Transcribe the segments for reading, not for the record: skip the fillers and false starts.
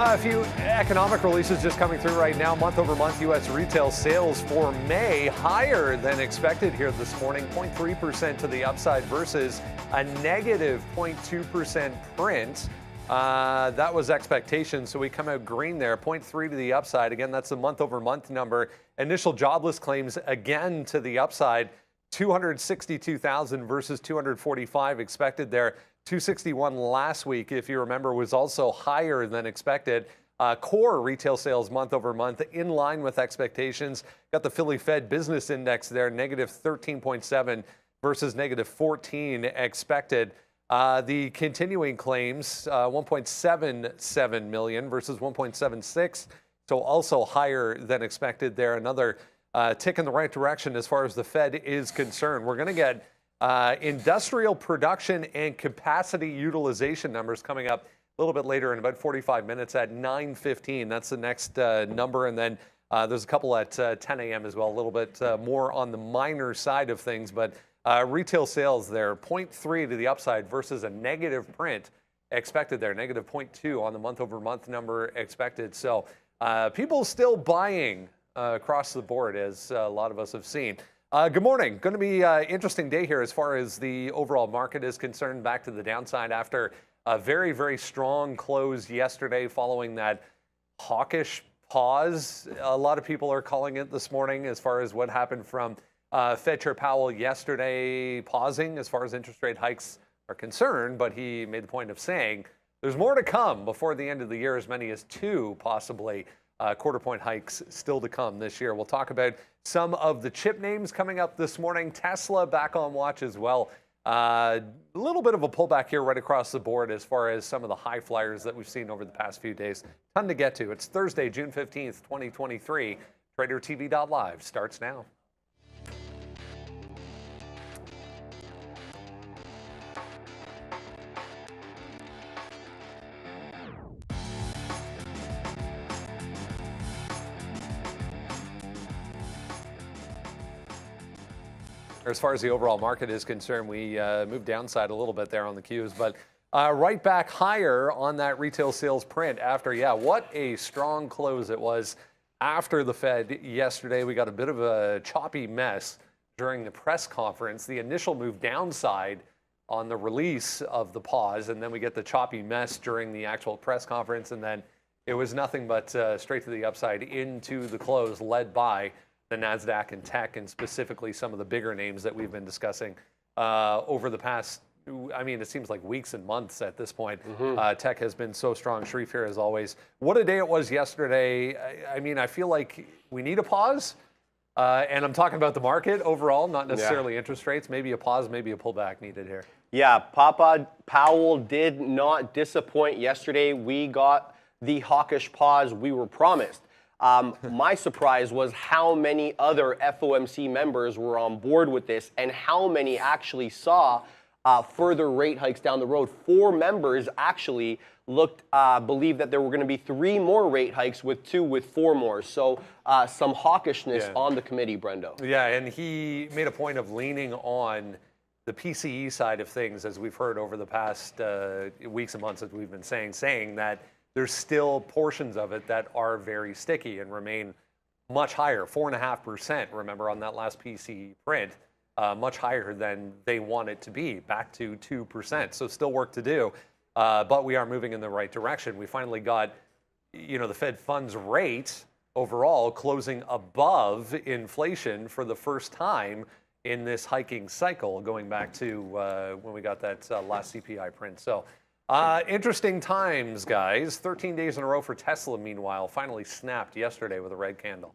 A few economic releases just coming through right now. Month over month, U.S. retail sales for May higher than expected here this morning, 0.3% to the upside versus a negative 0.2% print. That was expectation, so we come out green there, 0.3 to the upside. Again, that's the month over month number. Initial jobless claims again to the upside, 262,000 versus 245 expected there. 261 last week, if you remember, was also higher than expected. Core retail sales month over month in line with expectations. Got the Philly Fed Business Index there, negative 13.7 versus negative 14 expected. The continuing claims, 1.77 million versus 1.76, so also higher than expected there. Another tick in the right direction as far as the Fed is concerned. We're going to get industrial production and capacity utilization numbers coming up a little bit later in about 45 minutes at 9:15. That's the next number. And then there's a couple at 10 a.m. as well, a little bit more on the minor side of things. But retail sales there, 0.3 to the upside versus a negative print expected there, negative 0.2 on the month over month number expected. So people still buying across the board, as a lot of us have seen. Good morning. Going to be an interesting day here as far as the overall market is concerned. Back to the downside after a very, very strong close yesterday following that hawkish pause. A lot of people are calling it this morning as far as what happened from Fed Chair Powell yesterday pausing as far as interest rate hikes are concerned. But he made the point of saying there's more to come before the end of the year, as many as 2 possibly quarter point hikes still to come this year. We'll talk about some of the chip names coming up this morning. Tesla back on watch as well. A little bit of a pullback here right across the board as far as some of the high flyers that we've seen over the past few days. Ton to get to. It's Thursday, June 15th, 2023. tradertv.live starts now. As far as the overall market is concerned, we moved downside a little bit there on the Qs, but right back higher on that retail sales print after, what a strong close it was after the Fed yesterday. We got a bit of a choppy mess during the press conference, the initial move downside on the release of the pause, and then we get the choppy mess during the actual press conference, and then it was nothing but straight to the upside into the close, led by the NASDAQ and tech, and specifically some of the bigger names that we've been discussing over the past, it seems like weeks and months at this point. Tech has been so strong. Sharif here as always. What a day it was yesterday. I feel like we need a pause. And I'm talking about the market overall, not necessarily interest rates. Maybe a pause, maybe a pullback needed here. Yeah, Papa Powell did not disappoint yesterday. We got the hawkish pause we were promised. My surprise was how many other FOMC members were on board with this and how many actually saw further rate hikes down the road. 4 members actually believed that there were going to be 3 more rate hikes with 4 more. So some hawkishness on the committee, Brendo. Yeah, and he made a point of leaning on the PCE side of things, as we've heard over the past weeks and months, as we've been saying that there's still portions of it that are very sticky and remain much higher, 4.5%, remember, on that last PCE print, much higher than they want it to be, back to 2%. So still work to do, but we are moving in the right direction. We finally got, the Fed funds rate overall closing above inflation for the first time in this hiking cycle, going back to when we got that last CPI print. So interesting times, guys. 13 days in a row for Tesla, meanwhile, finally snapped yesterday with a red candle.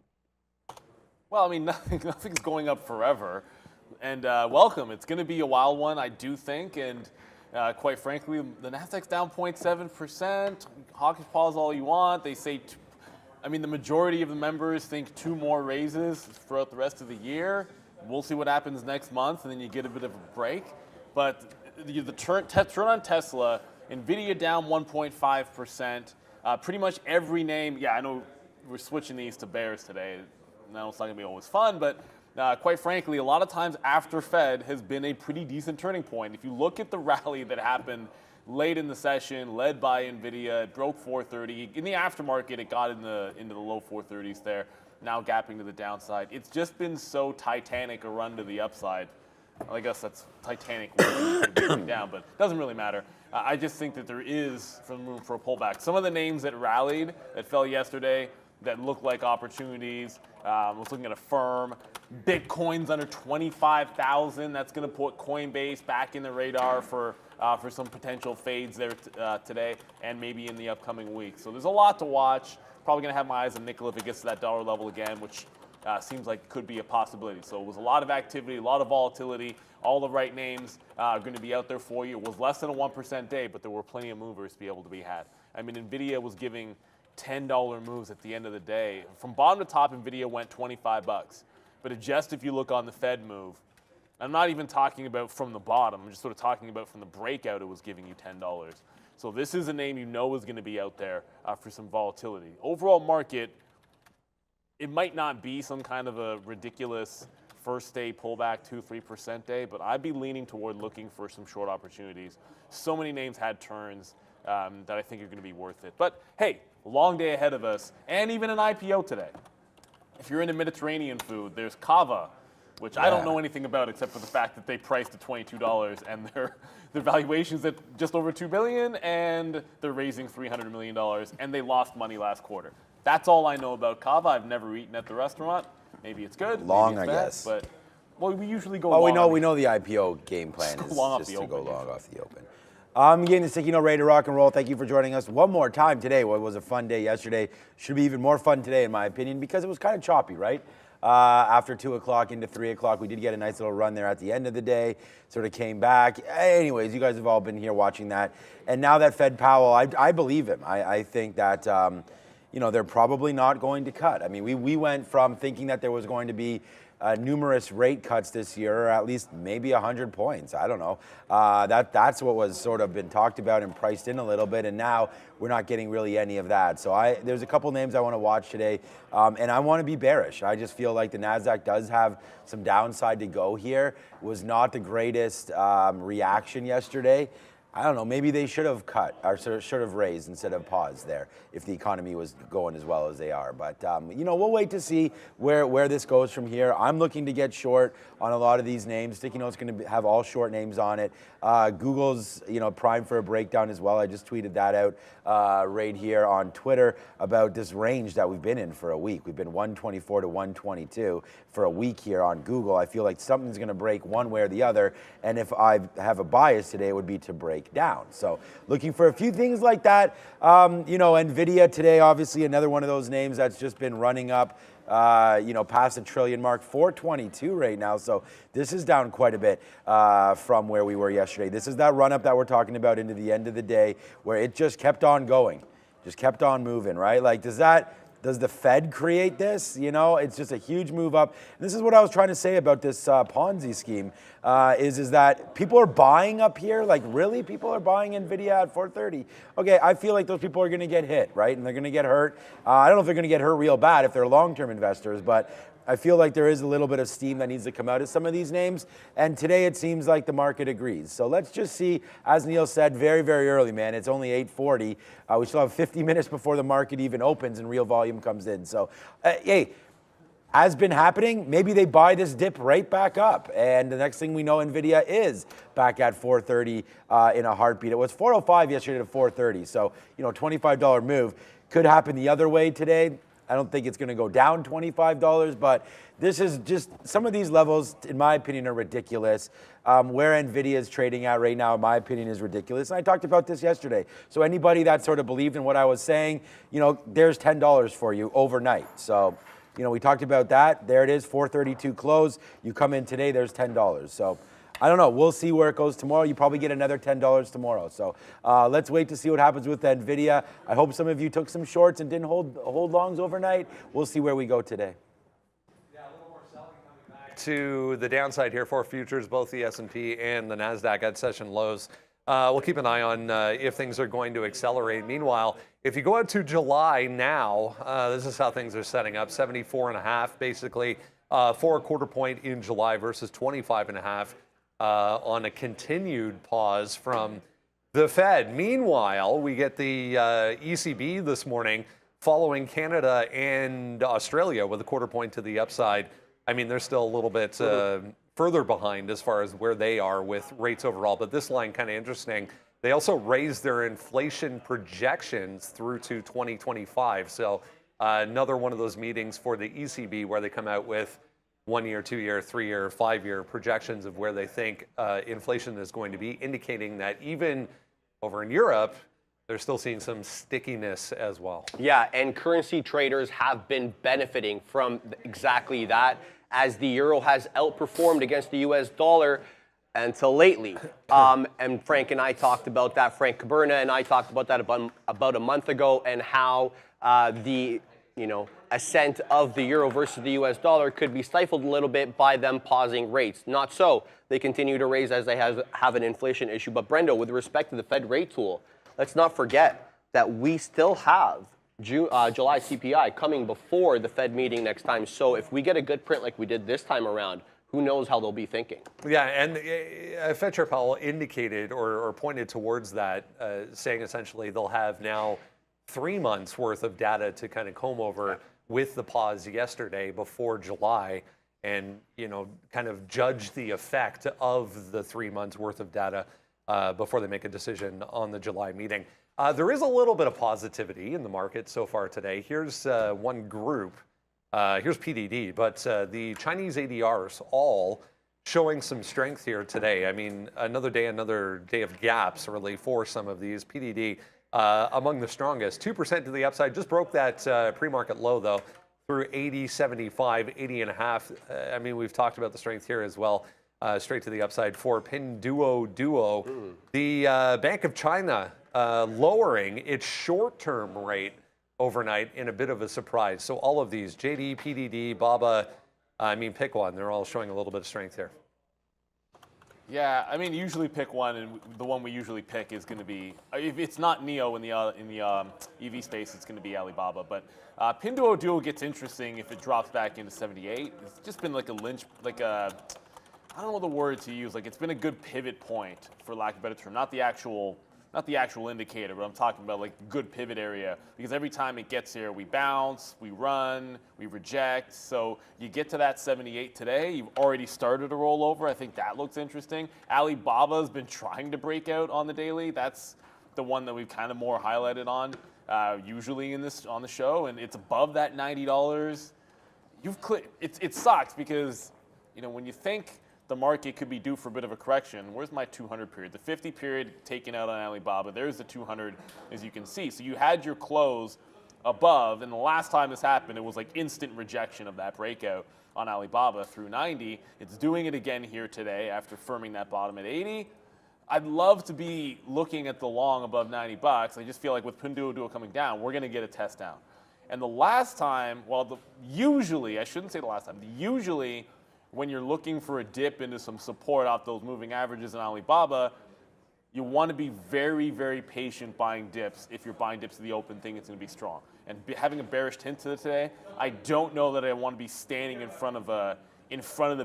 Well, nothing's going up forever. And welcome. It's going to be a wild one, I do think. And quite frankly, the NASDAQ's down 0.7%. Hawkish pause all you want. They say, the majority of the members think 2 more raises throughout the rest of the year. We'll see what happens next month, and then you get a bit of a break. But the turn on Tesla, NVIDIA down 1.5%. Pretty much every name, I know we're switching these to bears today. Now it's not going to be always fun, but quite frankly, a lot of times after Fed has been a pretty decent turning point. If you look at the rally that happened late in the session, led by NVIDIA, it broke 430. In the aftermarket, it got into the low 430s there, now gapping to the downside. It's just been so titanic a run to the upside. I guess that's Titanic going down, but it doesn't really matter. I just think that there is some room for a pullback. Some of the names that rallied, that fell yesterday, that look like opportunities. I was looking at a firm. Bitcoin's under 25,000. That's going to put Coinbase back in the radar for some potential fades there today and maybe in the upcoming week. So there's a lot to watch. Probably going to have my eyes on nickel if it gets to that dollar level again, which seems like could be a possibility. So it was a lot of activity, a lot of volatility. All the right names are going to be out there for you. It was less than a 1% day, but there were plenty of movers to be able to be had. I mean, NVIDIA was giving $10 moves at the end of the day. From bottom to top, NVIDIA went 25 bucks. But just if you look on the Fed move, I'm not even talking about from the bottom. I'm just sort of talking about from the breakout, it was giving you $10. So this is a name you know is going to be out there for some volatility. Overall market, it might not be some kind of a ridiculous first day pullback, 2-3% day, but I'd be leaning toward looking for some short opportunities. So many names had turns that I think are going to be worth it. But hey, long day ahead of us, and even an IPO today. If you're into Mediterranean food, there's Kava, which I don't know anything about except for the fact that they priced at $22 and their valuation's at just over $2 billion, and they're raising $300 million, and they lost money last quarter. That's all I know about Kava. I've never eaten at the restaurant. Maybe it's good. Long, maybe it's I bad, guess. But well, we usually go. Oh, we know the IPO game plan is just to go long off the open. Again, the Sticky Note, ready to rock and roll. Thank you for joining us one more time today. Well, it was a fun day yesterday. Should be even more fun today, in my opinion, because it was kind of choppy, right? After 2 o'clock into 3 o'clock, we did get a nice little run there at the end of the day, sort of came back. Anyways, you guys have all been here watching that. And now that Fed Powell, I believe him. I think that, they're probably not going to cut. I mean, we went from thinking that there was going to be numerous rate cuts this year, or at least maybe 100 points. I don't know. That's what was sort of been talked about and priced in a little bit, and now we're not getting really any of that. So there's a couple names I want to watch today, and I want to be bearish. I just feel like the NASDAQ does have some downside to go here. It was not the greatest reaction yesterday. I don't know, maybe they should have cut, or should have raised instead of paused there if the economy was going as well as they are. But, we'll wait to see where this goes from here. I'm looking to get short on a lot of these names. Sticky Note's going to have all short names on it. Google's, primed for a breakdown as well. I just tweeted that out right here on Twitter about this range that we've been in for a week. We've been 124 to 122 for a week here on Google. I feel like something's going to break one way or the other. And if I have a bias today, it would be to break down. So looking for a few things like that. NVIDIA today, obviously another one of those names that's just been running up, past the trillion mark, 422 right now. So this is down quite a bit from where we were yesterday. This is that run up that we're talking about into the end of the day where it just kept on going, just kept on moving, right? Like, does the Fed create this? It's just a huge move up. And this is what I was trying to say about this Ponzi scheme, is that people are buying up here. Like, really? People are buying NVIDIA at 430. Okay, I feel like those people are going to get hit, right? And they're going to get hurt. I don't know if they're going to get hurt real bad if they're long-term investors, but I feel like there is a little bit of steam that needs to come out of some of these names. And today it seems like the market agrees. So let's just see, as Neil said, very, very early, man. It's only 8:40. We still have 50 minutes before the market even opens and real volume comes in. So, hey, has been happening. Maybe they buy this dip right back up. And the next thing we know, NVIDIA is back at 430 in a heartbeat. It was 405 yesterday to 430. So, $25 move could happen the other way today. I don't think it's going to go down $25, but this is just, some of these levels, in my opinion, are ridiculous. Where NVIDIA is trading at right now, in my opinion, is ridiculous. And I talked about this yesterday. So anybody that sort of believed in what I was saying, there's $10 for you overnight. So, we talked about that. There it is, 432 close. You come in today, there's $10. So I don't know. We'll see where it goes tomorrow. You probably get another $10 tomorrow. So let's wait to see what happens with NVIDIA. I hope some of you took some shorts and didn't hold longs overnight. We'll see where we go today. Yeah, a little more selling coming back to the downside here for futures, both the S&P and the NASDAQ at session lows. We'll keep an eye on if things are going to accelerate. Meanwhile, if you go out to July now, this is how things are setting up. 74.5 basically for a quarter point in July versus 25.5 on a continued pause from the Fed. Meanwhile, we get the ECB this morning following Canada and Australia with a quarter point to the upside. I mean, they're still a little bit further behind as far as where they are with rates overall. But this line kind of interesting. They also raised their inflation projections through to 2025. So another one of those meetings for the ECB where they come out with 1 year, 2 year, 3 year, 5 year projections of where they think inflation is going to be, indicating that even over in Europe, they're still seeing some stickiness as well. Yeah, and currency traders have been benefiting from exactly that, as the euro has outperformed against the US dollar until lately. And Frank and I talked about that. Frank Caberna and I talked about that about a month ago, and how the ascent of the euro versus the US dollar could be stifled a little bit by them pausing rates. Not so. They continue to raise as they have an inflation issue. But Brendo, with respect to the Fed rate tool, let's not forget that we still have July CPI coming before the Fed meeting next time. So if we get a good print like we did this time around, who knows how they'll be thinking. Yeah, and Fed Chair Powell indicated or pointed towards that, saying essentially they'll have now 3 months worth of data to kind of comb over with the pause yesterday before July, and kind of judge the effect of the 3 months worth of data before they make a decision on the July meeting. There is a little bit of positivity in the market so far today. Here's one group. Here's PDD, but the Chinese ADRs all showing some strength here today. I mean, another day of gaps really for some of these. PDD among the strongest, 2% to the upside. Just broke that pre-market low though through 80.75, 80.5. I mean, we've talked about the strength here as well. Straight to the upside for Pinduoduo. The Bank of China lowering its short-term rate overnight in a bit of a surprise. So all of these, JD, PDD, BABA, I mean, pick one. They're all showing a little bit of strength here. Yeah, I mean, usually pick one, and the one we usually pick is going to be, if it's not NEO in the EV space, it's going to be Alibaba. But Pinduoduo gets interesting if it drops back into 78. It's just been like I don't know the word to use. Like, it's been a good pivot point, for lack of a better term. Not the actual indicator, but I'm talking about like good pivot area, because every time it gets here, we bounce, we run, we reject. So you get to that 78 today, you've already started a rollover. I think that looks interesting. Alibaba's been trying to break out on the daily. That's the one that we've kind of more highlighted on usually on the show, and it's above that $90. It sucks because when you think the market could be due for a bit of a correction. Where's my 200 period? The 50 period taken out on Alibaba. There's the 200, as you can see. So you had your close above, and the last time this happened, it was like instant rejection of that breakout on Alibaba through 90. It's doing it again here today after firming that bottom at 80. I'd love to be looking at the long above $90. I just feel like with Pinduoduo coming down, we're going to get a test down. And the last time, usually, I shouldn't say the last time, usually, when you're looking for a dip into some support off those moving averages in Alibaba, you want to be very, very patient buying dips. If you're buying dips to the open, think it's going to be strong. And having a bearish tint to it today, I don't know that I want to be standing in front of the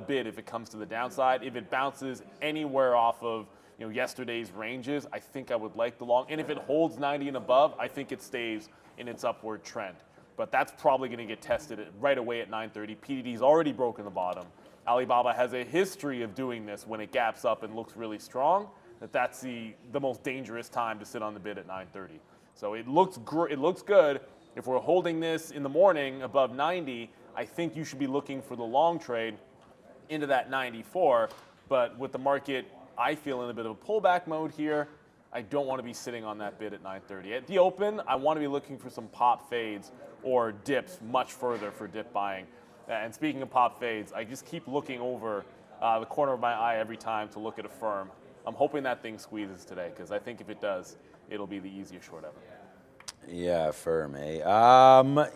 bid if it comes to the downside. If it bounces anywhere off of yesterday's ranges, I think I would like the long. And if it holds 90 and above, I think it stays in its upward trend. But that's probably going to get tested right away at 9:30. PDD's already broken the bottom. Alibaba has a history of doing this when it gaps up and looks really strong. That's the most dangerous time to sit on the bid at 9:30. So it looks good. If we're holding this in the morning above 90, I think you should be looking for the long trade into that 94. But with the market, I feel in a bit of a pullback mode here. I don't want to be sitting on that bid at 9:30. At the open, I want to be looking for some pop fades or dips much further for dip buying. And speaking of pop fades, I just keep looking over the corner of my eye every time to look at a firm. I'm hoping that thing squeezes today, because I think if it does, it'll be the easiest short ever. Yeah, firm, eh?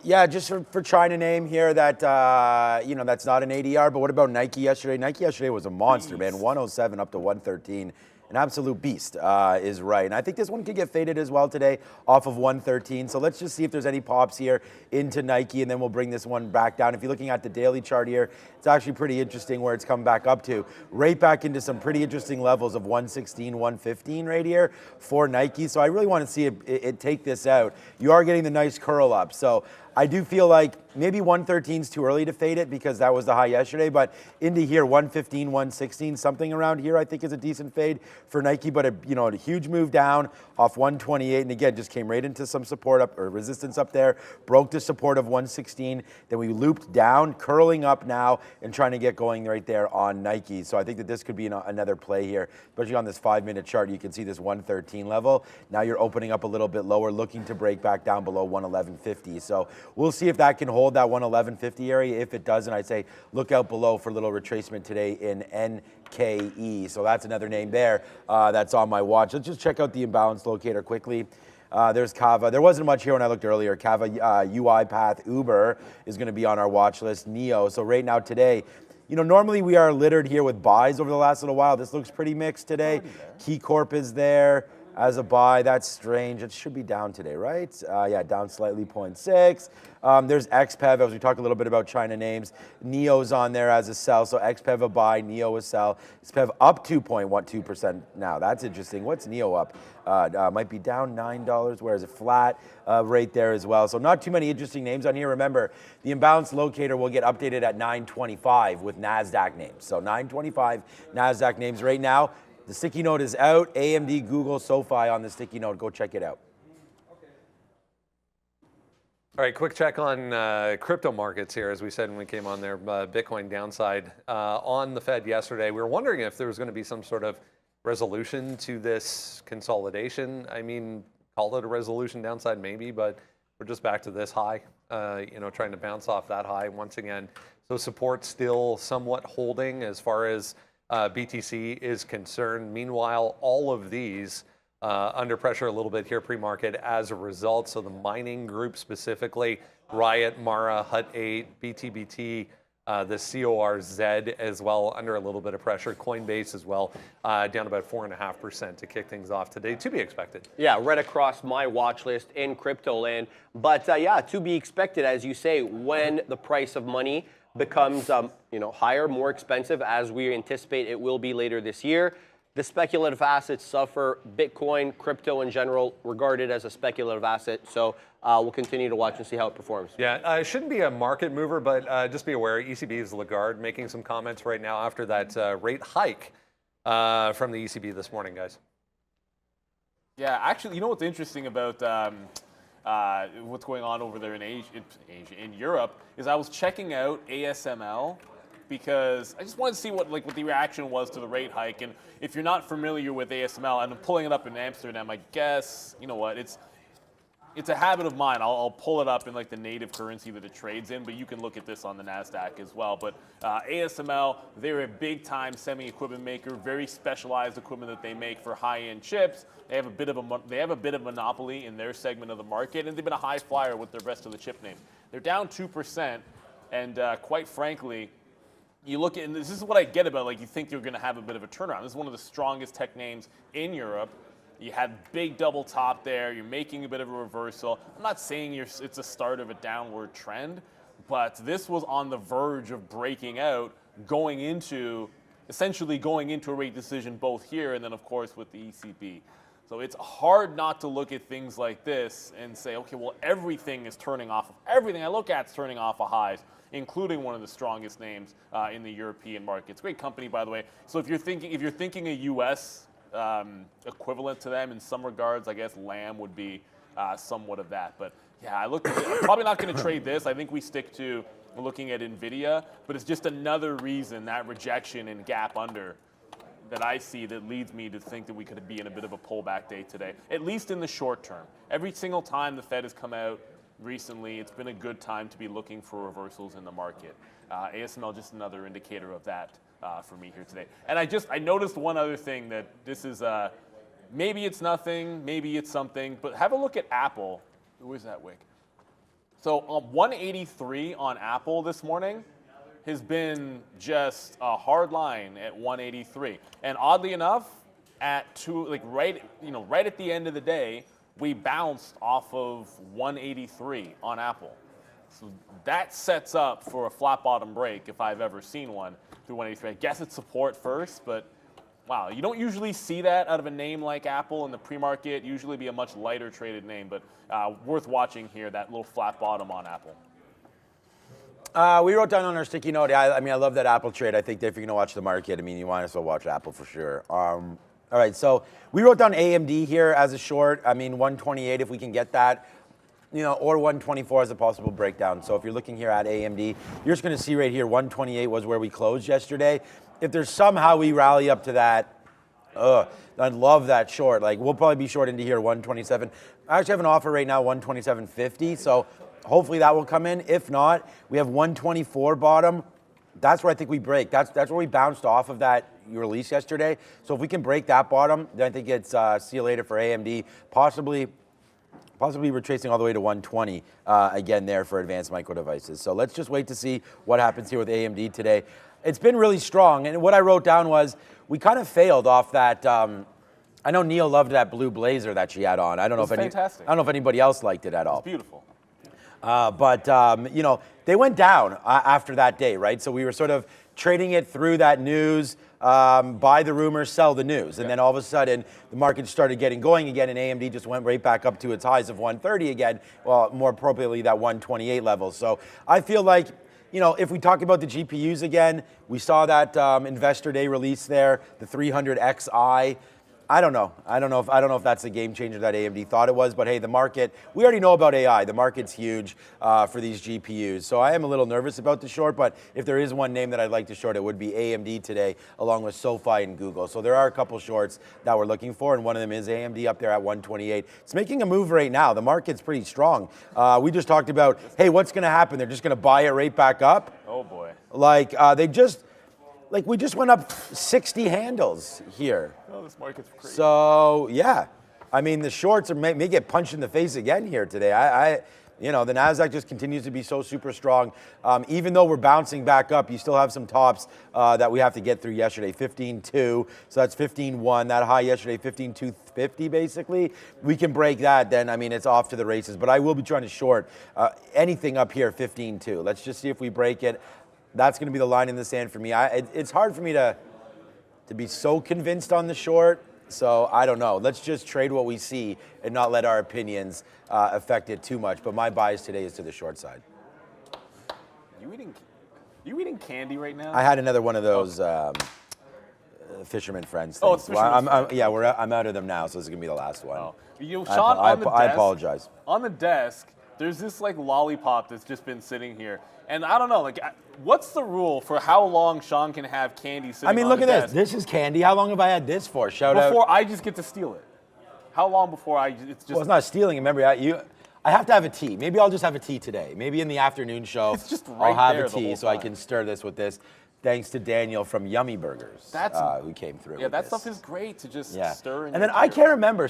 Yeah, just for trying to name here that, that's not an ADR, but what about Nike yesterday? Nike yesterday was a monster, man. 107 up to 113 an absolute beast is right. And I think this one could get faded as well today off of 113. So let's just see if there's any pops here into Nike, and then we'll bring this one back down. If you're looking at the daily chart here, it's actually pretty interesting where it's come back up to. Right back into some pretty interesting levels of 116, 115 right here for Nike. So I really want to see it take this out. You are getting the nice curl up. So I do feel like maybe 113 is too early to fade it because that was the high yesterday, but into here, 115, 116, something around here I think is a decent fade for Nike, but a huge move down off 128, and again, just came right into some support up or resistance up there, broke the support of 116, then we looped down, curling up now, and trying to get going right there on Nike. So I think that this could be another play here, especially on this 5-minute chart. You can see this 113 level. Now you're opening up a little bit lower, looking to break back down below 111.50. So we'll see if that can hold that 111.50 area. If it doesn't, I'd say look out below for a little retracement today in NKE. So that's another name there that's on my watch. Let's just check out the imbalance locator quickly. There's Kava. There wasn't much here when I looked earlier. Kava, UiPath, Uber is going to be on our watch list. NEO. So right now today, normally we are littered here with buys over the last little while. This looks pretty mixed today. KeyCorp is there as a buy. That's strange. It should be down today, right? Yeah, down slightly, 0.6. There's XPEV, as we talked a little bit about China names. NEO's on there as a sell, so XPEV a buy, NEO a sell. XPEV up 2.12% now. That's interesting. What's NEO up? Might be down $9. Where is it? Flat right there as well. So not too many interesting names on here. Remember, the imbalance locator will get updated at 9:25 with NASDAQ names. So 9:25 NASDAQ names right now. The sticky note is out. AMD, Google, Sofi on the sticky note. Go check it out. All right, quick check on crypto markets here. As we said when we came on there, Bitcoin downside on the Fed yesterday. We were wondering if there was going to be some sort of resolution to this consolidation. I mean, call it a resolution downside maybe, but we're just back to this high, trying to bounce off that high once again. So support still somewhat holding as far as BTC is concerned. Meanwhile, all of these under pressure a little bit here pre-market as a result. So the mining group specifically, Riot, Mara, Hut 8, BTBT, the CORZ as well under a little bit of pressure. Coinbase as well, down about 4.5% to kick things off today, to be expected. Yeah, right across my watch list in crypto land. But yeah, to be expected, as you say, when the price of money becomes higher, more expensive, as we anticipate it will be later this year. The speculative assets suffer. Bitcoin, crypto in general, regarded as a speculative asset. So we'll continue to watch and see how it performs. Yeah, it shouldn't be a market mover, but just be aware, ECB's Lagarde making some comments right now after that rate hike from the ECB this morning, guys. Yeah, actually, what's interesting about what's going on over there in in Europe, is I was checking out ASML because I just wanted to see what the reaction was to the rate hike. And if you're not familiar with ASML, and I'm pulling it up in Amsterdam, I guess, it's a habit of mine. I'll pull it up in the native currency that it trades in, but you can look at this on the NASDAQ as well. But ASML, they're a big-time semi-equipment maker, very specialized equipment that they make for high-end chips. They have a bit of monopoly in their segment of the market, and they've been a high flyer with the rest of the chip names. They're down 2%, and quite frankly, you look at, and this is what I get about, you think you're going to have a bit of a turnaround. This is one of the strongest tech names in Europe. You had big double top there. You're making a bit of a reversal. I'm not saying it's a start of a downward trend, but this was on the verge of breaking out, essentially going into a rate decision both here and then, of course, with the ECB. So it's hard not to look at things like this and say, okay, well, everything I look at is turning off of highs, including one of the strongest names in the European markets. Great company, by the way. So if you're thinking a U.S. Equivalent to them in some regards, I guess Lamb would be somewhat of that. But yeah, I'm probably not going to trade this. I think we stick to looking at NVIDIA, but it's just another reason, that rejection and gap under, that I see that leads me to think that we could be in a bit of a pullback day today, at least in the short term. Every single time the Fed has come out recently, it's been a good time to be looking for reversals in the market. ASML, just another indicator of that for me here today. And I noticed one other thing, that this is, maybe it's nothing, maybe it's something, but have a look at Apple. Where's that wick? So 183 on Apple this morning has been just a hard line at 183. And oddly enough, at right at the end of the day, we bounced off of 183 on Apple. So that sets up for a flat bottom break if I've ever seen one through 183. I guess it's support first, but wow, you don't usually see that out of a name like Apple in the pre-market. Usually be a much lighter traded name, but worth watching here, that little flat bottom on Apple. We wrote down on our sticky note, I mean, I love that Apple trade. I think that if you're going to watch the market, I mean, you might as well watch Apple for sure. All right, so we wrote down AMD here as a short. I mean, 128 if we can get that, or 124 as a possible breakdown. So if you're looking here at AMD, you're just going to see right here, 128 was where we closed yesterday. If there's somehow we rally up to that, I'd love that short. Like, we'll probably be short into here, 127. I actually have an offer right now, 127.50. So hopefully that will come in. If not, we have 124 bottom. That's where I think we break. That's where we bounced off of that release yesterday. So if we can break that bottom, then I think it's see you later for AMD. Possibly retracing all the way to 120 again there for advanced micro devices. So let's just wait to see what happens here with AMD today. It's been really strong, and what I wrote down was we kind of failed off that. I know Neil loved that blue blazer that she had on. I don't know if anybody else liked it at all. It's beautiful. But they went down after that day, right? So we were sort of trading it through that news, buy the rumors, sell the news. And then all of a sudden, the market started getting going again, and AMD just went right back up to its highs of 130 again, well, more appropriately, that 128 level. So I feel like, if we talk about the GPUs again, we saw that Investor Day release there, the 300XI. I don't know if that's the game changer that AMD thought it was, but hey, the market, we already know about AI. The market's huge for these GPUs. So I am a little nervous about the short, but if there is one name that I'd like to short, it would be AMD today, along with Sofi and Google. So there are a couple shorts that we're looking for, and one of them is AMD up there at 128. It's making a move right now. The market's pretty strong. We just talked about, hey, what's going to happen? They're just going to buy it right back up? Oh, boy. We just went up 60 handles here. Oh, this market's crazy. So, yeah. I mean, the shorts may get punched in the face again here today. The NASDAQ just continues to be so super strong. Even though we're bouncing back up, you still have some tops that we have to get through yesterday. 15.2, so that's 15.1. That high yesterday, 15.250 basically. We can break that, then, I mean, it's off to the races. But I will be trying to short anything up here, 15.2. Let's just see if we break it. That's going to be the line in the sand for me. It's hard for me to be so convinced on the short, so I don't know. Let's just trade what we see and not let our opinions affect it too much. But my bias today is to the short side. You eating candy right now? I had another one of those fisherman friends things. Oh, it's fisherman friends. I'm out of them now, so this is going to be the last one. Oh. Sean, I apologize. On the desk, there's this lollipop that's just been sitting here. And I don't know, what's the rule for how long Sean can have candy sitting on the desk? I mean, look at this. This is candy. How long have I had this for? Before I just get to steal it. How long before it's just... Well, it's not stealing. Remember, I have to have a tea. Maybe I'll just have a tea today. Maybe in the afternoon show, it's just right I'll have there a tea so I can stir this with this. Thanks to Daniel from Yummy Burgers who came through. Yeah, that stuff is great to just stir in. And then I can't remember.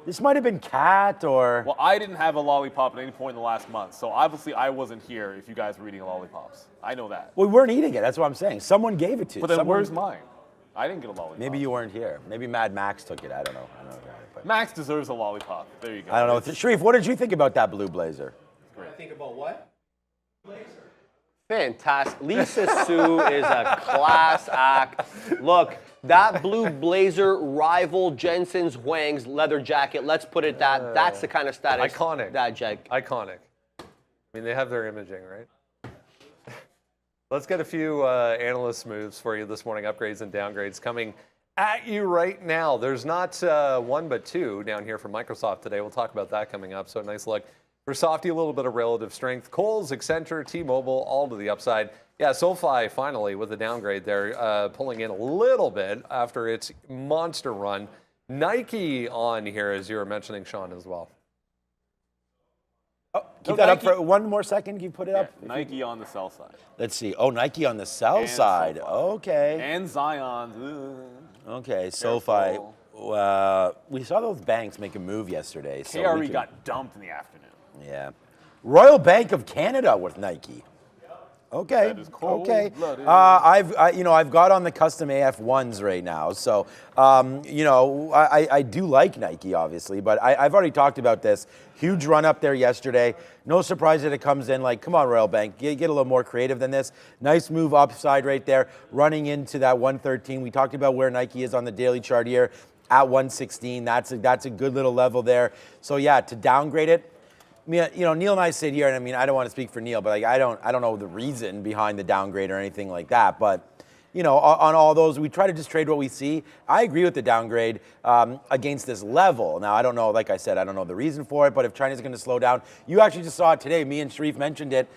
This might have been Kat or... Well, I didn't have a lollipop at any point in the last month, so obviously I wasn't here if you guys were eating lollipops. I know that. We weren't eating it. That's what I'm saying. Someone gave it to you. But then where's mine? I didn't get a lollipop. Maybe you weren't here. Maybe Mad Max took it. I don't know. Max deserves a lollipop. There you go. I don't know. Sharif, what did you think about that blue blazer? I think about what? Blazer. Fantastic. Lisa Su is a class act. Look, that blue blazer rivaled Jensen Huang's leather jacket. Let's put it that's the kind of status. Iconic. Iconic. I mean, they have their imaging, right? Let's get a few analyst moves for you this morning. Upgrades and downgrades coming at you right now. There's not one but two down here from Microsoft today. We'll talk about that coming up. So a nice look for Softy, a little bit of relative strength. Kohl's, Accenture, T-Mobile, all to the upside. Yeah, Sofi finally with a downgrade there, pulling in a little bit after its monster run. Nike on here, as you were mentioning, Sean, as well. Oh, keep that Nike up for one more second. Can you put it up? Nike on the sell side. Let's see. Oh, Nike on the sell side. Sofi. Okay. And Zion. Okay, Sofi. We saw those banks make a move yesterday. KRE got dumped in the afternoon. Yeah. Royal Bank of Canada with Nike. Okay. That is cold Okay. blooded. I've got on the custom AF1s right now, so I do like Nike, obviously, but I've already talked about this. Huge run up there yesterday. No surprise that it comes in like, come on, Royal Bank, get a little more creative than this. Nice move upside right there, running into that 113. We talked about where Nike is on the daily chart here at 116. That's a good little level there. So yeah, to downgrade it. Neil and I sit here, and I mean, I don't want to speak for Neil, but like, I don't know the reason behind the downgrade or anything like that. But on all those, we try to just trade what we see. I agree with the downgrade against this level. Now, I don't know, like I said, I don't know the reason for it, but if China's going to slow down, you actually just saw it today. Me and Sharif mentioned it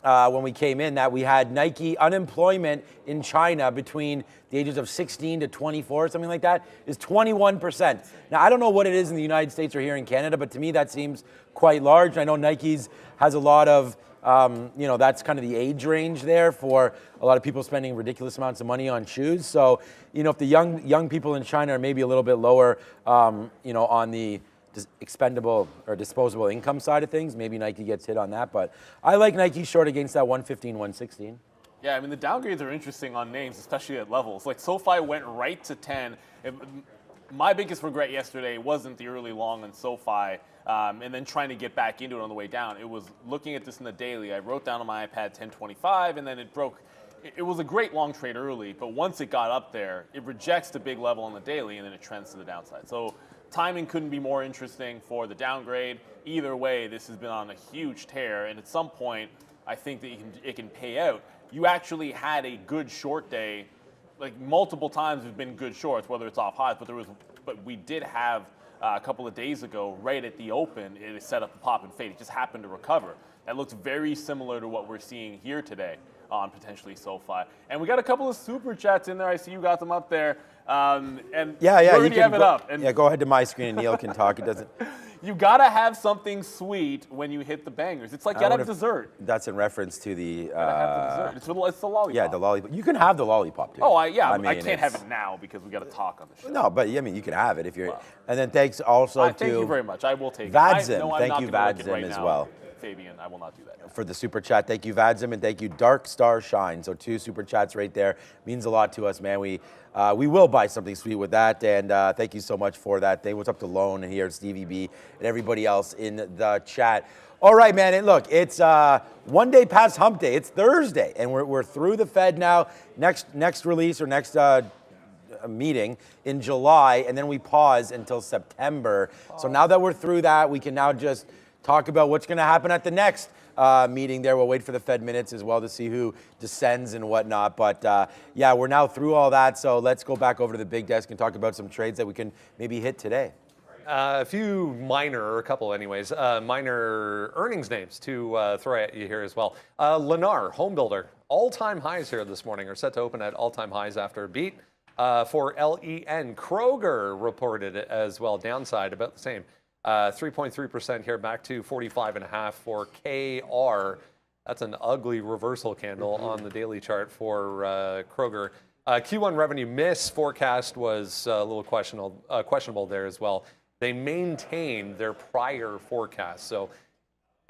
when we came in, that we had Nike unemployment in China between the ages of 16 to 24, something like that, is 21%. Now, I don't know what it is in the United States or here in Canada, but to me that seems quite large. I know Nike's has a lot of, that's kind of the age range there for a lot of people spending ridiculous amounts of money on shoes. So, if the young people in China are maybe a little bit lower, on the expendable or disposable income side of things, maybe Nike gets hit on that. But I like Nike short against that 115, 116. Yeah, I mean, the downgrades are interesting on names, especially at levels. Like SoFi went right to 10. My biggest regret yesterday wasn't the early long on SoFi and then trying to get back into it on the way down. It was looking at this in the daily. I wrote down on my iPad 1025, and then it broke. It was a great long trade early, but once it got up there, it rejects the big level on the daily, and then it trends to the downside. So timing couldn't be more interesting for the downgrade. Either way, this has been on a huge tear, and at some point, I think that it can pay out. You actually had a good short day, like multiple times have been good shorts, whether it's off highs, but we did have a couple of days ago, right at the open, it set up the pop and fade. It just happened to recover. That looks very similar to what we're seeing here today on potentially SoFi. And we got a couple of super chats in there. I see you got them up there. And yeah, you already have it up. And go ahead to my screen and Neil can talk. It doesn't. You gotta have something sweet when you hit the bangers. It's like you gotta have dessert. That's in reference to the. You gotta have the dessert. It's the lollipop. Yeah, the lollipop. You can have the lollipop too. Oh, I can't have it now because we gotta talk on the show. No, but I mean, you can have it if you're. And then thanks also to. Thank you very much. I will take Vadzim. it. No, Thank you, Vadzim, as well. Fabian, I will not do that. For the super chat, thank you, Vadzim, and thank you, Dark Star Shine. So 2 super chats right there means a lot to us, man. We will buy something sweet with that, and thank you so much for that. What's up to Lone here, Stevie B, and everybody else in the chat. All right, man. And look, it's 1 day past Hump Day. It's Thursday, and we're through the Fed now. Next release or next meeting in July, and then we pause until September. So now that we're through that, we can now just talk about what's going to happen at the next meeting there. We'll wait for the Fed minutes as well to see who descends and whatnot. But yeah, we're now through all that. So let's go back over to the big desk and talk about some trades that we can maybe hit today. A few minor earnings names to throw at you here as well. Lennar, homebuilder, all-time highs here this morning are set to open at all-time highs after a beat. For LEN, Kroger reported it as well, downside about the same. 3.3% here, back to 45.5 for KR. That's an ugly reversal candle on the daily chart for Kroger. Q1 revenue miss forecast was a little questionable there as well. They maintained their prior forecast. So,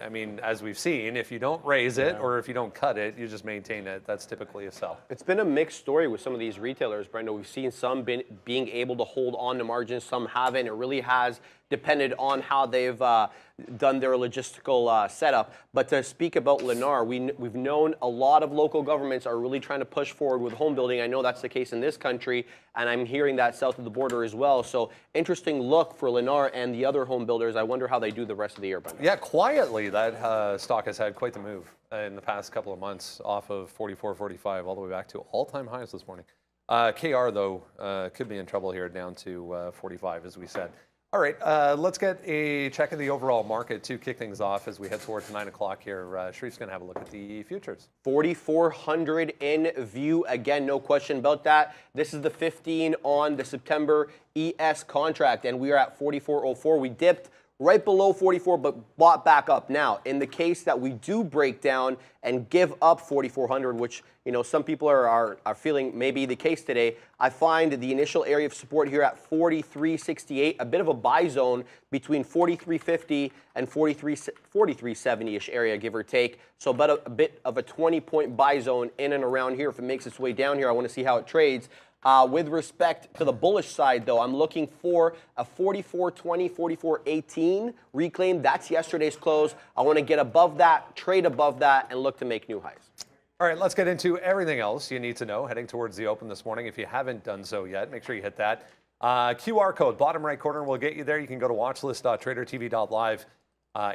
I mean, as we've seen, if you don't raise it or if you don't cut it, you just maintain it. That's typically a sell. It's been a mixed story with some of these retailers, Brenda. We've seen some being able to hold on to margins, some haven't. It really has depended on how they've done their logistical setup. But to speak about Lennar, we've known a lot of local governments are really trying to push forward with home building. I know that's the case in this country, and I'm hearing that south of the border as well. So interesting look for Lennar and the other home builders. I wonder how they do the rest of the year, Brenda. Yeah, quietly, that stock has had quite the move in the past couple of months, off of 44, 45, all the way back to all-time highs this morning. KR, though, could be in trouble here, down to 45, as we said. All right, let's get a check of the overall market to kick things off as we head towards 9 o'clock here. Sharif's going to have a look at the futures. 4,400 in view. Again, no question about that. This is the 15 on the September ES contract, and we are at 44.04. We dipped right below 44, but bought back up. Now, in the case that we do break down and give up 4,400, which some people are feeling may be the case today, I find the initial area of support here at 43.68, a bit of a buy zone between 43.50 and 43.70-ish area, give or take. So about a bit of a 20-point buy zone in and around here. If it makes its way down here, I want to see how it trades. With respect to the bullish side, though, I'm looking for a 44.20, 44.18 reclaim. That's yesterday's close. I want to get above that, trade above that, and look to make new highs. All right, let's get into everything else you need to know heading towards the open this morning. If you haven't done so yet, make sure you hit that QR code, bottom right corner, will get you there. You can go to watchlist.tradertv.live,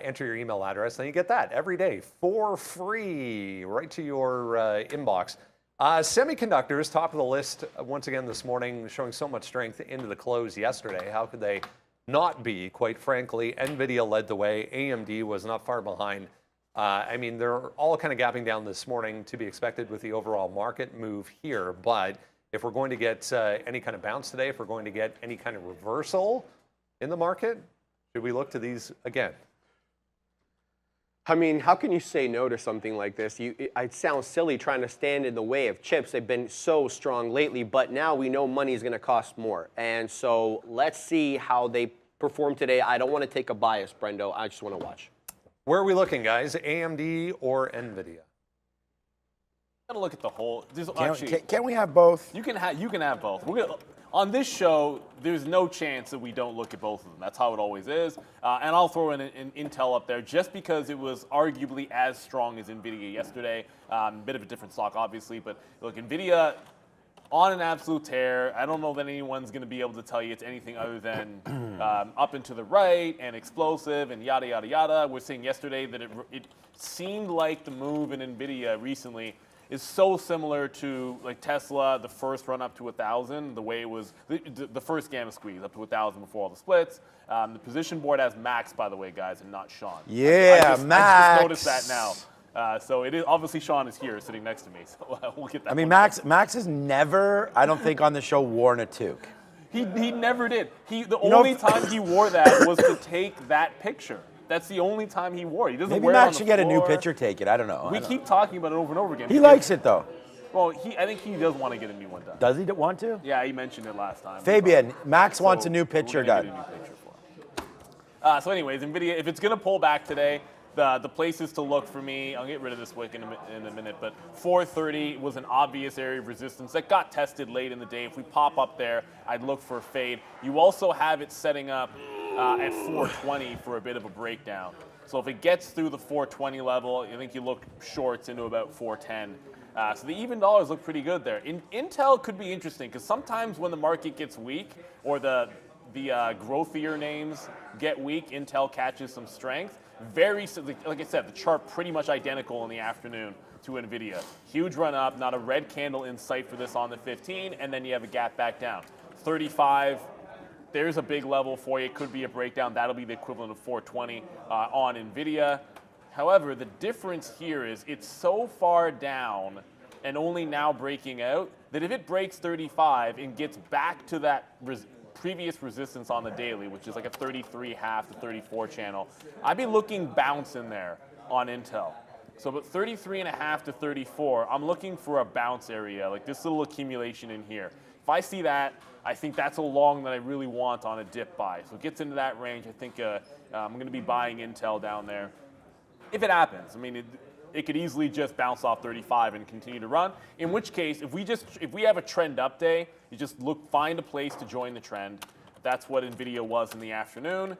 enter your email address, then you get that every day for free right to your inbox. Semiconductors, top of the list once again this morning, showing so much strength into the close yesterday. How could they not be, quite frankly? NVIDIA led the way. AMD was not far behind. They're all kind of gapping down this morning, to be expected with the overall market move here. But if we're going to get any kind of bounce today, if we're going to get any kind of reversal in the market, should we look to these again? I mean, how can you say no to something like this? It sounds silly trying to stand in the way of chips. They've been so strong lately, but now we know money is going to cost more. And so let's see how they perform today. I don't want to take a bias, Brendo. I just want to watch. Where are we looking, guys? AMD or NVIDIA? Gotta look at the whole. Can we have both? You can have both. On this show, there's no chance that we don't look at both of them. That's how it always is. And I'll throw in an Intel up there just because it was arguably as strong as NVIDIA yesterday. Bit of a different stock, obviously. But look, NVIDIA on an absolute tear. I don't know that anyone's going to be able to tell you it's anything other than up and to the right and explosive and yada, yada, yada. We're seeing yesterday that it seemed like the move in NVIDIA recently is so similar to like Tesla, the first run up to 1,000, the way it was the first gamma squeeze up to 1,000 before all the splits. The position board has Max, by the way, guys, and not Sean. Yeah, Max. I just noticed that now. So it is obviously Sean is here sitting next to me. So we'll get that. I mean, Max has never, I don't think on the show, worn a toque. He never did. The only time he wore that was to take that picture. That's the only time he wore it. He doesn't Maybe wear Max it on should the get a new floor. picture taken. I don't know. We keep talking about it over and over again. He likes it, though. Well, I think he does want to get a new one done. Does he want to? Yeah, he mentioned it last time. Fabian, Max wants a new picture done. Get a new picture for him. So anyways, NVIDIA, if it's going to pull back today, the places to look for me, I'll get rid of this wick in a minute, but 430 was an obvious area of resistance that got tested late in the day. If we pop up there, I'd look for a fade. You also have it setting up at 420 for a bit of a breakdown. So if it gets through the 420 level, I think you look shorts into about 410. So the even dollars look pretty good there. Intel could be interesting because sometimes when the market gets weak or the growthier names get weak, Intel catches some strength. Like I said, the chart pretty much identical in the afternoon to NVIDIA. Huge run up, not a red candle in sight for this on the 15, and then you have a gap back down. 35. There's a big level for you. It could be a breakdown. That'll be the equivalent of 420 on NVIDIA. However, the difference here is it's so far down and only now breaking out that if it breaks 35 and gets back to that previous resistance on the daily, which is like a 33.5 to 34 channel, I'd be looking bounce in there on Intel. So about 33.5 to 34, I'm looking for a bounce area, like this little accumulation in here. If I see that, I think that's a long that I really want on a dip buy. So it gets into that range. I think I'm going to be buying Intel down there. If it happens, I mean, it could easily just bounce off 35 and continue to run. In which case, if we have a trend up day, you just find a place to join the trend. That's what NVIDIA was in the afternoon.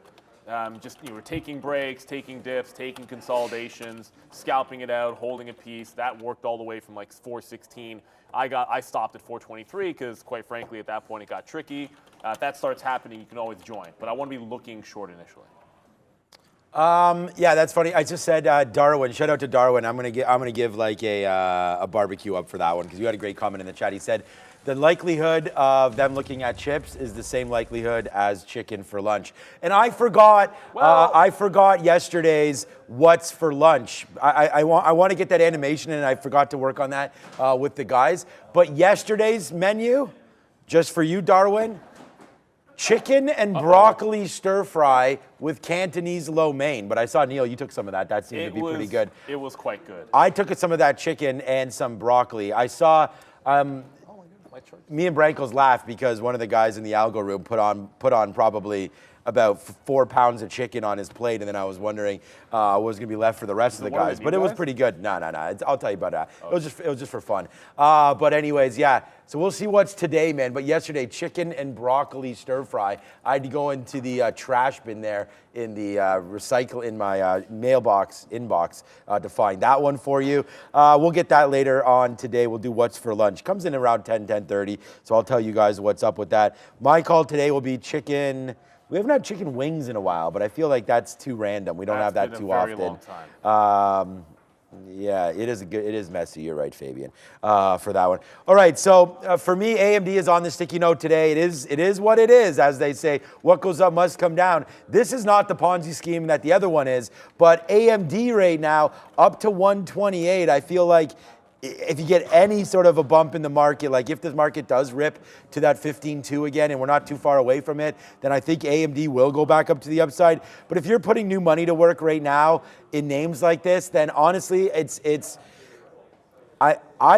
We're taking breaks, taking dips, taking consolidations, scalping it out, holding a piece. That worked all the way from like 416. I stopped at 423 because, quite frankly, at that point it got tricky. If that starts happening, you can always join. But I want to be looking short initially. Yeah, that's funny. I just said Darwin. Shout out to Darwin. I'm gonna give like a barbecue up for that one because you had a great comment in the chat. He said the likelihood of them looking at chips is the same likelihood as chicken for lunch. And I forgot. I forgot yesterday's what's for lunch. I want to get that animation, and I forgot to work on that with the guys. But yesterday's menu, just for you, Darwin. Chicken and broccoli stir fry with Cantonese lo mein. But I saw, Neil, you took some of that. That seemed to be pretty good. It was quite good. I took some of that chicken and some broccoli. I saw me and Brankos laughed because one of the guys in the algo room put on probably about 4 pounds of chicken on his plate, and then I was wondering what was going to be left for the rest of the guys. But it was pretty good. No. I'll tell you about that. Oh. It was just for fun. But anyways, yeah. So we'll see what's today, man. But yesterday, chicken and broccoli stir fry. I had to go into the trash bin there in the my mailbox inbox to find that one for you. We'll get that later on today. We'll do what's for lunch. Comes in around 10:30. So I'll tell you guys what's up with that. My call today will be chicken. We haven't had chicken wings in a while, but I feel like that's too random. We don't have that too often. Long time. Yeah, it is messy. You're right, Fabian, for that one. All right, so for me, AMD is on the sticky note today. It is what it is, as they say. What goes up must come down. This is not the Ponzi scheme that the other one is, but AMD right now up to 128. I feel like if you get any sort of a bump in the market, like if the market does rip to that 15.2 again and we're not too far away from it, then I think AMD will go back up to the upside. But if you're putting new money to work right now in names like this, then honestly, I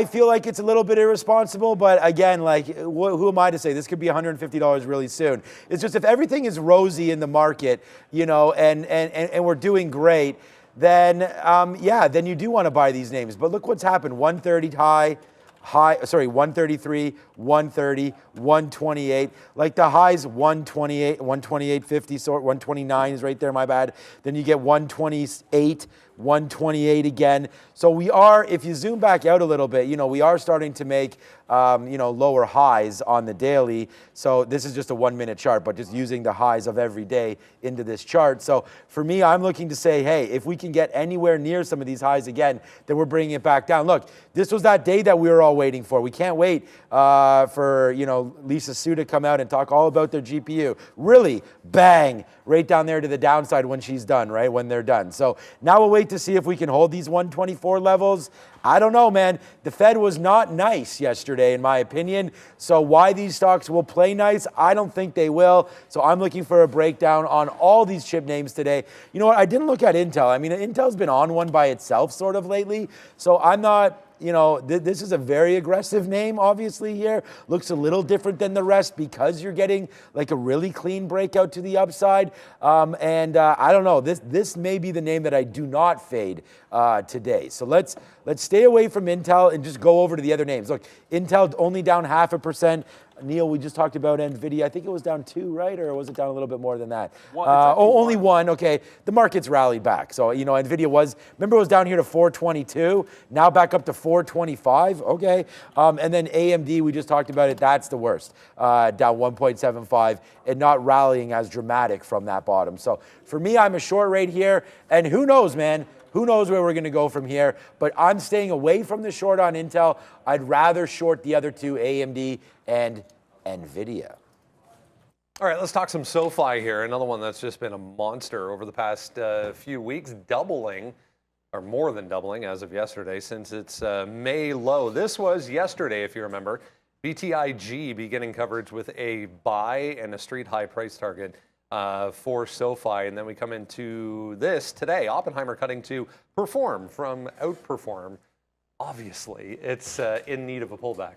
feel like it's a little bit irresponsible, but again, like, who am I to say? This could be $150 really soon. It's just if everything is rosy in the market, you know, and we're doing great, then then you do want to buy these names. But look what's happened. 130 133, 130, 128. Like the highs 128, 128.50, so 129 is right there, my bad. Then you get 128, 128 again. So we are, if you zoom back out a little bit, you know, we are starting to make lower highs on the daily. So this is just a 1 minute chart, but just using the highs of every day into this chart. So for me, I'm looking to say, hey, if we can get anywhere near some of these highs again, then we're bringing it back down. Look, this was that day that we were all waiting for. We can't wait for, Lisa Su to come out and talk all about their GPU. Really, bang, right down there to the downside when she's done, right, when they're done. So now we'll wait to see if we can hold these 124 levels. I don't know, man. The Fed was not nice yesterday, in my opinion. So why these stocks will play nice, I don't think they will. So I'm looking for a breakdown on all these chip names today. You know what? I didn't look at Intel. I mean, Intel's been on one by itself sort of lately. So I'm not... this is a very aggressive name, obviously, here. Looks a little different than the rest because you're getting like a really clean breakout to the upside. I don't know. This may be the name that I do not fade today. So let's stay away from Intel and just go over to the other names. Look, Intel only down 0.5%. Neil, we just talked about NVIDIA. I think it was down 2, right? Or was it down a little bit more than that? Only 1. Okay. The market's rallied back. So, NVIDIA remember it was down here to 422, now back up to 425. Okay. And then AMD, we just talked about it. That's the worst. Down 1.75 and not rallying as dramatic from that bottom. So for me, I'm a short right here. And who knows, man? Who knows where we're going to go from here? But I'm staying away from the short on Intel. I'd rather short the other two, AMD and NVIDIA. All right, let's talk some Sofi here. Another one that's just been a monster over the past few weeks, doubling, or more than doubling as of yesterday, since its May low. This was yesterday, if you remember. BTIG beginning coverage with a buy and a street high price target for Sofi. And then we come into this today. Oppenheimer cutting to perform from outperform. Obviously, it's in need of a pullback.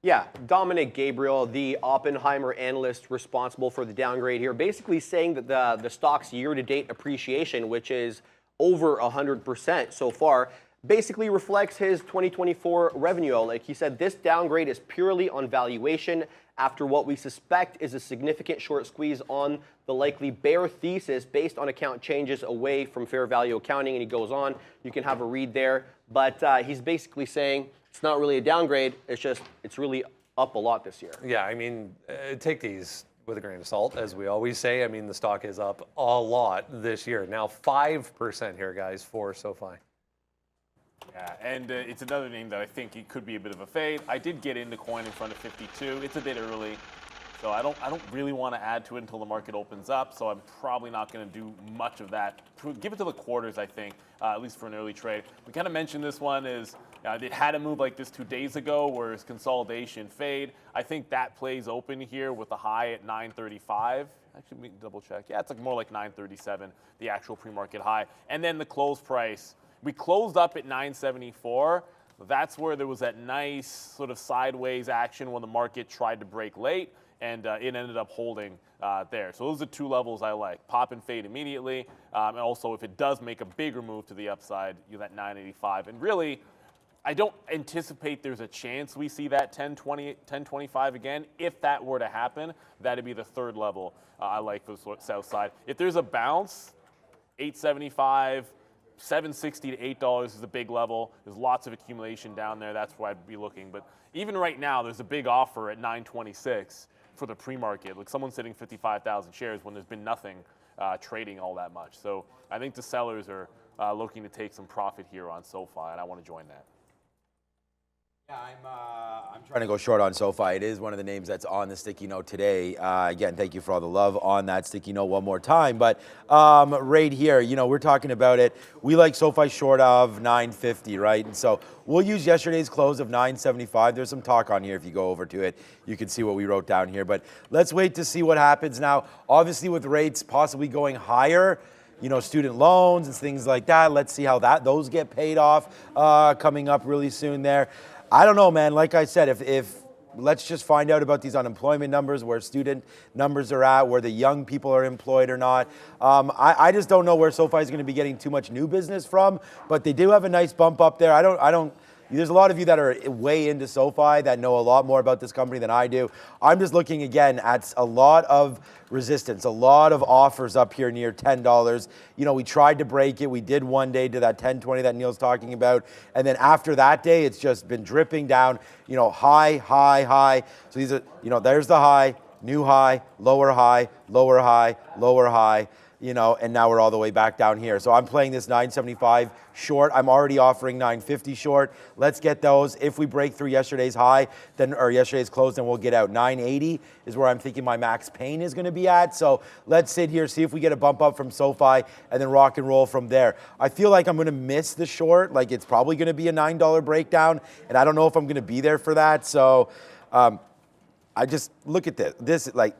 Yeah, Dominic Gabriel, the Oppenheimer analyst responsible for the downgrade here, basically saying that the stock's year-to-date appreciation, which is over 100% so far, basically reflects his 2024 revenue outlook. He said this downgrade is purely on valuation after what we suspect is a significant short squeeze on the likely bear thesis based on account changes away from fair value accounting. And he goes on, you can have a read there. But he's basically saying it's not really a downgrade. It's really up a lot this year. Yeah, I mean, take these with a grain of salt, as we always say. I mean, the stock is up a lot this year. Now 5% here, guys, for Sofi. Yeah, and it's another name that I think it could be a bit of a fade. I did get into coin in front of 52. It's a bit early, so I don't really want to add to it until the market opens up. So I'm probably not going to do much of that. Give it to the quarters, I think, at least for an early trade. We kind of mentioned this one is It had a move like this 2 days ago where it's consolidation fade. I think that plays open here with a high at 935. Actually, we can double check. Yeah, it's like more like 937, the actual pre-market high. And then the close price. We closed up at 974. That's where there was that nice sort of sideways action when the market tried to break late, and it ended up holding there. So those are 2 levels I like. Pop and fade immediately. And also, if it does make a bigger move to the upside, you're at 985. And really, I don't anticipate there's a chance we see that 1020, 1025 again. If that were to happen, that'd be the 3rd level I like for the south side. If there's a bounce, 875, 760 to $8 is a big level. There's lots of accumulation down there. That's where I'd be looking. But even right now, there's a big offer at 926 for the pre-market. Like someone's sitting 55,000 shares when there's been nothing trading all that much. So I think the sellers are looking to take some profit here on Sofi, and I want to join that. Yeah, I'm trying to go short on Sofi. It is one of the names that's on the sticky note today. Again, thank you for all the love on that sticky note one more time. But right here, we're talking about it. We like Sofi short of 950, right? And so we'll use yesterday's close of 975. There's some talk on here. If you go over to it, you can see what we wrote down here. But let's wait to see what happens now. Obviously, with rates possibly going higher, student loans and things like that. Let's see how those get paid off coming up really soon there. I don't know, man. Like I said, if let's just find out about these unemployment numbers, where student numbers are at, where the young people are employed or not. I just don't know where Sofi is going to be getting too much new business from, but they do have a nice bump up there. There's a lot of you that are way into Sofi that know a lot more about this company than I do. I'm just looking again at a lot of resistance, a lot of offers up here near $10. We tried to break it. We did one day to that 1020 that Neil's talking about. And then after that day, it's just been dripping down, high, high, high. So these are, there's the high, new high, lower high, lower high, lower high. And now we're all the way back down here. So I'm playing this 975 short. I'm already offering 950 short. Let's get those. If we break through yesterday's high, or yesterday's close, then we'll get out. 980 is where I'm thinking my max pain is going to be at. So let's sit here, see if we get a bump up from Sofi, and then rock and roll from there. I feel like I'm going to miss the short. Like it's probably going to be a $9 breakdown, and I don't know if I'm going to be there for that. So I just look at this like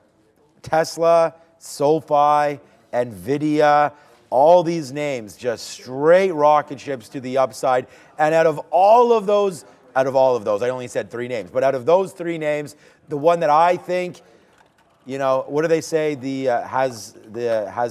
Tesla, Sofi, NVIDIA, all these names, just straight rocket ships to the upside. And out of all of those, I only said 3 names, but out of those 3 names, the one that I think, what do they say? Has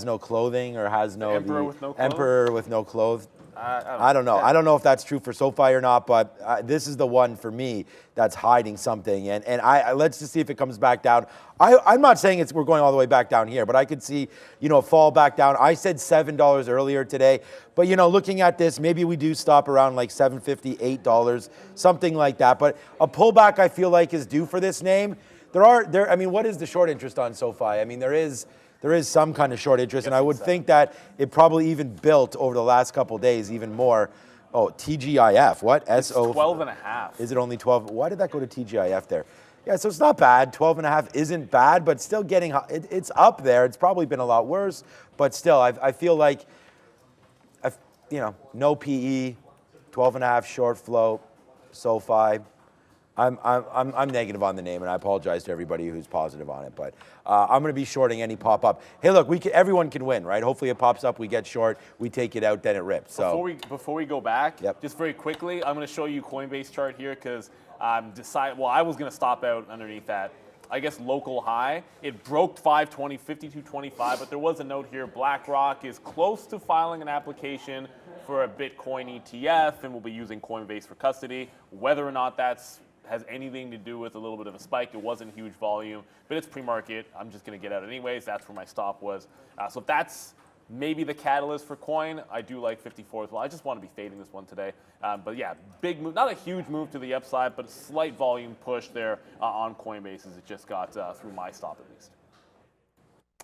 no clothing, or has no Emperor with no clothes? Emperor with no clothes. I don't know. I don't know if that's true for Sofi or not, but this is the one for me that's hiding something. And let's just see if it comes back down. I'm not saying we're going all the way back down here, but I could see, a fall back down. I said $7 earlier today, but looking at this, maybe we do stop around like $7.50, $8, something like that. But a pullback I feel like is due for this name. What is the short interest on Sofi? There is some kind of short interest, and I would think that it probably even built over the last couple of days even more. Oh, TGIF, what? It's 12.5. Is it only 12? Why did that go to TGIF there? Yeah, so it's not bad. 12.5 isn't bad, but still getting, it's up there. It's probably been a lot worse, but still, I feel like, no PE, 12.5 short float, Sofi. I'm negative on the name, and I apologize to everybody who's positive on it. But I'm going to be shorting any pop up. Hey, look, everyone can win, right? Hopefully it pops up, we get short, we take it out, then it rips. So before we go back, just very quickly, I'm going to show you Coinbase chart here because I was going to stop out underneath that, I guess, local high. It broke 520, 52.25, but there was a note here. BlackRock is close to filing an application for a Bitcoin ETF, and we'll be using Coinbase for custody. Whether or not has anything to do with a little bit of a spike. It wasn't huge volume, but it's pre-market. I'm just going to get out anyways. That's where my stop was. So if that's maybe the catalyst for coin, I do like 54 as well. I just want to be fading this one today. But yeah, big move, not a huge move to the upside, but a slight volume push there on Coinbase as it just got through my stop at least.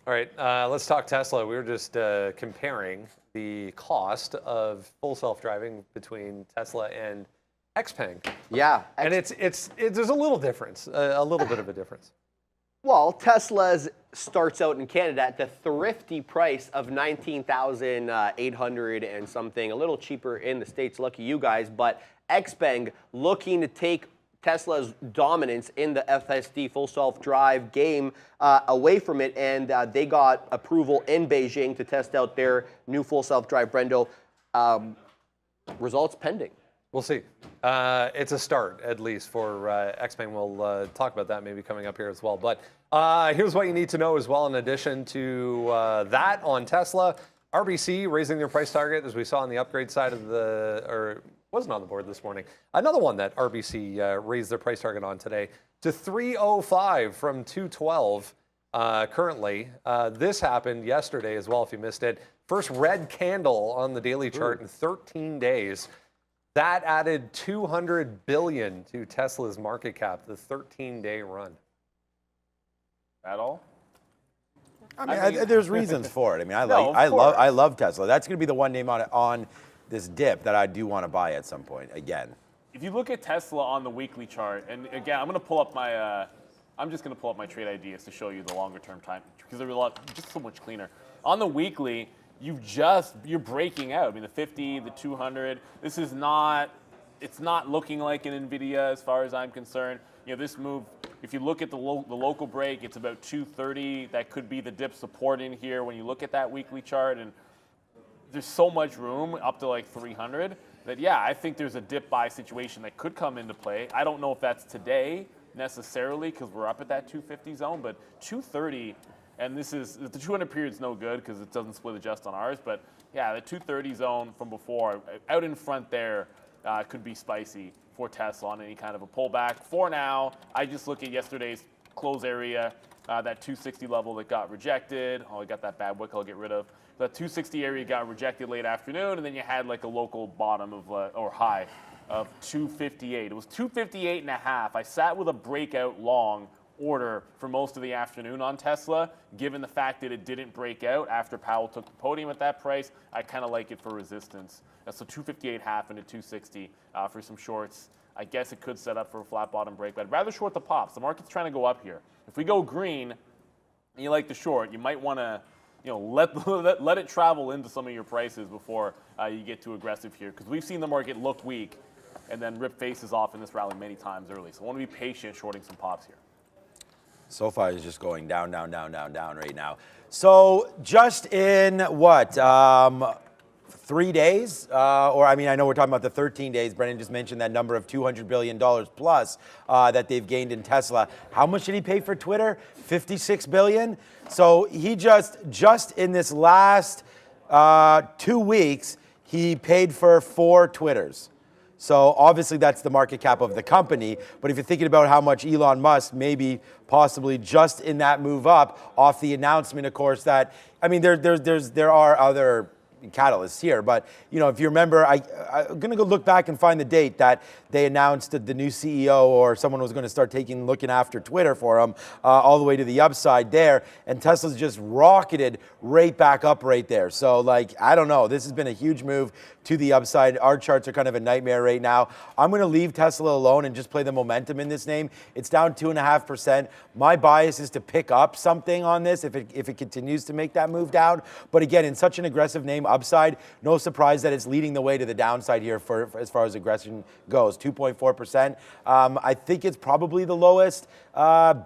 All right, let's talk Tesla. We were just comparing the cost of full self-driving between Tesla and Xpeng. Yeah. And it's there's a little difference, a little bit of a difference. Well, Tesla's starts out in Canada at the thrifty price of 19,800 and something, a little cheaper in the States, lucky you guys, but XPeng looking to take Tesla's dominance in the FSD full self-drive game away from it, and they got approval in Beijing to test out their new full self-drive Brendo. Results pending. We'll see. It's a start, at least, for XPeng. We'll talk about that maybe coming up here as well. But here's what you need to know as well in addition to that on Tesla. RBC raising their price target, as we saw on the upgrade side of the, or wasn't on the board this morning. Another one that RBC raised their price target on today to 305 from 212 currently. This happened yesterday as well, if you missed it. First red candle on the daily chart in 13 days. That added $200 billion to Tesla's market cap, the 13-day run. At all? I mean, there's reasons for it. I mean, I love Tesla. That's going to be the one name on this dip that I do want to buy at some point again. If you look at Tesla on the weekly chart, and again, I'm going to pull up my, I'm just going to pull up my trade ideas to show you the longer term time because they're just so much cleaner. On the weekly, you're breaking out. I mean, the 50, the 200. This is not. It's not looking like an Nvidia as far as I'm concerned. You know, this move. If you look at the local break, it's about 230. That could be the dip support in here when you look at that weekly chart. And there's so much room up to like 300 that, yeah, I think there's a dip buy situation that could come into play. I don't know if that's today necessarily because we're up at that 250 zone, but 230. And this is, the 200 period is no good because it doesn't split adjust on ours. But yeah, the 230 zone from before, out in front there, could be spicy for Tesla on any kind of a pullback. For now, I just look at yesterday's close area, that 260 level that got rejected. Oh, I got that bad wick I'll get rid of. The 260 area got rejected late afternoon, and then you had like a local bottom of, or high of 258. It was 258 and a half. I sat with a breakout long order for most of the afternoon on Tesla. Given the fact that it didn't break out after Powell took the podium at that price, I kind of like it for resistance. So 258 half into 260 for some shorts. I guess it could set up for a flat bottom break, but I'd rather short the pops. The market's trying to go up here. If we go green and you like the short, you might want to, you know, let it travel into some of your prices before you get too aggressive here, because we've seen the market look weak and then rip faces off in this rally many times early. So I want to be patient shorting some pops here. Sofi is just going down, down, down, down, down right now. So just in what, 3 days? Or I mean, I know we're talking about the 13 days. Brendan just mentioned that number of $200 billion plus that they've gained in Tesla. How much did he pay for Twitter? $56 billion. So he just in this last 2 weeks, he paid for 4 Twitters. So obviously that's the market cap of the company. But if you're thinking about how much Elon Musk maybe possibly just in that move up off the announcement, of course, that, I mean, there are other catalysts here, but you know, if you remember, I'm gonna go look back and find the date that they announced that the new CEO or someone was going to start looking after Twitter for them, all the way to the upside there, and Tesla's just rocketed right back up right there. So like, I don't know, this has been a huge move to the upside. Our charts are kind of a nightmare right now. I'm going to leave Tesla alone and just play the momentum in this name. It's down 2.5%. My bias is to pick up something on this if it continues to make that move down. But again, in such an aggressive name, upside, no surprise that it's leading the way to the downside here for as far as aggression goes. 2.4%. I think it's probably the lowest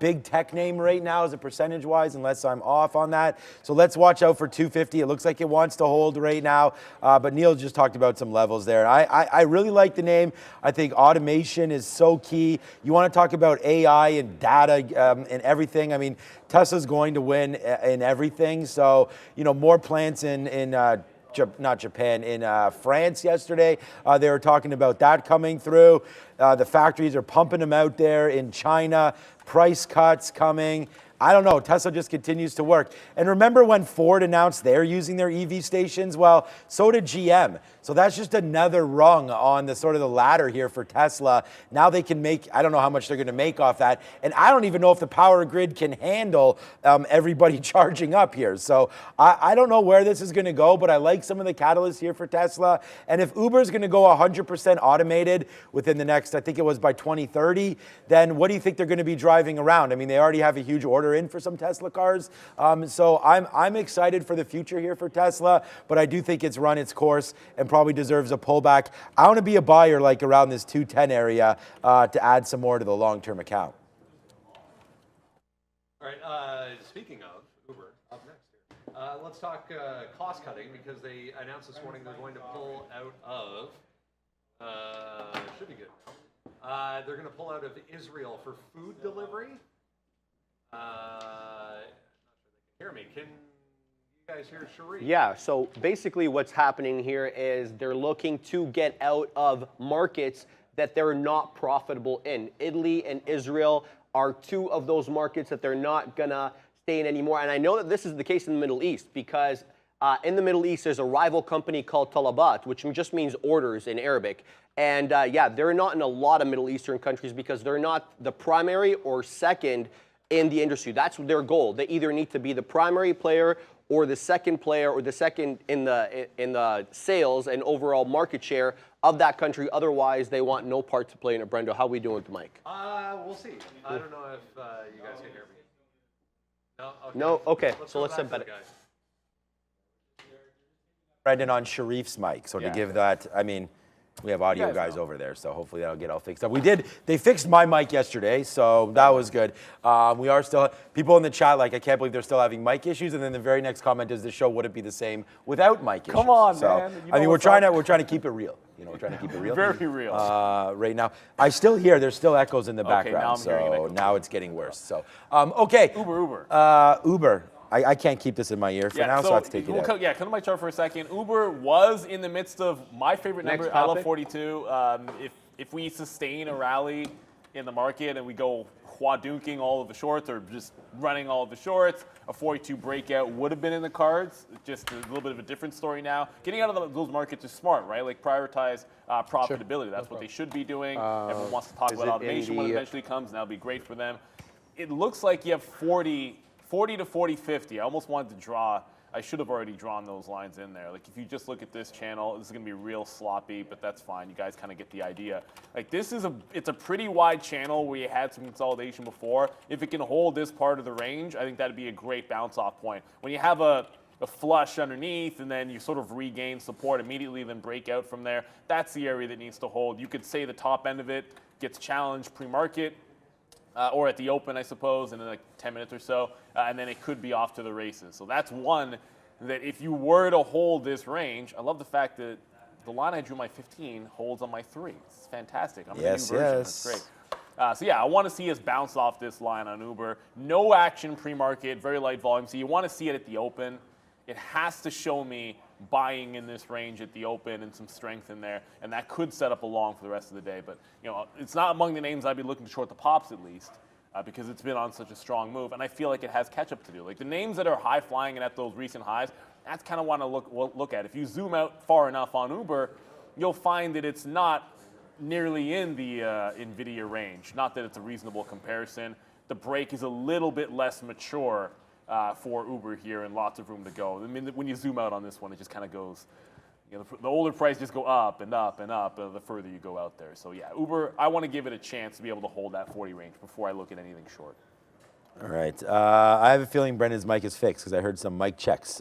big tech name right now as a percentage-wise, unless I'm off on that. So let's watch out for 250. It looks like it wants to hold right now, but Neil just talked about some levels there. I really like the name. I think automation is so key. You want to talk about AI and data and everything. I mean, Tesla's going to win in everything. So, you know, more plants in not Japan, in France yesterday. They were talking about that coming through. The factories are pumping them out there in China. Price cuts coming. I don't know. Tesla just continues to work. And remember when Ford announced they're using their EV stations? Well, so did GM. So that's just another rung on the sort of the ladder here for Tesla. Now they can make, I don't know how much they're going to make off that. And I don't even know if the power grid can handle everybody charging up here. So I don't know where this is going to go, but I like some of the catalysts here for Tesla. And if Uber is going to go 100% automated within the next, I think it was by 2030, then what do you think they're going to be driving around? I mean, they already have a huge order order in for some Tesla cars. So I'm excited for the future here for Tesla, but I do think it's run its course and probably deserves a pullback. I want to be a buyer like around this 210 area to add some more to the long-term account. All right, speaking of Uber, up next here. Let's talk cost cutting, because they announced this morning they're going to pull out of, should be good. They're going to pull out of Israel for food delivery. I'm not sure they can hear me. Can you guys hear Sharif? Yeah, so basically what's happening here is they're looking to get out of markets that they're not profitable in. Italy and Israel are two of those markets that they're not gonna stay in anymore. And I know that this is the case in the Middle East, because in the Middle East there's a rival company called Talabat, which just means orders in Arabic. And yeah, they're not in a lot of Middle Eastern countries because they're not the primary or second in the industry. That's their goal. They either need to be the primary player or the second player or the second in the sales and overall market share of that country. Otherwise, they want no part to play in it. Brendo, how are we doing with the mic? We'll see. I don't know if you guys can hear me. No? Okay. No? Okay, so let's set better. Brendan on Sharif's mic, so to give that, I mean, we have audio guys know. over there, so hopefully that'll get all fixed up. They fixed my mic yesterday, so that was good. We are still, people in the chat, like, I can't believe they're still having mic issues, and then the very next comment is the show wouldn't be the same without mic issues. Come on, so, man. I mean, we're trying to keep it real. You know, we're trying to keep it real. Very real. Right now. I still hear, there's still echoes in the background, so now it's getting worse. So, okay. Uber. I can't keep this in my ear for now, so I have to take it out. Come to my chart for a second. Uber was in the midst of my favorite number. I love 42. If we sustain a rally in the market and we go quadunking all of the shorts or just running all of the shorts, a 42 breakout would have been in the cards. Just a little bit of a different story now. Getting out of those markets is smart, right? Like prioritize profitability. That's what they should be doing. Everyone wants to talk about automation when it eventually comes, and that'll be great for them. It looks like you have 40 to 40, 50. I almost wanted to draw. I should have already drawn those lines in there. Like if you just look at this channel, this is gonna be real sloppy, but that's fine. You guys kind of get the idea. Like this is it's a pretty wide channel where you had some consolidation before. If it can hold this part of the range, I think that'd be a great bounce off point. When you have a flush underneath and then you sort of regain support immediately, then break out from there, that's the area that needs to hold. You could say the top end of it gets challenged pre-market, or at the open, I suppose, in like 10 minutes or so, and then it could be off to the races. So that's one that if you were to hold this range, I love the fact that the line I drew my 15 holds on my 3. It's fantastic. I'm in a new version. That's great. So yeah, I want to see us bounce off this line on Uber. No action pre-market, very light volume. So you want to see it at the open. It has to show me buying in this range at the open and some strength in there, and that could set up a long for the rest of the day. But you know, it's not among the names I'd be looking to short the pops at least, because it's been on such a strong move, and I feel like it has catch up to do. Like the names that are high flying and at those recent highs, that's kind of want to look at. If you zoom out far enough on Uber, you'll find that it's not nearly in the NVIDIA range. Not that it's a reasonable comparison. The break is a little bit less mature for Uber here and lots of room to go. I mean, when you zoom out on this one, it just kind of goes, you know, the older price just go up and up and up the further you go out there. So yeah, Uber, I want to give it a chance to be able to hold that 40 range before I look at anything short. All right. I have a feeling Brendan's mic is fixed because I heard some mic checks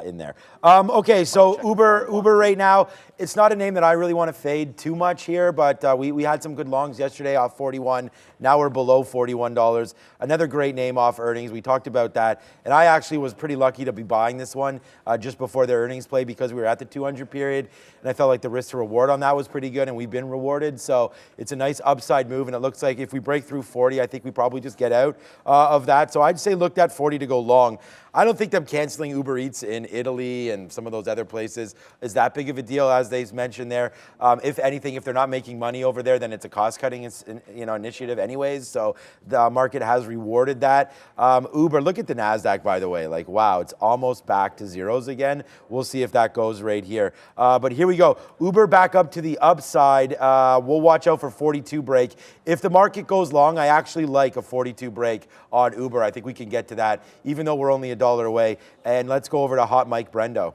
in there. Okay, so Uber right now, it's not a name that I really want to fade too much here, but we had some good longs yesterday off 41. Now we're below $41. Another great name off earnings. We talked about that. And I actually was pretty lucky to be buying this one just before their earnings play because we were at the 200 period. And I felt like the risk to reward on that was pretty good, and we've been rewarded. So it's a nice upside move, and it looks like if we break through 40, I think we probably just get out of that. So I'd say look at 40 to go long. I don't think them canceling Uber Eats in Italy and some of those other places is that big of a deal, as they mentioned there. If anything, if they're not making money over there, then it's a cost-cutting initiative anyways. So the market has rewarded that. Uber, look at the NASDAQ, by the way. Like, wow, it's almost back to zeros again. We'll see if that goes right here. But here we go. Uber back up to the upside. We'll watch out for 42 break. If the market goes long, I actually like a 42 break on Uber. I think we can get to that, even though we're only $1 away. And let's go over to Hot Mike Brendo.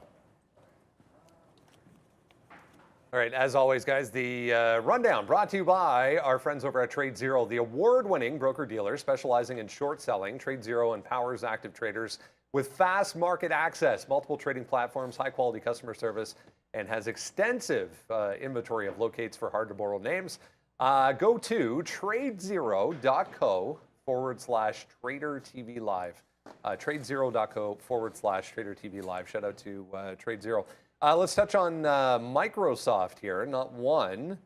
All right, as always, guys, the rundown brought to you by our friends over at TradeZero, the award-winning broker-dealer specializing in short selling. TradeZero empowers active traders with fast market access, multiple trading platforms, high-quality customer service, and has extensive inventory of locates for hard-to-borrow names. Go to tradezero.co/TraderTV.live. Tradezero.co/TraderTV.live. Shout out to TradeZero. Let's touch on Microsoft here. Not one,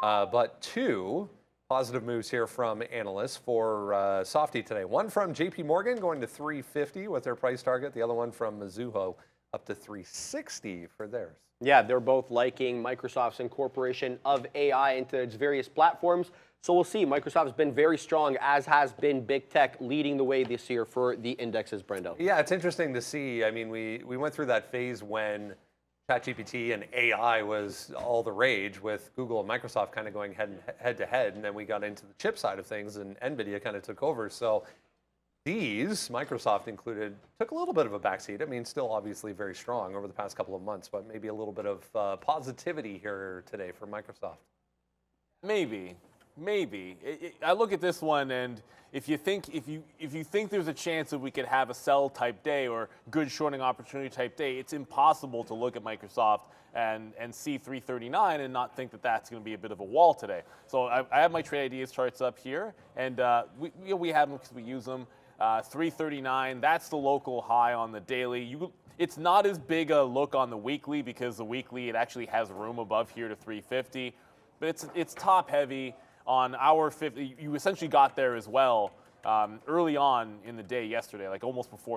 but two positive moves here from analysts for Sofi today. One from JP Morgan going to 350 with their price target. The other one from Mizuho up to 360 for theirs. Yeah, they're both liking Microsoft's incorporation of AI into its various platforms. So we'll see. Microsoft has been very strong, as has been big tech, leading the way this year for the indexes, Brendo. Yeah, it's interesting to see. I mean, we went through that phase when ChatGPT and AI was all the rage, with Google and Microsoft kind of going head to head, and then we got into the chip side of things, and NVIDIA kind of took over. So these, Microsoft included, took a little bit of a backseat. I mean, still obviously very strong over the past couple of months, but maybe a little bit of positivity here today for Microsoft. Maybe. I look at this one, and if you think there's a chance that we could have a sell type day or good shorting opportunity type day, it's impossible to look at Microsoft and see 339 and not think that that's going to be a bit of a wall today. So I have my trade ideas charts up here, and we have them because we use them. 339, that's the local high on the daily. It's not as big a look on the weekly, because the weekly, it actually has room above here to 350, but it's top heavy. On hour 50, you essentially got there as well early on in the day yesterday, like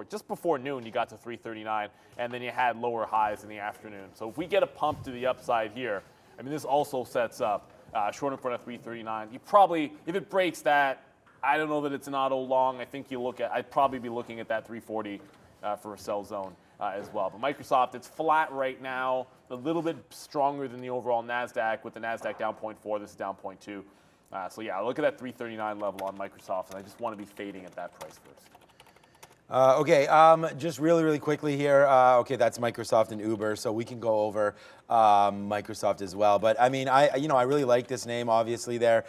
just before noon, you got to 339, and then you had lower highs in the afternoon. So if we get a pump to the upside here, I mean, this also sets up short in front of 339. You probably, if it breaks that, I don't know that it's an auto long. I think I'd probably be looking at that 340 for a sell zone as well. But Microsoft, it's flat right now, a little bit stronger than the overall NASDAQ, with the NASDAQ down 0.4, this is down 0.2. So yeah, look at that 339 level on Microsoft, and I just want to be fading at that price first. Okay, just really quickly here. Okay, that's Microsoft and Uber, so we can go over Microsoft as well. But I mean, I really like this name. Obviously, there,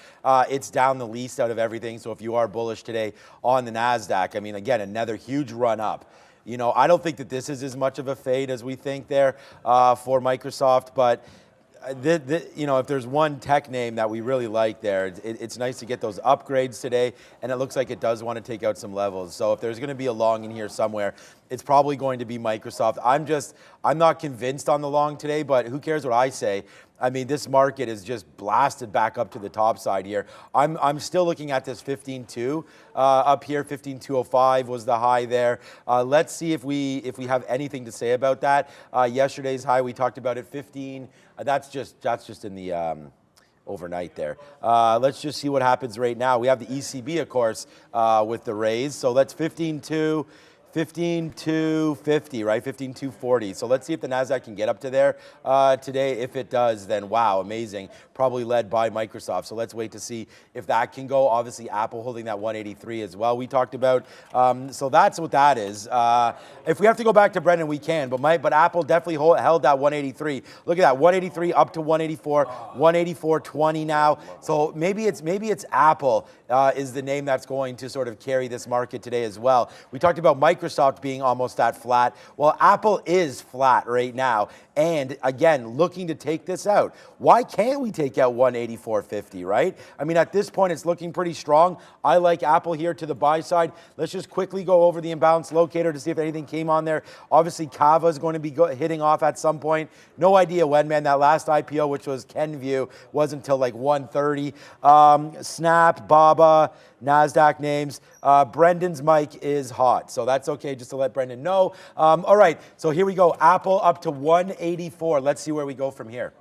it's down the least out of everything. So if you are bullish today on the NASDAQ, I mean, again, another huge run up. I don't think that this is as much of a fade as we think there for Microsoft, but if there's one tech name that we really like there, it's nice to get those upgrades today, and it looks like it does want to take out some levels. So if there's going to be a long in here somewhere, it's probably going to be Microsoft. I'm not convinced on the long today, but who cares what I say? I mean, this market is just blasted back up to the top side here. I'm still looking at this 15.2 up here. 15.205 was the high there. Let's see if we have anything to say about that. Yesterday's high, we talked about it, 15. That's just in the overnight there. Let's just see what happens right now. We have the ECB, of course, with the raise. So let's 15.2. 15,250, right? 15,240. So let's see if the NASDAQ can get up to there today. If it does, then wow, amazing. Probably led by Microsoft. So let's wait to see if that can go. Obviously, Apple holding that 183 as well, we talked about. So that's what that is. If we have to go back to Brendan, we can. But Apple definitely held that 183. Look at that, 183 up to 184, 184.20 now. So maybe it's Apple is the name that's going to sort of carry this market today as well. We talked about Microsoft being almost that flat. Well, Apple is flat right now, and again, looking to take this out. Why can't we take out 184.50, right? I mean, at this point, it's looking pretty strong. I like Apple here to the buy side. Let's just quickly go over the imbalance locator to see if anything came on there. Obviously, Kava is going to be hitting off at some point. No idea when, man. That last IPO, which was Kenvue, wasn't until like 1:30. Snap, Baba, NASDAQ names. Brendan's mic is hot, so that's okay, just to let Brendan know. All right, so here we go. Apple up to 184. Let's see where we go from here.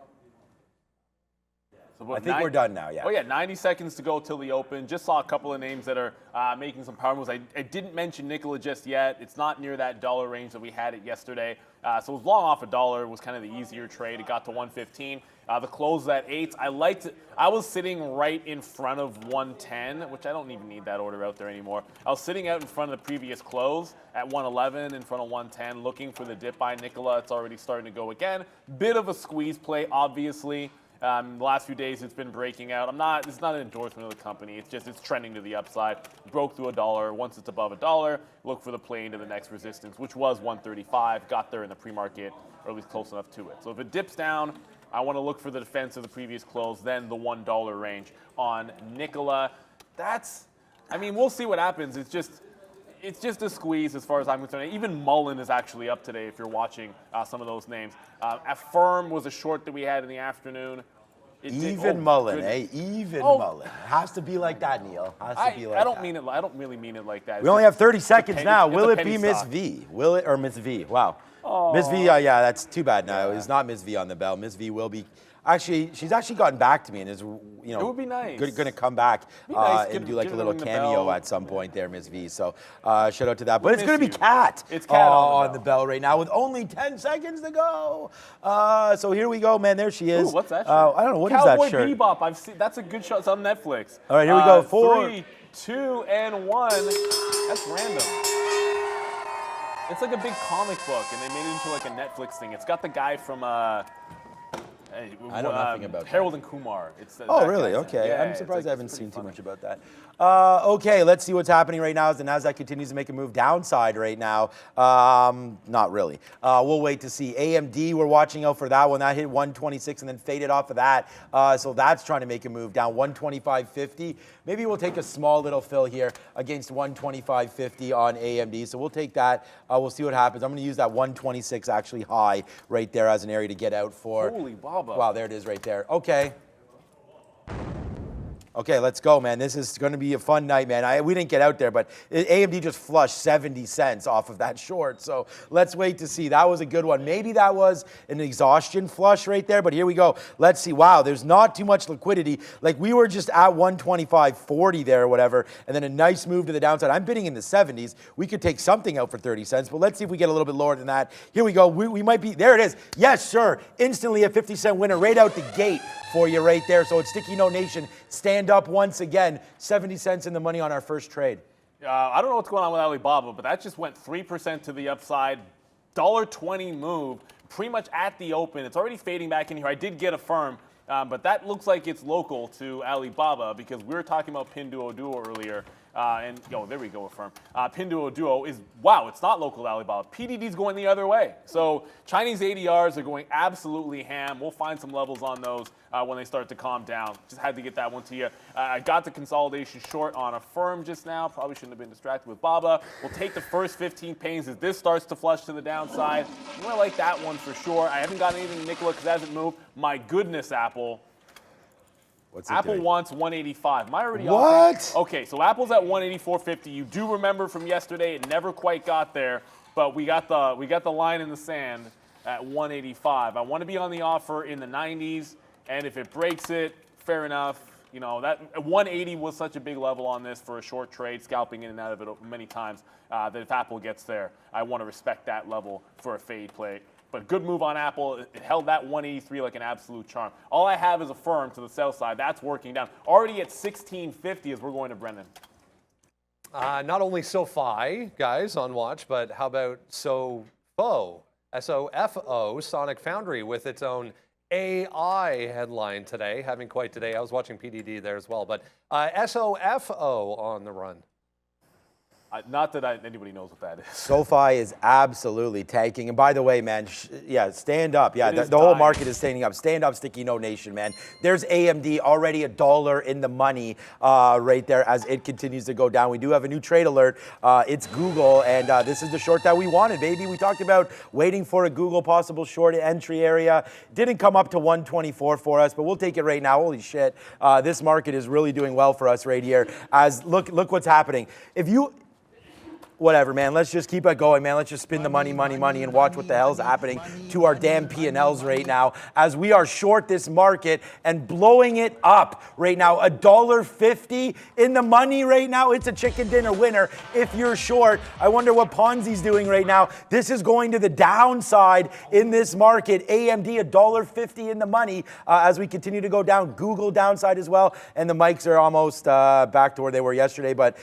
So I think we're done now, yeah. Oh, yeah, 90 seconds to go till the open. Just saw a couple of names that are making some power moves. I didn't mention Nikola just yet. It's not near that dollar range that we had it yesterday. So it was long off $1. It was kind of the easier trade. It got to 115. The close was at 8. I was sitting right in front of 110, which I don't even need that order out there anymore. I was sitting out in front of the previous close at 111, in front of 110, looking for the dip by Nikola. It's already starting to go again. Bit of a squeeze play, obviously. The last few days it's been breaking out. It's not an endorsement of the company. It's just it's trending to the upside. Broke through $1. Once it's above $1, look for the play into the next resistance, which was 135. Got there in the pre-market, or at least close enough to it. So if it dips down, I want to look for the defense of the previous close, then the $1 range on Nikola. We'll see what happens. It's just a squeeze as far as I'm concerned. Even Mullen is actually up today if you're watching some of those names. Affirm was a short that we had in the afternoon. Mullen. It has to be like that, Neil. I don't really mean it like that. We only have 30 seconds now. Will it be Miss V? Will it, or Miss V? Wow. Miss V, yeah, that's too bad now. It's not Miss V on the bell. Miss V will be. Actually, she's actually gotten back to me and is, it would be nice. Going to come back and do like a little cameo at some point there, Miss V. So shout out to that. But it's going to be Kat. It's Kat on the bell right now with only 10 seconds to go. So here we go, man. There she is. Ooh, what's that shirt? I don't know. What is that shirt? Cowboy Bebop. I've seen. That's a good show. It's on Netflix. All right, here we go. 4, 3, 2, and 1. That's random. It's like a big comic book, and they made it into like a Netflix thing. It's got the guy from I know nothing about Harold that. and Kumar. Oh, really? Okay. Yeah, I'm surprised I haven't seen funny. too much about that. Okay, let's see what's happening right now as the NASDAQ continues to make a move downside right now. Not really. We'll wait to see. AMD, we're watching out for that one. That hit 126 and then faded off of that. So that's trying to make a move down 125.50. Maybe we'll take a small little fill here against 125.50 on AMD. So we'll take that. We'll see what happens. I'm going to use that 126 actually high right there as an area to get out for. Holy baba. Wow, there it is right there. Okay. Okay, let's go, man. This is going to be a fun night, man. We didn't get out there, but AMD just flushed 70 cents off of that short. So let's wait to see. That was a good one. Maybe that was an exhaustion flush right there, but here we go. Let's see. Wow, there's not too much liquidity. Like we were just at 125.40 there or whatever, and then a nice move to the downside. I'm bidding in the 70s. We could take something out for 30 cents, but let's see if we get a little bit lower than that. Here we go. We might be, there it is. Yes, sir. Instantly a 50-cent winner right out the gate for you right there. So it's Sticky No Nation. Stand up once again. 70 cents in the money on our first trade. I don't know what's going on with Alibaba, but that just went 3% to the upside. $1.20 move, pretty much at the open. It's already fading back in here. I did get a firm, but that looks like it's local to Alibaba because we were talking about Pinduoduo earlier. There we go, Affirm. Pinduoduo is, wow, it's not local to Alibaba. PDD's going the other way. So Chinese ADRs are going absolutely ham. We'll find some levels on those when they start to calm down. Just had to get that one to you. I got the consolidation short on Affirm just now. Probably shouldn't have been distracted with Baba. We'll take the first 15 pains as this starts to flush to the downside. I'm going to like that one for sure. I haven't got anything Nikola because it hasn't moved. My goodness, Apple. What's it Apple doing? wants 185. Am I already What? off? Okay, so Apple's at 184.50. You do remember from yesterday it never quite got there, but we got the line in the sand at 185. I want to be on the offer in the 90s, and if it breaks it, fair enough. You know, that 180 was such a big level on this for a short trade, scalping in and out of it many times, that if Apple gets there, I want to respect that level for a fade play. But good move on Apple. It held that 183 like an absolute charm. All I have is a firm to the sell side. That's working down. Already at 1650 as we're going to Brendan. Not only SoFi, guys, on watch, but how about SOFO? SOFO, Sonic Foundry, with its own AI headline today. Having quite today. I was watching PDD there as well. But SOFO on the run. Not that anybody knows what that is. SoFi is absolutely tanking. And by the way, man, stand up. Yeah, the whole market is standing up. Stand up, Sticky No Nation, man. There's AMD already $1 in the money right there as it continues to go down. We do have a new trade alert. It's Google, and this is the short that we wanted, baby. We talked about waiting for a Google possible short entry area. Didn't come up to 124 for us, but we'll take it right now. Holy shit. This market is really doing well for us right here. As look what's happening. whatever, man. Let's just keep it going, man. Let's just spin the money, and watch what the hell's happening to our damn P&Ls right now as we are short this market and blowing it up right now. $1.50 in the money right now. It's a chicken dinner winner if you're short. I wonder what Ponzi's doing right now. This is going to the downside in this market. AMD $1.50 in the money as we continue to go down. Google downside as well, and the mics are almost back to where they were yesterday. But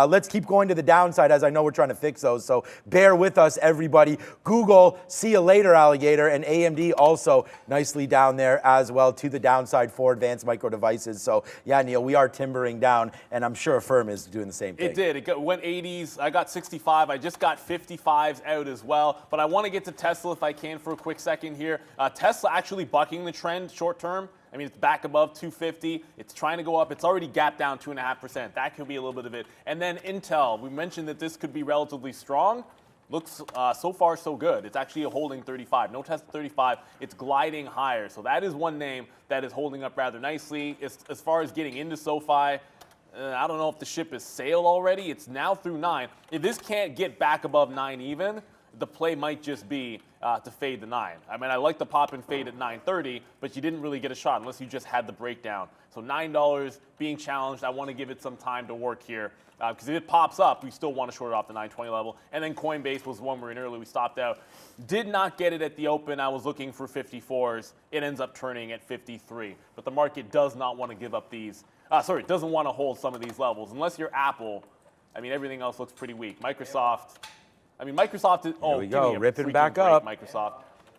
let's keep going to the downside as I know we're trying to fix those. So bear with us, everybody. Google, see you later, alligator, and AMD also nicely down there as well to the downside for advanced micro devices. So yeah, Neil, we are timbering down, and I'm sure Affirm is doing the same thing. It did. It went 80s. I got 65. I just got 55s out as well. But I want to get to Tesla if I can for a quick second here. Tesla actually bucking the trend short term. I mean, it's back above 250. It's trying to go up. It's already gapped down 2.5%. That could be a little bit of it. And then Intel, we mentioned that this could be relatively strong. Looks so far so good. It's actually holding 35. No test 35. It's gliding higher. So that is one name that is holding up rather nicely. As far as getting into Sofi, I don't know if the ship is sailed already. It's now through 9. If this can't get back above 9 even, the play might just be to fade the 9. I mean, I like the pop and fade at 9.30, but you didn't really get a shot unless you just had the breakdown. So $9 being challenged. I want to give it some time to work here because if it pops up, we still want to short it off the 920 level. And then Coinbase was one we're in early. We stopped out. Did not get it at the open. I was looking for 54s. It ends up turning at 53. But the market does not want to give up these. Doesn't want to hold some of these levels. Unless you're Apple, I mean, everything else looks pretty weak. Microsoft is, There we go, ripping back break, up.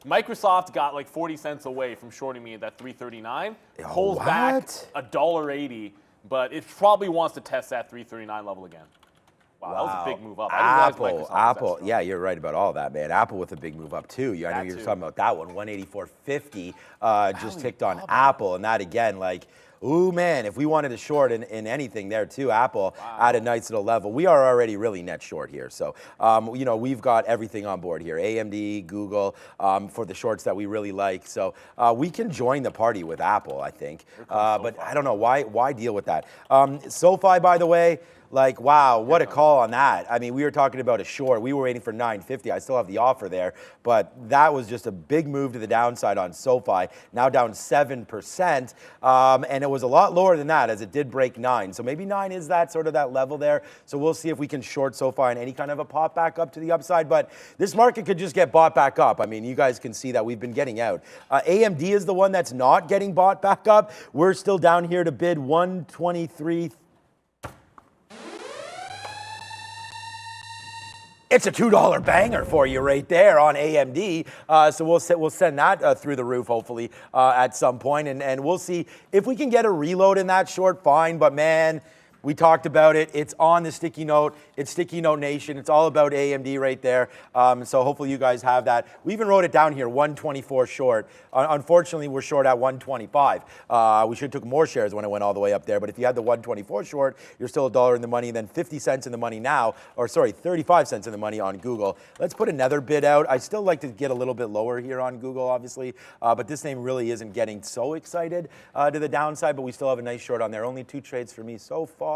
Microsoft got like 40 cents away from shorting me at that 339. Pulls back $1.80, but it probably wants to test that 339 level again. Wow, that was a big move up. I didn't realize Apple. Yeah, you're right about all that, man. Apple with a big move up too. I know you were talking about that one. 184.50 just ticked on Apple, and that again, like. Ooh, man, if we wanted to short in anything there, too, Apple at a nice little level. We are already really net short here. So, we've got everything on board here. AMD, Google, for the shorts that we really like. So, we can join the party with Apple, I think. But I don't know. Why deal with that? SoFi, by the way, like, wow, what a call on that. I mean, we were talking about a short. We were waiting for 950. I still have the offer there. But that was just a big move to the downside on SoFi. Now down 7%. And it was a lot lower than that as it did break 9. So maybe 9 is that sort of that level there. So we'll see if we can short SoFi in any kind of a pop back up to the upside. But this market could just get bought back up. I mean, you guys can see that we've been getting out. AMD is the one that's not getting bought back up. We're still down here to bid 123. It's a $2 banger for you right there on AMD. So we'll send that through the roof, hopefully, at some point. And we'll see if we can get a reload in that short, fine. But, man, we talked about it. It's on the sticky note. It's Sticky Note Nation. It's all about AMD right there. So hopefully you guys have that. We even wrote it down here, 124 short. Unfortunately, we're short at 125. We should have took more shares when it went all the way up there. But if you had the 124 short, you're still $1 in the money, and then 50 cents in the money now. 35 cents in the money on Google. Let's put another bid out. I still like to get a little bit lower here on Google, obviously. But this name really isn't getting so excited to the downside. But we still have a nice short on there. Only 2 trades for me so far.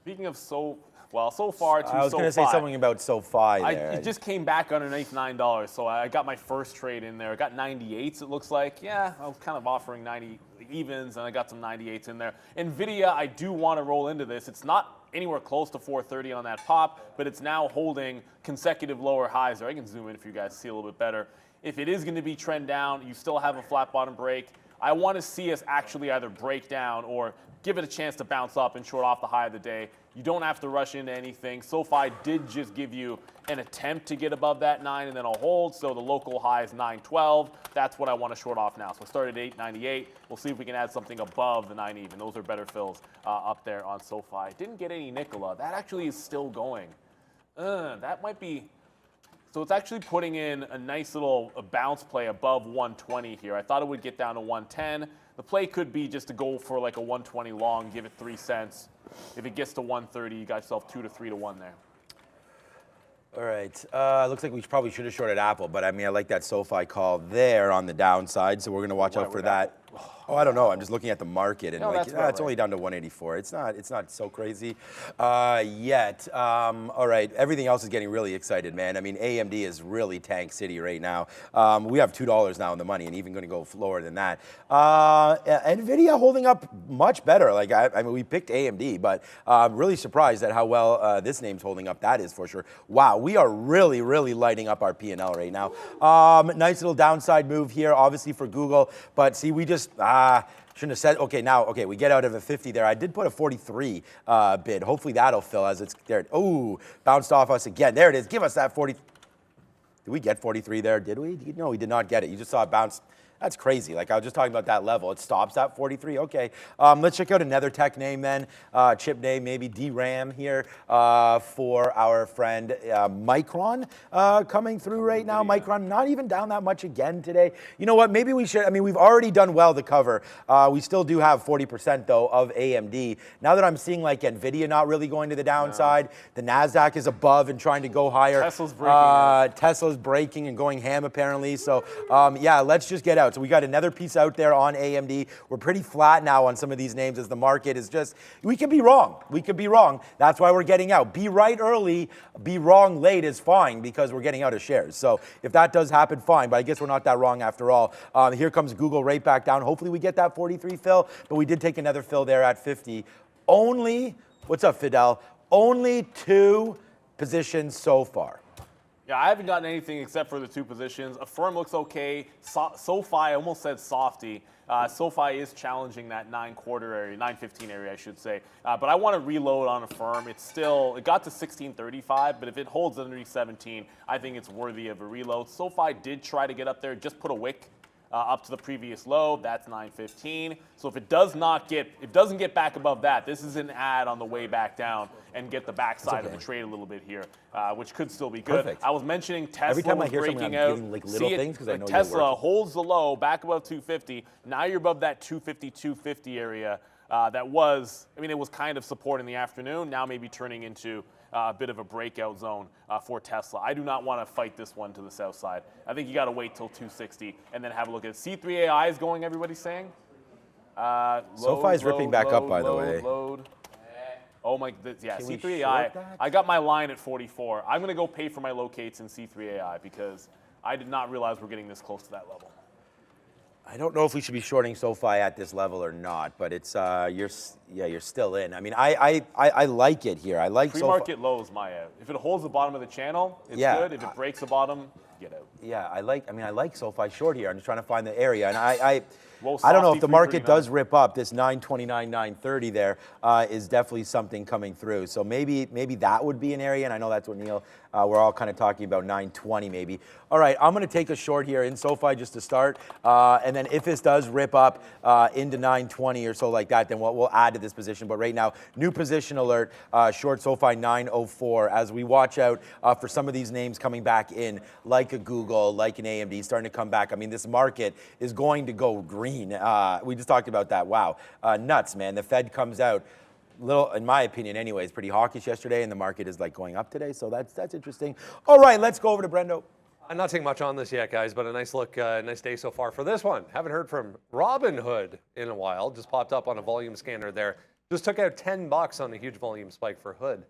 Speaking of so far to I was going to say something about SoFi there. It just came back underneath $9, so I got my first trade in there. I got 98s, it looks like. Yeah, I was kind of offering 90 evens, and I got some 98s in there. NVIDIA, I do want to roll into this. It's not anywhere close to 430 on that pop, but it's now holding consecutive lower highs there. I can zoom in if you guys see a little bit better. If it is going to be trend down, you still have a flat bottom break. I want to see us actually either break down or give it a chance to bounce up and short off the high of the day. You don't have to rush into anything. SoFi did just give you an attempt to get above that 9 and then a hold. So the local high is 912. That's what I want to short off now. So I started at 898. We'll see if we can add something above the 9 even. Those are better fills up there on SoFi. Didn't get any Nikola. That actually is still going. That might be. So it's actually putting in a nice little bounce play above 120 here. I thought it would get down to 110. The play could be just to go for like a 120 long, give it 3 cents. If it gets to 130, you got yourself 2 to 3 to 1 there. All right. Looks like we probably should have shorted Apple, but I mean, I like that SoFi call there on the downside, so we're going to watch out for that. Oh, I don't know. I'm just looking at the market, and No, like, that's about it's only right. down to 184. It's not so crazy yet. All right, everything else is getting really excited, man. I mean, AMD is really tank city right now. We have $2 now in the money, and even going to go lower than that. Nvidia holding up much better. Like I mean, we picked AMD, but I'm really surprised at how well this name's holding up. That is for sure. Wow, we are really, really lighting up our P&L right now. Nice little downside move here, obviously for Google, but see, we just shouldn't have said. Okay, we get out of a 50 there. I did put a 43 bid. Hopefully that'll fill as it's there. Oh, bounced off us again. There it is. Give us that 40. Did we get 43 there? Did we? No, we did not get it. You just saw it bounce. That's crazy. Like I was just talking about that level. It stops at 43. Okay. Let's check out another tech name then. Chip name, maybe DRAM here for our friend Micron coming through right now. Micron not even down that much again today. You know what? Maybe we should. I mean, we've already done well to cover. We still do have 40% though of AMD. Now that I'm seeing like Nvidia not really going to the downside, the NASDAQ is above and trying to go higher. Tesla's breaking. Tesla's breaking and going ham apparently. So yeah, let's just get out. So we got another piece out there on AMD. We're pretty flat now on some of these names as the market is just, we could be wrong. We could be wrong. That's why we're getting out. Be right early, be wrong late is fine because we're getting out of shares. So if that does happen, fine. But I guess we're not that wrong after all. Here comes Google right back down. Hopefully we get that 43 fill, but we did take another fill there at 50. Only, what's up, Fidel? Only 2 positions so far. Yeah, I haven't gotten anything except for the 2 positions. Affirm looks okay. Sofi, I almost said softy. Sofi is challenging that 9.25 area, 9.15 area, I should say. But I want to reload on Affirm. It got to 16.35, but if it holds underneath 17, I think it's worthy of a reload. Sofi did try to get up there, just put a wick up to the previous low. That's 9.15. So if it doesn't get back above that, this is an ad on the way back down and get the backside of the trade a little bit here, which could still be good. Perfect. I was mentioning Tesla Every time I was hear something, breaking I'm out. giving like little things because I know you're Tesla working. holds the low back above 250. Now you're above that 250, 250 area. That was, I mean, it was kind of support in the afternoon. Now maybe turning into a bit of a breakout zone for Tesla. I do not want to fight this one to the south side. I think you got to wait till 260 and then have a look at it. C3AI is going, everybody's saying? Sofi is ripping back up, by the way. Load. Oh my, yeah, Can we short C3AI. that? I got my line at 44. I'm going to go pay for my locates in C3AI because I did not realize we're getting this close to that level. I don't know if we should be shorting SoFi at this level or not, but it's you're still in. I mean, I like it here. I like Pre-market low is my out. If it holds the bottom of the channel, it's good. If it breaks the bottom, get out. Yeah, I like SoFi short here. I'm just trying to find the area, and I Well, don't know softy if the market 339. does rip up. This 929, 930 there is definitely something coming through. So maybe that would be an area, and I know that's what Neil, we're all kind of talking about 920 maybe. All right, I'm going to take a short here in SoFi just to start, and then if this does rip up into 920 or so like that, then we'll add to this position. But right now, new position alert, short SoFi 904 as we watch out for some of these names coming back in, like a Google, like an AMD, starting to come back. I mean, this market is going to go green. We just talked about that. Wow, nuts, man. The Fed comes out. Little, in my opinion, anyways, pretty hawkish yesterday, and the market is like going up today. So that's interesting. All right, let's go over to Brendo. I'm not taking much on this yet, guys, but a nice look, nice day so far for this one. Haven't heard from Robinhood in a while. Just popped up on a volume scanner there. Just took out $10 on a huge volume spike for Hood.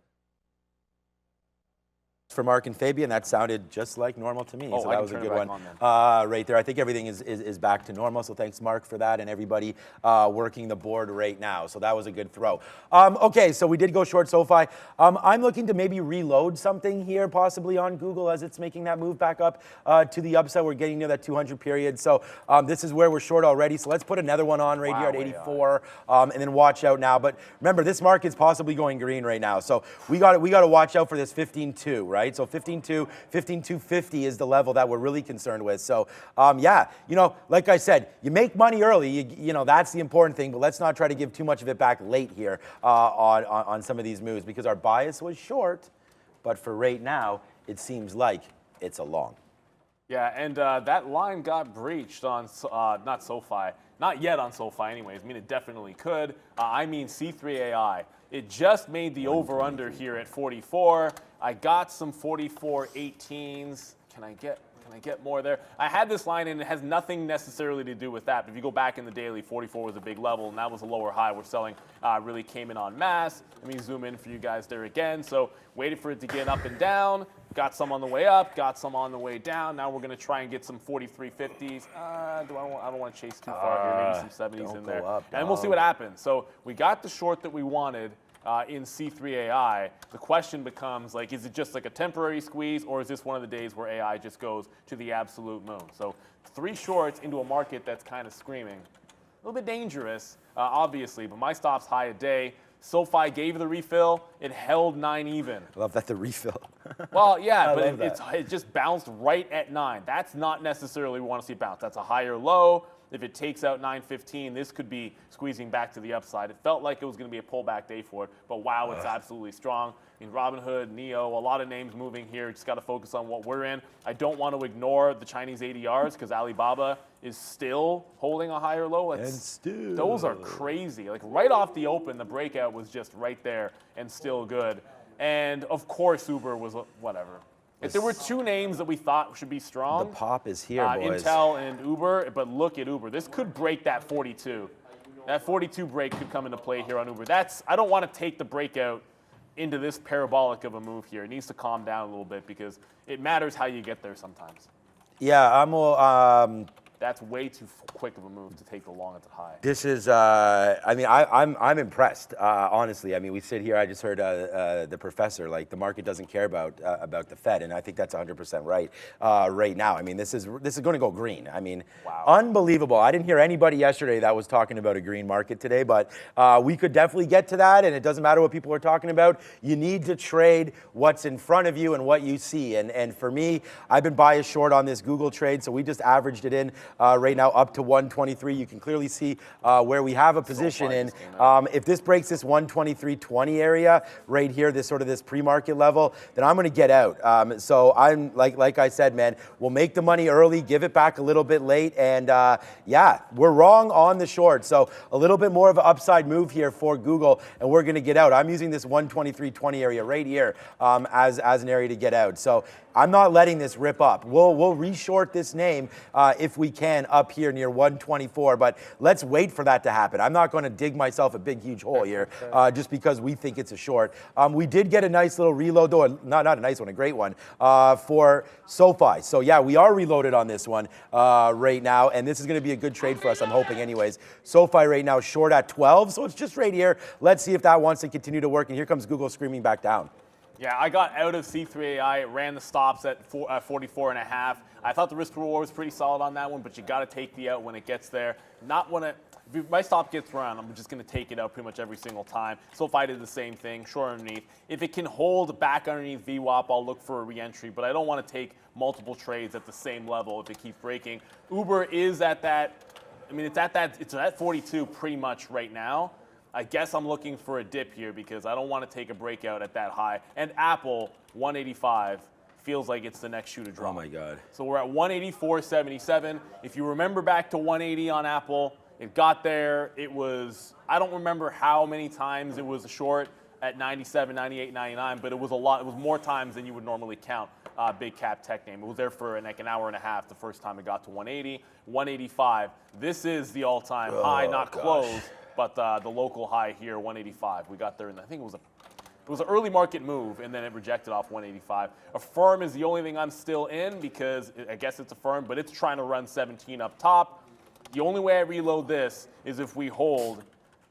For Mark and Fabian, that sounded just like normal to me. Oh, So I that can was a turn it good back one on then. right there. I think everything is back to normal. So thanks, Mark, for that, and everybody working the board right now. So that was a good throw. Okay, so we did go short SoFi. I'm looking to maybe reload something here, possibly on Google as it's making that move back up to the upside. We're getting near that 200 period. So this is where we're short already. So let's put another one on right here at 84, and then watch out now. But remember, this market's possibly going green right now. So we got to watch out for this 15.2, right? So 15.2. 15,250 is the level that we're really concerned with. So, yeah, you know, like I said, you make money early, you know, that's the important thing, but let's not try to give too much of it back late here on some of these moves because our bias was short, but for right now, it seems like it's a long. Yeah, and that line got breached on, not SoFi, not yet on SoFi anyways. I mean, it definitely could. I mean C3AI. It just made the over-under here at 44. I got some 44.18s. Can I can I get more there? I had this line and it has nothing necessarily to do with that. But if you go back in the daily, 44 was a big level and that was a lower high. We're selling really came in en masse. Let me zoom in for you guys there again. So waited for it to get up and down. Got some on the way up, got some on the way down. Now we're going to try and get some 43.50s. I don't want to chase too far here. Maybe some 70s in there. And we'll see what happens. So we got the short that we wanted in C3AI. The question becomes, like, is it just like a temporary squeeze, or is this one of the days where AI just goes to the absolute moon? So 3 shorts into a market that's kind of screaming. A little bit dangerous, obviously, but my stop's high a day. Sofi gave the refill. It held 9 even. I love that, the refill. Well, yeah, but it just bounced right at 9. That's not necessarily we want to see it bounce. That's a higher low. If it takes out 9.15, this could be squeezing back to the upside. It felt like it was going to be a pullback day for it, but wow, it's absolutely strong. I mean, Robinhood, Neo, a lot of names moving here. Just got to focus on what we're in. I don't want to ignore the Chinese ADRs because Alibaba is still holding a higher low. Those are crazy. Like right off the open, the breakout was just right there and still good. And of course, Uber was whatever. If there were 2 names that we thought should be strong, the pop is here, boys. Intel and Uber, but look at Uber. This could break that 42. That 42 break could come into play here on Uber. I don't want to take the breakout into this parabolic of a move here. It needs to calm down a little bit because it matters how you get there sometimes. Yeah, That's way too quick of a move to take the long at the high. this is, I mean, I'm impressed, honestly. I mean, we sit here, I just heard the professor, like, the market doesn't care about the Fed, and I think that's 100% right right now. I mean, this is going to go green. I mean, wow. Unbelievable. I didn't hear anybody yesterday that was talking about a green market today, but we could definitely get to that, and it doesn't matter what people are talking about. You need to trade what's in front of you and what you see, and for me, I've been biased short on this Google trade, so we just averaged it in right now up to 123. You can clearly see where we have a position in. If this breaks this 123.20 area right here, this pre-market level, then I'm going to get out. So I'm like I said, man, we'll make the money early, give it back a little bit late, and yeah, we're wrong on the short. So a little bit more of an upside move here for Google, and we're going to get out. I'm using this 123.20 area right here as an area to get out. So I'm not letting this rip up. We'll reshort this name if we can up here near 124, but let's wait for that to happen. I'm not going to dig myself a big, huge hole here just because we think it's a short. We did get a nice little reload, though, not a nice one, a great one, for Sofi. So yeah, we are reloaded on this one right now, and this is going to be a good trade for us, I'm hoping anyways. Sofi right now short at 12, so it's just right here. Let's see if that wants to continue to work, and here comes Google screaming back down. Yeah, I got out of C3AI. It ran the stops at 44.5. I thought the risk reward was pretty solid on that one, but you got to take the out when it gets there. Not when if my stop gets run, I'm just going to take it out pretty much every single time. Sofi did the same thing, short underneath. If it can hold back underneath VWAP, I'll look for a re-entry, but I don't want to take multiple trades at the same level if it keeps breaking. Uber is at that. I mean, it's at 42 pretty much right now. I guess I'm looking for a dip here because I don't want to take a breakout at that high. And Apple, 185, feels like it's the next shoe to drop. Oh my God. So we're at 184.77. If you remember back to 180 on Apple, it got there. It was, I don't remember how many times it was a short at 97, 98, 99, but it was a lot. It was more times than you would normally count big cap tech name. It was there for like an hour and a half the first time it got to 180, 185. This is the all-time high, not close. But the local high here, 185. We got there, and I think it was an early market move, and then it rejected off 185. Affirm is the only thing I'm still in because I guess it's Affirm, but it's trying to run 17 up top. The only way I reload this is if we hold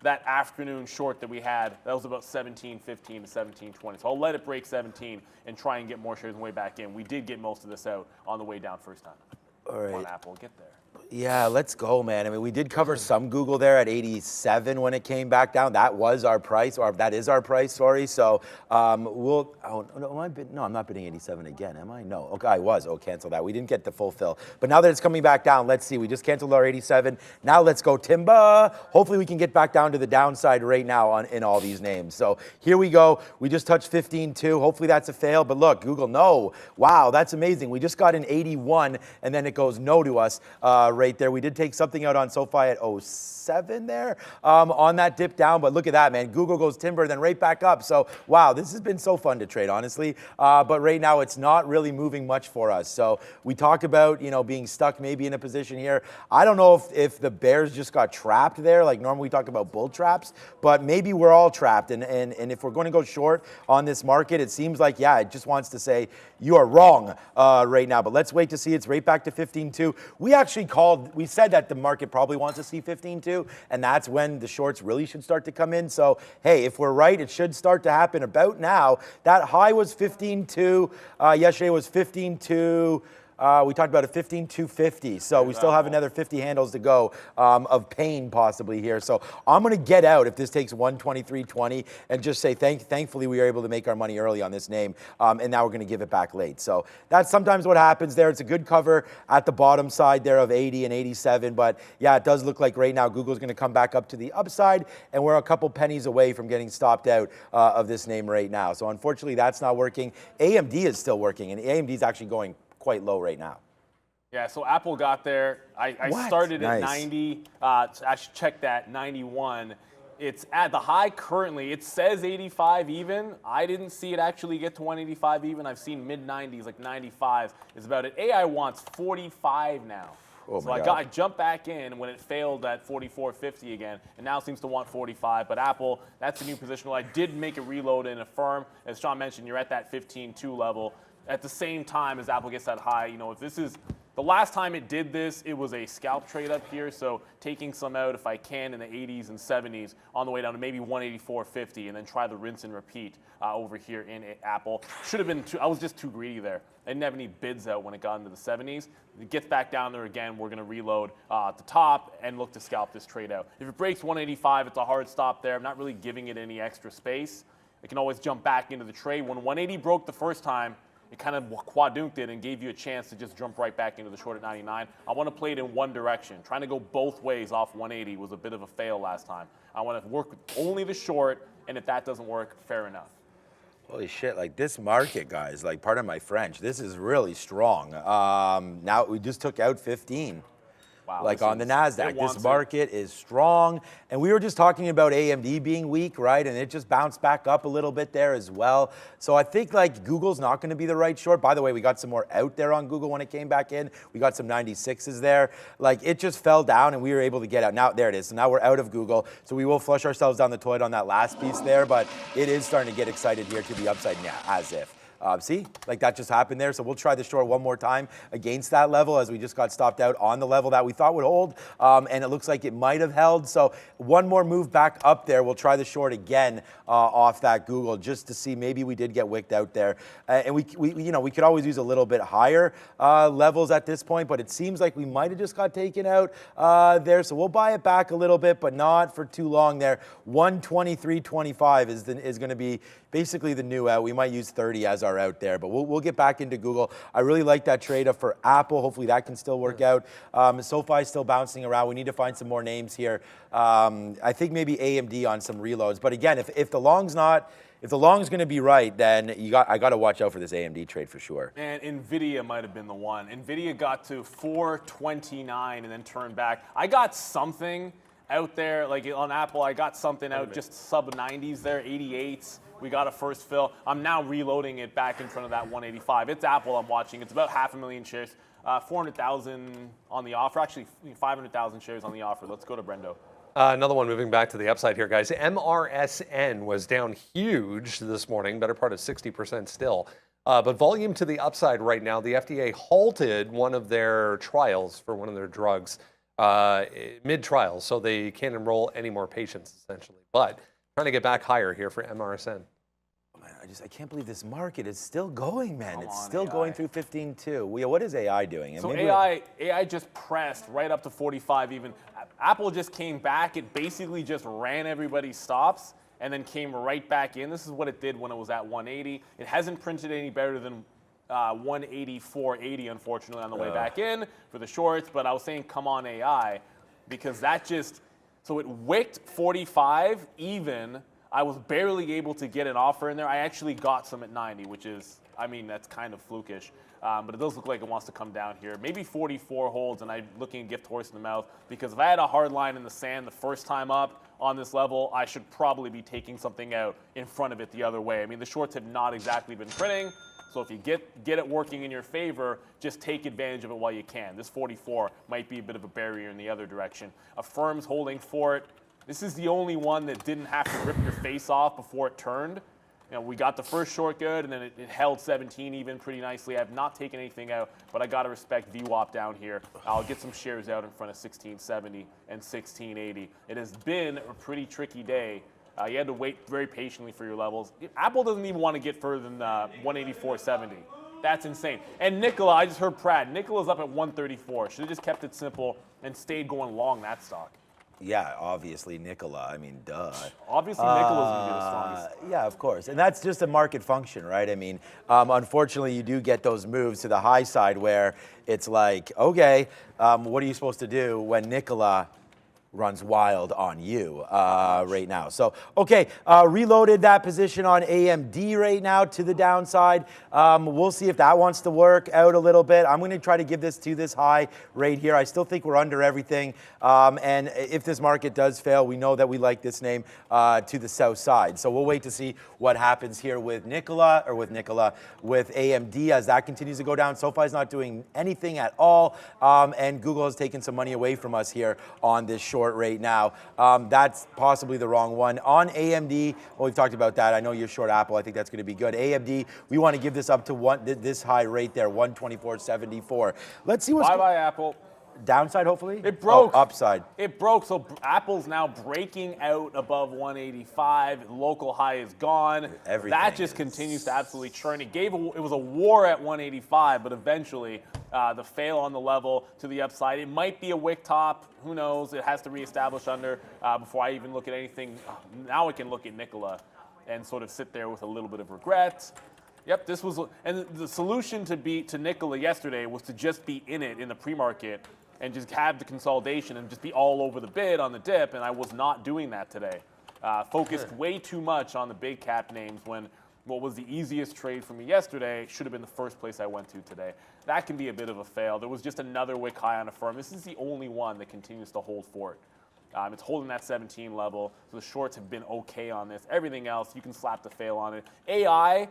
that afternoon short that we had. That was about 17.15 to 17.20. So I'll let it break 17 and try and get more shares on the way back in. We did get most of this out on the way down first time. All right. On Apple, get there. Yeah, let's go, man. I mean, we did cover some Google there at 87 when it came back down. That was our price, or that is our price, sorry. So we'll, no, I'm not bidding 87 again, am I? No, okay, I was. Oh, cancel that. We didn't get the full fill. But now that it's coming back down, let's see. We just canceled our 87. Now let's go Timba. Hopefully we can get back down to the downside right now in all these names. So here we go. We just touched 15.2. Hopefully that's a fail. But look, Google, no. Wow, that's amazing. We just got an 81, and then it goes no to us right there. We did take something out on Sofi at 07 there on that dip down, but look at that, man. Google goes timber, then right back up. So, wow, this has been so fun to trade, honestly. But right now, it's not really moving much for us. So we talk about, you know, being stuck maybe in a position here. I don't know if the bears just got trapped there. Like normally we talk about bull traps, but maybe we're all trapped. And if we're going to go short on this market, it seems like, yeah, it just wants to say you are wrong right now. But let's wait to see. It's right back to 15.2. We said that the market probably wants to see 15.2, and that's when the shorts really should start to come in. So, hey, if we're right, it should start to happen about now. That high was 15.2. Yesterday was 15.2. We talked about a 15,250, so we still have another 50 handles to go of pain possibly here. So I'm going to get out if this takes 123.20 and just say thankfully we were able to make our money early on this name, and now we're going to give it back late. So that's sometimes what happens there. It's a good cover at the bottom side there of 80 and 87, but yeah, it does look like right now Google's going to come back up to the upside, and we're a couple pennies away from getting stopped out of this name right now. So unfortunately, that's not working. AMD is still working, and AMD is actually going quite low right now. Yeah, so Apple got there. I started at 90. I should check that, 91. It's at the high currently. It says 85 even. I didn't see it actually get to 185 even. I've seen mid-90s, like 95 is about it. AI wants 45 now. Oh so my God. I jumped back in when it failed at 44.50 again, and now seems to want 45. But Apple, that's a new position. I did make a reload in a firm. As Sean mentioned, you're at that 15.2 level. At the same time as Apple gets that high, you know, if this is the last time it did this, it was a scalp trade up here. So taking some out if I can in the 80s and 70s on the way down to maybe 184.50, and then try the rinse and repeat over here in Apple. Should have been I was just too greedy there. I didn't have any bids out when it got into the 70s. It gets back down there again. We're going to reload at the top and look to scalp this trade out. If it breaks 185, it's a hard stop there. I'm not really giving it any extra space. It can always jump back into the trade. When 180 broke the first time, it kind of quadunked it and gave you a chance to just jump right back into the short at 99. I want to play it in one direction. Trying to go both ways off 180 was a bit of a fail last time. I want to work with only the short, and if that doesn't work, fair enough. Holy shit, like this market, guys, like pardon my French, this is really strong. Now we just took out 15. Wow, like on the NASDAQ, this market is strong. And we were just talking about AMD being weak, right? And it just bounced back up a little bit there as well. So I think like Google's not going to be the right short. By the way, we got some more out there on Google when it came back in. We got some 96s there. Like it just fell down and we were able to get out. Now, there it is. So now we're out of Google. So we will flush ourselves down the toilet on that last piece there. But it is starting to get excited here to the upside. Yeah, as if. See, like that just happened there. So we'll try the short one more time against that level as we just got stopped out on the level that we thought would hold. And it looks like it might have held. So one more move back up there. We'll try the short again off that Google just to see maybe we did get wicked out there. And we could always use a little bit higher levels at this point, but it seems like we might have just got taken out there. So we'll buy it back a little bit, but not for too long there. 123.25 is going to be basically the new out. We might use 30 as our out there, but we'll get back into Google. I really like that trade up for Apple. Hopefully that can still work out. Sofi is still bouncing around. We need to find some more names here. I think maybe AMD on some reloads. But again, if the long's going to be right, then I got to watch out for this AMD trade for sure. And Nvidia might have been the one. Nvidia got to 429 and then turned back. I got something out there, like on Apple, I got something out just sub 90s there, 88s. We got a first fill. I'm now reloading it back in front of that 185. It's Apple I'm watching. It's about 500,000 shares. 400,000 on the offer. Actually, 500,000 shares on the offer. Let's go to Brendo. Another one moving back to the upside here, guys. MRSN was down huge this morning, better part of 60% still. But volume to the upside right now. The FDA halted one of their trials for one of their drugs mid-trial, so they can't enroll any more patients, essentially. But trying to get back higher here for MRSN. Man, I can't believe this market is still going, man. It's still going through 15.2. What is AI doing? And so AI just pressed right up to 45 even. Apple just came back. It basically just ran everybody's stops and then came right back in. This is what it did when it was at 180. It hasn't printed any better than 184.80, unfortunately, on the way back in for the shorts. But I was saying, come on, AI, because that just, so it wicked 45 even I was barely able to get an offer in there. I actually got some at 90, which is, I mean, that's kind of flukish. But it does look like it wants to come down here. Maybe 44 holds, and I'm looking at gift horse in the mouth, because if I had a hard line in the sand the first time up on this level, I should probably be taking something out in front of it the other way. I mean, the shorts have not exactly been printing, so if you get it working in your favor, just take advantage of it while you can. This 44 might be a bit of a barrier in the other direction. A firm's holding for it. This is the only one that didn't have to rip your face off before it turned. You know, we got the first short good, and then it held 17 even pretty nicely. I have not taken anything out, but I got to respect VWAP down here. I'll get some shares out in front of 1670 and 1680. It has been a pretty tricky day. You had to wait very patiently for your levels. Apple doesn't even want to get further than 184.70. That's insane. And Nikola, I just heard Pratt. Nikola's up at 134. Should have just kept it simple and stayed going long that stock. Yeah, obviously Nikola. I mean, duh. Obviously Nikola's going to be the strongest. Yeah, of course. And that's just a market function, right? I mean, unfortunately, you do get those moves to the high side where it's like, okay, what are you supposed to do when Nikola runs wild on you right now? So, okay, reloaded that position on AMD right now to the downside. We'll see if that wants to work out a little bit. I'm going to try to give this to this high right here. I still think we're under everything. And if this market does fail, we know that we like this name to the south side. So we'll wait to see what happens here with with AMD as that continues to go down. SoFi's not doing anything at all. And Google has taken some money away from us here on this short right now. That's possibly the wrong one. On AMD, well, we've talked about that. I know you're short Apple. I think that's going to be good. AMD, we want to give this up to this high right there, 124.74. Let's see what's Bye-bye, Apple. Downside, hopefully? It broke. Oh, upside. It broke, so Apple's now breaking out above 185. Local high is gone. Everything that just continues to absolutely churn. It was a war at 185, but eventually the fail on the level to the upside. It might be a wick top. Who knows? It has to reestablish under before I even look at anything. Now I can look at Nikola and sort of sit there with a little bit of regret. Yep, this was, and the solution to Nikola yesterday was to just be in it in the pre-market and just have the consolidation and just be all over the bid on the dip, and I was not doing that today. Focused way too much on the big cap names when what was the easiest trade for me yesterday should have been the first place I went to today. That can be a bit of a fail. There was just another wick high on a firm. This is the only one that continues to hold for it. It's holding that 17 level, so the shorts have been okay on this. Everything else, you can slap the fail on it. AI,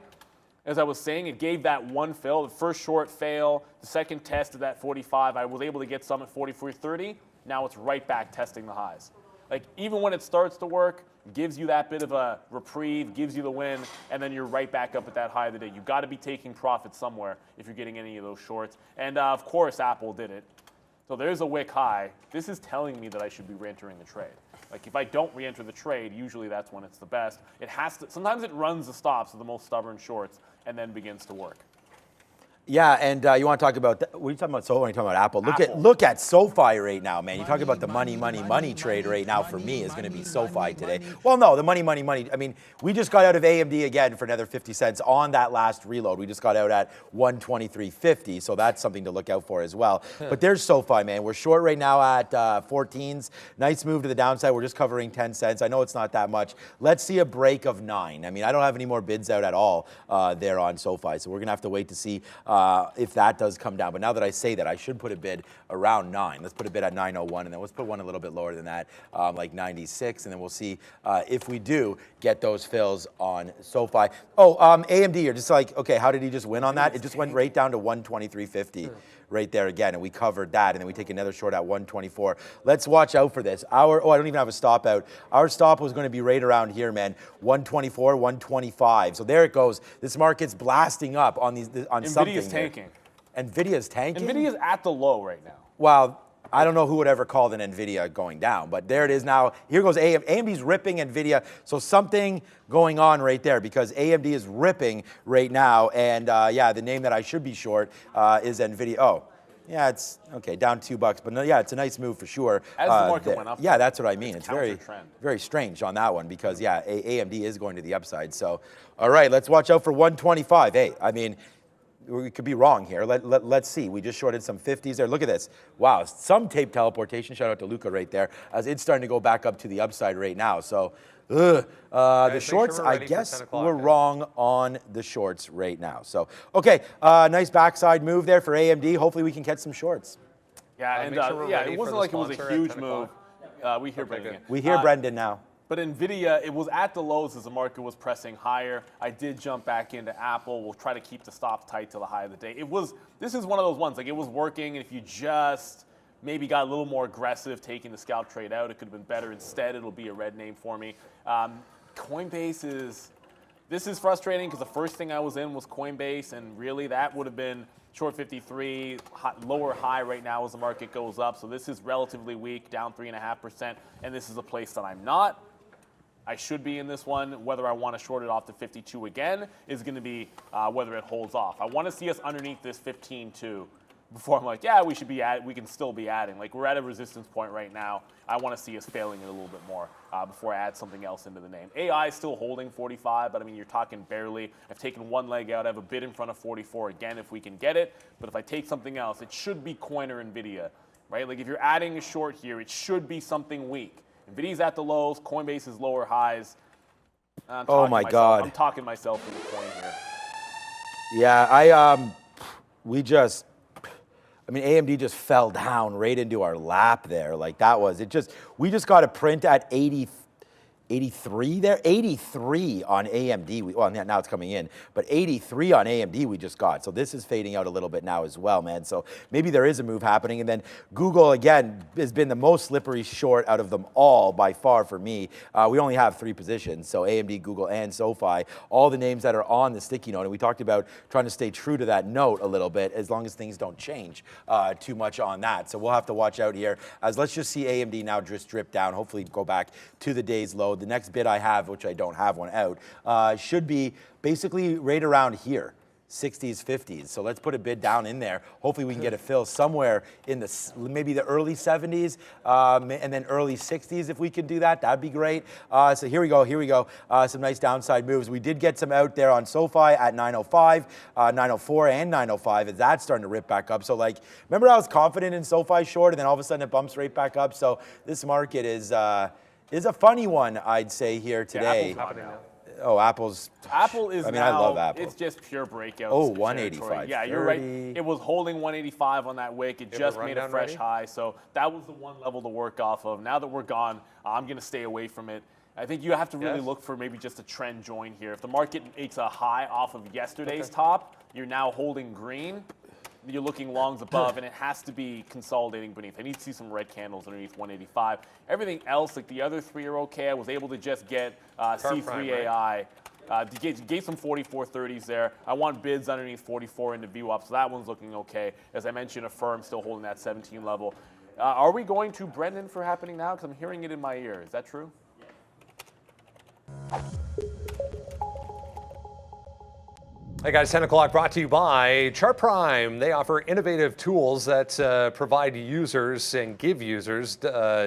as I was saying, it gave that one fail, the first short fail, the second test of that 45. I was able to get some at 44.30. Now it's right back testing the highs. Like, even when it starts to work, gives you that bit of a reprieve, gives you the win, and then you're right back up at that high of the day. You've got to be taking profit somewhere if you're getting any of those shorts. And, of course, Apple did it. So there's a wick high. This is telling me that I should be re-entering the trade. Like, if I don't re-enter the trade, usually that's when it's the best. It has to. Sometimes it runs the stops of the most stubborn shorts and then begins to work. Yeah, and you want to talk about what are you talking about? SoFi? Are you talking about Apple? Look at SoFi right now, man. You talk about the money trade right now. For me, is going to be SoFi today. Well, no, the money. I mean, we just got out of AMD again for another 50 cents on that last reload. We just got out at 123.50, so that's something to look out for as well. But there's SoFi, man. We're short right now at 14s. Nice move to the downside. We're just covering 10 cents. I know it's not that much. Let's see a break of 9. I mean, I don't have any more bids out at all there on SoFi, so we're going to have to wait to see if that does come down. But now that I say that, I should put a bid around 9. Let's put a bid at 901, and then let's put one a little bit lower than that, like 96, and then we'll see if we do get those fills on SoFi. Oh, AMD, you're just like, okay, how did he just win on that? It just went right down to 123.50 right there again, and we covered that, and then we take another short at 124. Let's watch out for this. I don't even have a stop out. Our stop was going to be right around here, man, 124, 125. So there it goes. This market's blasting up on something. NVIDIA's tanking. NVIDIA's tanking? NVIDIA's at the low right now. Well, I don't know who would ever call an NVIDIA going down, but there it is now. Here goes AMD. AMD's ripping NVIDIA, so something going on right there because AMD is ripping right now, and yeah, the name that I should be short is NVIDIA. Oh, yeah, it's okay, down $2, but no, yeah, it's a nice move for sure. As the market went up. Yeah, that's what I mean. It's very, trend. very strange on that one because, yeah, AMD is going to the upside. So, all right, let's watch out for 125. Hey, I mean, we could be wrong here. Let's see. We just shorted some 50s there. Look at this. Wow, some tape teleportation. Shout out to Luca right there, as it's starting to go back up to the upside right now. So the shorts, I guess we're wrong on the shorts right now. So, okay, nice backside move there for AMD. Hopefully we can catch some shorts. Yeah, and it wasn't like it was a huge move. We hear Brendan again. We hear Brendan now. But NVIDIA, it was at the lows as the market was pressing higher. I did jump back into Apple. We'll try to keep the stops tight till the high of the day. This is one of those ones, like it was working, and if you just maybe got a little more aggressive taking the scalp trade out, it could have been better. Instead, it'll be a red name for me. Coinbase this is frustrating because the first thing I was in was Coinbase, and really that would have been short 53, lower high right now as the market goes up. So this is relatively weak, down 3.5%, and this is a place that I'm not. I should be in this one. Whether I want to short it off to 52 again is going to be whether it holds off. I want to see us underneath this 15.2 before I'm like, yeah, we can still be adding. Like, we're at a resistance point right now. I want to see us failing it a little bit more before I add something else into the name. AI is still holding 45, but I mean, you're talking barely. I've taken one leg out. I have a bid in front of 44 again if we can get it. But if I take something else, it should be Coin or NVIDIA, right? Like, if you're adding a short here, it should be something weak. NVIDIA's at the lows, Coinbase is lower highs. Oh my God. I'm talking myself in the coin here. Yeah, AMD just fell down right into our lap there. Like, that was, we just got a print at 83 there, 83 on AMD. Well, now it's coming in, but 83 on AMD we just got. So this is fading out a little bit now as well, man. So maybe there is a move happening. And then Google, again, has been the most slippery short out of them all by far for me. We only have 3 positions, so AMD, Google, and Sofi, all the names that are on the sticky note. And we talked about trying to stay true to that note a little bit as long as things don't change too much on that. So we'll have to watch out here, as let's just see AMD now just drip down, hopefully go back to the day's low. The next bid I have, which I don't have one out, should be basically right around here, 60s, 50s. So let's put a bid down in there. Hopefully we can get a fill somewhere in maybe the early 70s and then early 60s. If we can do that, that'd be great. So here we go. Some nice downside moves. We did get some out there on Sofi at 905, 904, and 905 as that's starting to rip back up. So, like, remember I was confident in Sofi short, and then all of a sudden it bumps right back up. So this market is a funny one, I'd say, here today. Apple is now, I love Apple. It's just pure breakout. Oh, 185. Yeah, you're right. It was holding 185 on that wick. It just made a fresh high. So that was the one level to work off of. Now that we're gone, I'm going to stay away from it. I think you have to really look for maybe just a trend join here. If the market makes a high off of yesterday's top, you're now holding green. You're looking longs above, and it has to be consolidating beneath. I need to see some red candles underneath 185. Everything else, like the other 3 are okay. I was able to just get C3AI. Get some 44.30s there. I want bids underneath 44 into VWAP, so that one's looking okay. As I mentioned, Affirm still holding that 17 level. Are we going to Brendan for happening now? Because I'm hearing it in my ear. Is that true? Hey guys, 10 o'clock brought to you by Chart Prime. They offer innovative tools that provide users and give users,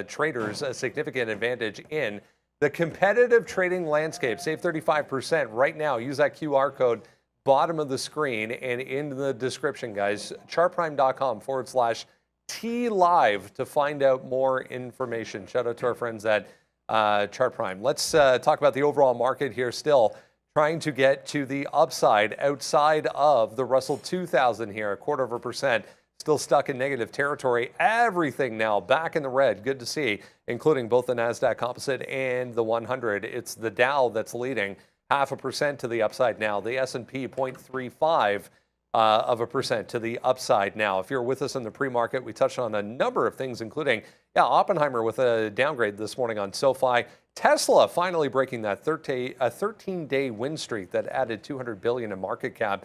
traders, a significant advantage in the competitive trading landscape. Save 35% right now. Use that QR code bottom of the screen and in the description, guys. chartprime.com/TLive to find out more information. Shout out to our friends at Chart Prime. Let's talk about the overall market here still. Trying to get to the upside outside of the Russell 2000 here, 0.25%, still stuck in negative territory. Everything now back in the red, good to see, including both the NASDAQ Composite and the 100. It's the Dow that's leading 0.5% to the upside now. The S&P 0.35% to the upside now. If you're with us in the pre-market, we touched on a number of things, including Oppenheimer with a downgrade this morning on Sofi. Tesla finally breaking that 13-day win streak that added $200 billion in market cap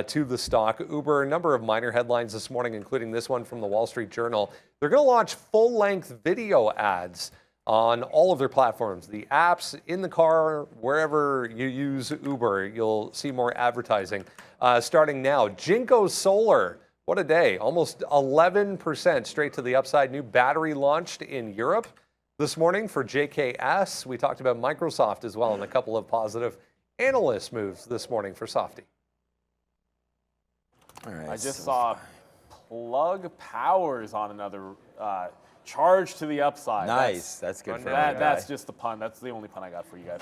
to the stock. Uber, a number of minor headlines this morning, including this one from the Wall Street Journal. They're going to launch full-length video ads on all of their platforms, the apps, in the car, wherever you use Uber. You'll see more advertising starting now. Jinko Solar, what a day. Almost 11% straight to the upside. New battery launched in Europe this morning for JKS. We talked about Microsoft as well and a couple of positive analyst moves this morning for Softy. All right, I just saw Plug Powers on another charge to the upside. Nice. That's good for That's just the pun. That's the only pun I got for you guys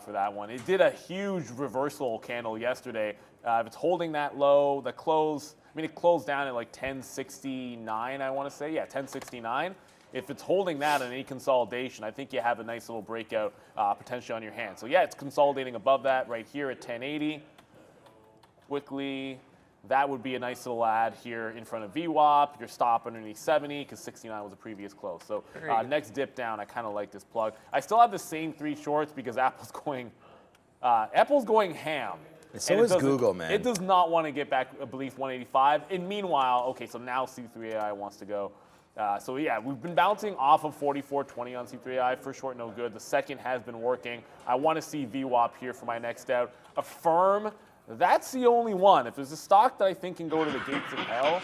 for that one. It did a huge reversal candle yesterday. If it's holding that low, the close, I mean, it closed down at like 1069, I want to say. Yeah, 1069. If it's holding that in any consolidation, I think you have a nice little breakout potentially on your hand. So yeah, it's consolidating above that right here at 1080. Quickly, that would be a nice little add here in front of VWAP. Your stop underneath 70 because 69 was the previous close. So next dip down, I kind of like this plug. I still have the same 3 shorts because Apple's going ham. So is Google, man. It does not want to get back beneath 185. And meanwhile, okay, so now C3AI wants to go. So yeah, we've been bouncing off of 44.20 on C3AI. First short, no good. The second has been working. I want to see VWAP here for my next out. Affirm. That's the only one. If there's a stock that I think can go to the gates of hell,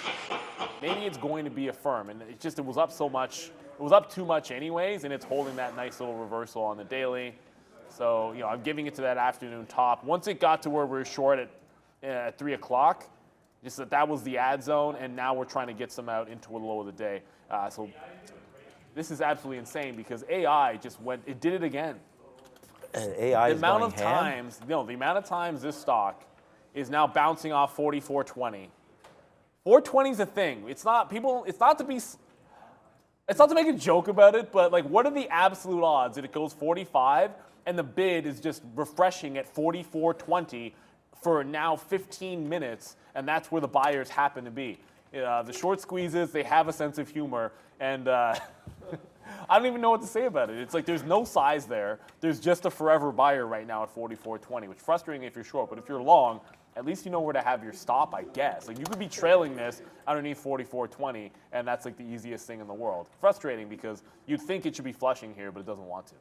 maybe it's going to be Affirm. And it was up so much. It was up too much anyways, and it's holding that nice little reversal on the daily. So, you know, I'm giving it to that afternoon top. Once it got to where we were short at 3 o'clock, just that was the ad zone, and now we're trying to get some out into a low of the day. So this is absolutely insane because AI just it did it again. And AI is going ham? The amount of times this stock is now bouncing off 44.20. 420 is a thing. It's not to make a joke about it, but like, what are the absolute odds that it goes 45 and the bid is just refreshing at 44.20 for now 15 minutes, and that's where the buyers happen to be. The short squeezes, they have a sense of humor, and I don't even know what to say about it. It's like there's no size there. There's just a forever buyer right now at 44.20, which is frustrating if you're short, but if you're long, at least you know where to have your stop, I guess. Like, you could be trailing this underneath 44.20, and that's like the easiest thing in the world. Frustrating because you'd think it should be flushing here, but it doesn't want to.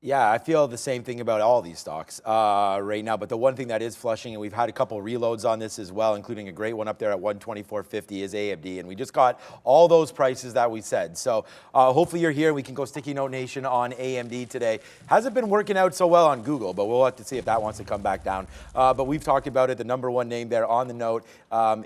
Yeah, I feel the same thing about all these stocks right now. But the one thing that is flushing, and we've had a couple reloads on this as well, including a great one up there at 124.50, is AMD. And we just got all those prices that we said. So hopefully you're here and we can go Sticky Note Nation on AMD today. Hasn't been working out so well on Google, but we'll have to see if that wants to come back down. But we've talked about it. The number one name there on the note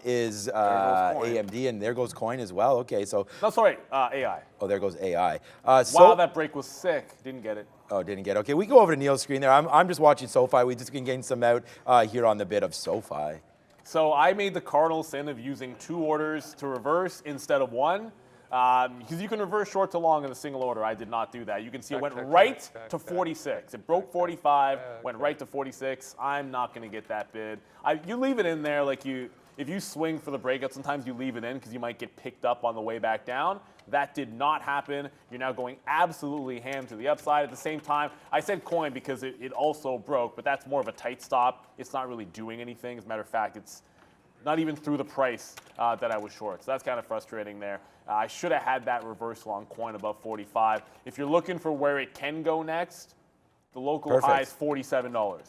is AMD, and there goes Coin as well. Okay, so. No, sorry, AI. Oh, there goes AI. Wow, that break was sick. Didn't get it. Oh, didn't get it. Okay, we go over to Neil's screen there. I'm just watching Sofi. We just can gain some out here on the bid of Sofi. So I made the cardinal sin of using 2 orders to reverse instead of 1. Because you can reverse short to long in a single order. I did not do that. You can see it went right to 46. It broke 45, went right to 46. I'm not going to get that bid. You leave it in there like if you swing for the breakout, sometimes you leave it in because you might get picked up on the way back down. That did not happen. You're now going absolutely ham to the upside. At the same time, I said Coin because it also broke, but that's more of a tight stop. It's not really doing anything. As a matter of fact, it's not even through the price that I was short. So that's kind of frustrating there. I should have had that reversal on Coin above 45. If you're looking for where it can go next, the local high is $47.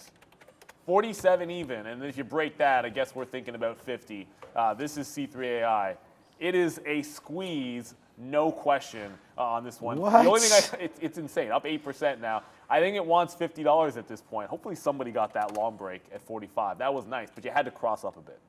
47 even, and if you break that, I guess we're thinking about 50. This is C3AI. It is a squeeze, no question, on this one. What? The only thing it's insane, up 8% now. I think it wants $50 at this point. Hopefully somebody got that long break at 45. That was nice, but you had to cross up a bit.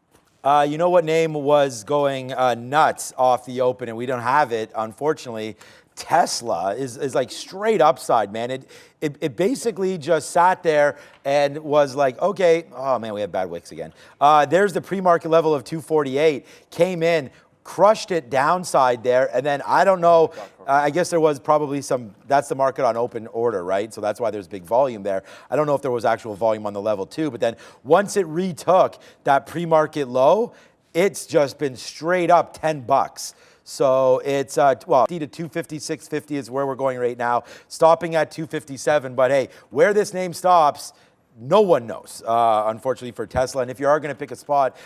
You know what name was going nuts off the open, and we don't have it, unfortunately? Tesla is like straight upside, man. It basically just sat there and was like, okay, oh man, we have bad wicks again. There's the pre-market level of 248, came in, crushed it downside there, and then I don't know, I guess there was probably that's the market on open order, right? So that's why there's big volume there. I don't know if there was actual volume on the level 2, but then once it retook that pre-market low, it's just been straight up $10. So it's, well, 50 to 256.50 is where we're going right now, stopping at 257. But hey, where this name stops, no one knows, unfortunately, for Tesla. And if you are going to pick a spot,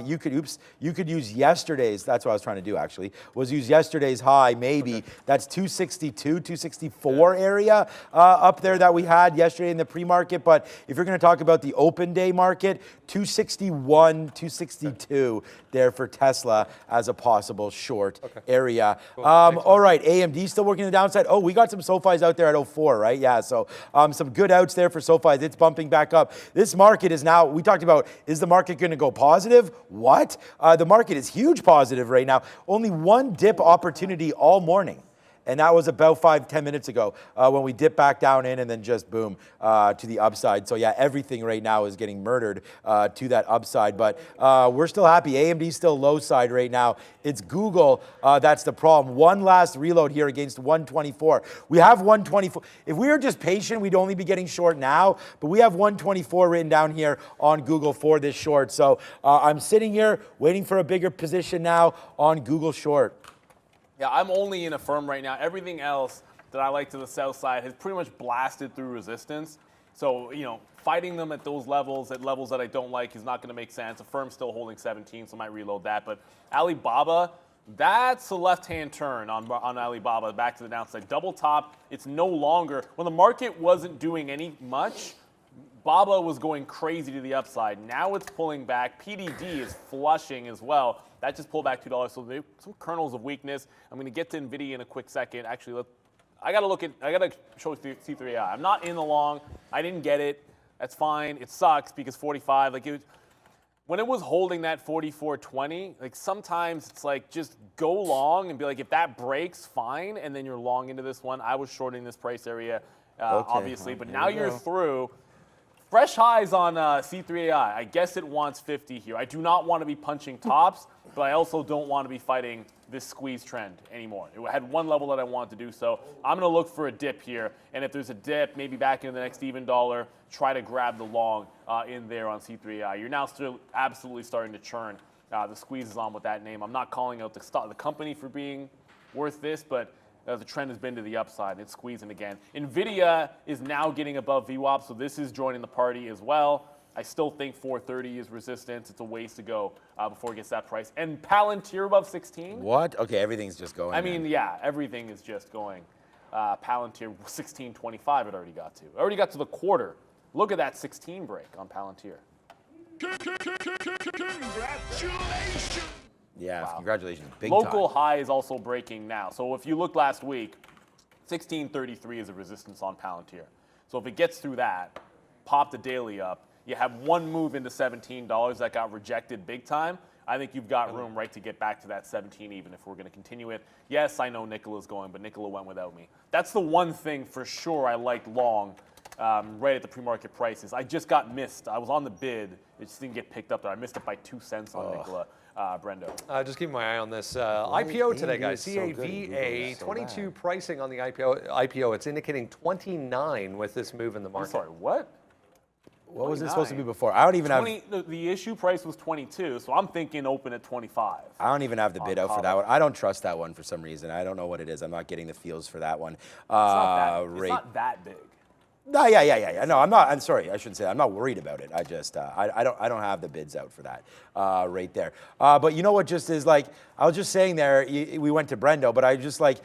you could use yesterday's, that's what I was trying to do actually, was use yesterday's high, maybe. Okay. That's 262, 264 area up there that we had yesterday in the pre-market. But if you're going to talk about the open day market, 261, 262 there for Tesla as a possible short area. Cool. All right, AMD still working the downside. Oh, we got some SoFis out there at 04, right? Yeah, so some good outs there for SoFis. It's bumping back back up. This market is now, we talked about, is the market going to go positive? What? The market is huge positive right now. Only one dip opportunity all morning. And that was about 5-10 minutes ago when we dipped back down in and then just boom to the upside. So yeah, everything right now is getting murdered to that upside. But we're still happy. AMD's still low side right now. It's Google that's the problem. One last reload here against 124. We have 124. If we were just patient, we'd only be getting short now. But we have 124 written down here on Google for this short. So I'm sitting here waiting for a bigger position now on Google short. Yeah, I'm only in a firm right now. Everything else that I like to the sell side has pretty much blasted through resistance. So, you know, fighting them at those levels, at levels that I don't like, is not going to make sense. A firm's still holding 17, so I might reload that. But Alibaba, that's a left-hand turn on Alibaba back to the downside. Double top, it's no longer, when the market wasn't doing any much, Baba was going crazy to the upside. Now it's pulling back. PDD is flushing as well. That just pulled back $2. So there's some kernels of weakness. I'm going to get to NVIDIA in a quick second. Actually, I got to show C3AI. I'm not in the long. I didn't get it. That's fine. It sucks because 45, when it was holding that 44.20, like sometimes it's like just go long and be like, if that breaks, fine. And then you're long into this one. I was shorting this price area, obviously, but now you're through. Fresh highs on C3AI. I guess it wants 50 here. I do not want to be punching tops, but I also don't want to be fighting this squeeze trend anymore. It had one level that I wanted to do, so I'm going to look for a dip here. And if there's a dip, maybe back into the next even dollar, try to grab the long in there on C3AI. You're now still absolutely starting to churn. The squeeze is on with that name. I'm not calling out the company for being worth this, but the trend has been to the upside, and it's squeezing again. NVIDIA is now getting above VWAP, so this is joining the party as well. I still think 430 is resistance. It's a ways to go before it gets that price. And Palantir above 16. What? Okay, everything's just going. I mean, yeah, everything is just going. Palantir 16.25 it already got to. It already got to the quarter. Look at that 16 break on Palantir. Congratulations! Yeah, Wow. Congratulations. Big Local time. high is also breaking now. So if you look last week, 1633 is a resistance on Palantir. So if it gets through that, pop the daily up, you have one move into $17 that got rejected big time. I think you've got room right to get back to that 17 even if we're going to continue it. Yes, I know Nicola's going, but Nicola went without me. That's the one thing for sure I liked long right at the pre-market prices. I just got missed. I was on the bid. It just didn't get picked up there. I missed it by 2 cents on Nicola. Brendo. Just keeping my eye on this IPO today, guys. CAVA, 22 pricing on the IPO. It's indicating 29 with this move in the market. I'm sorry, what? What was it supposed to be before? I don't even have. The issue price was 22, so I'm thinking open at 25. I don't even have the bid out for that one. I don't trust that one for some reason. I don't know what it is. I'm not getting the feels for that one. It's not that big. No, yeah. No, I'm not. I'm sorry. I shouldn't say that. I'm not worried about it. I just, I don't have the bids out for that right there. But you know what? Just is like I was just saying there. We went to Brendo, but I just like.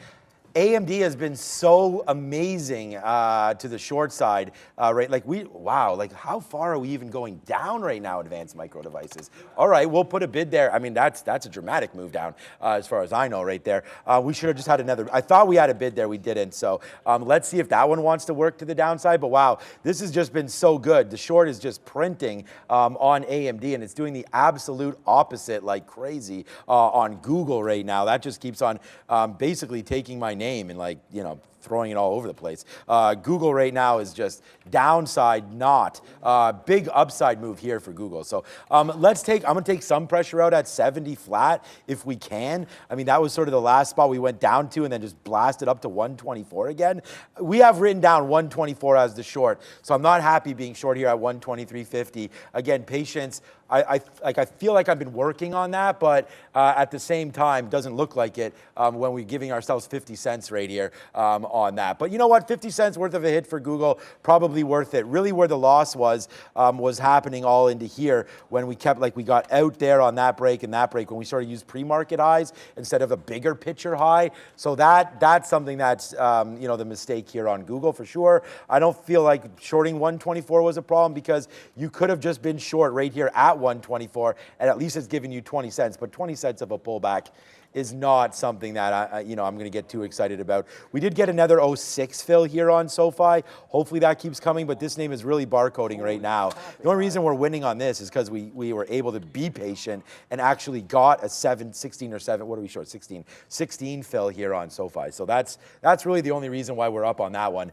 AMD has been so amazing to the short side, right? Like wow, like how far are we even going down right now, Advanced Micro Devices? All right, we'll put a bid there. I mean, that's a dramatic move down as far as I know right there. We should have just had another, I thought we had a bid there, we didn't. So let's see if that one wants to work to the downside. But wow, this has just been so good. The short is just printing on AMD and it's doing the absolute opposite like crazy on Google right now. That just keeps on basically taking my name and like, you know, throwing it all over the place. Google right now is just downside, not big upside move here for Google. So I'm gonna take some pressure out at 70 flat if we can. I mean, that was sort of the last spot we went down to and then just blasted up to 124 again. We have written down 124 as the short. So I'm not happy being short here at 123.50. Again, patience. I feel like I've been working on that, but at the same time, doesn't look like it when we're giving ourselves 50 cents right here on that. But you know what? 50 cents worth of a hit for Google, probably worth it. Really where the loss was happening all into here when we kept, like we got out there on that break and that break when we sort of used pre-market highs instead of a bigger picture high. So that's something that's, you know, the mistake here on Google for sure. I don't feel like shorting 124 was a problem because you could have just been short right here at 124 and at least it's giving you 20 cents, but 20 cents of a pullback is not something that I'm going to get too excited about. We did get another 06 fill here on SoFi. Hopefully that keeps coming, but this name is really barcoding right now. The only reason we're winning on this is because we were able to be patient and actually got a 16 or 7, what are we short, 16 fill here on SoFi. So that's really the only reason why we're up on that one,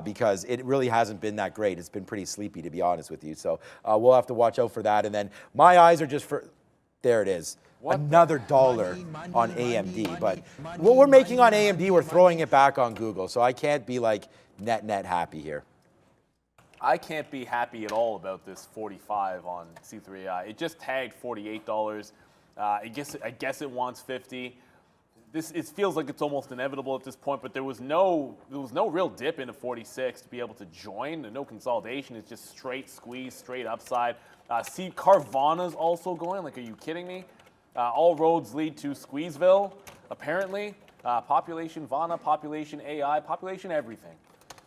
because it really hasn't been that great. It's been pretty sleepy, to be honest with you. So we'll have to watch out for that. And then my eyes are just for, there it is. Another dollar on AMD. But what we're making on AMD, we're throwing it back on Google. So I can't be like net happy here. I can't be happy at all about this 45 on C3AI. It just tagged $48. I guess it wants 50. It feels like it's almost inevitable at this point, but there was no real dip into 46 to be able to join, and no consolidation. It's just straight squeeze, straight upside. See, Carvana's also going. Like, are you kidding me? All roads lead to Squeezeville, apparently. Population Vana, population AI, population everything.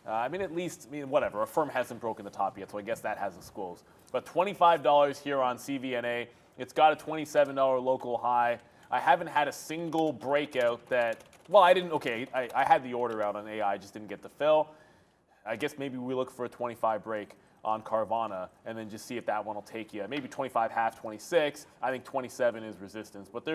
Whatever. A firm hasn't broken the top yet, so I guess that has a squoze. But $25 here on CVNA. It's got a $27 local high. I haven't had a single breakout that, well, I didn't, okay, I had the order out on AI, I just didn't get the fill. I guess maybe we look for a 25 break on Carvana and then just see if that one will take you. Maybe 25 half, 26. I think 27 is resistance, but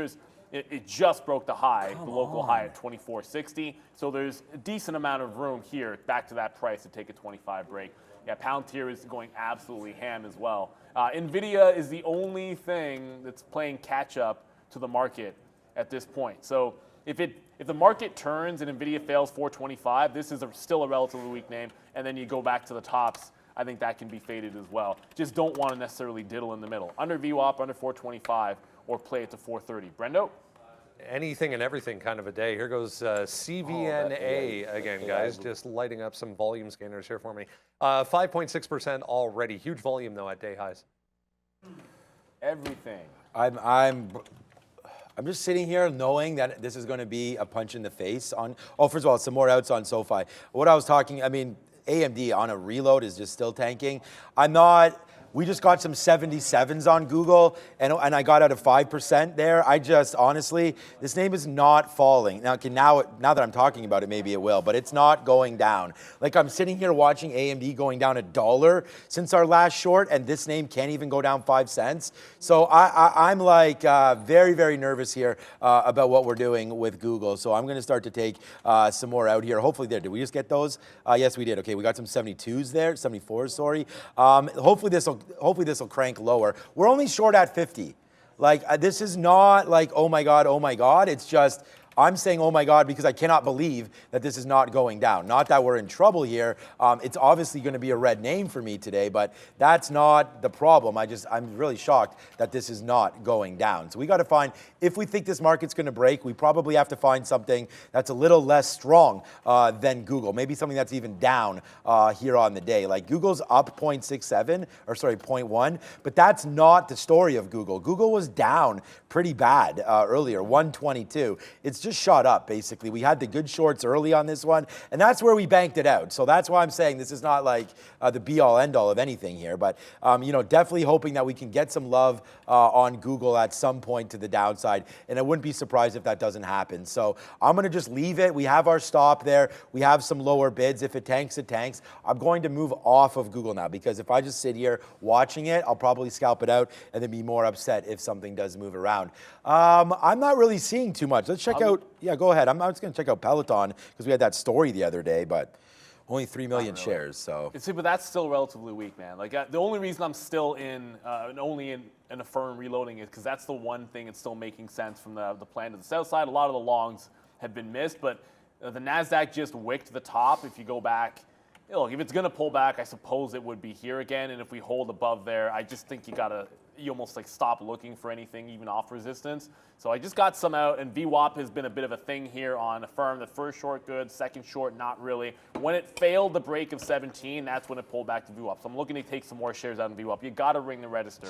it just broke the high, the local high at 24.60. So there's a decent amount of room here back to that price to take a 25 break. Yeah, Palantir is going absolutely ham as well. NVIDIA is the only thing that's playing catch up to the market at this point. So if the market turns and NVIDIA fails 425, this is still a relatively weak name, and then you go back to the tops, I think that can be faded as well. Just don't want to necessarily diddle in the middle. Under VWAP, under 425, or play it to 430. Brendo? Anything and everything kind of a day. Here goes CVNA again, guys. Just lighting up some volume scanners here for me. 5.6% already. Huge volume, though, at day highs. Everything. I'm just sitting here knowing that this is going to be a punch in the face on, first of all, some more outs on SoFi. What I was talking, AMD on a reload is just still tanking. We just got some 77s on Google, and I got out of 5% there. Honestly, this name is not falling. Now that I'm talking about it, maybe it will, but it's not going down. Like, I'm sitting here watching AMD going down $1 since our last short, and this name can't even go down 5 cents. So I'm like very, very nervous here about what we're doing with Google. So I'm going to start to take some more out here. Hopefully did we just get those? Yes, we did. Okay, we got some 72s there, 74s, sorry. Hopefully this will crank lower. We're only short at 50. Like, this is not like, oh my God. It's just, I'm saying, oh my God, because I cannot believe that this is not going down. Not that we're in trouble here. It's obviously going to be a red name for me today, but that's not the problem. I'm really shocked that this is not going down. So we got to find, if we think this market's going to break, we probably have to find something that's a little less strong than Google. Maybe something that's even down here on the day. Like, Google's up 0.1, but that's not the story of Google. Google was down pretty bad earlier, 122. It's just shot up, basically. We had the good shorts early on this one, and that's where we banked it out. So that's why I'm saying this is not like the be-all, end-all of anything here, but definitely hoping that we can get some love on Google at some point to the downside, and I wouldn't be surprised if that doesn't happen. So I'm going to just leave it. We have our stop there. We have some lower bids. If it tanks, it tanks. I'm going to move off of Google now, because if I just sit here watching it, I'll probably scalp it out and then be more upset if something does move around. I'm not really seeing too much. Let's check out. Yeah, go ahead. I'm just going to check out Peloton because we had that story the other day, but only 3 million shares. So. See, but that's still relatively weak, man. Like, the only reason I'm still in a firm reloading is because that's the one thing that's still making sense from the plan to the south side. A lot of the longs have been missed, but the NASDAQ just wicked the top. If you go back, look, if it's going to pull back, I suppose it would be here again. And if we hold above there, I just think you almost like stop looking for anything even off resistance. So I just got some out, and VWAP has been a bit of a thing here on a firm. The first short good, second short not really. When it failed the break of 17, that's when it pulled back to VWAP. So I'm looking to take some more shares out of VWAP. You got to ring the register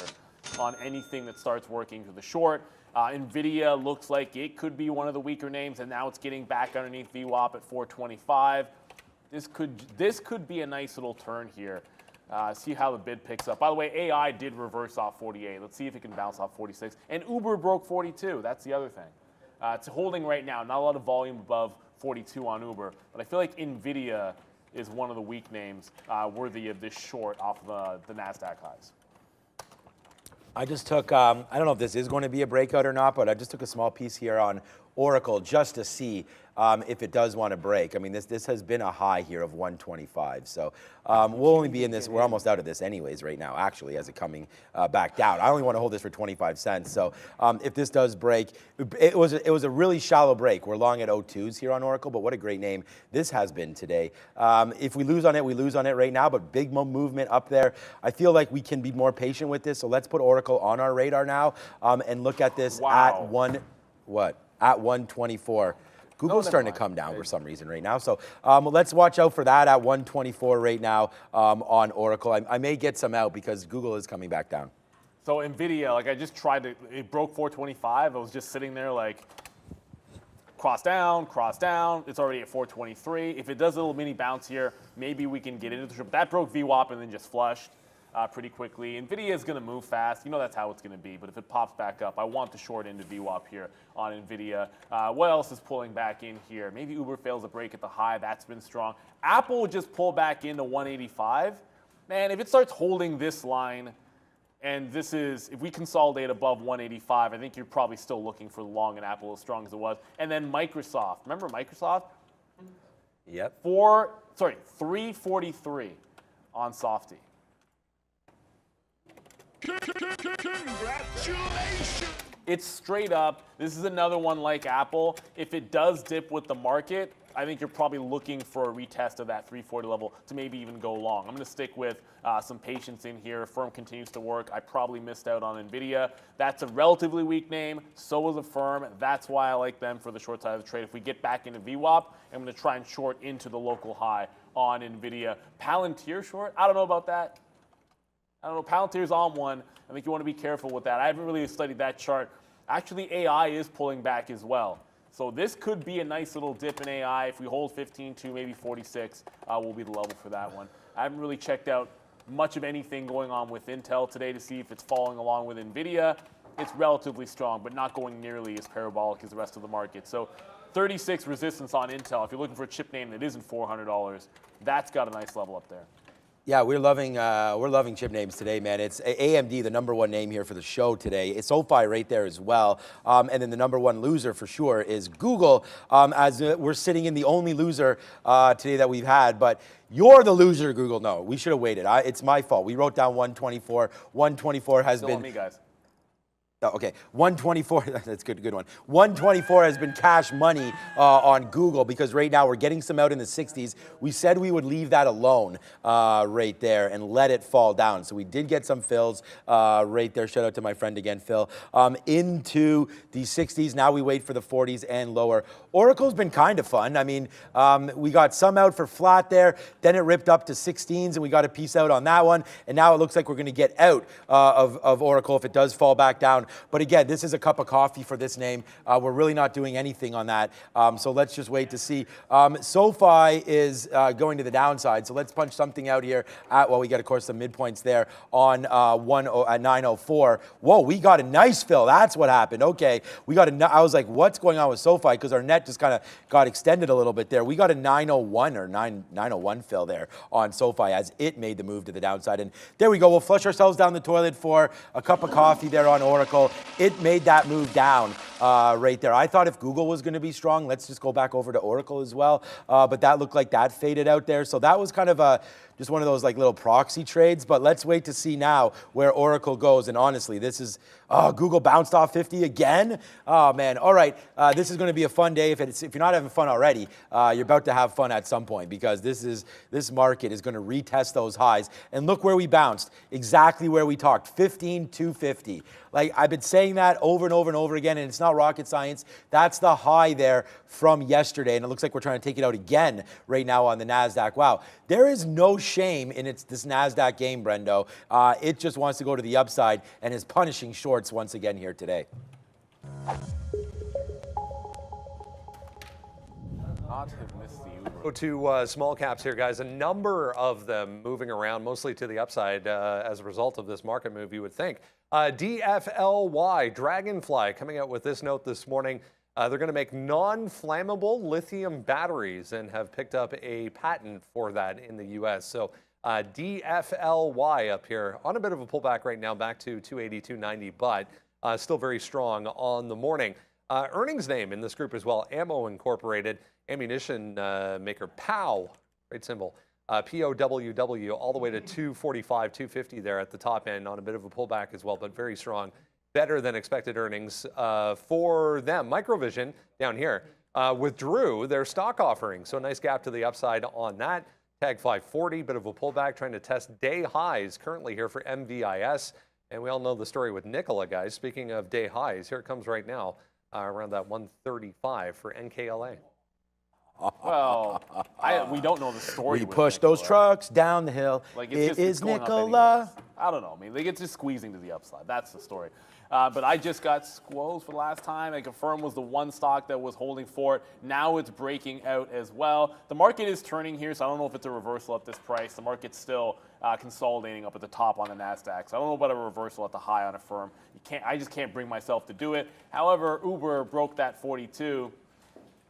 on anything that starts working to the short. NVIDIA looks like it could be one of the weaker names, and now it's getting back underneath VWAP at 425. This could be a nice little turn here. See how the bid picks up. By the way, AI did reverse off 48. Let's see if it can bounce off 46. And Uber broke 42. That's the other thing. It's holding right now, not a lot of volume above 42 on Uber, but I feel like NVIDIA is one of the weak names worthy of this short off the NASDAQ highs. I just took, I don't know if this is going to be a breakout or not, but I just took a small piece here on Oracle just to see if it does want to break. I mean, this has been a high here of 125. So we'll only be in this, we're almost out of this anyways right now, actually, as it coming back down. I only want to hold this for 25 cents. So if this does break, it was a really shallow break. We're long at 02s here on Oracle, but what a great name this has been today. If we lose on it, we lose on it right now, but big movement up there. I feel like we can be more patient with this. So let's put Oracle on our radar now and look at this at at 124. Google's starting to come down for some reason right now. So let's watch out for that at 124 right now on Oracle. I may get some out because Google is coming back down. So NVIDIA, like I just tried to, it broke 425. I was just sitting there like cross down. It's already at 423. If it does a little mini bounce here, maybe we can get into the short. That broke VWAP and then just flushed pretty quickly. NVIDIA is going to move fast. You know that's how it's going to be. But if it pops back up, I want the short into VWAP here on NVIDIA. What else is pulling back in here? Maybe Uber fails a break at the high. That's been strong. Apple just pulled back into 185. Man, if it starts holding this line, and this is, if we consolidate above 185, I think you're probably still looking for the long in Apple as strong as it was. And then Microsoft. Remember Microsoft? Yep. 343 on Sofi. Congratulations! It's straight up. This is another one like Apple. If it does dip with the market, I think you're probably looking for a retest of that 340 level to maybe even go long. I'm going to stick with some patience in here. Firm continues to work. I probably missed out on NVIDIA. That's a relatively weak name. So is a firm. That's why I like them for the short side of the trade. If we get back into VWAP, I'm going to try and short into the local high on NVIDIA. Palantir short? I don't know about that. I don't know, Palantir's on one. I think you want to be careful with that. I haven't really studied that chart. Actually, AI is pulling back as well. So this could be a nice little dip in AI. If we hold 15 to maybe 46, will be the level for that one. I haven't really checked out much of anything going on with Intel today to see if it's following along with NVIDIA. It's relatively strong, but not going nearly as parabolic as the rest of the market. So 36 resistance on Intel. If you're looking for a chip name that isn't $400, that's got a nice level up there. Yeah, we're loving chip names today, man. It's AMD, the #1 name here for the show today. It's Sofi right there as well. And then the #1 loser for sure is Google, as we're sitting in the only loser today that we've had. But you're the loser, Google. No, we should have waited. It's my fault. We wrote down 124. 124 has Still been... on me, guys. Oh, okay, 124, that's good one. 124 has been cash money on Google because right now we're getting some out in the 60s. We said we would leave that alone right there and let it fall down. So we did get some fills right there. Shout out to my friend again, Phil. Into the 60s. Now we wait for the 40s and lower. Oracle's been kind of fun. I mean, we got some out for flat there. Then it ripped up to 16s and we got a piece out on that one. And now it looks like we're going to get out of Oracle if it does fall back down. But again, this is a cup of coffee for this name. We're really not doing anything on that. So let's just wait to see. SoFi is going to the downside. So let's punch something out here at, well, we got, of course, some midpoints there on at 904. Whoa, we got a nice fill. That's what happened. Okay, we got I was like, what's going on with SoFi? Because our net just kind of got extended a little bit there. We got a 901 or 901 fill there on SoFi as it made the move to the downside. And there we go. We'll flush ourselves down the toilet for a cup of coffee there on Oracle. It made that move down right there. I thought if Google was going to be strong, let's just go back over to Oracle as well. But that looked like that faded out there. So that was kind of just one of those like little proxy trades. But let's wait to see now where Oracle goes. And honestly, this is, Google bounced off 50 again. Oh man. All right. This is going to be a fun day. If you're not having fun already, you're about to have fun at some point because this market is going to retest those highs. And look where we bounced. Exactly where we talked. 15,250. Like I've been saying that over and over and over again, and it's not rocket science. That's the high there from yesterday, and it looks like we're trying to take it out again right now on the NASDAQ. Wow, there is no shame in this NASDAQ game, Brendo. It just wants to go to the upside and is punishing shorts once again here today. Not have missed the Uber. Go to small caps here, guys. A number of them moving around, mostly to the upside as a result of this market move, you would think. DFLY, Dragonfly, coming out with this note this morning. They're going to make non-flammable lithium batteries and have picked up a patent for that in the U.S. So DFLY up here on a bit of a pullback right now, back to 280, 290, but still very strong on the morning. Earnings name in this group as well, Ammo Incorporated, ammunition maker POW, great symbol, POWW, all the way to 245, 250 there at the top end on a bit of a pullback as well, but very strong. Better than expected earnings for them. Microvision down here withdrew their stock offering, so a nice gap to the upside on that. Tag 540, bit of a pullback, trying to test day highs currently here for MVIS. And we all know the story with Nikola, guys. Speaking of day highs, here it comes right now, around that 135 for NKLA. Well, we don't know the story. We push those trucks down the hill. Like it is going Nikola. I don't know. I mean, they get just squeezing to the upside. That's the story. But I just got squoze for the last time. I confirmed was the one stock that was holding for it. Now it's breaking out as well. The market is turning here, so I don't know if it's a reversal at this price. The market's still consolidating up at the top on the NASDAQ. So I don't know about a reversal at the high on a firm. I just can't bring myself to do it. However, Uber broke that 42.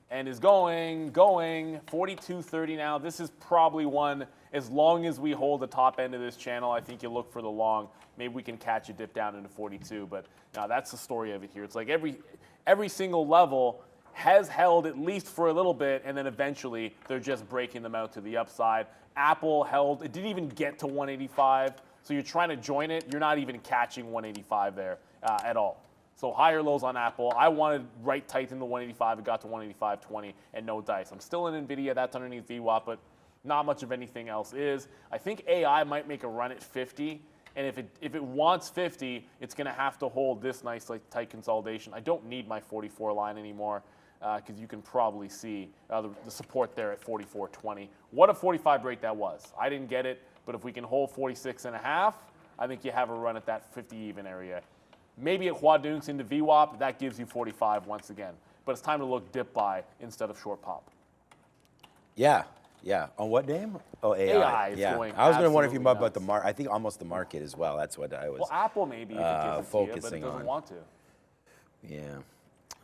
And is going 42.30 now. This is probably one, as long as we hold the top end of this channel, I think you look for the long. Maybe we can catch a dip down into 42, but now that's the story of it here. It's like every single level has held at least for a little bit, and then eventually they're just breaking them out to the upside. Apple held, it didn't even get to 185, so you're trying to join it, you're not even catching 185 there at all. So higher lows on Apple. I wanted right tight in the 185. It got to 185.20 and no dice. I'm still in NVIDIA. That's underneath VWAP, but not much of anything else is. I think AI might make a run at 50. And if it wants 50, it's going to have to hold this nice like tight consolidation. I don't need my 44 line anymore because you can probably see the support there at 44.20. What a 45 break that was. I didn't get it, but if we can hold 46.5, I think you have a run at that 50 even area. Maybe it Huadunks into VWAP, that gives you 45 once again. But it's time to look dip buy instead of short pop. Yeah. On what name? Oh, AI. AI is yeah. going I was going to wonder if you absolutely about the market. I think almost the market as well. That's what I was. Well, Apple maybe if it gives it to you, but focusing it doesn't on. want to. Yeah.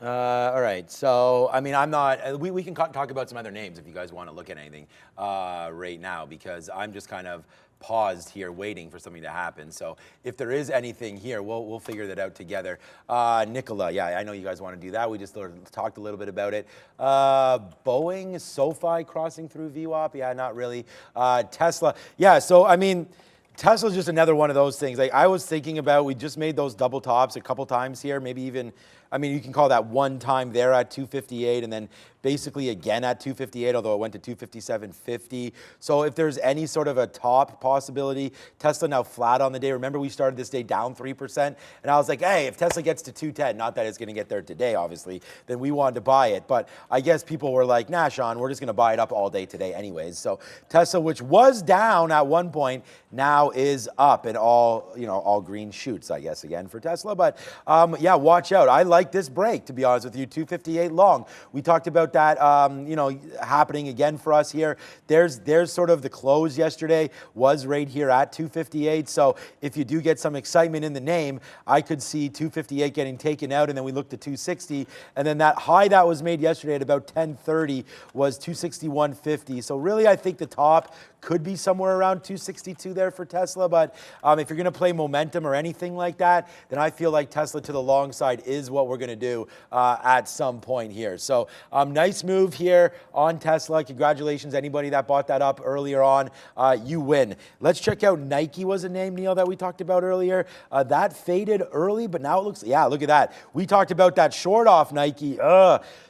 All right. So, I mean, I'm not. We can talk about some other names if you guys want to look at anything right now, because I'm just kind of paused here waiting for something to happen. So if there is anything here, we'll figure that out together. Nikola, yeah, I know you guys want to do that. We just talked a little bit about it. Boeing, Sofi crossing through VWAP, yeah, not really. Tesla, yeah, so I mean, Tesla's just another one of those things. Like I was thinking about, we just made those double tops a couple times here, maybe even, I mean, you can call that one time there at 258 and then basically again at 258, although it went to 257.50. So if there's any sort of a top possibility, Tesla now flat on the day. Remember we started this day down 3%, and I was like, hey, if Tesla gets to 210, not that it's going to get there today, obviously, then we wanted to buy it. But I guess people were like, nah, Sean, we're just going to buy it up all day today anyways. So Tesla, which was down at one point, now is up in all green shoots, I guess, again for Tesla. But yeah, watch out. I like this break, to be honest with you, 258 long. We talked about that, happening again for us here. There's sort of the close yesterday was right here at 258. So if you do get some excitement in the name, I could see 258 getting taken out, and then we look to 260, and then that high that was made yesterday at about 10:30 was 261.50. So really, I think the top could be somewhere around 262 there for Tesla. But if you're going to play momentum or anything like that, then I feel like Tesla to the long side is what we're going to do at some point here. So nice move here on Tesla. Congratulations, anybody that bought that up earlier on. You win. Let's check out Nike was a name, Neil, that we talked about earlier. That faded early, but now it looks, yeah, look at that. We talked about that short off Nike.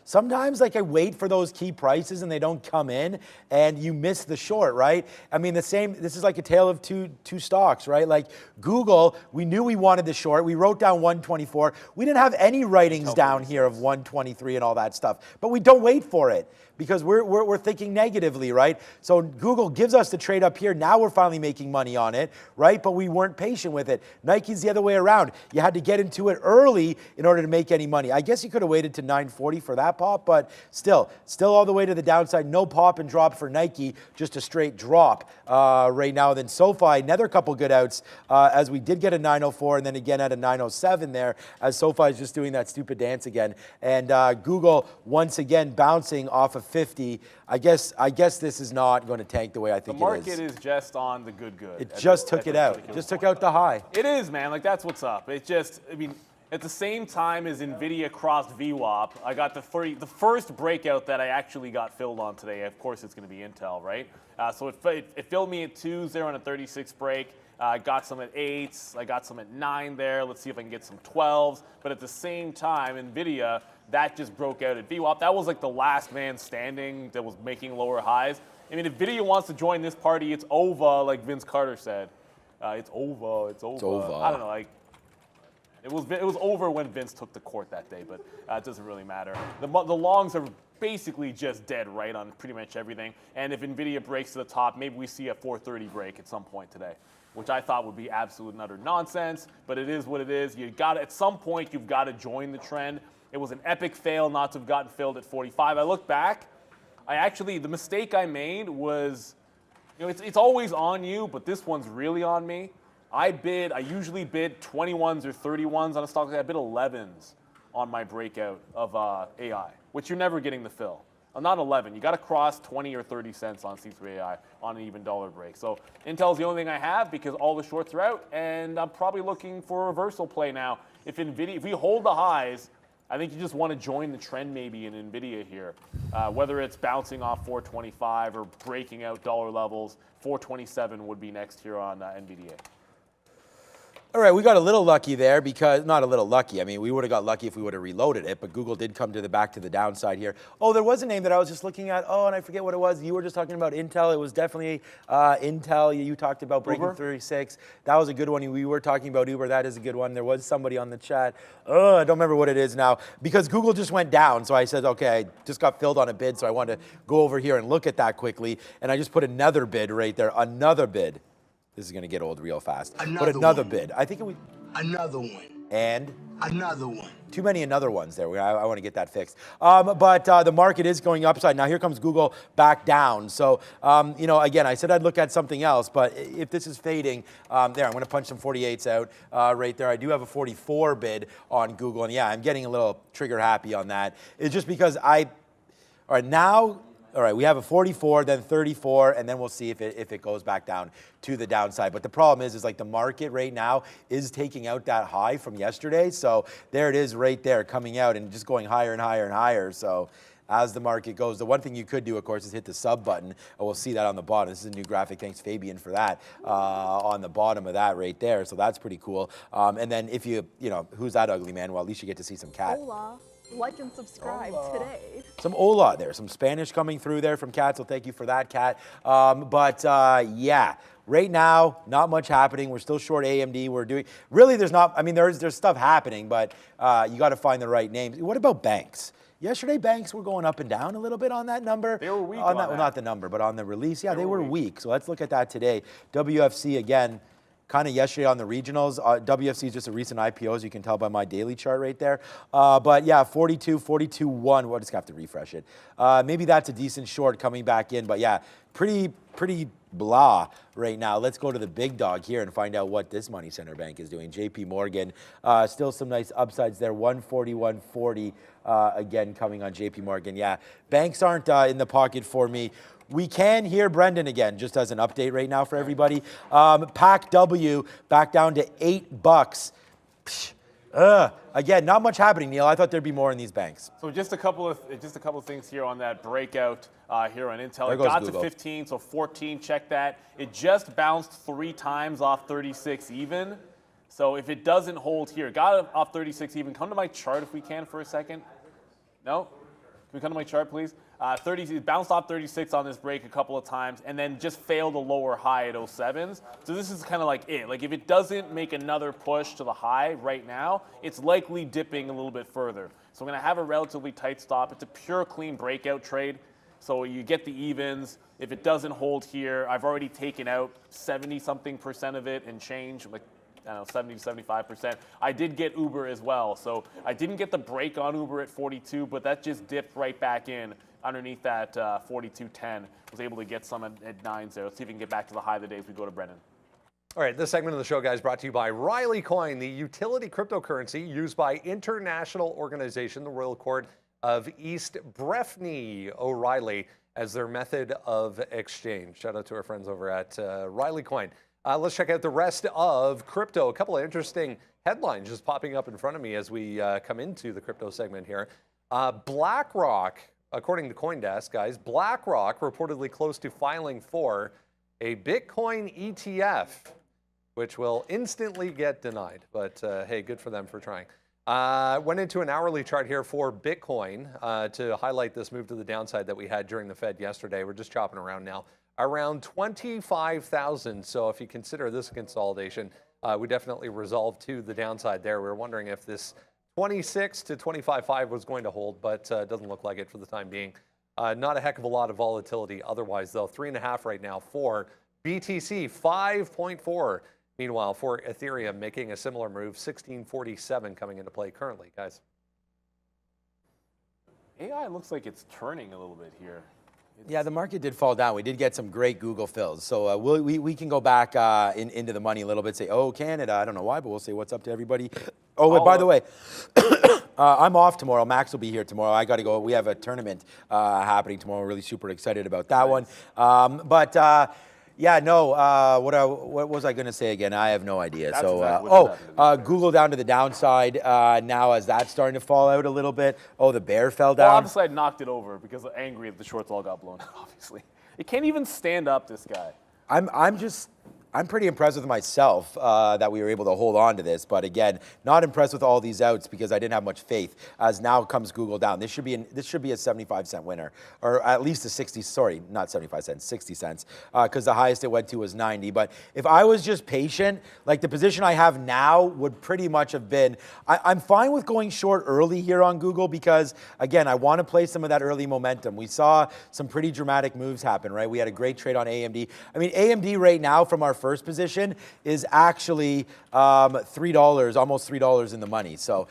Sometimes like I wait for those key prices and they don't come in and you miss the short, right? I mean, this is like a tale of two stocks, right? Like Google, we knew we wanted the short. We wrote down 124. We didn't have any writings down here of 123 and all that stuff, but we don't wait for it. because we're thinking negatively, right? So Google gives us the trade up here. Now we're finally making money on it, right? But we weren't patient with it. Nike's the other way around. You had to get into it early in order to make any money. I guess you could have waited to 940 for that pop, but still all the way to the downside. No pop and drop for Nike, just a straight drop right now. Then Sofi, another couple good outs as we did get a 904 and then again at a 907 there as Sofi is just doing that stupid dance again. And Google once again bouncing off of 50. I guess this is not going to tank the way I think it is. The market is just on the good. It just took it out. Just took out the high. It is, man. Like, that's what's up. It just, I mean, at the same time as NVIDIA crossed VWAP, I got the first breakout that I actually got filled on today. Of course, it's going to be Intel, right? So it filled me at 2-0 on a 36 break. I got some at 8s. I got some at 9 there. Let's see if I can get some 12s. But at the same time, NVIDIA, that just broke out at VWAP. That was like the last man standing that was making lower highs. I mean, if NVIDIA wants to join this party, it's over, like Vince Carter said. It's over. It's over. I don't know, like. It was over when Vince took the court that day, but it doesn't really matter. The longs are basically just dead right on pretty much everything. And if NVIDIA breaks to the top, maybe we see a 430 break at some point today, which I thought would be absolute and utter nonsense, but it is what it is. At some point, you've got to join the trend. It was an epic fail not to have gotten filled at 45. I look back, the mistake I made was, it's always on you, but this one's really on me. I usually bid 21s or 31s on a stock like that. I bid 11s on my breakout of AI, which you're never getting the fill. Not 11. You got to cross 20 or 30 cents on C3 AI on an even dollar break. So Intel's the only thing I have because all the shorts are out, and I'm probably looking for a reversal play now. If we hold the highs, I think you just want to join the trend maybe in NVIDIA here, whether it's bouncing off 425 or breaking out dollar levels. 427 would be next here on NVIDIA. All right, we got a little lucky there because, not a little lucky, I mean, we would have got lucky if we would have reloaded it, but Google did come to the back to the downside here. Oh, there was a name that I was just looking at. Oh, and I forget what it was. You were just talking about Intel. It was definitely Intel. You talked about breaking Uber? 36. That was a good one. We were talking about Uber. That is a good one. There was somebody on the chat. I don't remember what it is now because Google just went down. So I said, okay, I just got filled on a bid, so I wanted to go over here and look at that quickly. And I just put another bid right there, another bid. This is going to get old real fast. Another bid. I think it was... Another one. And? Another one. Too many another ones there. I want to get that fixed. But the market is going upside. Now here comes Google back down. So, again, I said I'd look at something else. But if this is fading, there, I'm going to punch some 48s out right there. I do have a 44 bid on Google. And, yeah, I'm getting a little trigger happy on that. It's just because all right, now... All right, we have a 44, then 34, and then we'll see if it goes back down to the downside. But the problem is like the market right now is taking out that high from yesterday. So there it is right there coming out and just going higher and higher and higher. So as the market goes, the one thing you could do, of course, is hit the sub button. And we'll see that on the bottom. This is a new graphic. Thanks, Fabian, for that on the bottom of that right there. So that's pretty cool. And then if who's that ugly man? Well, at least you get to see some cat. Hola. Like and subscribe today. Some hola there, some Spanish coming through there from Kat, so thank you for that, Kat. Yeah, right now, not much happening. We're still short AMD. We're doing, really there's not, I mean, there's stuff happening, but you got to find the right names. What about banks? Yesterday, banks were going up and down a little bit on that number. They were weak on that. Well, not the number, but on the release. Yeah, they were weak. So let's look at that today. WFC again. Kind of yesterday on the regionals. WFC is just a recent IPO, as you can tell by my daily chart right there. But yeah, 42, 42.1. We'll just have to refresh it. Maybe that's a decent short coming back in. But yeah, pretty blah right now. Let's go to the big dog here and find out what this money center bank is doing. JP Morgan, still some nice upsides there. 141.40 again coming on JP Morgan. Yeah, banks aren't in the pocket for me. We can hear Brendan again, just as an update right now for everybody. Pack W back down to $8. Again, not much happening, Neil. I thought there'd be more in these banks. So just a couple of things here on that breakout here on Intel. There It goes got Google. to 15, so 14. Check that. It just bounced 3 times off 36 even. So if it doesn't hold here, got it off 36 even. Come to my chart if we can for a second. No? Can we come to my chart, please? It bounced off 36 on this break a couple of times and then just failed a lower high at 07s. So this is kind of like it. Like if it doesn't make another push to the high right now, it's likely dipping a little bit further. So I'm going to have a relatively tight stop. It's a pure clean breakout trade. So you get the evens. If it doesn't hold here, I've already taken out 70-something% of it and change, like, I don't know, 70 to 75%. I did get Uber as well. So I didn't get the break on Uber at 42, but that just dipped right back in underneath that 42.10. Was able to get some at 9.0. Let's see if we can get back to the high of the day as we go to Brendan. All right, this segment of the show, guys, brought to you by Riley Coin, the utility cryptocurrency used by international organization, the Royal Court of East Breffni O'Reilly, as their method of exchange. Shout out to our friends over at Riley Coin. Let's check out the rest of crypto. A couple of interesting headlines just popping up in front of me as we come into the crypto segment here. BlackRock, according to CoinDesk, guys, BlackRock reportedly close to filing for a Bitcoin ETF, which will instantly get denied. But hey, good for them for trying. Went into an hourly chart here for Bitcoin to highlight this move to the downside that we had during the Fed yesterday. We're just chopping around now. Around 25,000. So if you consider this consolidation, we definitely resolved to the downside there. We were wondering if this 26 to 25.5 was going to hold, but doesn't look like it for the time being. Not a heck of a lot of volatility otherwise, though. 3.5 right now for BTC, 5.4. Meanwhile, for Ethereum, making a similar move, 1647 coming into play currently, guys. AI looks like it's turning a little bit here. Yeah, the market did fall down. We did get some great Google fills. So we can go back into the money a little bit, say, oh, Canada, I don't know why, but we'll say what's up to everybody. Oh, by the way, I'm off tomorrow. Max will be here tomorrow. I got to go. We have a tournament happening tomorrow. We're really super excited about that one. Yeah, no, what was I going to say again? I have no idea. That's so, Google down to the downside now as that's starting to fall out a little bit. Oh, the bear fell down. Well, obviously I knocked it over because I'm angry that the shorts all got blown out, obviously. It can't even stand up, this guy. I'm pretty impressed with myself that we were able to hold on to this, but again, not impressed with all these outs because I didn't have much faith. As now comes Google down, this should be a 75-cent winner, or at least a 60. Sorry, not 75 cents, 60 cents, because the highest it went to was 90. But if I was just patient, like the position I have now would pretty much have been. I'm fine with going short early here on Google because again, I want to play some of that early momentum. We saw some pretty dramatic moves happen, right? We had a great trade on AMD. I mean, AMD right now from our first position is actually $3, almost $3 in the money. So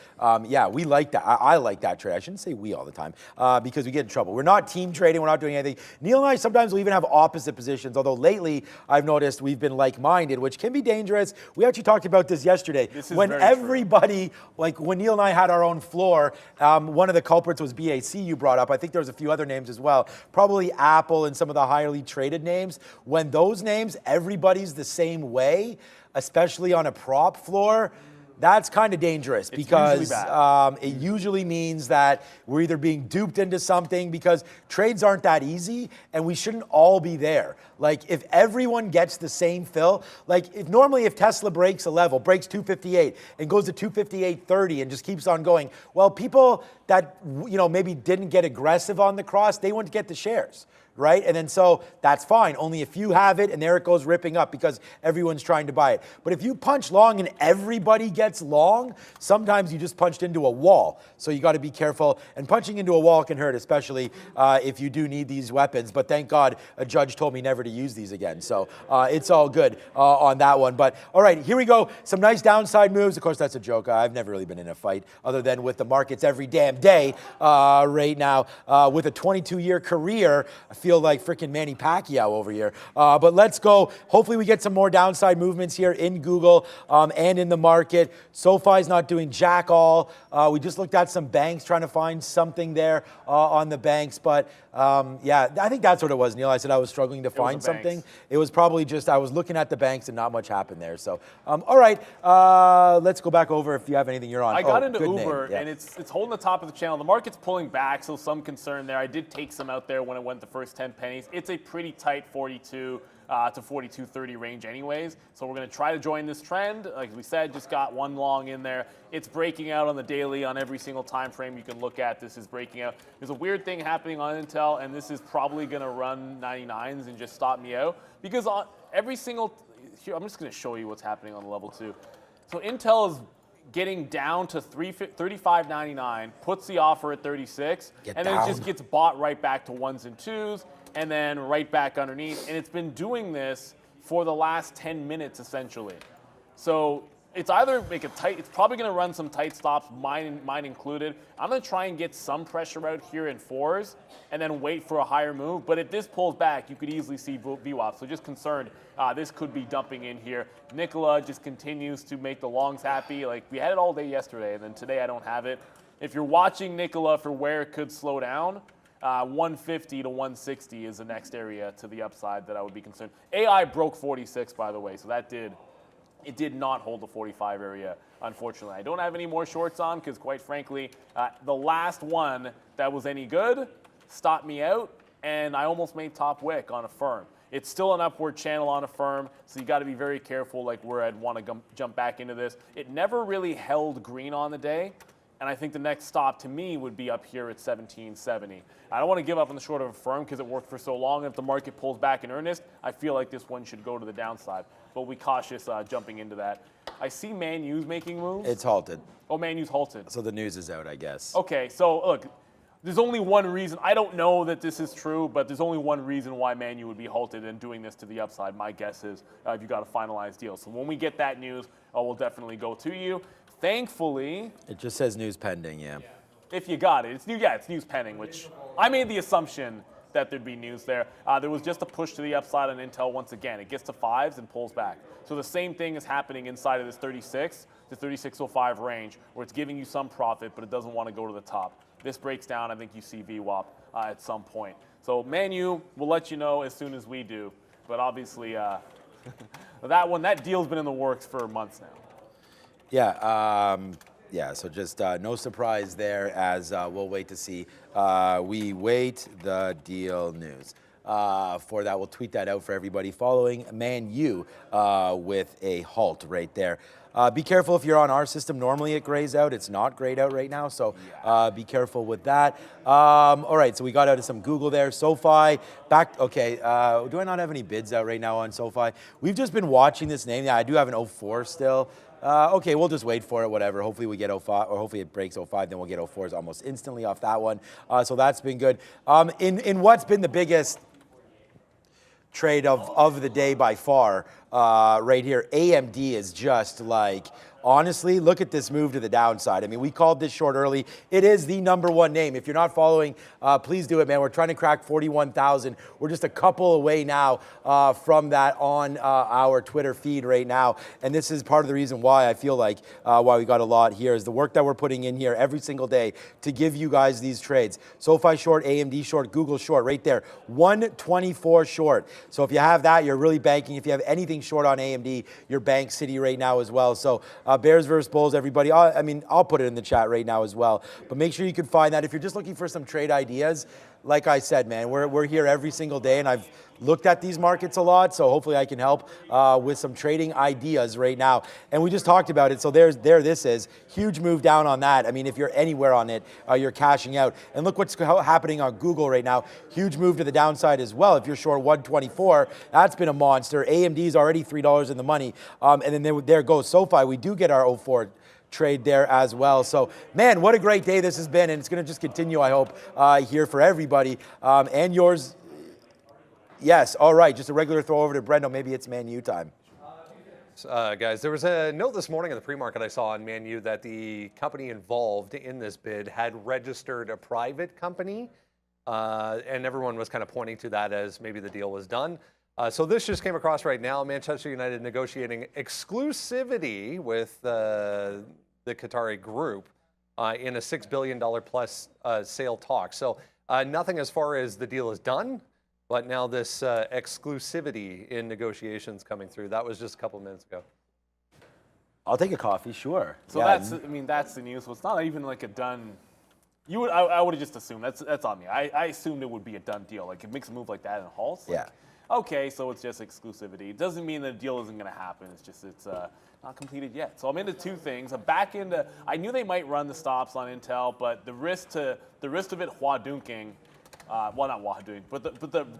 yeah, we like that. I like that trade. I shouldn't say we all the time because we get in trouble. We're not team trading. We're not doing anything. Neil and I sometimes will even have opposite positions, although lately I've noticed we've been like-minded, which can be dangerous. We actually talked about this yesterday. When everybody, like when Neil and I had our own floor, one of the culprits was BAC you brought up. I think there was a few other names as well. Probably Apple and some of the highly traded names. When those names, everybody's the same way, especially on a prop floor, that's kind of dangerous because it usually means that we're either being duped into something because trades aren't that easy and we shouldn't all be there. Like if everyone gets the same fill, like if Tesla breaks a level, breaks 258 and goes to 258.30 and just keeps on going, well, people that maybe didn't get aggressive on the cross, they wouldn't get the shares. Right? And then so that's fine. Only a few have it and there it goes ripping up because everyone's trying to buy it. But if you punch long and everybody gets long, sometimes you just punched into a wall. So you got to be careful. And punching into a wall can hurt, especially if you do need these weapons. But thank God a judge told me never to use these again. So it's all good on that one. But all right, here we go. Some nice downside moves. Of course, that's a joke. I've never really been in a fight other than with the markets every damn day right now. With a 22-year career, I feel like freaking Manny Pacquiao over here. But let's go. Hopefully we get some more downside movements here in Google and in the market. Sofi's not doing jack all. We just looked at some banks trying to find something there on the banks. But yeah, I think that's what it was, Neil. I said I was struggling to find something. It was probably just I was looking at the banks and not much happened there. So, all right, let's go back over if you have anything you're on. I got into Uber, and it's holding the top of the channel. The market's pulling back, so some concern there. I did take some out there when it went the first 10 pennies. It's a pretty tight 42 to 42.30 range anyways. So we're going to try to join this trend. Like we said, just got one long in there. It's breaking out on the daily on every single time frame you can look at. This is breaking out. There's a weird thing happening on Intel, and this is probably going to run 99s and just stop me out. Because on every single, here, I'm just going to show you what's happening on level 2. So Intel is getting down to 35.99, puts the offer at 36, Get and then down. it just gets bought right back to ones and twos, and then right back underneath. And it's been doing this for the last 10 minutes, essentially. So it's either make it tight, it's probably going to run some tight stops, mine included. I'm going to try and get some pressure out here in fours and then wait for a higher move. But if this pulls back, you could easily see VWAP. So just concerned, this could be dumping in here. Nikola just continues to make the longs happy. Like, we had it all day yesterday, and then today I don't have it. If you're watching Nikola for where it could slow down, 150 to 160 is the next area to the upside that I would be concerned. AI broke 46, by the way, so it did not hold the 45 area, unfortunately. I don't have any more shorts on because, quite frankly, the last one that was any good stopped me out, and I almost made top wick on a firm. It's still an upward channel on a firm, so you got to be very careful, like where I'd want to jump back into this. It never really held green on the day, and I think the next stop to me would be up here at 1770. I don't want to give up on the short of a firm because it worked for so long. If the market pulls back in earnest, I feel like this one should go to the downside. But we'll be cautious jumping into that. I see Man U's making moves. It's halted. Oh, Man U's halted. So the news is out, I guess. Okay, so look, there's only one reason. I don't know that this is true, but there's only one reason why Man U would be halted and doing this to the upside. My guess is if you got a finalized deal. So when we get that news, we'll definitely go to you. Thankfully, It just says news pending, yeah. if you got it, it's news pending, which I made the assumption that there'd be news there. There was just a push to the upside on Intel once again. It gets to fives and pulls back. So the same thing is happening inside of this 36 to 3605 range, where it's giving you some profit, but it doesn't want to go to the top. This breaks down, I think you see VWAP at some point. So Man U, we'll let you know as soon as we do. But obviously, that deal's been in the works for months now. Yeah, so just no surprise there as we'll wait to see. We wait the deal news. For that, we'll tweet that out for everybody following Man U with a halt right there. Be careful if you're on our system. Normally it grays out. It's not grayed out right now, so be careful with that. All right, so we got out of some Google there. Sofi, back, okay. Do I not have any bids out right now on Sofi? We've just been watching this name. Yeah, I do have an 04 still. Okay, we'll just wait for it, whatever. Hopefully we get 05, or hopefully it breaks 05, then we'll get 04s almost instantly off that one. So that's been good. In what's been the biggest trade of the day by far, right here, AMD is just like, honestly, look at this move to the downside. I mean, we called this short early. It is the #1 name. If you're not following, please do it, man. We're trying to crack 41,000. We're just a couple away now from that on our Twitter feed right now. And this is part of the reason why I feel like why we got a lot here is the work that we're putting in here every single day to give you guys these trades. Sofi short, AMD short, Google short, right there. 124 short. So if you have that, you're really banking. If you have anything short on AMD, you're bank city right now as well. So Bears versus Bulls, everybody. I'll put it in the chat right now as well. But make sure you can find that. If you're just looking for some trade ideas, like I said, man, we're here every single day, and I've looked at these markets a lot, so hopefully I can help with some trading ideas right now. And we just talked about it, so this is. Huge move down on that. I mean, if you're anywhere on it, you're cashing out. And look what's happening on Google right now. Huge move to the downside as well. If you're short 124, that's been a monster. AMD's already $3 in the money. And then there goes Sofi. We do get our 04 trade there as well. So, man, what a great day this has been, and it's going to just continue, I hope, here for everybody. And yours, yes, all right, just a regular throw over to Brendo. Maybe it's Man U time. Guys, there was a note this morning in the pre-market I saw on Man U that the company involved in this bid had registered a private company, and everyone was kind of pointing to that as maybe the deal was done. So this just came across right now. Manchester United negotiating exclusivity with the Qatari group in a $6 billion plus sale talk. So nothing as far as the deal is done, but now this exclusivity in negotiations coming through. That was just a couple of minutes ago. I'll take a coffee, sure. So that's the news. So it's not even like a done. I would have just assumed that's on me. I assumed it would be a done deal. Like it makes a move like that and halts. Like, yeah. Okay, so it's just exclusivity. It doesn't mean the deal isn't going to happen. It's just it's not completed yet. So I'm into two things. I'm back into. I knew they might run the stops on Intel, but the risk of it Huadunking, well not Huadunking, but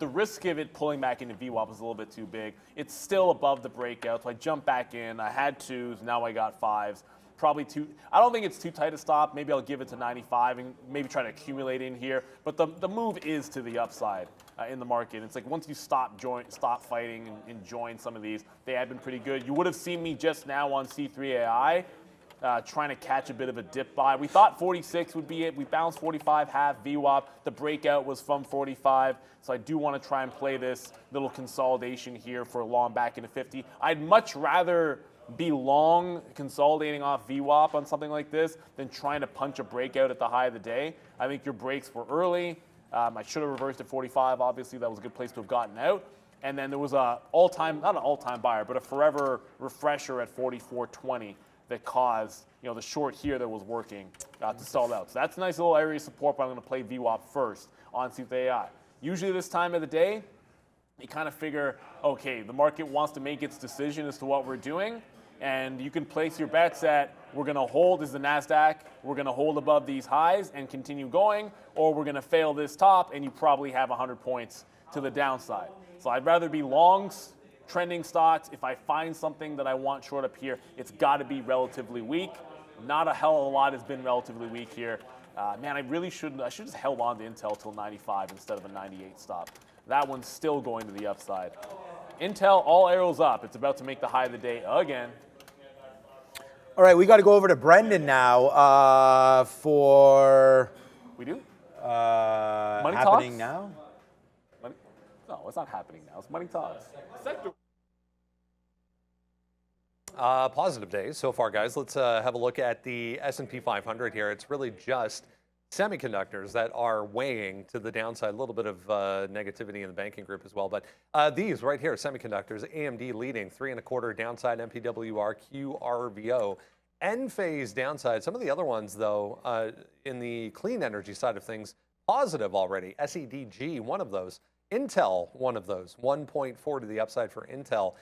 the risk of it pulling back into VWAP is a little bit too big. It's still above the breakout, so I jumped back in. I had twos, now I got fives. probably too. I don't think it's too tight a stop. Maybe I'll give it to 95 and maybe try to accumulate in here. But the move is to the upside in the market. It's like once you stop fighting and join some of these, they have been pretty good. You would have seen me just now on C3AI. Trying to catch a bit of a dip buy. We thought 46 would be it. We bounced 45, half VWAP. The breakout was from 45. So I do want to try and play this little consolidation here for a long back into 50. I'd much rather be long consolidating off VWAP on something like this than trying to punch a breakout at the high of the day. I think your breaks were early. I should have reversed at 45. Obviously, that was a good place to have gotten out. And then there was not an all-time buyer, but a forever refresher at 44.20. That caused the short here that was working to stall out. So that's a nice little area of support, but I'm going to play VWAP first on C3AI. Usually this time of the day, you kind of figure, okay, the market wants to make its decision as to what we're doing, and you can place your bets at we're going to hold as the NASDAQ, we're going to hold above these highs and continue going, or we're going to fail this top and you probably have 100 points to the downside. So I'd rather be longs, trending stocks. If I find something that I want short up here, it's got to be relatively weak. Not a hell of a lot has been relatively weak here. Man, I should just held on to Intel till 95 instead of a 98 stop. That one's still going to the upside. Intel, all arrows up. It's about to make the high of the day again. All right, we got to go over to Brendan now for. We do? Money talks? happening now? No, it's not happening now. It's money talks. Sector. Positive days so far, guys. Let's have a look at the S&P 500 here. It's really just semiconductors that are weighing to the downside. A little bit of negativity in the banking group as well. But these right here, semiconductors, AMD leading 3.25 downside, MPWR, QRVO, Enphase downside. Some of the other ones, though, in the clean energy side of things, positive already. SEDG, one of those. Intel, one of those. 1.4 to the upside for Intel.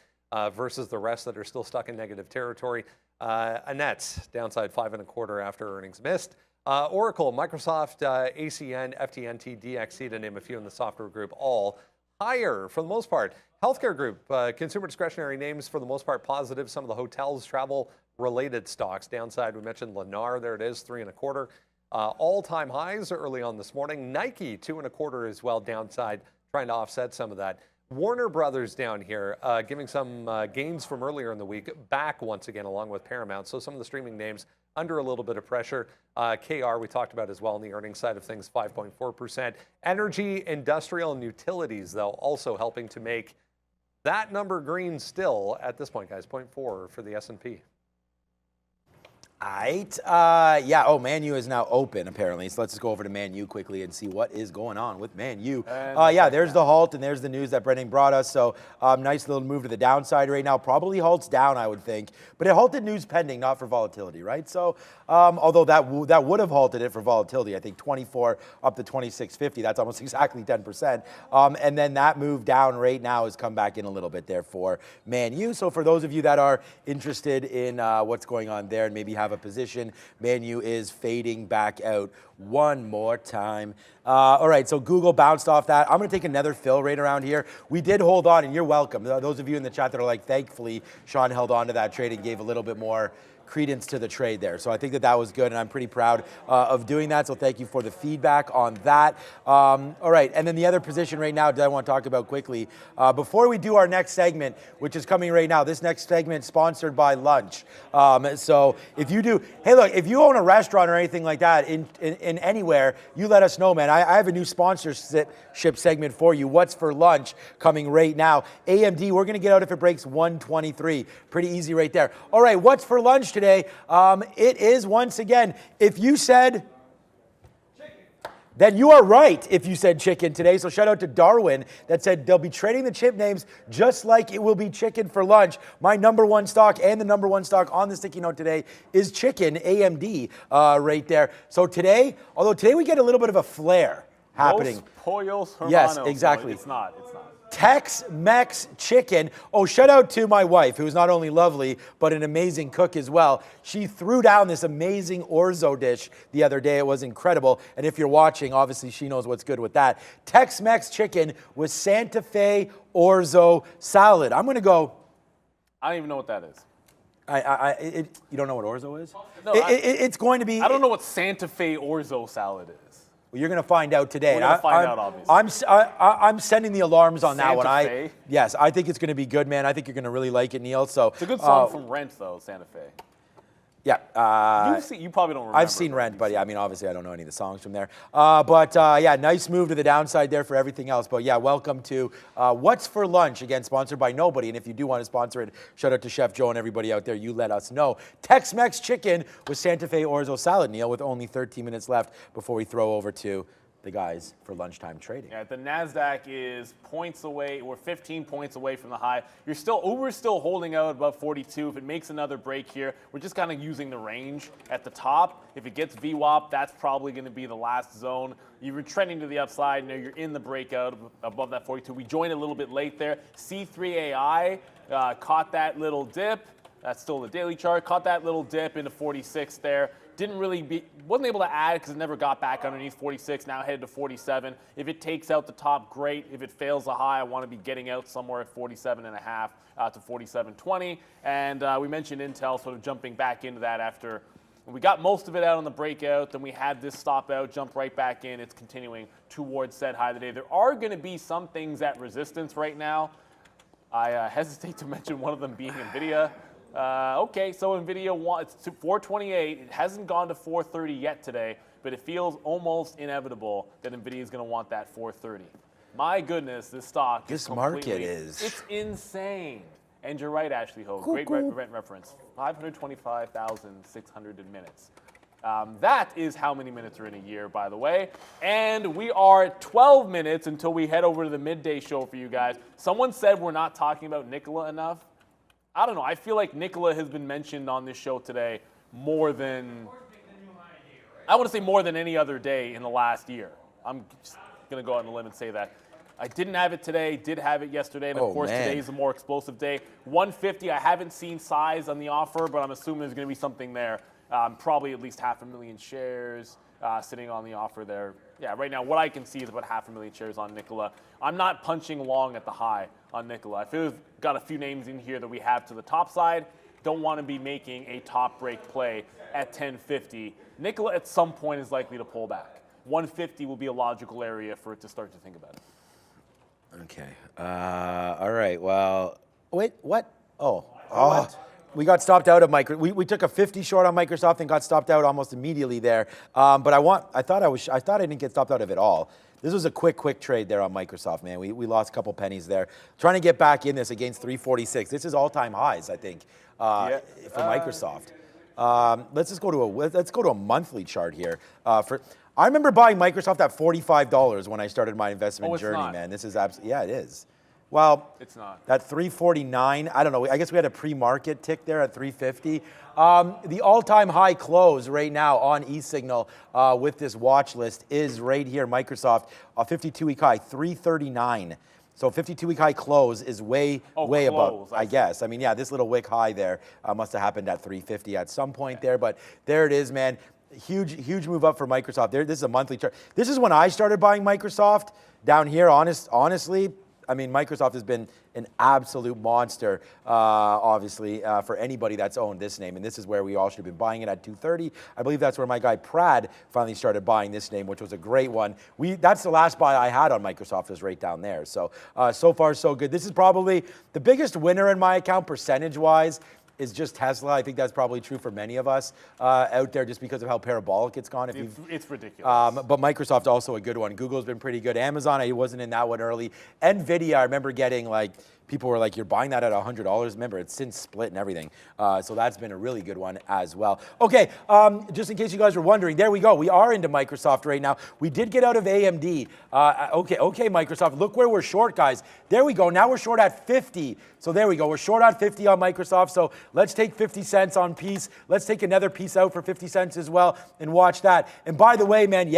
Versus the rest that are still stuck in negative territory. Annette's downside 5.25 after earnings missed. Oracle, Microsoft, ACN, FTNT, DXC, to name a few in the software group, all higher for the most part. Healthcare group, consumer discretionary names for the most part positive. Some of the hotels, travel-related stocks downside. We mentioned Lennar, there it is, 3.25. All-time highs early on this morning. Nike, 2.25 as well, downside, trying to offset some of that. Warner Brothers down here, giving some gains from earlier in the week, back once again along with Paramount. So some of the streaming names under a little bit of pressure. KR we talked about as well on the earnings side of things, 5.4%. Energy, industrial, and utilities, though, also helping to make that number green still at this point, guys, 0.4 for the S&P. All right. Yeah. Oh, Man U is now open, apparently. So let's just go over to Man U quickly and see what is going on with Man U. Yeah, there's the halt, and there's the news that Brendan brought us. So nice little move to the downside right now. Probably halts down, I would think. But it halted news pending, not for volatility, right? So although that would have halted it for volatility, I think 24 up to 26.50. That's almost exactly 10%. And then that move down right now has come back in a little bit there for Man U. So for those of you that are interested in what's going on there and maybe have a position, Man U is fading back out one more time. All right, so Google bounced off that. I'm going to take another fill right around here. We did hold on, and you're welcome. Those of you in the chat that are like, thankfully, Sean held on to that trade and gave a little bit more credence to the trade there. So I think that was good, and I'm pretty proud of doing that. So thank you for the feedback on that. All right, and then the other position right now that I want to talk about quickly. Before we do our next segment, which is coming right now, this next segment is sponsored by lunch. So if you do, hey, look, if you own a restaurant or anything like that in anywhere, you let us know, man. I have a new sponsorship segment for you. What's for lunch coming right now? AMD, we're going to get out if it breaks 123. Pretty easy right there. All right, what's for lunch today? It is, once again, if you said chicken, then you are right if you said chicken today. So shout out to Darwin that said they'll be trading the chip names just like it will be chicken for lunch. My number one stock and the number one stock on the sticky note today is chicken, AMD, right there. So today, although today we get a little bit of a flare happening. Los pollos hermanos. Yes, exactly. No, it's not. Tex-Mex chicken. Oh, shout out to my wife, who's not only lovely, but an amazing cook as well. She threw down this amazing orzo dish the other day. It was incredible. And if you're watching, obviously she knows what's good with that. Tex-Mex chicken with Santa Fe orzo salad. I'm going to go. I don't even know what that is. You don't know what orzo is? No, It's going to be. I don't know what Santa Fe orzo salad is. Well, you're going to find out today. We're going to find out, obviously. I'm sending the alarms on that one. Santa Fe? Yes, I think it's going to be good, man. I think you're going to really like it, Neil. So it's a good song from Rent, though, Santa Fe. Yeah. You probably don't remember. I've seen Rent, but yeah, I mean, obviously I don't know any of the songs from there. Yeah, nice move to the downside there for everything else. But yeah, welcome to What's for Lunch, again, sponsored by nobody. And if you do want to sponsor it, shout out to Chef Joe and everybody out there. You let us know. Tex-Mex chicken with Santa Fe orzo salad, Neil, with only 13 minutes left before we throw over to the guys for lunchtime trading. Yeah, the NASDAQ is points away, or 15 points away from the high. Uber's still holding out above 42. If it makes another break here, we're just kind of using the range at the top. If it gets VWAP, that's probably going to be the last zone. You're trending to the upside. You're in the breakout above that 42. We joined a little bit late there. C3AI caught that little dip. That's still the daily chart. Caught that little dip into 46 there. Wasn't able to add because it never got back underneath 46, now headed to 47. If it takes out the top, great. If it fails the high, I want to be getting out somewhere at 47.5 to 47.20. And we mentioned Intel sort of jumping back into that after we got most of it out on the breakout. Then we had this stop out, jump right back in. It's continuing towards said high of the day. There are going to be some things at resistance right now. I hesitate to mention one of them being NVIDIA. Okay, so NVIDIA it's 428. It hasn't gone to 430 yet today, but it feels almost inevitable that NVIDIA is going to want that 430. My goodness, this stock it's insane. And you're right, Ashley Ho. Great reference. 525,600 minutes. That is how many minutes are in a year, by the way. And we are at 12 minutes until we head over to the midday show for you guys. Someone said we're not talking about Nikola enough. I don't know. I feel like Nikola has been mentioned on this show today more than, I want to say more than any other day in the last year. I'm just going to go out on a limb and say that. I didn't have it today, did have it yesterday, and of course today is a more explosive day. 150, I haven't seen size on the offer, but I'm assuming there's going to be something there. Probably at least 500,000 shares sitting on the offer there. Yeah, right now what I can see is about 500,000 shares on Nikola. I'm not punching long at the high on Nikola. I feel we've got a few names in here that we have to the top side. Don't want to be making a top break play at 1050. Nikola at some point is likely to pull back. 150 will be a logical area for it to start to think about it. Okay. All right. Well, wait. What? What? We got stopped out of we took a 50 short on Microsoft and got stopped out almost immediately there. But I thought I didn't get stopped out of it all. This was a quick trade there on Microsoft, man. We lost a couple pennies there. Trying to get back in this against 346. This is all-time highs, I think, for Microsoft. Let's go to a monthly chart here. I remember buying Microsoft at $45 when I started my investment journey, man. This is absolutely, yeah, it is. Well, it's not. That 349, I don't know. I guess we had a pre-market tick there at 350. The all-time high close right now on eSignal with this watch list is right here, Microsoft, a 52-week high, 339. So 52-week high close is way above, I guess. I mean, yeah, this little wick high there must have happened at 350 at some point there, but there it is, man. Huge move up for Microsoft. This is a monthly chart. This is when I started buying Microsoft down here, honestly. I mean, Microsoft has been an absolute monster, obviously, for anybody that's owned this name. And this is where we all should have been buying it at 230. I believe that's where my guy Prad finally started buying this name, which was a great one. That's the last buy I had on Microsoft, was right down there. So, so far, so good. This is probably the biggest winner in my account percentage-wise. Is just Tesla. I think that's probably true for many of us out there, just because of how parabolic it's gone. It's ridiculous. But Microsoft also a good one. Google's been pretty good. Amazon, I wasn't in that one early. NVIDIA, I remember getting people were like, you're buying that at $100. Remember, it's since split and everything. So that's been a really good one as well. Okay, just in case you guys were wondering, there we go. We are into Microsoft right now. We did get out of AMD. Okay, Microsoft, look where we're short, guys. There we go. Now we're short at 50. So there we go. We're short on 50 on Microsoft. So let's take 50 cents on piece. Let's take another piece out for 50 cents as well and watch that. And by the way, man,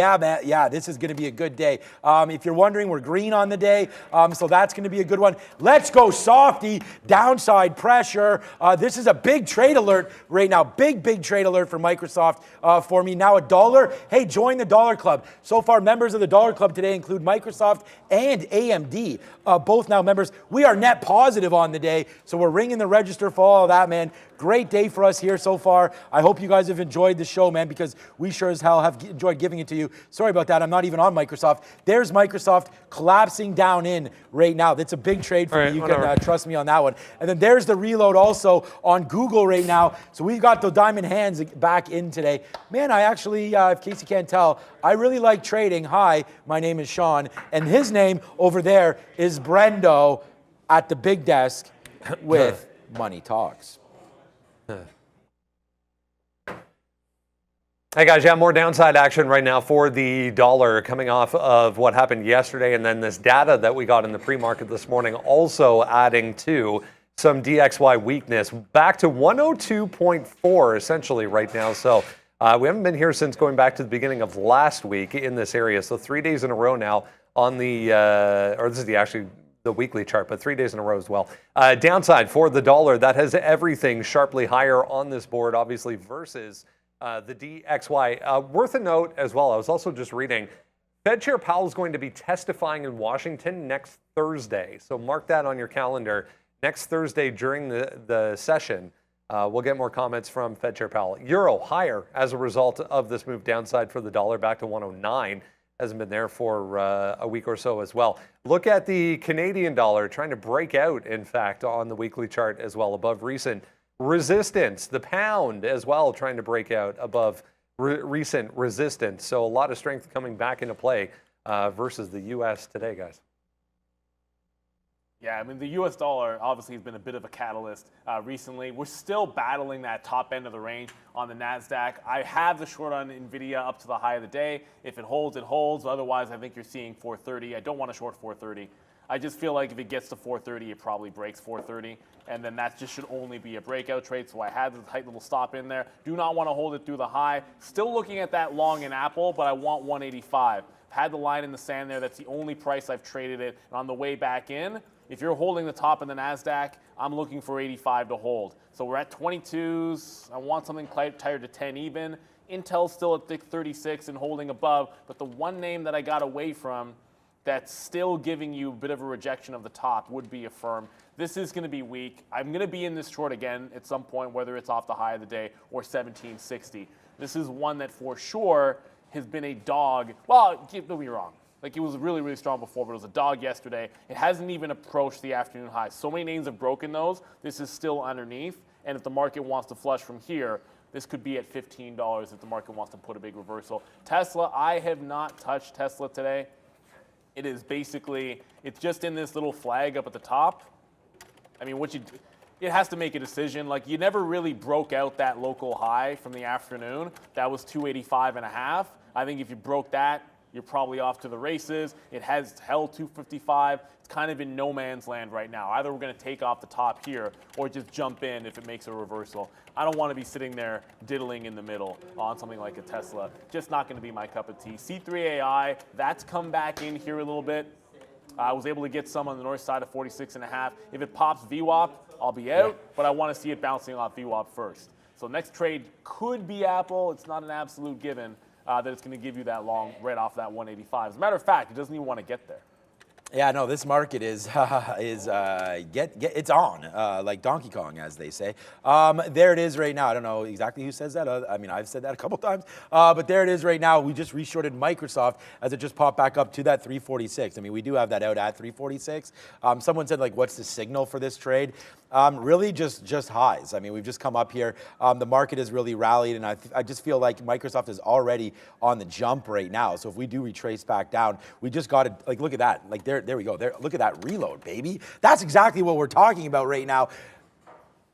this is going to be a good day. If you're wondering, we're green on the day. So that's going to be a good one. Let's go Softy, downside pressure. This is a big trade alert right now. Big trade alert for Microsoft for me. Now $1. Hey, join the Dollar Club. So far, members of the Dollar Club today include Microsoft and AMD, both now members. We are net positive on the day, so we're ringing the register for all of that, man. man. Great day for us here so far. I hope you guys have enjoyed the show, man, because we sure as hell have enjoyed giving it to you. Sorry about that. I'm not even on Microsoft. There's Microsoft collapsing down in right now. That's a big trade for me. You can trust me on that one. And then there's the reload also on Google right now. So we've got the diamond hands back in today. Man, I actually, in case you can't tell, I really like trading. Hi, my name is Sean. And his name over there is Brendo at the big desk with Money Talks. Hey guys, yeah, more downside action right now for the dollar coming off of what happened yesterday, and then this data that we got in the pre-market this morning also adding to some DXY weakness. Back to 102.4 essentially right now. So we haven't been here since going back to the beginning of last week in this area. So 3 days in a row now on the, or this is actually the weekly chart, but 3 days in a row as well. Downside for the dollar, that has everything sharply higher on this board, obviously, versus the DXY. Worth a note as well, I was also just reading, Fed Chair Powell is going to be testifying in Washington next Thursday. So mark that on your calendar. Next Thursday during the session, we'll get more comments from Fed Chair Powell. Euro higher as a result of this move downside for the dollar back to 109. Hasn't been there for a week or so as well. Look at the Canadian dollar trying to break out, in fact, on the weekly chart as well, above recent resistance. The pound as well trying to break out above recent resistance. So a lot of strength coming back into play versus the U.S. today, guys. Yeah, I mean, the U.S. dollar obviously has been a bit of a catalyst recently. We're still battling that top end of the range on the NASDAQ. I have the short on NVIDIA up to the high of the day. If it holds, it holds. Otherwise, I think you're seeing 430. I don't want to short 430. I just feel like if it gets to 430, it probably breaks 430. And then that just should only be a breakout trade. So I had the tight little stop in there. Do not want to hold it through the high. Still looking at that long in Apple, but I want 185. Had the line in the sand there. That's the only price I've traded it. And on the way back in, if you're holding the top in the NASDAQ, I'm looking for 85 to hold. So we're at 22s. I want something tighter to 10 even. Intel's still at 36 and holding above. But the one name that I got away from that's still giving you a bit of a rejection of the top would be a firm. This is going to be weak. I'm going to be in this short again at some point, whether it's off the high of the day or 1760. This is one that for sure has been a dog. Well, don't be wrong. Like, it was really, really strong before, but it was a dog yesterday. It hasn't even approached the afternoon high. So many names have broken those. This is still underneath. And if the market wants to flush from here, this could be at $15 if the market wants to put a big reversal. Tesla, I have not touched Tesla today. It is basically, it's just in this little flag up at the top. I mean, it has to make a decision. Like, you never really broke out that local high from the afternoon. That was 285.5. I think if you broke that, you're probably off to the races. It has held 255. It's kind of in no man's land right now. Either we're going to take off the top here or just jump in if it makes a reversal. I don't want to be sitting there diddling in the middle on something like a Tesla. Just not going to be my cup of tea. C3AI, that's come back in here a little bit. I was able to get some on the north side of 46.5. If it pops VWAP, I'll be out, but I want to see it bouncing off VWAP first. So next trade could be Apple. It's not an absolute given. That it's going to give you that long right off that 185. As a matter of fact, it doesn't even want to get there. Yeah, no, this market is it's on, like Donkey Kong, as they say. There it is right now. I don't know exactly who says that. I mean, I've said that a couple times. But there it is right now. We just reshorted Microsoft as it just popped back up to that 346. I mean, we do have that out at 346. Someone said, like, what's the signal for this trade? Really just highs. I mean, we've just come up here. The market has really rallied, and I just feel like Microsoft is already on the jump right now. So if we do retrace back down, we just got to, like, look at that. Like, there we go. There, look at that reload, baby. That's exactly what we're talking about right now.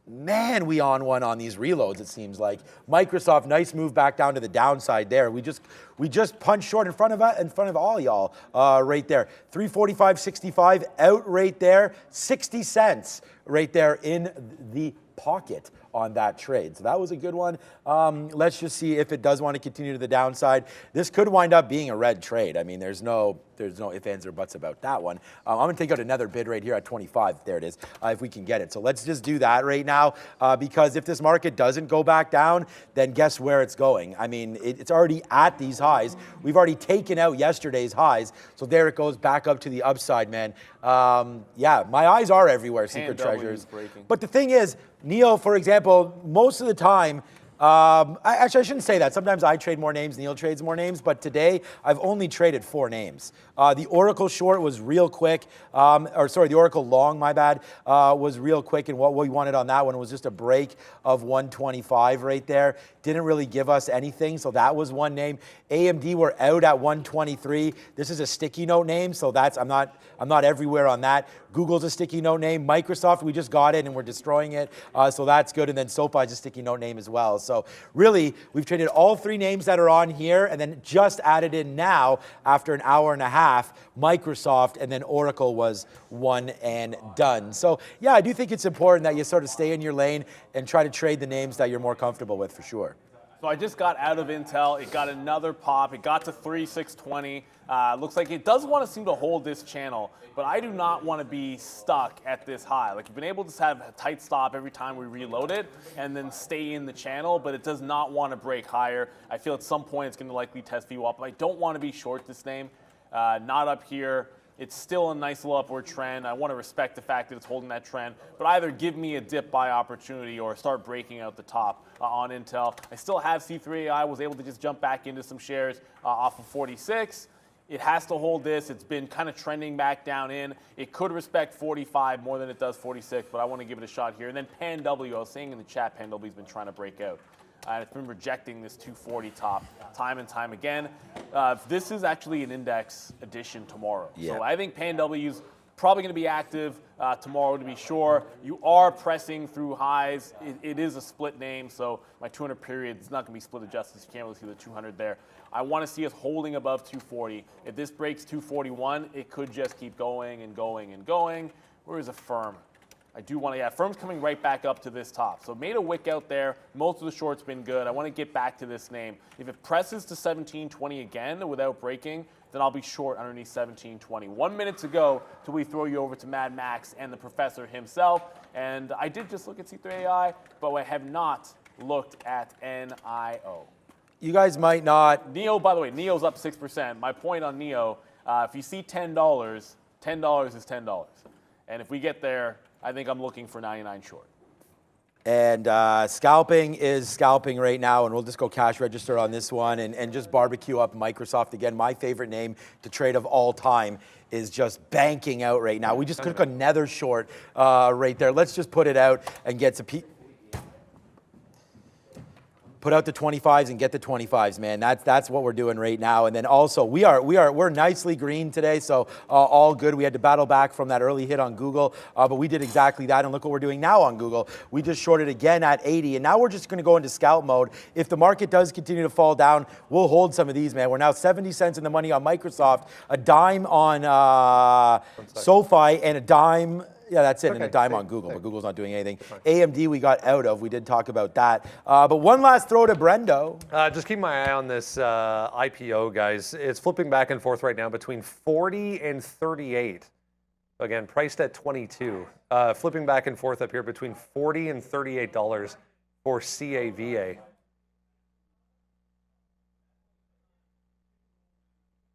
Man, we on one on these reloads, it seems like. Microsoft, nice move back down to the downside there. We just punched short in front of all y'all right there. 345.65 out right there. 60 cents right there in the pocket on that trade. So that was a good one. Let's just see if it does want to continue to the downside. This could wind up being a red trade. I mean, there's no there's no ifs, ands, or buts about that one. I'm going to take out another bid right here at 25. There it is, if we can get it. So let's just do that right now, because if this market doesn't go back down, then guess where it's going? I mean, it's already at these highs. We've already taken out yesterday's highs, so there it goes back up to the upside, man. Yeah, my eyes are everywhere, Secret Treasures. But the thing is, Neil, for example, most of the time, actually, I shouldn't say that. Sometimes I trade more names, Neil trades more names, but today I've only traded 4 names. The Oracle short was real quick, the Oracle long, my bad, was real quick, and what we wanted on that one was just a break of 125 right there. Didn't really give us anything, so that was one name. AMD were out at 123. This is a sticky note name, so that's I'm not everywhere on that. Google's a sticky note name. Microsoft, we just got it and we're destroying it, so that's good. And then Sofi is a sticky note name as well. So really, we've traded all 3 names that are on here, and then just added in now after an hour and a half, Microsoft, and then Oracle was one and done. So yeah, I do think it's important that you sort of stay in your lane and try to trade the names that you're more comfortable with, for sure. So I just got out of Intel. It got another pop. It got to 3620. Looks like it does want to seem to hold this channel, but I do not want to be stuck at this high. Like, you've been able to have a tight stop every time we reload it and then stay in the channel, but it does not want to break higher. I feel at some point it's going to likely test VWAP, but I don't want to be short this name. Not up here. It's still a nice little upward trend. I want to respect the fact that it's holding that trend, but either give me a dip buy opportunity or start breaking out the top on Intel. I still have C3AI, was able to just jump back into some shares off of 46. It has to hold this. It's been kind of trending back down in. It could respect 45 more than it does 46, but I want to give it a shot here. And then PanW, I was saying in the chat, PanW's been trying to break out. And it's been rejecting this 240 top time and time again. This is actually an index edition tomorrow. Yeah. So I think PanW's probably going to be active tomorrow, to be sure. You are pressing through highs. It is a split name, so my 200 period is not going to be split adjusted. So you can't really see the 200 there. I want to see us holding above 240. If this breaks 241, it could just keep going and going and going. Where is a firm? I do want to, yeah, firm's coming right back up to this top. So made a wick out there. Most of the short's been good. I want to get back to this name. If it presses to 1720 again without breaking, then I'll be short underneath 1720. 1 minute to go till we throw you over to Mad Max and the professor himself. And I did just look at C3AI, but I have not looked at NIO. You guys might not. NIO, by the way, NIO's up 6%. My point on NIO, if you see $10, $10 is $10. And if we get there, I think I'm looking for 99 short. And scalping is scalping right now, and we'll just go cash register on this one and just barbecue up Microsoft. Again, my favorite name to trade of all time is just banking out right now. We just took another short right there. Let's just put it out and get to put out the 25s and get the 25s, man. That's what we're doing right now. And then also we're nicely green today, so all good. We had to battle back from that early hit on Google, but we did exactly that. And look what we're doing now on Google. We just shorted again at 80, and now we're just going to go into scalp mode. If the market does continue to fall down, we'll hold some of these, man. We're now 70 cents in the money on Microsoft, a dime on Sofi, and a dime. Yeah, that's it, okay, and a dime on Google, but Google's not doing anything. AMD we got out of, we did talk about that. But one last throw to Brendo. Just keep my eye on this IPO, guys. It's flipping back and forth right now between 40 and 38. Again, priced at 22. Flipping back and forth up here between $40 and $38 for CAVA.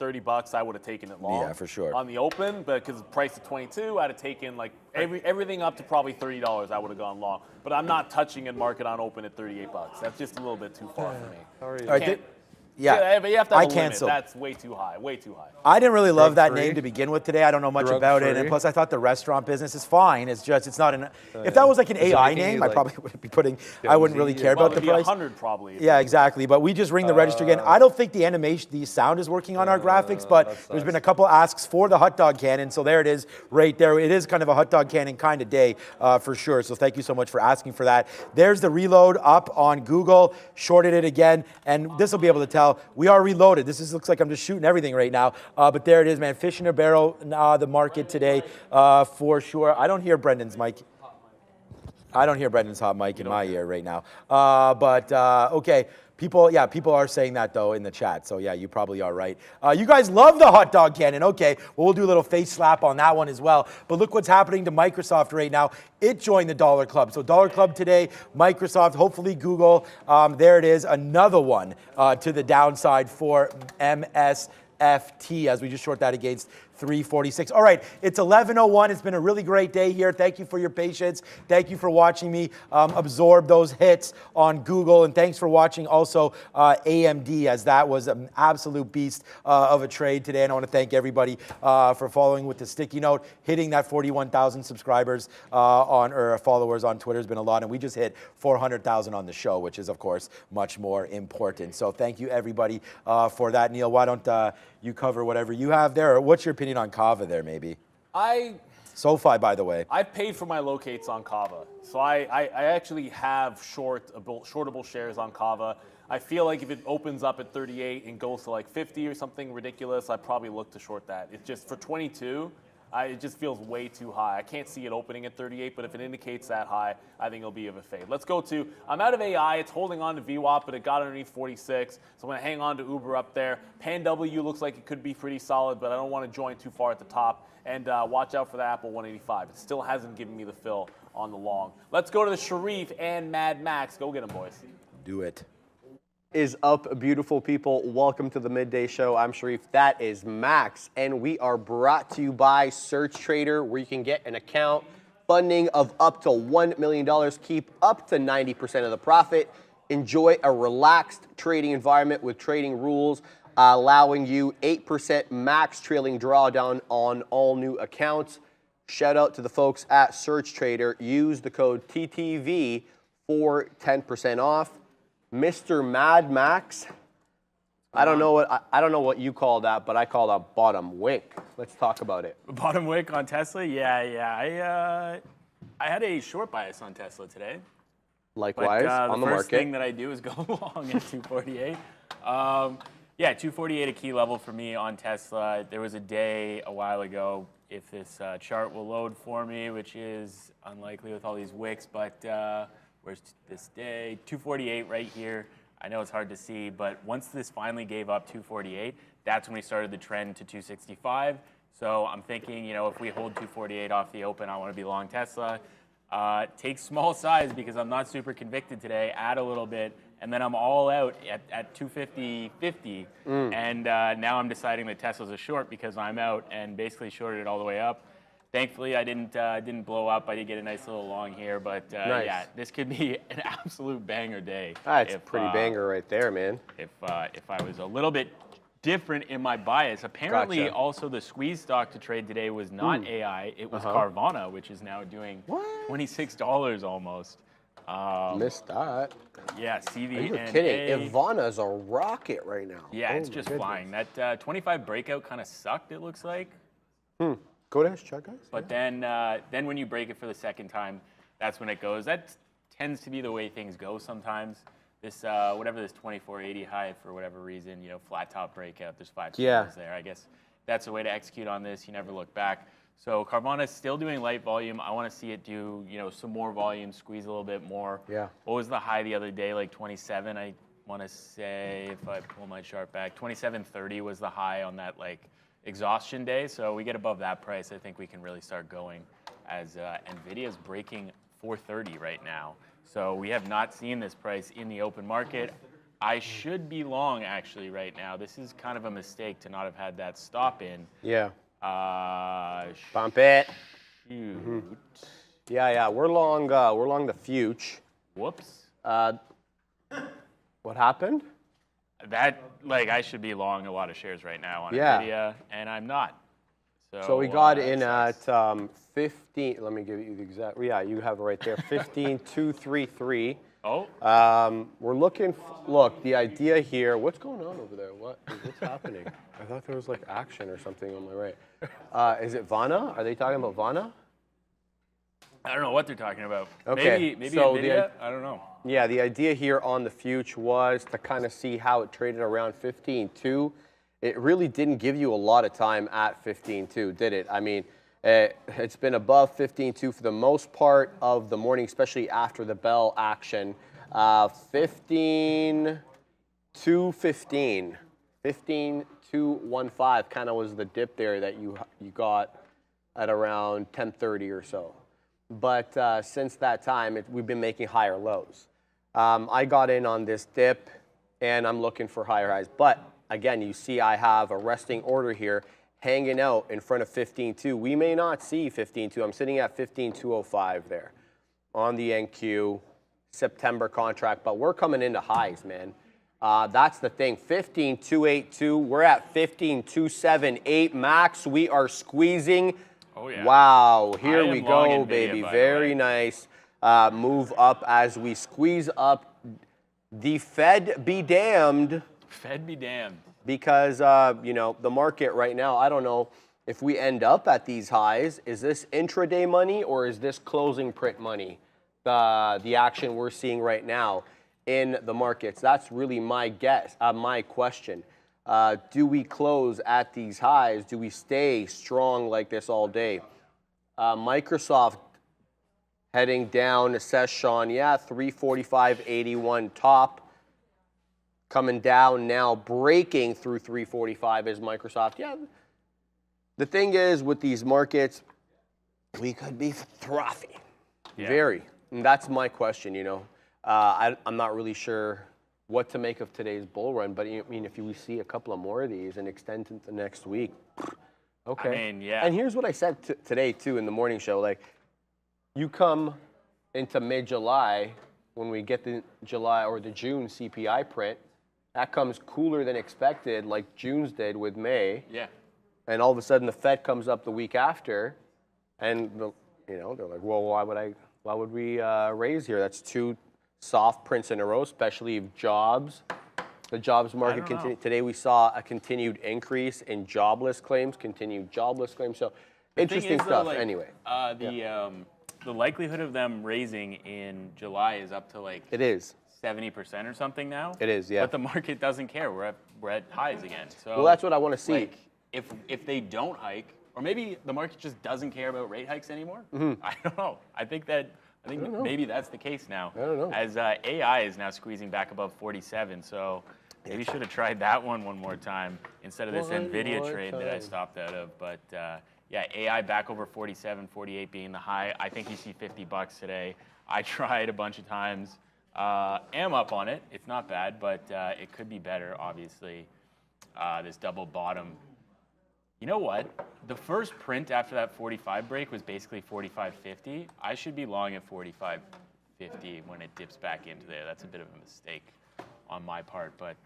$30, I would have taken it long. Yeah, for sure. On the open, but because the price of 22, I'd have taken like everything up to probably $30. I would have gone long. But I'm not touching a market on open at $38. That's just a little bit too far for me. How are you? All right, yeah, but you have to have a limit. That's way too high, way too high. I didn't really love that name to begin with today. I don't know much about it, and plus I thought the restaurant business is fine. It's just, it's not an, if that was like an AI name, I probably wouldn't be putting, I wouldn't really care about the price. 100 probably. Yeah, exactly, but we just ring the register again. I don't think the animation, the sound is working on our graphics, but there's been a couple asks for the hot dog cannon, so there it is right there. It is kind of a hot dog cannon kind of day for sure, so thank you so much for asking for that. There's the reload up on Google, shorted it again, and this will be able to tell, we are reloaded. This looks like I'm just shooting everything right now, but there it is, man. Fish in a barrel, the market today for sure. I don't hear Brendan's mic. I don't hear Brendan's hot mic in my ear right now. Okay, People are saying that though in the chat. So yeah, you probably are right. You guys love the hot dog cannon. Okay, well, we'll do a little face slap on that one as well. But look what's happening to Microsoft right now. It joined the Dollar Club. So Dollar Club today, Microsoft, hopefully Google. There it is, another one to the downside for MSFT as we just short that against 346. All right, it's 11:01. It's been a really great day here. Thank you for your patience. Thank you for watching me absorb those hits on Google. And thanks for watching also AMD, as that was an absolute beast of a trade today. And I want to thank everybody for following with the sticky note. Hitting that 41,000 subscribers or followers on Twitter has been a lot. And we just hit 400,000 on the show, which is, of course, much more important. So thank you, everybody, for that. Neil, why don't you cover whatever you have there? Or what's your opinion on Kava there, maybe? Sofi, by the way. I paid for my locates on Kava. So I actually have shortable shares on Kava. I feel like if it opens up at 38 and goes to like 50 or something ridiculous, I'd probably look to short that. It's just for 22, it just feels way too high. I can't see it opening at 38, but if it indicates that high, I think it'll be of a fade. Let's go to, I'm out of AI. It's holding on to VWAP, but it got underneath 46. So I'm going to hang on to Uber up there. Pan W looks like it could be pretty solid, but I don't want to join too far at the top. And watch out for the Apple 185. It still hasn't given me the fill on the long. Let's go to the Sharif and Mad Max. Go get them, boys. Do it. Is up, beautiful people. Welcome to the Midday Show. I'm Sharif. That is Max. And we are brought to you by Search Trader, where you can get an account funding of up to $1 million. Keep up to 90% of the profit. Enjoy a relaxed trading environment with trading rules, allowing you 8% max trailing drawdown on all new accounts. Shout out to the folks at Search Trader. Use the code TTV for 10% off. Mr. Mad Max, I don't know what you call that, but I call that bottom wick. Let's talk about it. Bottom wick on Tesla? Yeah. I had a short bias on Tesla today. Likewise, on the market. The first thing that I do is go long at 248. Yeah, 248 a key level for me on Tesla. There was a day a while ago, if this chart will load for me, which is unlikely with all these wicks, but where's this day? 248 right here. I know it's hard to see, but once this finally gave up 248, that's when we started the trend to 265. So I'm thinking, if we hold 248 off the open, I want to be long Tesla. Take small size because I'm not super convicted today. Add a little bit, and then I'm all out at 250.50. And now I'm deciding that Tesla's a short because I'm out and basically shorted it all the way up. Thankfully, I didn't blow up. I did get a nice little long here, but nice. Yeah, this could be an absolute banger day. That's a pretty banger right there, man. If I was a little bit different in my bias. Apparently, also the squeeze stock to trade today was not AI. It was Carvana, which is now doing $26 almost. Missed that. Yeah, CV. Are you kidding? Ivana's a rocket right now. Yeah, it's just flying. That 25 breakout kind of sucked, it looks like. Go down, check, guys. But then when you break it for the second time, that's when it goes. That tends to be the way things go sometimes. This whatever this 2480 high, for whatever reason, flat top breakout. There's 5 candles there. I guess that's the way to execute on this. You never look back. So Carvana is still doing light volume. I want to see it do some more volume, squeeze a little bit more. Yeah. What was the high the other day? Like 27. I want to say, if I pull my chart back, 27.30 was the high on that exhaustion day. So we get above that price, I think we can really start going, as Nvidia is breaking 430 right now. So we have not seen this price in the open market. I should be long actually right now. This is kind of a mistake to not have had that stop in. Yeah. Bump it. Shoot. Yeah. We're long the future. Whoops. What happened? That I should be long a lot of shares right now on Nvidia, and I'm not. So we got in at 15. Let me give you the exact. Yeah, you have it right there. 15,233. Oh. We're looking. Look, the idea here. What's going on over there? What's happening? I thought there was action or something on my right. Is it Vana? Are they talking about Vana? I don't know what they're talking about. Okay. Maybe so Nvidia? I don't know. Yeah, the idea here on the future was to kind of see how it traded around 15.2. It really didn't give you a lot of time at 15.2, did it? I mean, it's been above 15.2 for the most part of the morning, especially after the bell action. 15. 215, 15,215 kind of was the dip there that you got at around 10:30 or so. But since that time, we've been making higher lows. I got in on this dip, and I'm looking for higher highs. But again, you see I have a resting order here hanging out in front of 15.2. We may not see 15.2. I'm sitting at 15.205 there on the NQ September contract, but we're coming into highs, man. That's the thing. 15.282. We're at 15.278 max. We are squeezing. Oh, yeah. Wow. Here we long go, Nvidia, baby. by the Very way. nice. Move up as we squeeze up. The Fed be damned. Fed be damned. Because, you know, the market right now, I don't know if we end up at these highs. Is this intraday money or is this closing print money? The action we're seeing right now in the markets. That's really my guess, my question. Do we close at these highs? Do we stay strong like this all day? Microsoft heading down, says Sean. Yeah, 345.81 top. Coming down now, breaking through 345 is Microsoft. Yeah, the thing is with these markets, we could be frothy. Yeah. Very. And that's my question, you know. I'm not really sure what to make of today's bull run, but I mean, if we see a couple of more of these and extend into next week, okay. I mean, yeah. And here's what I said today, too, in the morning show. Like, you come into mid-July, when we get the July or the June CPI print, that comes cooler than expected, like June's did with May. Yeah. And all of a sudden, the Fed comes up the week after, and you know they're like, "Well, why would we raise here? That's two soft prints in a row, especially if the jobs market continued. Today we saw a continued increase in jobless claims, continued jobless claims. So interesting stuff. Like, anyway, the likelihood of them raising in July is up to like it is 70% or something now. It is, yeah. But the market doesn't care. We're at highs again. So well, that's what I want to see. Like, if they don't hike, or maybe the market just doesn't care about rate hikes anymore. I don't know. I think maybe that's the case now. I don't know. As AI is now squeezing back above 47, so maybe should have tried that one more time instead of this Nvidia trade that I stopped out of. But yeah, AI back over 47, 48 being the high. I think you see $50 today. I tried a bunch of times. Am up on it. It's not bad, but it could be better, obviously. This double bottom. You know what? The first print after that 45 break was basically 45.50. I should be long at 45.50 when it dips back into there. That's a bit of a mistake on my part, but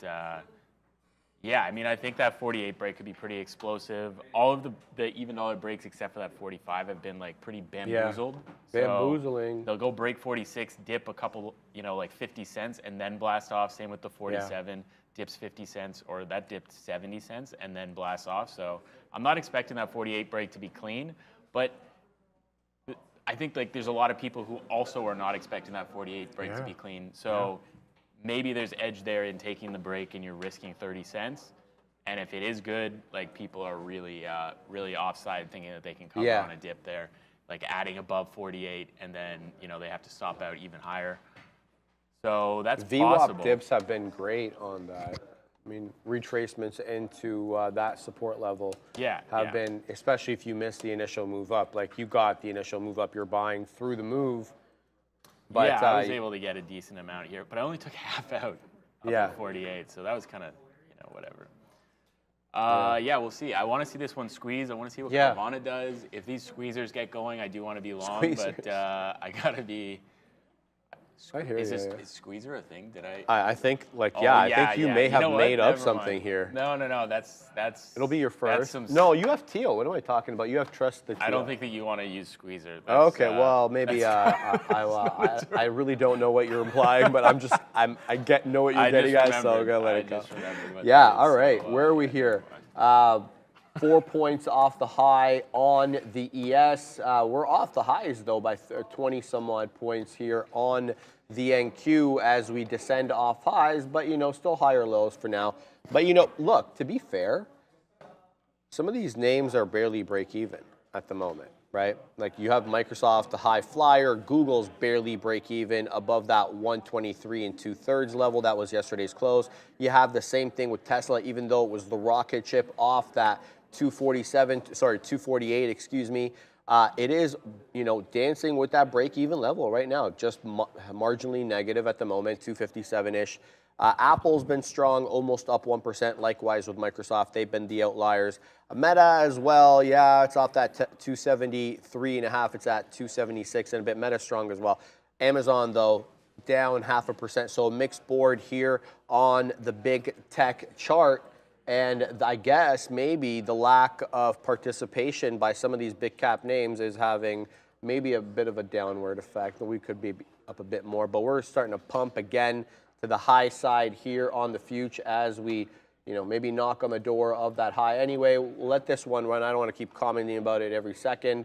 yeah, I mean, I think that 48 break could be pretty explosive. All of the even dollar breaks except for that 45 have been like pretty bamboozled. Yeah. Bamboozling. So they'll go break 46, dip a couple, you know, like 50 cents, and then blast off. Same with the 47, dips 50 cents, or that dipped 70 cents, and then blasts off. So I'm not expecting that 48 break to be clean, but I think like there's a lot of people who also are not expecting that 48 break to be clean. So maybe there's edge there in taking the break and you're risking 30 cents. And if it is good, like people are really offside thinking that they can cover on a dip there, like adding above 48 and then, you know, they have to stop out even higher. So that's possible. VWAP dips have been great on that. I mean, retracements into that support level have been, especially if you miss the initial move up. Like you got the initial move up, you're buying through the move. But, yeah, I was able to get a decent amount here, but I only took half out up at 48, so that was kind of, you know, whatever. Yeah, we'll see. I want to see this one squeeze. I want to see what Carvana does. If these squeezers get going, I do want to be long, but I got to be... I hear is squeezer a thing? Did I think, like, I think you may have made up something here. No, that's... It'll be your first. No, you have teal. What am I talking about? You have trust the teal. I don't think that you want to use squeezer. Okay, well, maybe I really don't know what you're implying, but I know what you're getting at, so I'm going to let it go. Yeah, all right. So, where are we here? 4 points off the high on the ES. We're off the highs, though, by 20-some-odd points here on the NQ as we descend off highs, but, you know, still higher lows for now. But, you know, look, to be fair, some of these names are barely break even at the moment. right? Like you have Microsoft, the high flyer, Google's barely break even above that 123 and 2/3 level. That was yesterday's close. You have the same thing with Tesla, even though it was the rocket ship off that 248, excuse me. It is, dancing with that break-even level right now, just marginally negative at the moment, 257-ish. Apple's been strong, almost up 1%. Likewise with Microsoft, they've been the outliers. Meta as well, yeah, it's off that 273.5. It's at 276 and a bit. Meta strong as well. Amazon, though, down 0.5%. So a mixed board here on the big tech chart. And I guess maybe the lack of participation by some of these big cap names is having maybe a bit of a downward effect. We could be up a bit more, but we're starting to pump again to the high side here on the future as we, maybe knock on the door of that high. Anyway, we'll let this one run. I don't want to keep commenting about it every second.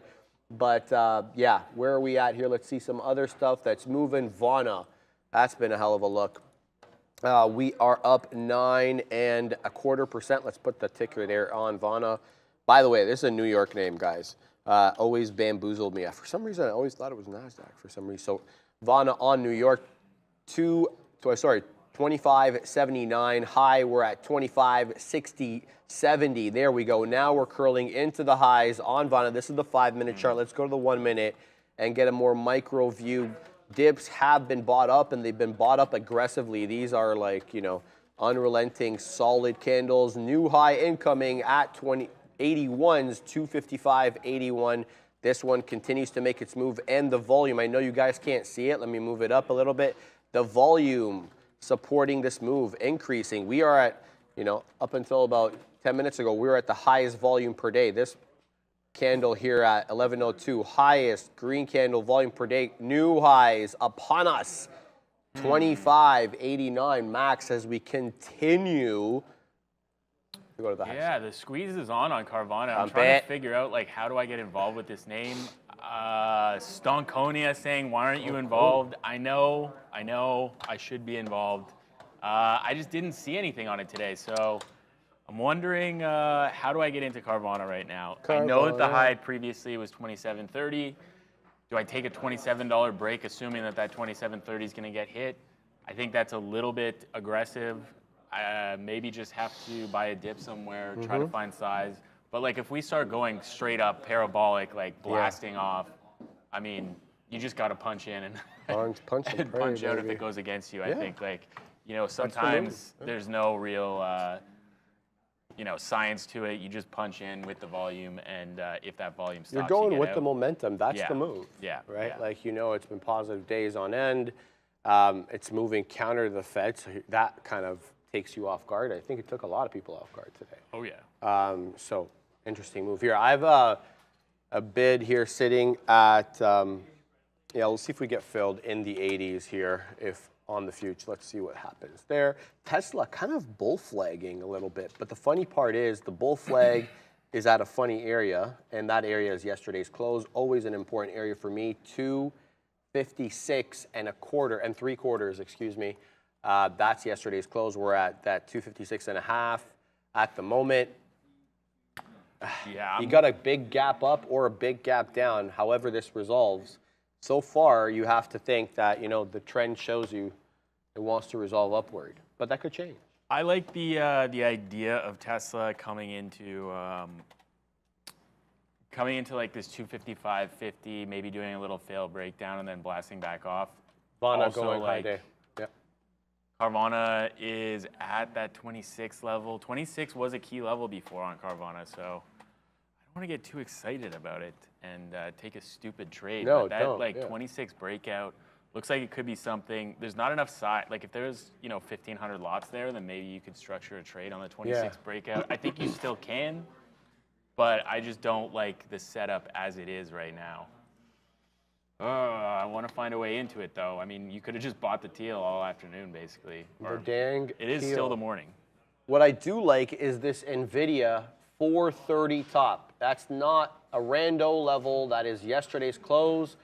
But yeah, where are we at here? Let's see some other stuff that's moving. Vana, that's been a hell of a look. We are up 9.25%. Let's put the ticker there on Vana. By the way, this is a New York name, guys. Always bamboozled me. For some reason, I always thought it was NASDAQ for some reason. So Vana on New York, 25.79. High, we're at 25.60.70. There we go. Now we're curling into the highs on Vana. This is the 5-minute chart. Let's go to the 1 minute and get a more micro view. Dips have been bought up, and they've been bought up aggressively. These are like, unrelenting, solid candles. New high incoming at 81's 255.81. This one continues to make its move, and the volume. I know you guys can't see it. Let me move it up a little bit. The volume supporting this move, increasing. We are at, up until about 10 minutes ago, we were at the highest volume per day. This candle here at 11:02, highest green candle volume per day, new highs upon us, 25.89 max as we continue to go to the highs. Yeah, the squeeze is on Carvana. I'm trying to figure out how do I get involved with this name. Stonkonia saying, why aren't you involved? I know, I should be involved. I just didn't see anything on it today, so I'm wondering, how do I get into Carvana right now? I know that the high previously was 27.30. Do I take a $27 break, assuming that 27.30 is going to get hit? I think that's a little bit aggressive. Maybe just have to buy a dip somewhere, try to find size. But if we start going straight up parabolic, blasting off, I mean, you just got to punch in and punch out if it goes against you. I think sometimes there's no real science to it. You just punch in with the volume, and if that volume stops, you're going with out. The momentum. That's the move. Yeah. Right? Yeah. It's been positive days on end. It's moving counter to the Fed, so that kind of takes you off guard. I think it took a lot of people off guard today. Oh, yeah. So, interesting move here. I have a bid here sitting at, we'll see if we get filled in the 80s here, if on the future. Let's see what happens there. Tesla kind of bull flagging a little bit, but the funny part is the bull flag is at a funny area, and that area is yesterday's close. Always an important area for me. 256.25 excuse me. That's yesterday's close. We're at that 256.5 at the moment. Yeah, you got a big gap up or a big gap down, however this resolves. So far, you have to think that, the trend shows you it wants to resolve upward, but that could change. I like the idea of Tesla coming into this 255.50, maybe doing a little fail breakdown and then blasting back off. Vana going high day. Yeah. Carvana is at that 26 level. 26 was a key level before on Carvana, so I don't want to get too excited about it and take a stupid trade. No, but don't. 26 breakout looks like it could be something. There's not enough size. If there's 1,500 lots there, then maybe you could structure a trade on the 26 breakout. I think you still can, but I just don't like the setup as it is right now. I want to find a way into it, though. I mean, you could have just bought the teal all afternoon, basically. It is still the morning. What I do like is this NVIDIA 430 top. That's not a rando level. That is yesterday's close.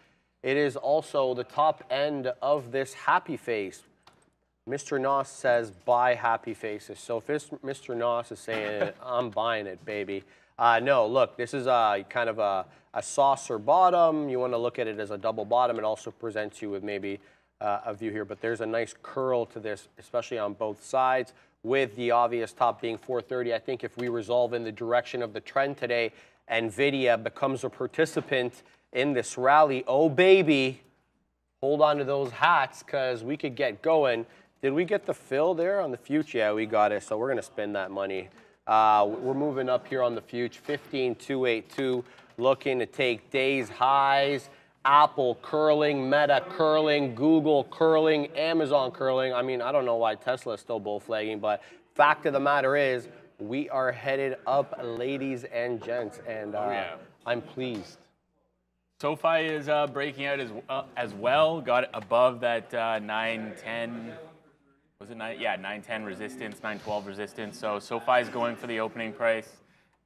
It is also the top end of this happy face. Mr. Noss says, buy happy faces. So if Mr. Noss is saying it, I'm buying it, baby. No, look, this is kind of a saucer bottom. You want to look at it as a double bottom. It also presents you with maybe a view here, but there's a nice curl to this, especially on both sides, with the obvious top being 430. I think if we resolve in the direction of the trend today, NVIDIA becomes a participant in this rally. Oh, baby, hold on to those hats because we could get going. Did we get the fill there on the future? Yeah, we got it, so we're going to spend that money. We're moving up here on the future, 15,282, looking to take day's highs. Apple curling, Meta curling, Google curling, Amazon curling. I mean, I don't know why Tesla is still bull flagging, but fact of the matter is, we are headed up, ladies and gents, and I'm pleased. Sofi is breaking out as well. Got above that 910. Was it 910 resistance, 912 resistance. So Sofi is going for the opening price.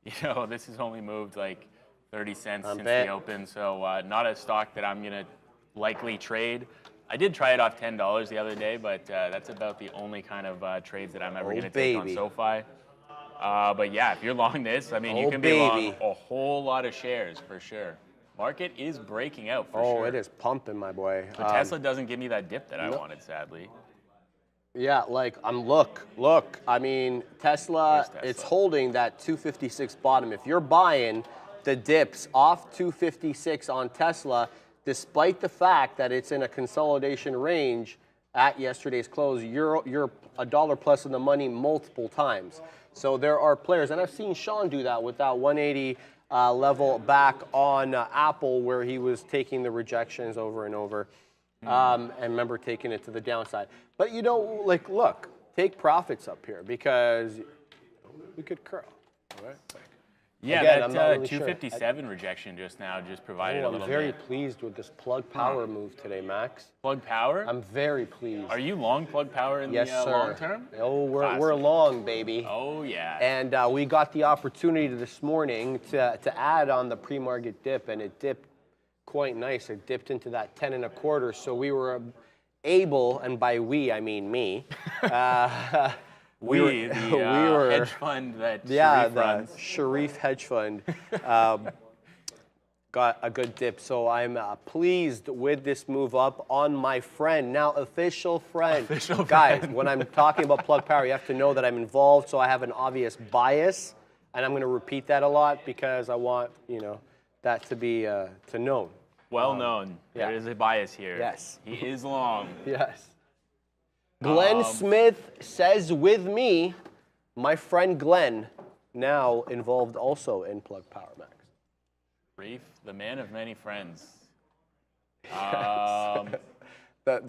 You know, this has only moved like 30 cents since the open, so not a stock that I'm going to likely trade. I did try it off $10 the other day, but that's about the only kind of trades that I'm ever going to take on Sofi. But yeah, if you're long this, I mean, you can be long a whole lot of shares for sure. Market is breaking out for sure. Oh, it is pumping, my boy. But Tesla doesn't give me that dip that I wanted, sadly. Yeah, like, look. I mean, Tesla, it's holding that 256 bottom. If you're buying the dips off 256 on Tesla, despite the fact that it's in a consolidation range at yesterday's close, you're $1 plus in the money multiple times. So there are players, and I've seen Sean do that with that 180 level back on Apple, where he was taking the rejections over and over, and remember taking it to the downside. But you know, like, look, take profits up here because we could curl. All right. Yeah, again, that really 257 rejection just now just provided a little I'm very bit. pleased with this plug power move today, Max. Plug power? I'm very pleased. Are you long plug power in the long term? Oh, we're long, baby. Oh, yeah. And we got the opportunity this morning to add on the pre-market dip, and it dipped quite nice. It dipped into that 10 1/4, so we were able, and by we I mean me. We were hedge fund that Sharif runs. The Sharif hedge fund got a good dip. So I'm pleased with this move up on my friend, now official friend. Guys, when I'm talking about plug power, you have to know that I'm involved, so I have an obvious bias, and I'm going to repeat that a lot because I want, you know, that to be to known. Well known. Yeah. There is a bias here. Yes. He is long. Yes. Glenn Smith says with me, my friend Glenn, now involved also in plug power, Max. Sharif, the man of many friends. The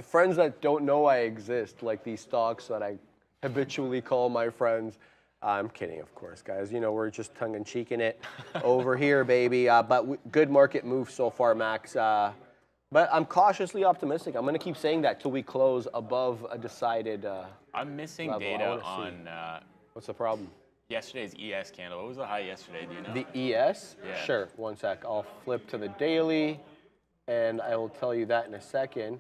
friends that don't know I exist, like these stocks that I habitually call my friends. I'm kidding, of course, guys. You know, we're just tongue-in-cheeking it over here, baby. But good market move so far, Max. But I'm cautiously optimistic. I'm going to keep saying that till we close above a decided I'm missing level. data on What's the problem? yesterday's ES candle. What was the high yesterday? Do you know? The ES? Yeah. Sure. One sec. I'll flip to the daily, and I will tell you that in a second.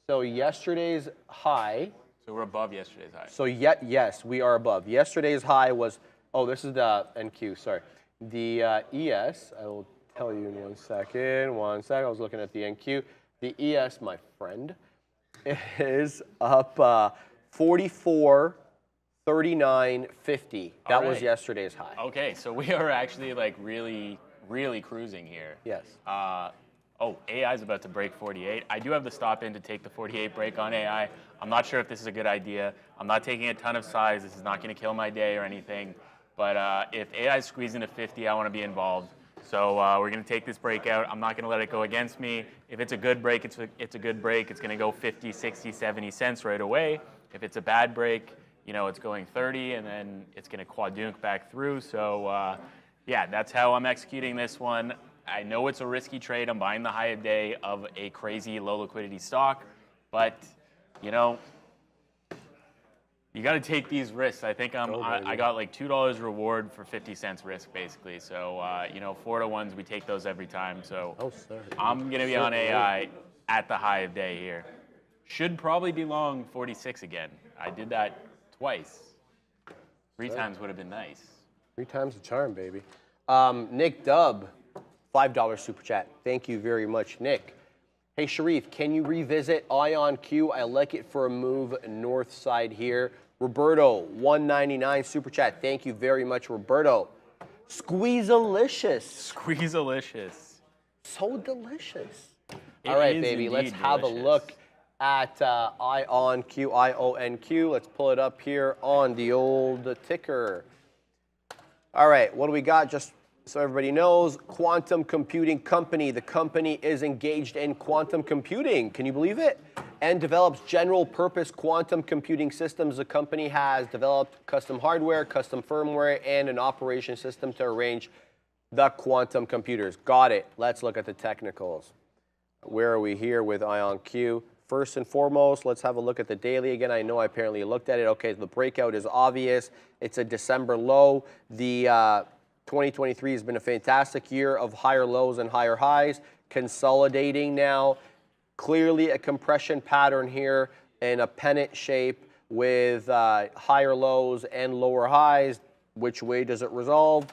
So yesterday's high. So we're above yesterday's high. So yes, we are above. Yesterday's high was, oh, this is the NQ, sorry. The ES, I will tell you in 1 second. 1 sec, I was looking at the NQ. The ES, my friend, is up 44.39.50. That was yesterday's high. Okay, so we are actually like really, really cruising here. Yes. Oh, AI is about to break 48. I do have the stop in to take the 48 break on AI. I'm not sure if this is a good idea. I'm not taking a ton of size. This is not going to kill my day or anything. But if AI is squeezing to 50, I want to be involved. So we're going to take this breakout. I'm not going to let it go against me. If it's a good break, it's a good break. It's going to go 50, 60, 70 cents right away. If it's a bad break, you know, it's going 30, and then it's going to quadrunk back through. So yeah, that's how I'm executing this one. I know it's a risky trade. I'm buying the high of day of a crazy low liquidity stock, but you know, you got to take these risks. I think I got like $2 reward for 50 cents risk basically. So you know, 4 to 1s, we take those every time. So I'm gonna be on AI at the high of day here. Should probably be long 46 again. I did that twice. 3 times would have been nice. 3 times the charm, baby. Nick Dub, $5 super chat. Thank you very much, Nick. Hey, Sharif, can you revisit Ion Q? I like it for a move north side here. Roberto, $1.99 super chat. Thank you very much, Roberto. Squeezalicious. Squeezalicious. So delicious. It All right, is baby, let's indeed have a delicious. look at IONQ, IONQ. Let's pull it up here on the old ticker. All right, what do we got? Just so everybody knows, quantum computing company. The company is engaged in quantum computing. Can you believe it? And develops general purpose quantum computing systems. The company has developed custom hardware, custom firmware, and an operation system to arrange the quantum computers. Got it. Let's look at the technicals. Where are we here with IONQ? First and foremost, let's have a look at the daily again. I know I apparently looked at it. Okay, the breakout is obvious. It's a December low. The 2023 has been a fantastic year of higher lows and higher highs. Consolidating now. Clearly a compression pattern here in a pennant shape with higher lows and lower highs. Which way does it resolve?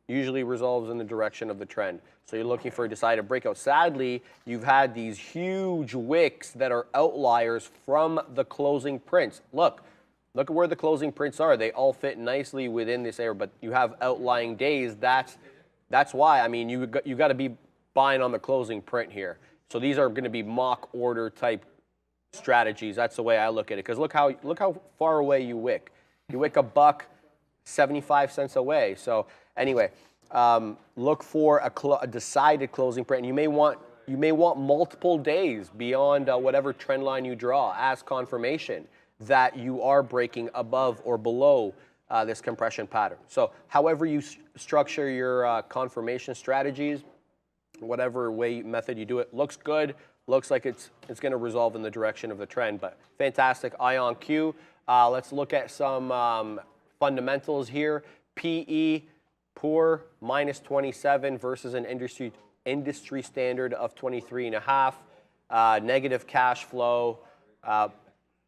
Usually resolves in the direction of the trend. So you're looking for a decided breakout. Sadly, you've had these huge wicks that are outliers from the closing prints. Look at where the closing prints are. They all fit nicely within this area, but you have outlying days. That's why. I mean, you got to be buying on the closing print here. So these are going to be mock order type strategies. That's the way I look at it. Because look how far away you wick. You wick a buck, 75 cents away. So anyway, look for a decided closing print. And you may want multiple days beyond whatever trend line you draw as confirmation that you are breaking above or below this compression pattern. So however you structure your confirmation strategies, whatever method you do it, looks good. Looks like it's going to resolve in the direction of the trend. But fantastic IONQ. Let's look at some fundamentals here. PE, poor, minus 27 versus an industry standard of 23.5. Negative cash flow. I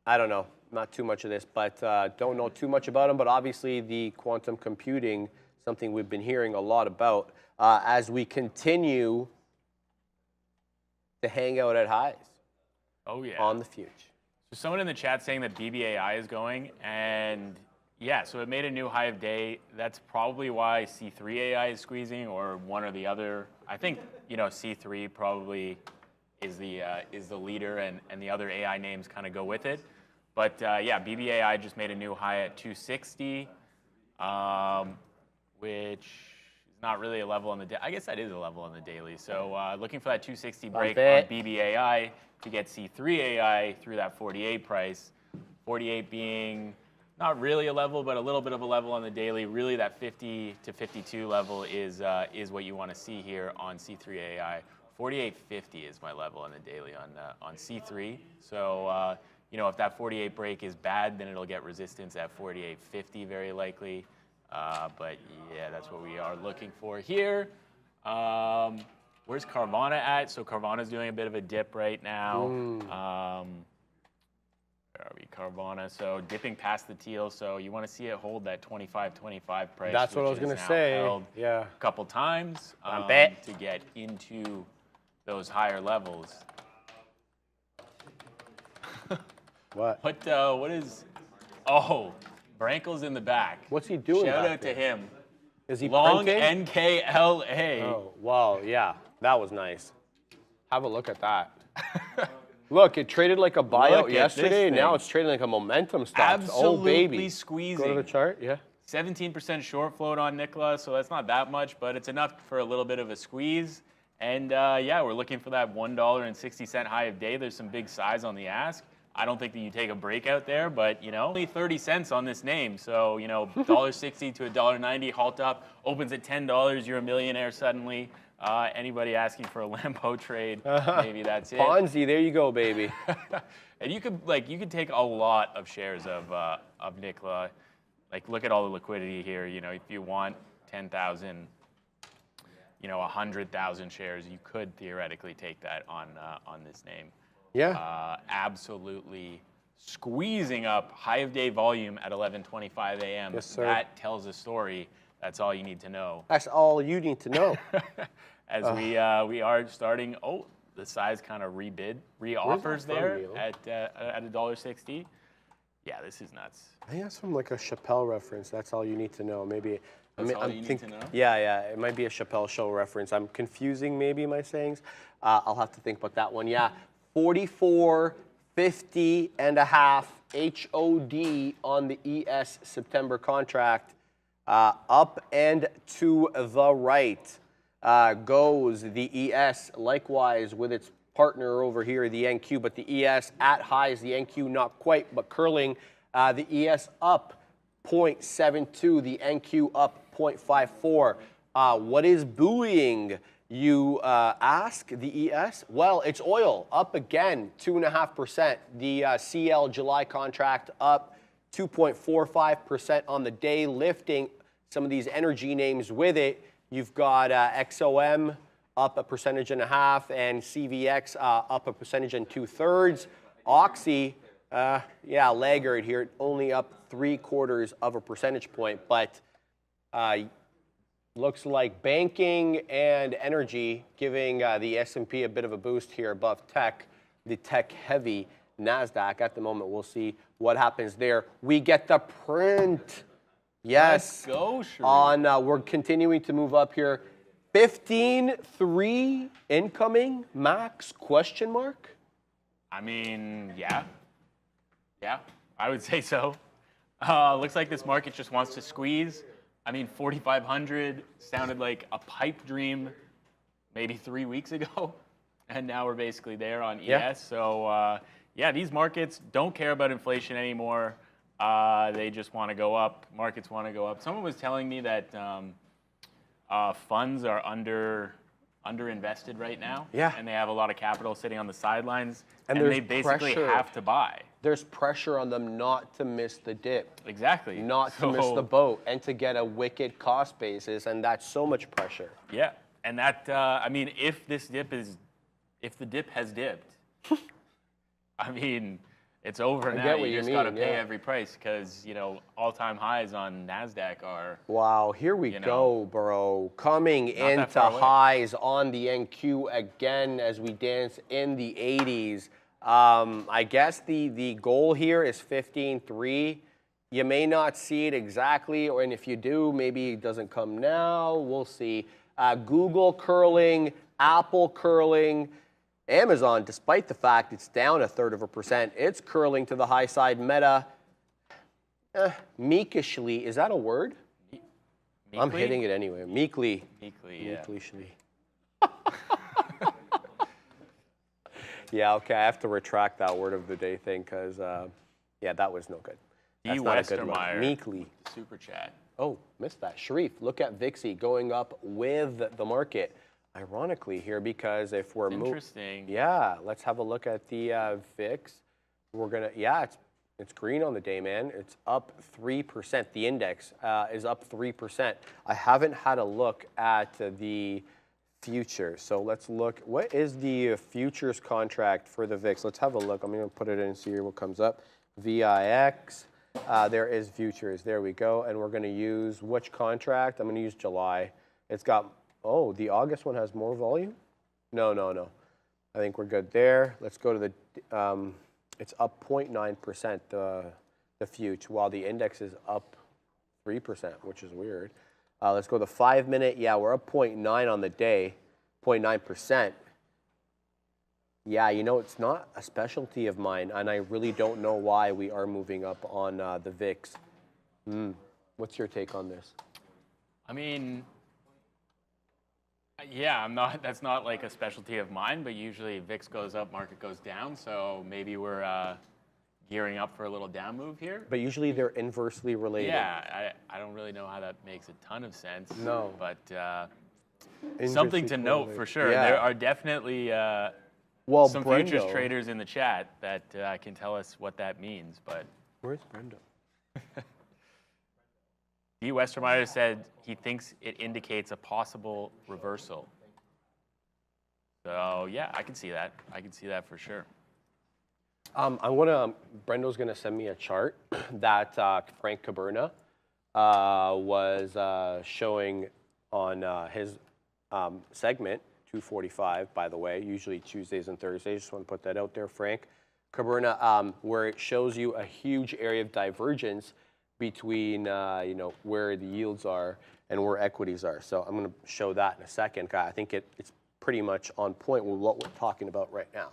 don't know, not too much of this, but don't know too much about them. But obviously the quantum computing, something we've been hearing a lot about as we continue to hang out at highs. Oh, yeah. On the future. So someone in the chat saying that BBAI is going, and yeah, so it made a new high of day. That's probably why C3AI is squeezing, or one or the other. I think C3 probably is the leader, and the other AI names kind of go with it. But yeah, BBAI just made a new high at 260, which is not really a level on the day. I guess that is a level on the daily. So looking for that 260 break on BBAI to get C3AI through that 48 price. 48 being not really a level, but a little bit of a level on the daily. Really, that 50 to 52 level is what you want to see here on C3AI. 48.50 is my level on the daily on C3. So if that 48 break is bad, then it'll get resistance at 48.50 very likely. But yeah, that's what we are looking for here. Where's Carvana at? So Carvana's doing a bit of a dip right now. Where are we? Carvana. So dipping past the teal. So you want to see it hold that 25.25 price. That's what I was going to say. Yeah. A couple times to get into those higher levels. What? What is? Oh, Brankel's in the back. What's he doing? Shout back out there? to him. Is he Long printing? NKLA. Oh, wow, yeah, that was nice. Have a look at that. Look, it traded like a buyout yesterday. Now it's trading like a momentum stock. Absolutely oh, baby. squeezing. Go to the chart, yeah. 17% short float on Nikola, so that's not that much, but it's enough for a little bit of a squeeze. And yeah, we're looking for that $1.60 high of day. There's some big size on the ask. I don't think that you take a breakout there, but only 30 cents on this name. So, $1.60 to $1.90, halt up, opens at $10, you're a millionaire suddenly. Anybody asking for a Lambo trade, maybe that's it. Ponzi, there you go, baby. And you could take a lot of shares of Nikola. Like, look at all the liquidity here. If you want 10,000, 100,000 shares, you could theoretically take that on this name. Yeah. Absolutely squeezing up high of day volume at 11:25 a.m. Yes, sir. That tells a story That's all you need to know. That's all you need to know. As we are starting. Oh, the size kind of re-offers there at $1.60. Yeah, this is nuts. I think that's from like a Chappelle reference. That's all you need to know. Maybe. That's all you need to know? Yeah. It might be a Chappelle show reference. I'm confusing maybe my sayings. I'll have to think about that one. Yeah, 44.50.5 HOD on the ES September contract. Up and to the right goes the ES, likewise with its partner over here, the NQ, but the ES at highs, the NQ not quite, but curling. The ES up 0.72, the NQ up 0.54. What is buoying, you ask, the ES? Well, it's oil, up again, 2.5%. The CL July contract up 2.45% on the day, lifting some of these energy names with it. You've got XOM up 1.5%, and CVX up 1.2%. Oxy, laggard here, only up 0.75 percentage point, but looks like banking and energy giving the S&P a bit of a boost here above tech, the tech-heavy NASDAQ. At the moment, we'll see what happens there. We get the print. Yes. Let's go, Sheree. On we're continuing to move up here. 15.3 incoming max question mark. I mean, yeah, I would say so. Looks like this market just wants to squeeze. I mean, 4,500 sounded like a pipe dream maybe 3 weeks ago, and now we're basically there on ES. Yeah. So these markets don't care about inflation anymore. They just want to go up. Markets want to go up. Someone was telling me that funds are underinvested right now. Yeah. And they have a lot of capital sitting on the sidelines, and there's they basically pressure. have to buy. There's pressure on them not to miss the dip. Exactly. Not to miss the boat, and to get a wicked cost basis, and that's so much pressure. Yeah, and that I mean, if the dip has dipped, I mean, it's over now. You just got to pay every price because all-time highs on NASDAQ are. Wow, here we go, bro. Coming into highs on the NQ again as we dance in the 80s. I guess the goal here is 15.3. You may not see it exactly, and if you do, maybe it doesn't come now. We'll see. Google curling, Apple curling. Amazon, despite the fact it's down 0.33%, it's curling to the high side. Meta, meekishly, is that a word? Meekly? I'm hitting it anyway. Meekly. Yeah. Yeah, okay, I have to retract that word of the day thing because, that was no good. That's not a good one. Meekly. Super chat. Oh, missed that. Sharif, look at VIXY going up with the market. Ironically here, because if we're interesting. Yeah, let's have a look at the VIX. We're gonna, it's green on the day, man. It's up 3%. The index is up 3%. I haven't had a look at the futures, so let's look. What is the futures contract for the VIX? Let's have a look. I'm gonna put it in and see what comes up. VIX. There is futures. There we go. And we're gonna use which contract? I'm gonna use July. It's got. Oh, the August one has more volume? No. I think we're good there. Let's go to the, it's up 0.9%, the future, while the index is up 3%, which is weird. Let's go to the 5 minute. Yeah, we're up 0.9 on the day, 0.9%. Yeah, it's not a specialty of mine, and I really don't know why we are moving up on the VIX. What's your take on this? I mean, yeah, that's not like a specialty of mine, but usually VIX goes up, market goes down, so maybe we're gearing up for a little down move here. But usually they're inversely related. Yeah, I don't really know how that makes a ton of sense. No. But something to note for sure. Yeah. There are definitely some futures traders in the chat that can tell us what that means. But where's Brendo? D. Westermeyer said he thinks it indicates a possible reversal. So yeah, I can see that. I can see that for sure. Brendo's gonna send me a chart that Frank Caberna was showing on his segment, 245, by the way, usually Tuesdays and Thursdays. Just want to put that out there, Frank. Caberna, where it shows you a huge area of divergence between where the yields are and where equities are. So I'm going to show that in a second. I think it's pretty much on point with what we're talking about right now.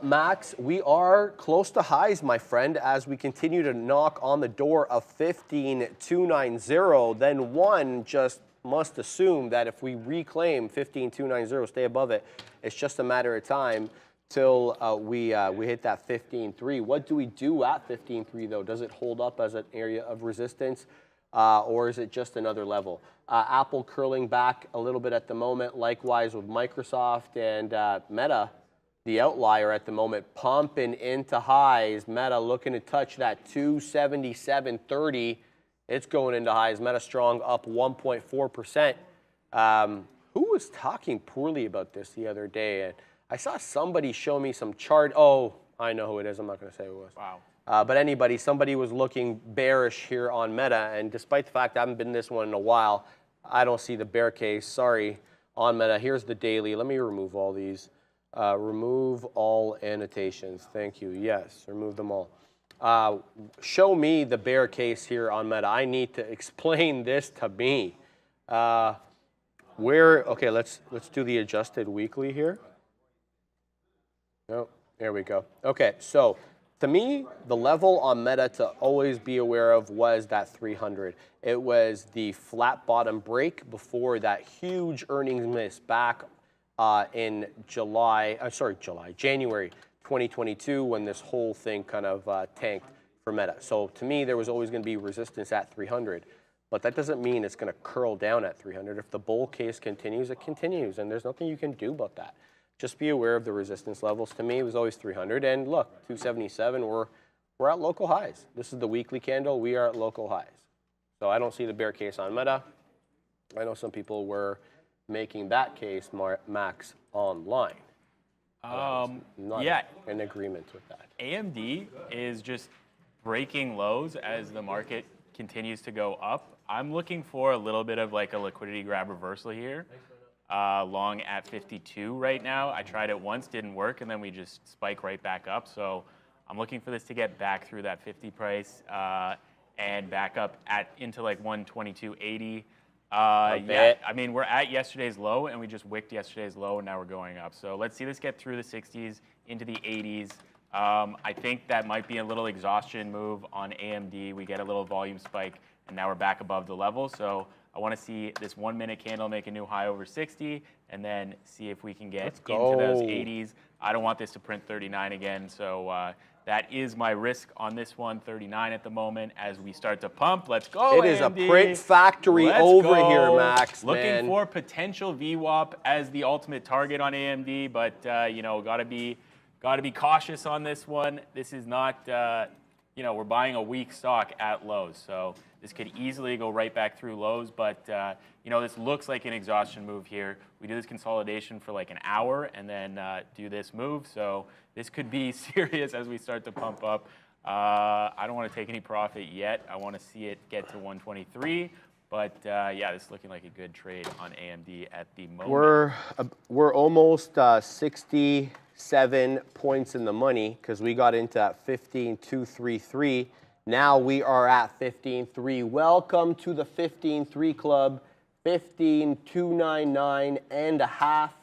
Max, we are close to highs, my friend, as we continue to knock on the door of 15,290. Then one just must assume that if we reclaim 15,290, stay above it, it's just a matter of time till we hit that 15.3. What do we do at 15.3 though? Does it hold up as an area of resistance, or is it just another level? Apple curling back a little bit at the moment. Likewise with Microsoft and Meta, the outlier at the moment, pumping into highs. Meta looking to touch that 277.30. It's going into highs. Meta strong up 1.4%. Who was talking poorly about this the other day? I saw somebody show me some chart. Oh, I know who it is. I'm not going to say who it was. Wow. But somebody was looking bearish here on Meta. And despite the fact I haven't been in this one in a while, I don't see the bear case. Sorry, on Meta. Here's the daily. Let me remove all these. Remove all annotations. Thank you. Yes, remove them all. Show me the bear case here on Meta. I need to explain this to me. Okay, let's do the adjusted weekly here. No, there we go. Okay, so to me, the level on Meta to always be aware of was that 300. It was the flat bottom break before that huge earnings miss back in January 2022, when this whole thing kind of tanked for Meta. So to me, there was always going to be resistance at 300, but that doesn't mean it's going to curl down at 300. If the bull case continues, it continues, and there's nothing you can do about that. Just be aware of the resistance levels. To me, it was always 300, and look, 277, we're at local highs. This is the weekly candle. We are at local highs. So I don't see the bear case on Meta. I know some people were making that case, Max, online. Not in agreement with that. AMD is just breaking lows as the market continues to go up. I'm looking for a little bit of like a liquidity grab reversal here. Long at 52 right now. I tried it once, didn't work, and then we just spike right back up. So I'm looking for this to get back through that 50 price and back up into like 122.80. Yeah, I mean, we're at yesterday's low, and we just wicked yesterday's low, and now we're going up. So let's see this get through the 60s, into the 80s. I think that might be a little exhaustion move on AMD. We get a little volume spike, and now we're back above the level. So I want to see this 1 minute candle make a new high over 60, and then see if we can get into those 80s. I don't want this to print 39 again, so that is my risk on this one, 39 at the moment. As we start to pump, let's go, It is AMD. a print factory over here, Max, Looking for potential VWAP as the ultimate target on AMD, but gotta be cautious on this one. This is not, we're buying a weak stock at lows, so this could easily go right back through lows, but this looks like an exhaustion move here. We do this consolidation for like an hour and then do this move, so this could be serious as we start to pump up. I don't want to take any profit yet. I want to see it get to 123, but this is looking like a good trade on AMD at the moment. We're almost 67 points in the money because we got into that 15,233. Now we are at 15.3. Welcome to the 15.3 club. 15,299 and a half.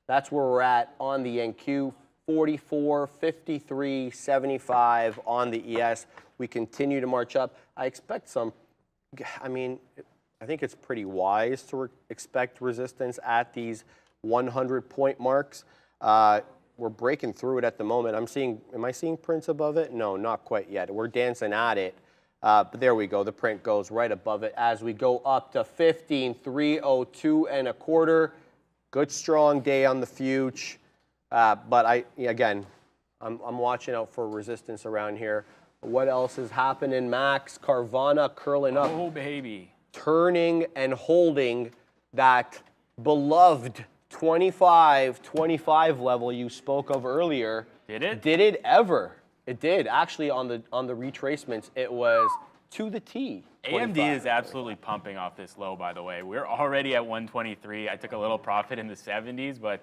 That's where we're at on the NQ. 44, 53, 75 on the ES. We continue to march up. I expect I think it's pretty wise to expect resistance at these 100-point marks. We're breaking through it at the moment. Am I seeing prints above it? No, not quite yet. We're dancing at it. But there we go. The print goes right above it as we go up to 15,302 and a quarter. Good strong day on the future. But I'm watching out for resistance around here. What else is happening, Max? Carvana curling up. Oh, baby. Turning and holding that beloved 25 level you spoke of earlier. Did it? Did it ever? It did. Actually, on the retracements, it was to the T. AMD 25. is absolutely pumping off this low, by the way. We're already at 123. I took a little profit in the 70s, but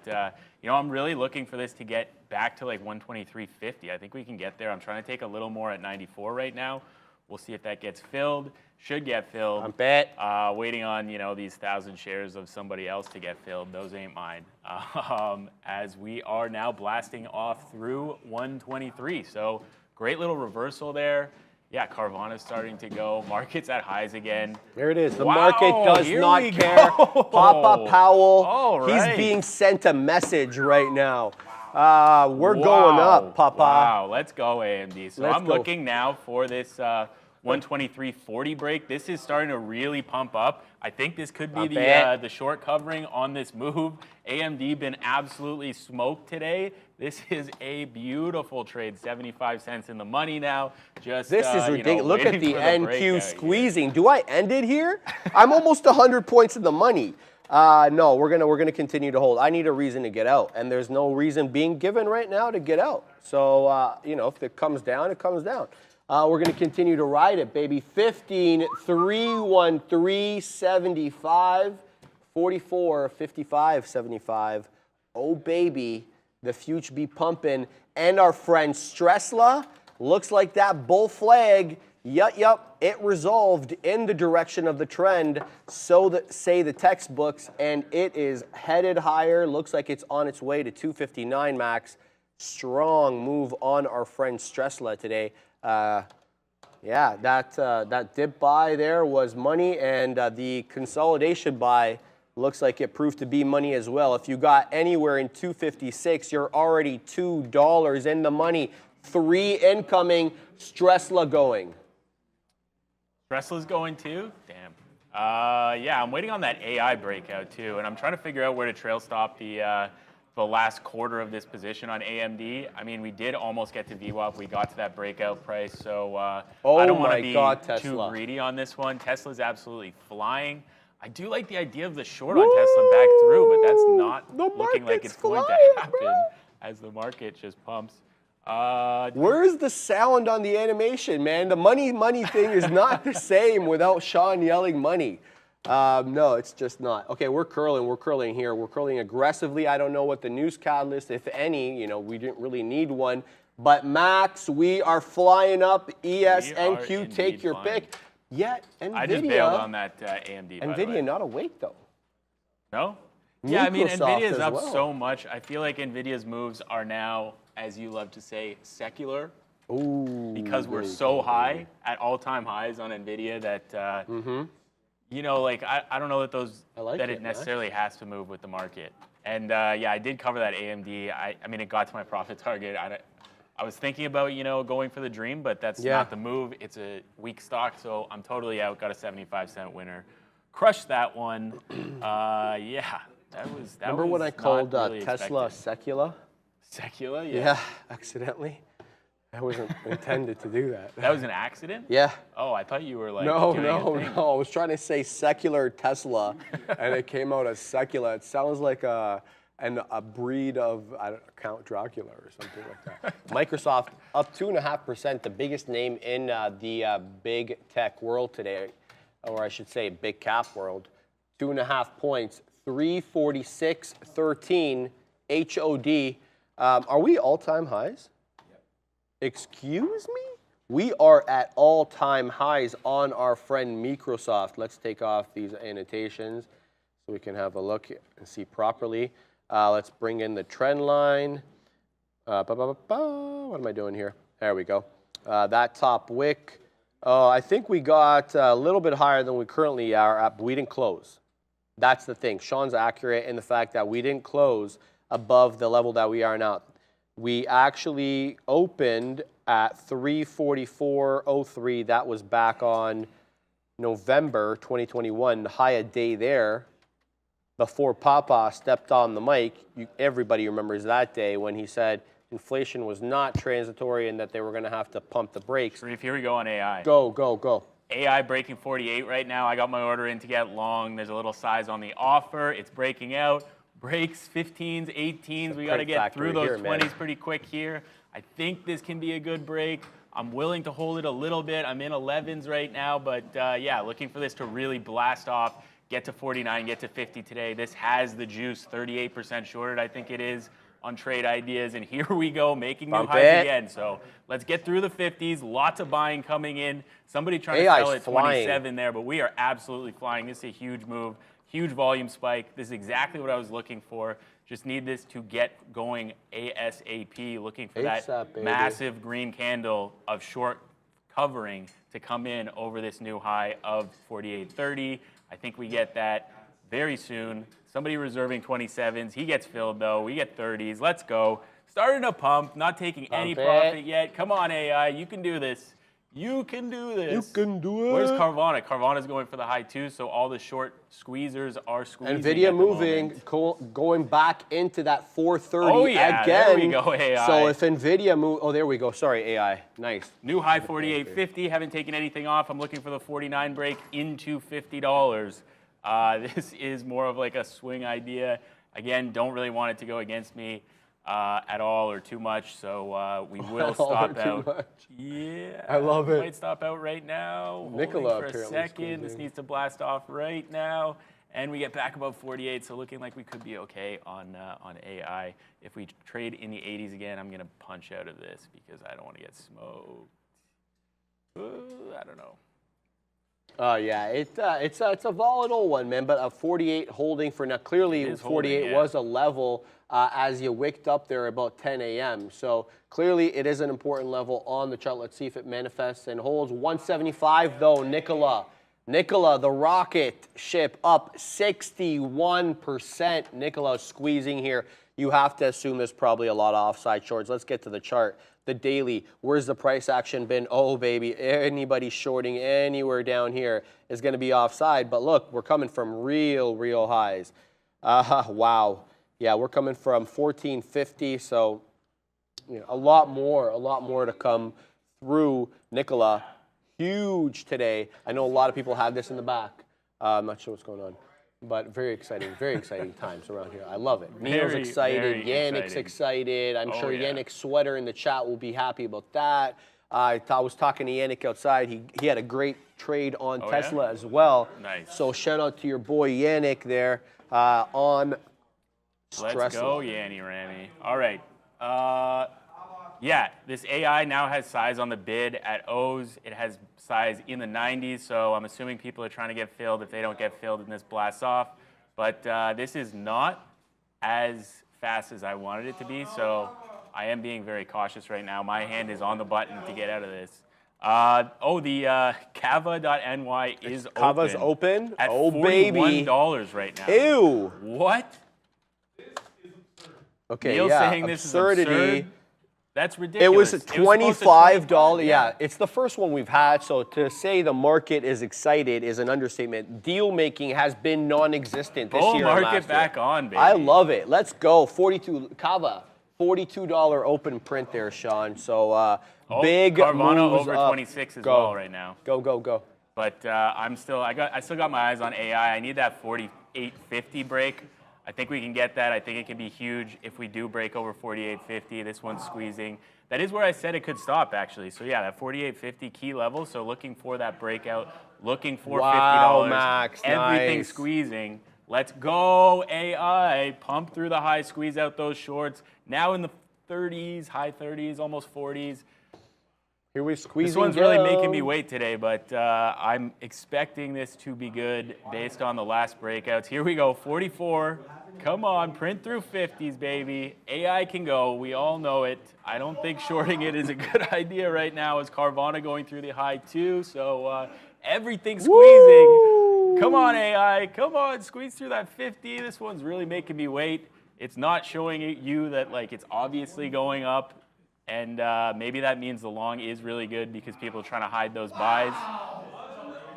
I'm really looking for this to get back to like 123.50. I think we can get there. I'm trying to take a little more at 94 right now. We'll see if that gets filled. Should get filled. I bet. Waiting on these 1,000 shares of somebody else to get filled. Those ain't mine. As we are now blasting off through 123. So great little reversal there. Yeah, Carvana's starting to go. Market's at highs again. There it is. The Wow, market does here not we care. go. Papa Powell, All right. he's being sent a message right now. We're going up, Papa. Wow, let's go AMD. So Let's I'm go. looking now for this 123.40 break. This is starting to really pump up. I think this could be the short covering on this move. AMD been absolutely smoked today. This is a beautiful trade. 75 cents in the money now. Just This is ridiculous. Look at the NQ breakout squeezing. Here. Do I end it here? I'm almost 100 points in the money. No, we're gonna continue to hold. I need a reason to get out, and there's no reason being given right now to get out. So if it comes down, it comes down. We're gonna continue to ride it, baby. 15, 313, 75, 44, 55, 75. Oh baby, the future be pumping. And our friend Stressla, looks like that bull flag. Yup, it resolved in the direction of the trend, so that say the textbooks, and it is headed higher. Looks like it's on its way to 259 max. Strong move on our friend Stressla today. Yeah, that dip buy there was money, and the consolidation buy looks like it proved to be money as well. If you got anywhere in 256, you're already $2 in the money. 3 incoming, Stressla going. Stressla's going too? Damn. Yeah, I'm waiting on that AI breakout too, and I'm trying to figure out where to trail stop the last quarter of this position on AMD. I mean, we did almost get to VWAP. We got to that breakout price, so I don't want to be too greedy on this one. Tesla's absolutely flying. I do like the idea of the short on Tesla back through, but that's not looking like it's going to happen as the market just pumps. Where's the sound on the animation, man? The money thing is not the same without Sean yelling money. No, it's just not. Okay, we're curling here. We're curling aggressively. I don't know what the news catalyst, if any, we didn't really need one. But Max, we are flying up. ESNQ, take your pick. Yet, NVIDIA. I just bailed on that AMD. NVIDIA not awake though. No? Yeah, I mean, Microsoft NVIDIA's up well. so much. I feel like NVIDIA's moves are now, as you love to say, secular. Ooh, because we're so high at all-time highs on NVIDIA that, I don't know that it necessarily has to move with the market. And yeah, I did cover that AMD. I mean, it got to my profit target. I was thinking about, going for the dream, but that's not the move. It's a weak stock, so I'm totally out. Got a 75-cent winner. Crushed that one. Yeah, that was Remember when I called really Tesla expected. secula? Secula, yeah. Yeah, accidentally. I wasn't intended to do that. That was an accident? Yeah. Oh, I thought you were like No. I was trying to say secular Tesla, and it came out as secula. It sounds like a breed of Count Dracula or something like that. Microsoft up 2.5%, the biggest name in the big tech world today, or I should say big cap world. 2.5 points, 346.13 HOD. Are we all-time highs? Yep. Excuse me? We are at all-time highs on our friend Microsoft. Let's take off these annotations so we can have a look and see properly. Let's bring in the trend line. What am I doing here? There we go. That top wick. I think we got a little bit higher than we currently are at, but we didn't close. That's the thing. Sean's accurate in the fact that we didn't close above the level that we are now. We actually opened at 344.03. That was back on November 2021, high a day there. Before Papa stepped on the mic, everybody remembers that day when he said inflation was not transitory and that they were going to have to pump the brakes. Sharif, here we go on AI. Go. AI breaking 48 right now. I got my order in to get long. There's a little size on the offer. It's breaking out. Breaks 15s, 18s. We got to get through those 20s pretty quick here. I think this can be a good break. I'm willing to hold it a little bit. I'm in 11s right now, but yeah, looking for this to really blast off, get to 49, get to 50 today. This has the juice, 38% shorted, I think it is, on trade ideas. And here we go, making new highs again. So let's get through the 50s. Lots of buying coming in. Somebody trying to sell at 27 there, but we are absolutely flying. This is a huge move, huge volume spike. This is exactly what I was looking for. Just need this to get going ASAP. Looking for that massive green candle of short covering to come in over this new high of 48.30. I think we get that very soon. Somebody reserving 27s. He gets filled, though. We get 30s. Let's go. Starting a pump, not taking any profit yet. Come on, AI. You can do this. You can do this. You can do it. Where's Carvana? Carvana's going for the high, too, so all the short squeezers are squeezing. NVIDIA moving, going back into that 430 again. There we go, AI. So if NVIDIA move, oh, there we go. Sorry, AI. Nice. New high 48.50. Haven't taken anything off. I'm looking for the 49 break into $50. This is more of like a swing idea. Again, don't really want it to go against me at all or too much, so we will stop out. Yeah, I love it. Might stop out right now. Nicola for a second. This needs to blast off right now, and we get back above 48. So looking like we could be okay on AI. If we trade in the 80s again, I'm gonna punch out of this because I don't want to get smoked. I don't know. Oh yeah, it's a volatile one, man. But a 48 holding for now. Clearly, 48 was a level as you wicked up there about 10 a.m. So clearly, it is an important level on the chart. Let's see if it manifests and holds. 175 though, Nicola, the rocket ship up 61%. Nicola squeezing here. You have to assume there's probably a lot of offside shorts. Let's get to the chart. The daily, where's the price action been? Oh, baby, anybody shorting anywhere down here is going to be offside. But look, we're coming from real highs. Wow. Yeah, we're coming from 1450, so you know, a lot more to come through. Nicola, huge today. I know a lot of people have this in the back. I'm not sure what's going on. But very exciting times around here. I love it. Neil's excited. Yannick's excited. I'm sure Yannick's sweater in the chat will be happy about that. I was talking to Yannick outside. He had a great trade on Tesla as well. Nice. So shout out to your boy Yannick there on Stress. Let's go, Yanny Rammy. All right. Yeah, this AI now has size on the bid at O's. It has size in the 90s, so I'm assuming people are trying to get filled. If they don't get filled, then this blasts off. But this is not as fast as I wanted it to be, so I am being very cautious right now. My hand is on the button to get out of this. The Kava.ny is open. Kava's open? At $41 right now. Ew. What? Okay, Neil's saying this is absurd. That's ridiculous. It was $25. Yeah, it's the first one we've had, so to say the market is excited is an understatement. Deal making has been non-existent this year. Market back on, baby. I love it. Let's go. 42 Kava, $42 open print there, Sean. So big Carvana moves over up. 26 as well right now. Go. But I still got my eyes on AI. I need that 48.50 break. I think we can get that. I think it can be huge if we do break over 48.50. This one's squeezing. That is where I said it could stop, actually. So, yeah, that 48.50 key level. So, looking for that breakout, looking for $50. Max, everything squeezing. Let's go, AI. Pump through the high, squeeze out those shorts. Now in the 30s, high 30s, almost 40s. Here we squeeze. This one's really making me wait today, but I'm expecting this to be good based on the last breakouts. Here we go, 44. Come on, print through 50s, baby. AI can go. We all know it. I don't think shorting it is a good idea right now. Is Carvana going through the high too? So everything's squeezing. Woo! Come on, AI. Come on, squeeze through that 50. This one's really making me wait. It's not showing you that like it's obviously going up. And maybe that means the long is really good because people are trying to hide those buys.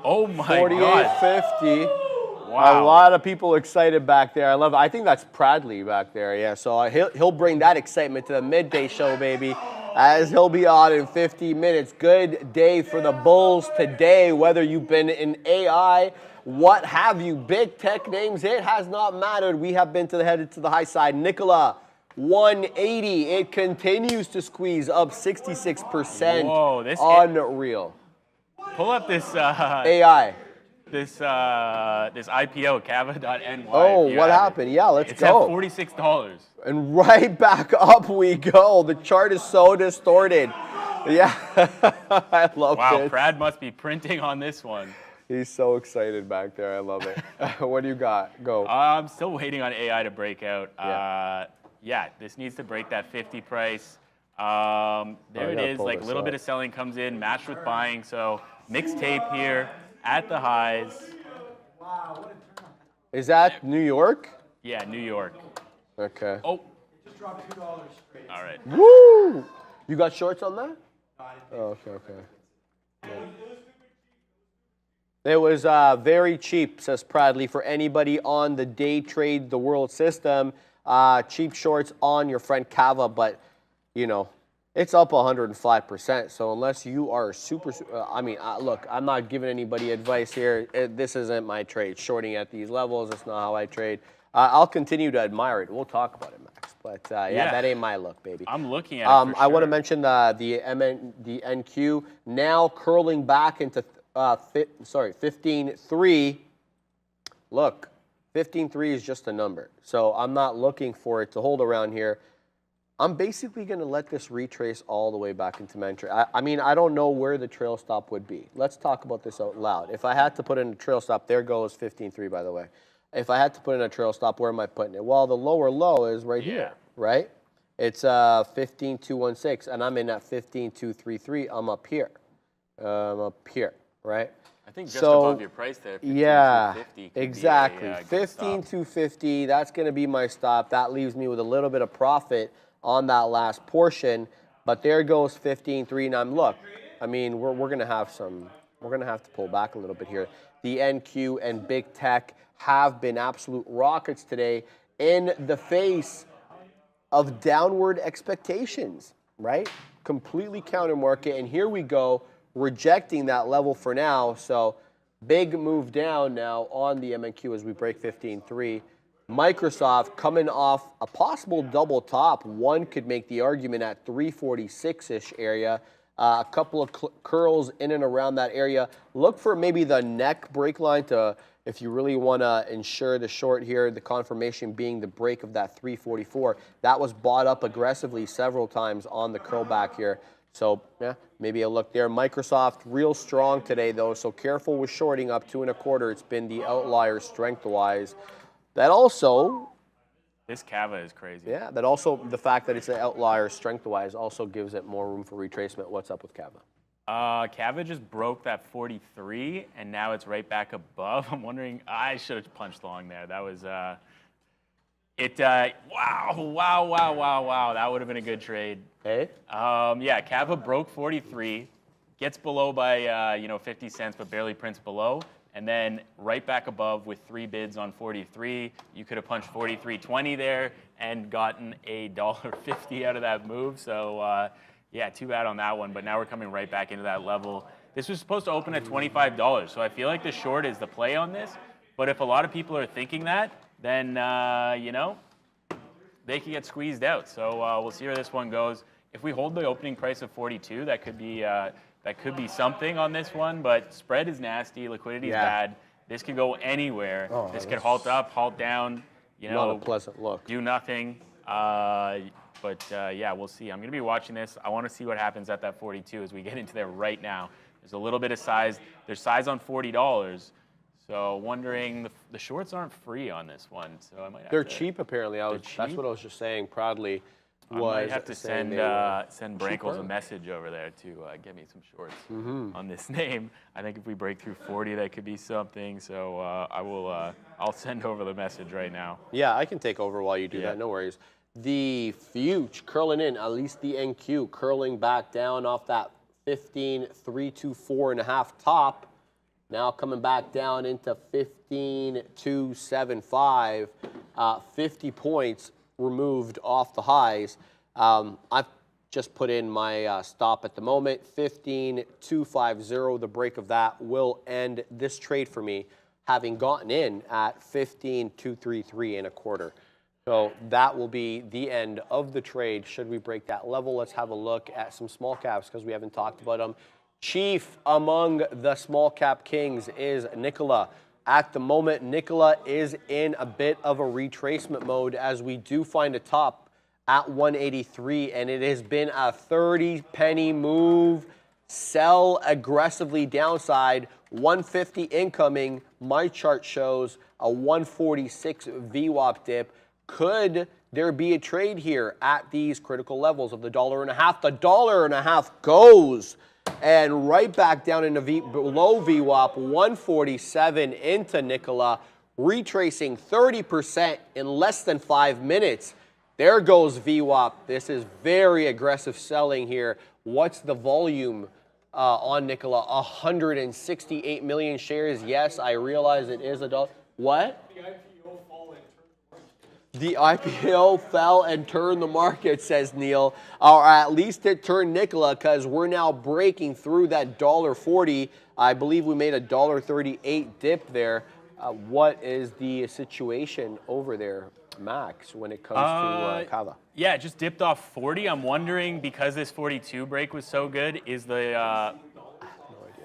Oh my God. 48.50. Wow. A lot of people excited back there. I love it. I think that's Pradley back there. Yeah, so he'll bring that excitement to the midday show, baby, as he'll be on in 50 minutes. Good day for the Bulls today, whether you've been in AI, what have you. Big tech names, it has not mattered. We have been headed to the high side. Nicola, 180. It continues to squeeze up 66%. Whoa, this unreal. Pull up this AI. This IPO, Cava.ny. Oh, what happened? Yeah, let's go. It's at $46. And right back up we go. The chart is so distorted. Yeah, I love it. Wow, Brad must be printing on this one. He's so excited back there. I love it. What do you got? Go. I'm still waiting on AI to break out. Yeah. This needs to break that 50 price. There it is. Like a little bit of selling comes in, matched with buying. So mixed tape here at the highs. Is that New York? Yeah, New York. Okay. Oh. Just dropped $2 straight. All right. Woo! You got shorts on that? Oh, okay. Yeah. It was very cheap, says Pradley, for anybody on the day trade the world system. Cheap shorts on your friend Cava, but you know, it's up 105%. So unless you are super, look, I'm not giving anybody advice here. This isn't my trade. Shorting at these levels, it's not how I trade. I'll continue to admire it. We'll talk about it, Max. But yeah, that ain't my look, baby. I'm looking at it for I want to sure. mention the NQ now curling back into 15.3. Look, 15.3 is just a number. So I'm not looking for it to hold around here. I'm basically going to let this retrace all the way back into entry. I mean, I don't know where the trail stop would be. Let's talk about this out loud. If I had to put in a trail stop, there goes 15.3, by the way. If I had to put in a trail stop, where am I putting it? Well, the lower low is right here, right? It's 15.216, and I'm in at 15.233. I'm up here. Right? I think just above your price there. 15,250 yeah, exactly. a 15,250. That's going to be my stop. That leaves me with a little bit of profit on that last portion. But there goes 15.3. Now, look, I mean, we're going to have some. We're going to have to pull back a little bit here. The NQ and big tech have been absolute rockets today in the face of downward expectations, right? Completely counter market. And here we go, rejecting that level for now. So big move down now on the MNQ as we break 15.3. Microsoft coming off a possible double top. One could make the argument at 346-ish area. A couple of curls in and around that area. Look for maybe the neck break line to, if you really want to ensure the short here, the confirmation being the break of that 344. That was bought up aggressively several times on the curl back here. So, yeah, maybe a look there. Microsoft real strong today, though, so careful with shorting up 2.25. It's been the outlier strength-wise. That also... This Cava is crazy. Yeah, that also, the fact that it's an outlier strength-wise also gives it more room for retracement. What's up with Cava? Cava just broke that 43, and now it's right back above. I'm wondering, I should have punched long there. That was... wow. That would have been a good trade. Hey? Yeah, Cava broke 43, gets below by 50 cents, but barely prints below, and then right back above with 3 bids on 43. You could have punched 43.20 there and gotten $1.50 out of that move. So yeah, too bad on that one. But now we're coming right back into that level. This was supposed to open at $25, so I feel like the short is the play on this. But if a lot of people are thinking that, then they can get squeezed out. So we'll see where this one goes. If we hold the opening price of 42, that could be something on this one. But spread is nasty, liquidity is bad. This could go anywhere. This could halt up, halt down. Not a pleasant look. Do nothing. Yeah, we'll see. I'm going to be watching this. I want to see what happens at that 42 as we get into there right now. There's a little bit of size. There's size on $40. So wondering, the shorts aren't free on this one, so I might have They're to, cheap, apparently. That's what I was just saying proudly. I might have to send Brankles a message over there to get me some shorts on this name. I think if we break through 40, that could be something. So I'll send over the message right now. Yeah, I can take over while you do that. No worries. The Fuge curling in, at least the NQ curling back down off that 15.324.5 top. Now coming back down into 15.275, 50 points removed off the highs. I've just put in my stop at the moment, 15.250. The break of that will end this trade for me, having gotten in at 15.233.25. So that will be the end of the trade. Should we break that level? Let's have a look at some small caps because we haven't talked about them. Chief among the small cap kings is Nikola. At the moment, Nikola is in a bit of a retracement mode as we do find a top at 183, and it has been a 30-penny move. Sell aggressively downside, 150 incoming. My chart shows a 146 VWAP dip. Could there be a trade here at these critical levels of the $1.50? The $1.50 goes and right back down into below VWAP, 147 into Nikola, retracing 30% in less than 5 minutes. There goes VWAP. This is very aggressive selling here. What's the volume on Nikola? 168 million shares. Yes, I realize it is a dollar. What? The IPO fell and turned the market, says Neil. Or at least it turned Nikola because we're now breaking through that $1.40. I believe we made a $1.38 dip there. What is the situation over there, Max, when it comes to Kava? Yeah, it just dipped off 40. I'm wondering, because this 42 break was so good, is the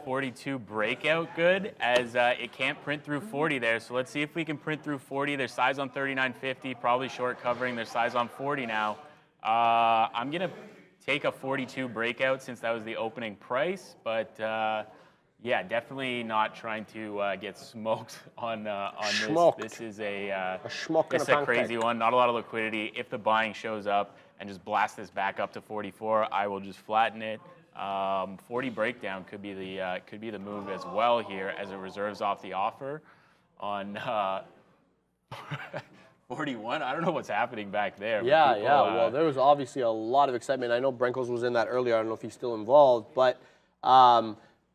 42 breakout good, as it can't print through 40 there. So let's see if we can print through 40. There's size on 39.50, probably short covering. There's size on 40 now. I'm going to take a 42 breakout since that was the opening price, but yeah, definitely not trying to get smoked on this. This is a crazy one. Not a lot of liquidity. If the buying shows up and just blast this back up to 44, I will just flatten it. 40 breakdown could be the move as well here, as it reserves off the offer on 41. I don't know what's happening back there. Yeah, well, there was obviously a lot of excitement. I know Brenkos was in that earlier. I don't know if he's still involved, but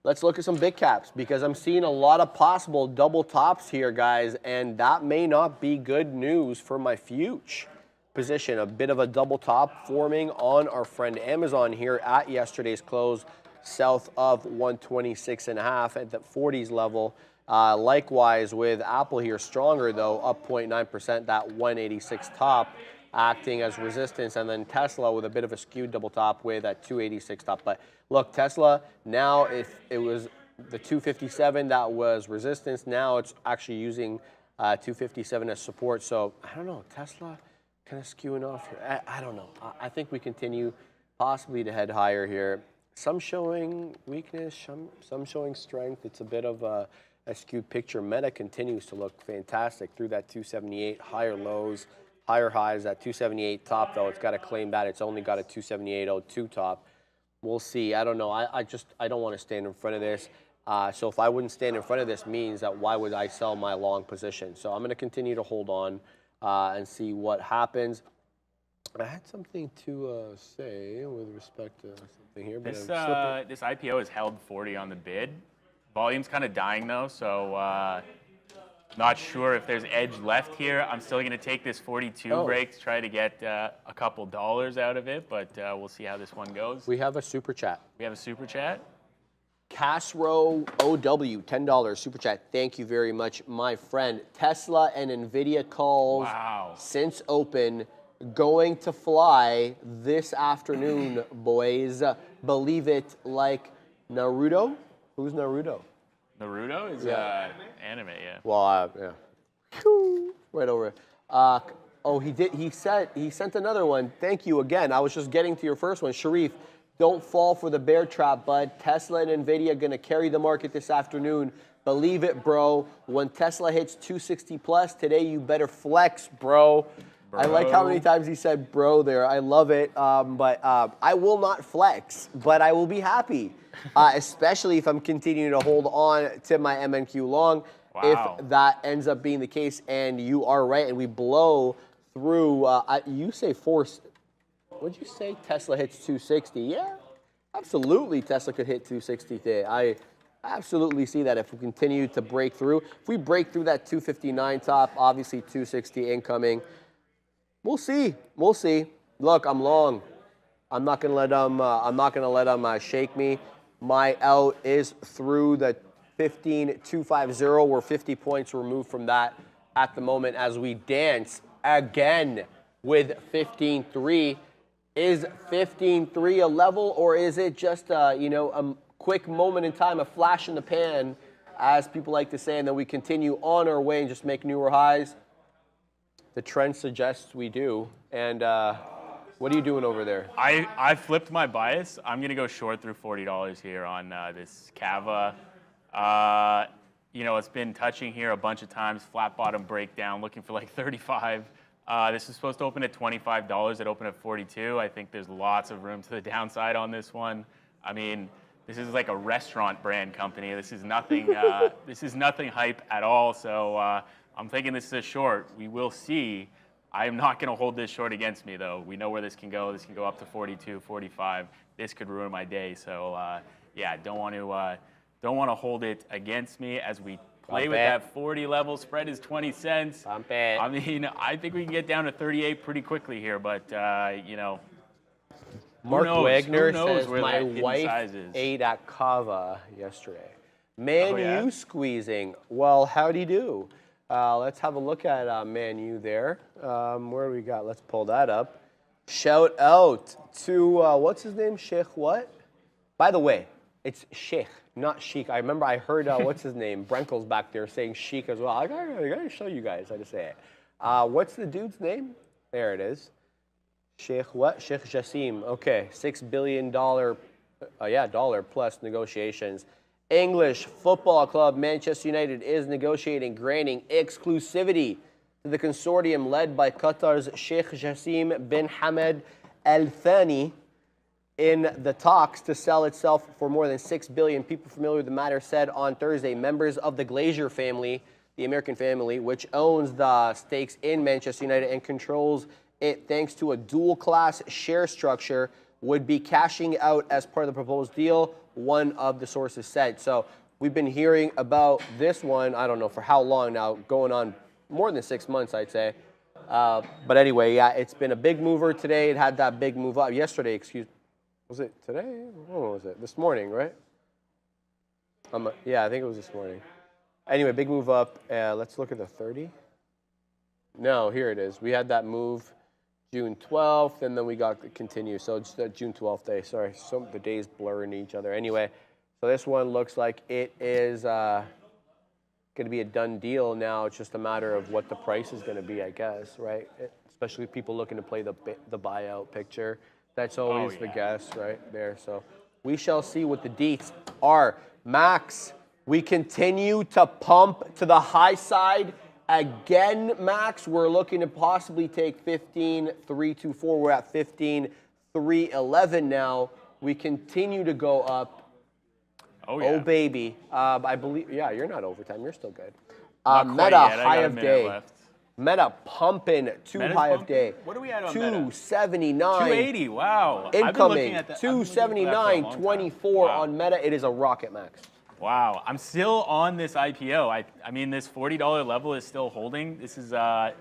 let's look at some big caps because I'm seeing a lot of possible double tops here, guys, and that may not be good news for my future position. A bit of a double top forming on our friend Amazon here at yesterday's close, south of 126.5 at the 40s level. Likewise with Apple here, stronger though, up 0.9%, that 186 top acting as resistance, and then Tesla with a bit of a skewed double top with that 286 top. But look, Tesla now, if it was the 257 that was resistance, now it's actually using 257 as support. So I don't know, Tesla kind of skewing off here. I don't know. I think we continue possibly to head higher here. Some showing weakness, some showing strength. It's a bit of a skewed picture. Meta continues to look fantastic through that 278, higher lows, higher highs. That 278 top, though, it's got to claim that. It's only got a 278.02 top. We'll see. I don't know. I don't want to stand in front of this. So if I wouldn't stand in front of this, means that why would I sell my long position? So I'm going to continue to hold on and see what happens. I had something to say with respect to something here. But this IPO has held 40 on the bid. Volume's kind of dying though, so not sure if there's edge left here. I'm still going to take this 42 break to try to get a couple dollars out of it, but we'll see how this one goes. We have a super chat. We have a super chat. Casro OW, $10 super chat. Thank you very much, my friend. Tesla and NVIDIA calls since open, going to fly this afternoon, boys. Believe it like Naruto. Who's Naruto? Naruto is anime, yeah. Well, yeah. Right over it. Oh, he did. He sent another one. Thank you again. I was just getting to your first one, Sharif. Don't fall for the bear trap, bud. Tesla and NVIDIA going to carry the market this afternoon. Believe it, bro. When Tesla hits 260 plus today, you better flex, bro. I like how many times he said bro there. I love it. But I will not flex, but I will be happy, especially if I'm continuing to hold on to my MNQ long. Wow. If that ends up being the case and you are right and we blow through, you say what'd you say? Tesla hits 260. Yeah, absolutely. Tesla could hit 260 today. I absolutely see that if we continue to break through. If we break through that 259 top, obviously 260 incoming. We'll see. We'll see. Look, I'm long. I'm not gonna let them. I'm not gonna let them shake me. My out is through the 15.250. We're 50 points removed from that at the moment as we dance again with 15.3. Is 15.3 a level, or is it just a quick moment in time, a flash in the pan, as people like to say, and then we continue on our way and just make newer highs? The trend suggests we do. And what are you doing over there? I flipped my bias. I'm going to go short through $40 here on this Cava. It's been touching here a bunch of times, flat bottom breakdown, looking for like 35. This is supposed to open at $25. It opened at 42. I think there's lots of room to the downside on this one. I mean, this is like a restaurant brand company. This is nothing. This is nothing hype at all. So I'm thinking this is a short. We will see. I am not going to hold this short against me, though. We know where this can go. This can go up to 42, 45. This could ruin my day. So yeah, don't want to hold it against me as we play with that 40 level. Spread is 20 cents. Bump it. I mean, I think we can get down to 38 pretty quickly here, but Mark Wagner says where my that wife size is. ate at Cava yesterday. Man yeah? U squeezing. Well, howdy do. Let's have a look at Man U there. Where do we got? Let's pull that up. Shout out to, what's his name? Sheikh what? By the way, it's Sheikh, not Sheik. I remember I heard, what's his name? Brenkel's back there saying Sheik as well. I gotta show you guys how to say it. What's the dude's name? There it is. Sheikh what? Sheikh Jassim. Okay, $6 billion, dollar plus negotiations. English Football Club Manchester United is negotiating granting exclusivity to the consortium led by Qatar's Sheikh Jassim bin Hamad Al Thani in the talks to sell itself for more than $6 billion. People familiar with the matter said on Thursday members of the Glazer family, the American family, which owns the stakes in Manchester United and controls it thanks to a dual-class share structure, would be cashing out as part of the proposed deal, one of the sources said. So we've been hearing about this one, I don't know for how long now, going on more than 6 months, I'd say. But anyway, yeah, it's been a big mover today. It had that big move up yesterday, was it today? When was it? This morning, right? Yeah, I think it was this morning. Anyway, big move up. Let's look at the 30. No, here it is. We had that move June 12th, and then we got to continue. So it's that June 12th day. Sorry, the days blurring each other. Anyway, so this one looks like it is going to be a done deal now. It's just a matter of what the price is going to be, I guess, right? Especially people looking to play the buyout picture. That's always the guess right there. So we shall see what the deets are. Max, we continue to pump to the high side. Again, Max, we're looking to possibly take 15,324. We're at 15,311 now. We continue to go up. Oh baby. I believe, yeah, you're not overtime. You're still good. Meta, high of day. Left. Meta pumping to Meta's high of pumping? day. What are we at on 279. 280, wow. Incoming, 279.24 on Meta. It is a rocket, Max. Wow, I'm still on this IPO. I mean, this $40 level is still holding. This is a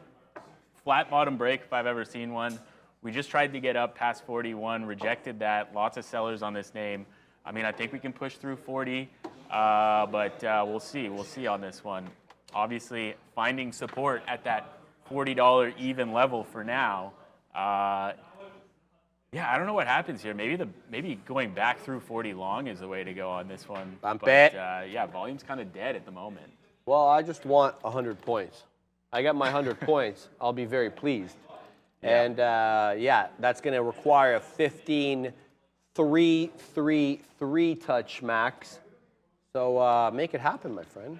flat bottom break if I've ever seen one. We just tried to get up past 41, rejected that. Lots of sellers on this name. I mean, I think we can push through 40, but we'll see. We'll see on this one. Obviously, finding support at that $40 even level for now. Yeah, I don't know what happens here. Maybe going back through 40 long is the way to go on this one. Yeah, volume's kind of dead at the moment. Well, I just want 100 points. I got my 100 points. I'll be very pleased. Yeah. And yeah, that's going to require a 15-3-3-3 touch, Max. So make it happen, my friend.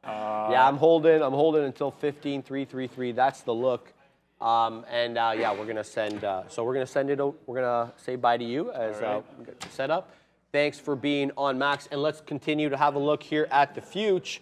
Yeah, I'm holding until 15-3-3-3. That's the look. Yeah, we're gonna send. So we're gonna send it. We're gonna say bye to you as we get set up. Thanks for being on, Max, and let's continue to have a look here at the future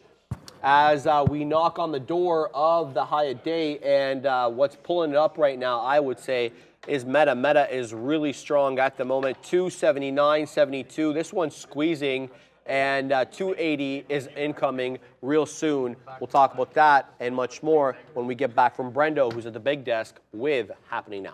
as we knock on the door of the high of day. And what's pulling it up right now, I would say, is Meta. Meta is really strong at the moment. 279.72. This one's squeezing. And 280 is incoming real soon. We'll talk about that and much more when we get back from Brendo, who's at the big desk with Happening Now.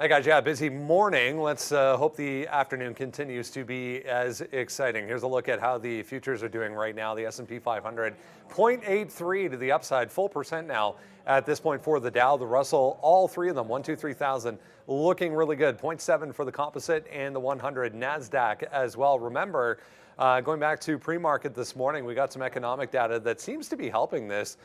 Hey guys, yeah, busy morning. Let's hope the afternoon continues to be as exciting. Here's a look at how the futures are doing right now. The S&P 500, 0.83 to the upside, full percent now at this point for the Dow. The Russell, all three of them, 3,000, looking really good. 0.7 for the composite and the 100 NASDAQ as well. Remember, going back to pre-market this morning, we got some economic data that seems to be helping this.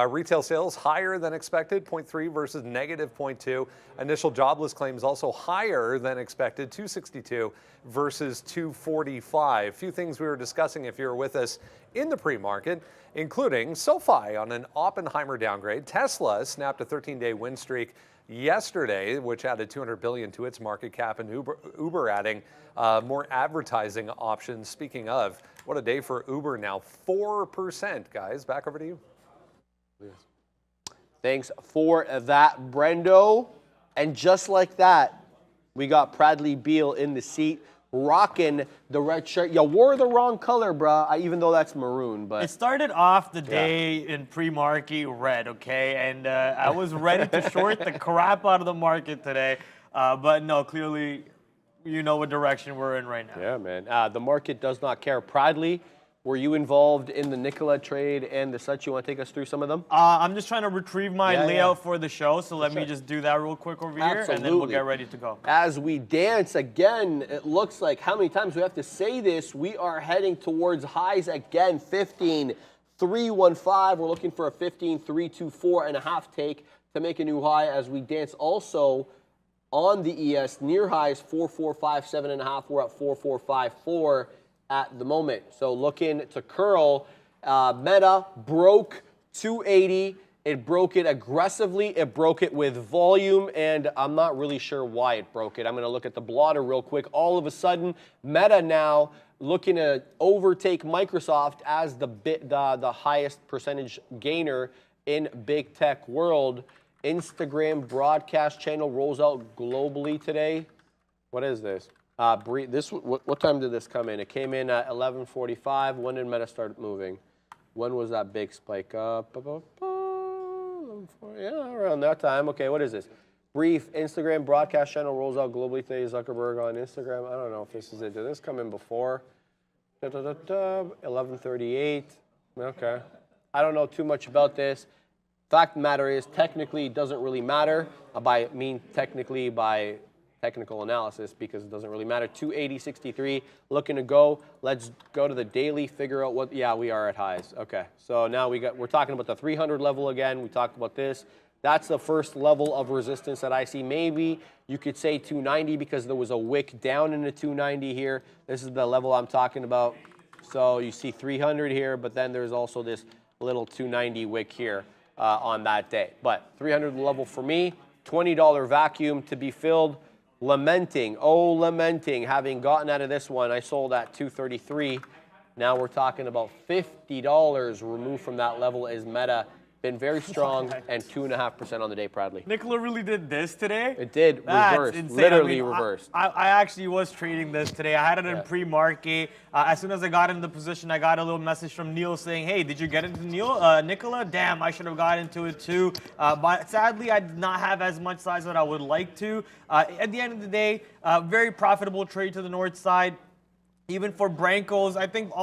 Retail sales higher than expected, 0.3 versus negative 0.2. Initial jobless claims also higher than expected, 262 versus 245. A few things we were discussing if you were with us in the pre-market, including Sofi on an Oppenheimer downgrade. Tesla snapped a 13-day win streak yesterday, which added $200 billion to its market cap, and Uber adding more advertising options. Speaking of, what a day for Uber now, 4%, guys. Back over to you. Thanks for that, Brendo. And just like that, we got Bradley Beal in the seat, rocking the red shirt. You wore the wrong color, bruh, even though that's maroon. But it started off the day in pre-market red, okay? And I was ready to short the crap out of the market today. But no, clearly, you know what direction we're in right now. Yeah, man. The market does not care. Bradley, were you involved in the Nikola trade and the such? You want to take us through some of them? I'm just trying to retrieve my layout for the show, so let me just do that real quick over here, and then we'll get ready to go. As we dance again, it looks like how many times we have to say this, we are heading towards highs again, 15,315. We're looking for a 15,324.5 take to make a new high as we dance also on the ES. Near highs 4457.5. We're at 4454 at the moment. So looking to curl, Meta broke 280. It broke it aggressively. It broke it with volume, and I'm not really sure why it broke it. I'm going to look at the blotter real quick. All of a sudden, Meta now looking to overtake Microsoft as the highest percentage gainer in big tech world. Instagram broadcast channel rolls out globally today. What is this? What time did this come in? It came in at 11:45. When did Meta start moving? When was that big spike up? Yeah, around that time. Okay, what is this? Brief Instagram broadcast channel rolls out globally today. Zuckerberg on Instagram. I don't know if this is it. Did this come in before? 11:38. Okay. I don't know too much about this. Fact of the matter is, technically, it doesn't really matter. By technical analysis, because it doesn't really matter. 280.63, looking to go. Let's go to the daily, figure out what, yeah, we are at highs. Okay, so now we're talking about the 300 level again. We talked about this. That's the first level of resistance that I see. Maybe you could say 290 because there was a wick down in the 290 here. This is the level I'm talking about. So you see 300 here, but then there's also this little 290 wick here on that day. But 300 level for me, $20 vacuum to be filled. Lamenting, having gotten out of this one, I sold at 233. Now we're talking about $50 removed from that level as Meta been very strong and 2.5% on the day, Bradley. Nikola really did this today? It did, reversed, literally reversed. I actually was trading this today. I had it in pre-market. As soon as I got into the position, I got a little message from Neil saying, hey, did you get into Nikola? Damn, I should have got into it too. But sadly, I did not have as much size that I would like to. At the end of the day, very profitable trade to the north side. Even for Brancos, I think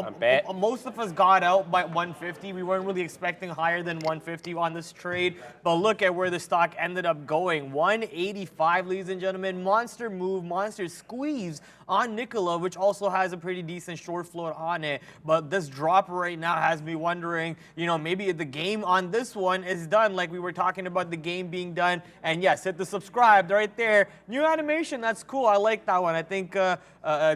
most of us got out by 150. We weren't really expecting higher than 150 on this trade. But look at where the stock ended up going. 185, ladies and gentlemen. Monster move, monster squeeze on Nikola, which also has a pretty decent short float on it. But this drop right now has me wondering, you know, maybe the game on this one is done, like we were talking about the game being done. And yes, hit the subscribe right there. New animation, that's cool. I like that one. I think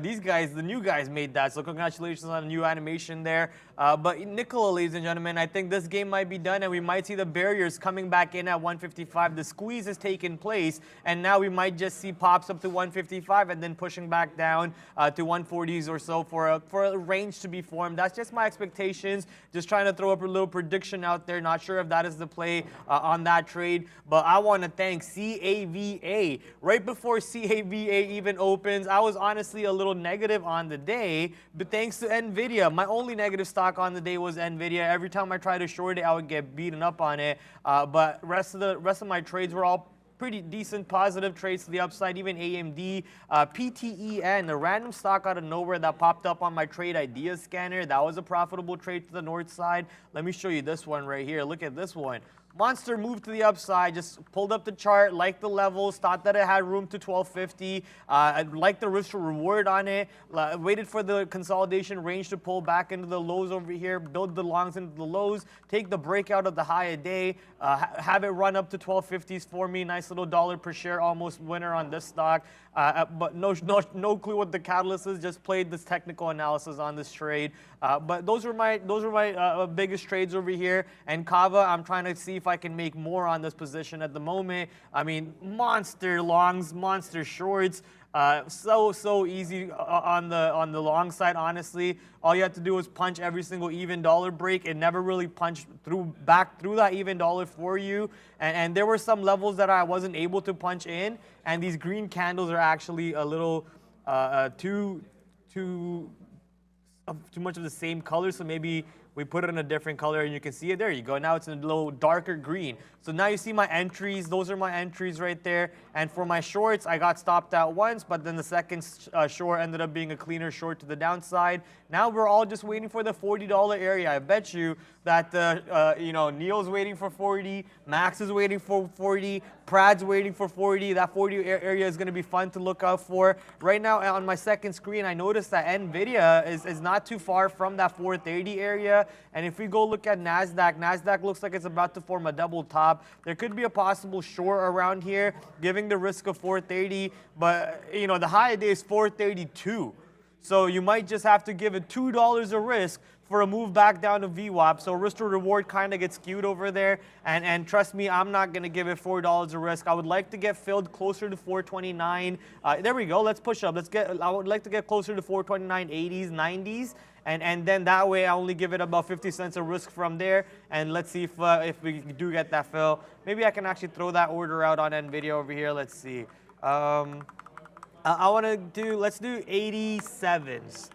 these guys, the new guys, made that, so congratulations on a new animation there. But Nikola, ladies and gentlemen, I think this game might be done, and we might see the barriers coming back in at 155. The squeeze has taken place, and now we might just see pops up to 155 and then pushing back down to 140s or so for a range to be formed. That's just my expectations. Just trying to throw up a little prediction out there. Not sure if that is the play on that trade, but I want to thank CAVA. Right before CAVA even opens, I was honestly a little negative on the day, but thanks to NVIDIA. My only negative stock on the day was NVIDIA. Every time I tried to short it, I would get beaten up on it. But rest of my trades were all pretty decent positive trades to the upside, even AMD, PTEN, a random stock out of nowhere that popped up on my trade ideas scanner. That was a profitable trade to the north side. Let me show you this one right here. Look at this one. Monster moved to the upside, just pulled up the chart, liked the levels, thought that it had room to 1250, liked the risk to reward on it, waited for the consolidation range to pull back into the lows over here, build the longs into the lows, take the breakout of the high a day, have it run up to 1250s for me. Nice little dollar per share, almost winner on this stock. But no clue what the catalyst is. Just played this technical analysis on this trade. But those were my biggest trades over here. And Kava, I'm trying to see if I can make more on this position at the moment. I mean, monster longs, monster shorts. So easy on the long side, honestly. All you have to do is punch every single even dollar break. It never really punched back through that even dollar for you. And there were some levels that I wasn't able to punch in. And these green candles are actually a little too much of the same color. So maybe we put it in a different color and you can see it. There you go. Now it's in a little darker green. So now you see my entries. Those are my entries right there. And for my shorts, I got stopped out once, but then the second short ended up being a cleaner short to the downside. Now we're all just waiting for the $40 area. I bet you that Neil's waiting for 40, Max is waiting for 40, Prad's waiting for 40. That 40 area is going to be fun to look out for. Right now on my second screen, I noticed that NVIDIA is not too far from that 430 area. And if we go look at NASDAQ looks like it's about to form a double top. There could be a possible short around here, giving the risk of 430. But, the high a day is 432. So you might just have to give it $2 a risk for a move back down to VWAP. So risk to reward kind of gets skewed over there. And trust me, I'm not going to give it $4 a risk. I would like to get filled closer to 429. There we go. Let's push up. I would like to get closer to 429, 80s, 90s. And then that way I only give it about 50 cents a risk from there. And let's see if we do get that fill. Maybe I can actually throw that order out on NVIDIA over here. Let's see. Let's do 87s.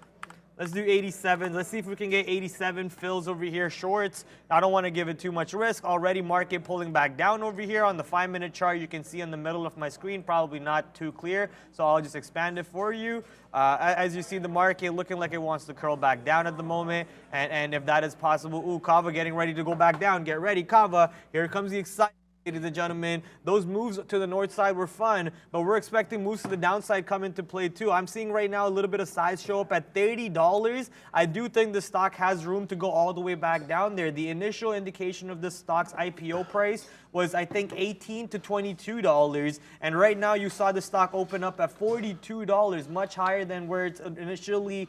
Let's do 87. Let's see if we can get 87 fills over here. Shorts, I don't want to give it too much risk. Already market pulling back down over here on the 5-minute chart. You can see in the middle of my screen, probably not too clear. So I'll just expand it for you. As you see the market looking like it wants to curl back down at the moment. And if that is possible, ooh, Kava getting ready to go back down. Get ready, Kava. Here comes the excitement. Ladies and gentlemen, those moves to the north side were fun, but we're expecting moves to the downside come into play too. I'm seeing right now a little bit of size show up at $30. I do think the stock has room to go all the way back down there. The initial indication of this stock's IPO price was, I think, $18 to $22. And right now you saw the stock open up at $42, much higher than where it's initially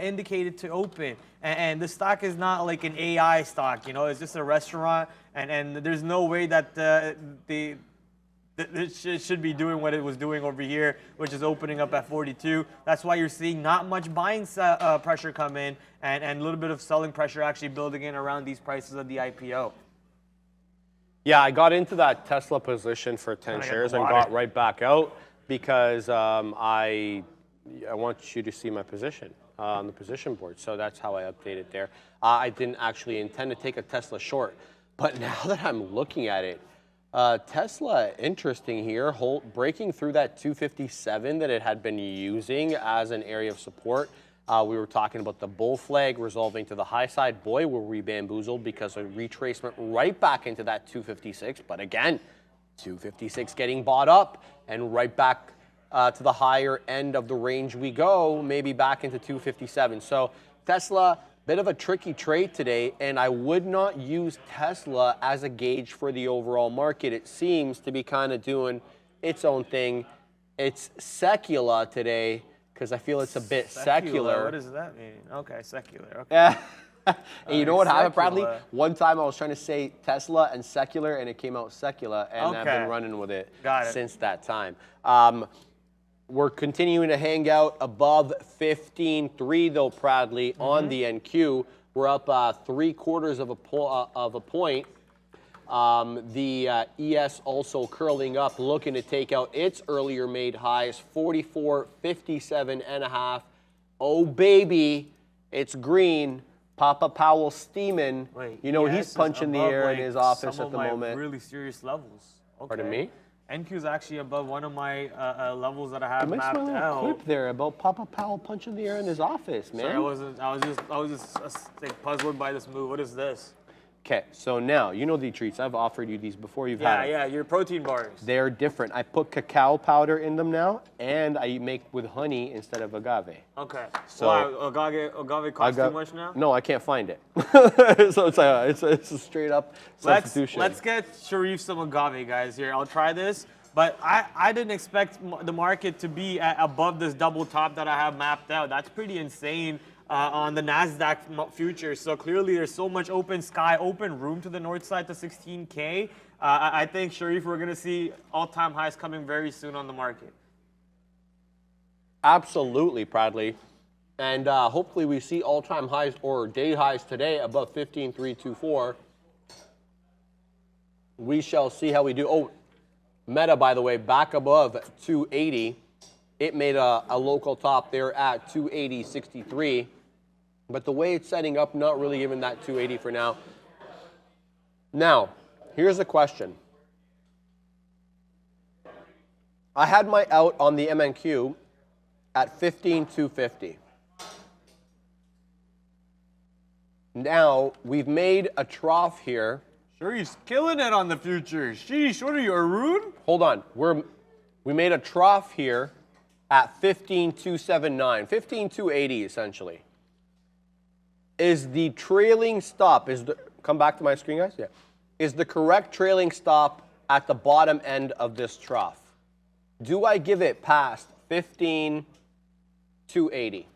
indicated to open. And the stock is not like an AI stock, it's just a restaurant. And there's no way that it should be doing what it was doing over here, which is opening up at 42. That's why you're seeing not much buying pressure come in and a little bit of selling pressure actually building in around these prices of the IPO. Yeah, I got into that Tesla position for 10 shares and got right back out because I want you to see my position on the position board. So that's how I updated there. I didn't actually intend to take a Tesla short, but now that I'm looking at it, Tesla, interesting here, breaking through that 257 that it had been using as an area of support. We were talking about the bull flag resolving to the high side. Boy, were we bamboozled because of retracement right back into that 256. But again, 256 getting bought up and right back to the higher end of the range we go, maybe back into 257. So Tesla, bit of a tricky trade today, and I would not use Tesla as a gauge for the overall market. It seems to be kind of doing its own thing. It's secular today because I feel it's a bit secular. What does that mean? Okay, secular. Okay. Yeah. And you know what happened, Bradley? One time I was trying to say Tesla and secular, and it came out secular, and I've been running with it since that time. We're continuing to hang out above 15.3 though, Bradley, on the NQ. We're up 3/4 of a point. The ES also curling up, looking to take out its earlier made highs, 44.57.5. Oh, baby, it's green. Papa Powell steaming. Wait, he's punching the air in his office at the moment. Really serious levels. Okay. Pardon me? NQ is actually above one of my levels that I have Makes mapped my little out. clip there about Papa Powell punching the air in his office, man. Sorry, I was just like, puzzled by this move. What is this? Okay, so now, you know the treats. I've offered you these before. You've had them. Yeah, your protein bars. They're different. I put cacao powder in them now, and I make with honey instead of agave. Okay. So agave costs too much now? No, I can't find it. So it's a straight up substitution. Let's get Sharif some agave, guys, here. I'll try this. But I didn't expect the market to be above this double top that I have mapped out. That's pretty insane. On the NASDAQ futures. So clearly there's so much open sky, open room to the north side to 16K. I think, Sharif, we're going to see all-time highs coming very soon on the market. Absolutely, Bradley. And hopefully we see all-time highs or day highs today above 15,324. We shall see how we do. Oh, Meta, by the way, back above 280. It made a local top there at 280.63. But the way it's setting up, not really even that 280 for now. Now, here's the question. I had my out on the MNQ at 15,250. Now, we've made a trough here. Sure, he's killing it on the futures. Sheesh, what are you, Arun? Hold on. We made a trough here at 15,279, 15,280 essentially. Is the trailing stop, come back to my screen, guys? Yeah. Is the correct trailing stop at the bottom end of this trough? Do I give it past 15,280?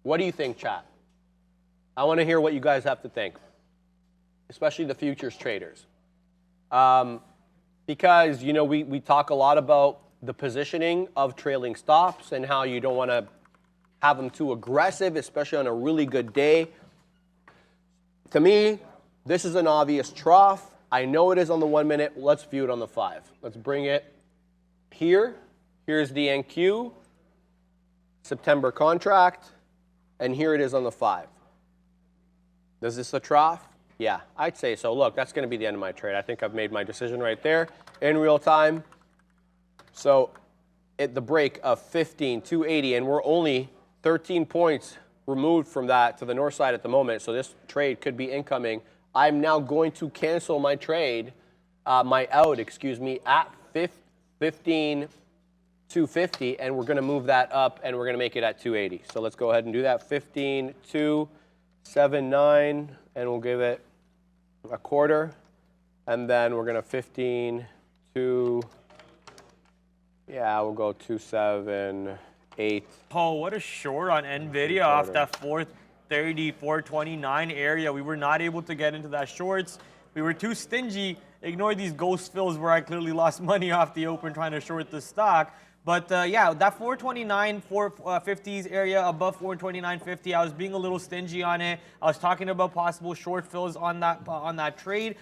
What do you think, chat? I want to hear what you guys have to think, especially the futures traders. Because, you know, we talk a lot about the positioning of trailing stops and how you don't want to have them too aggressive, especially on a really good day. To me, this is an obvious trough. I know it is on the 1 minute. Let's view it on the 5. Let's bring it here. Here's the NQ, September contract, and here it is on the 5. Is this a trough? Yeah, I'd say so. Look, that's going to be the end of my trade. I think I've made my decision right there in real time. So at the break of 15,280, and we're only 13 points removed from that to the north side at the moment, so this trade could be incoming. I'm now going to cancel my trade, my out, excuse me, at 15,250, and we're going to move that up, and we're going to make it at 280. So let's go ahead and do that, 15,279, and we'll give it a quarter, and then we're going to 15,2. Yeah, we'll go 278. Oh, what a short on NVIDIA off that 430, 429 area. We were not able to get into that shorts. We were too stingy. Ignore these ghost fills where I clearly lost money off the open trying to short the stock. But yeah, that 429, 450s area above 429.50, I was being a little stingy on it. I was talking about possible short fills on that trade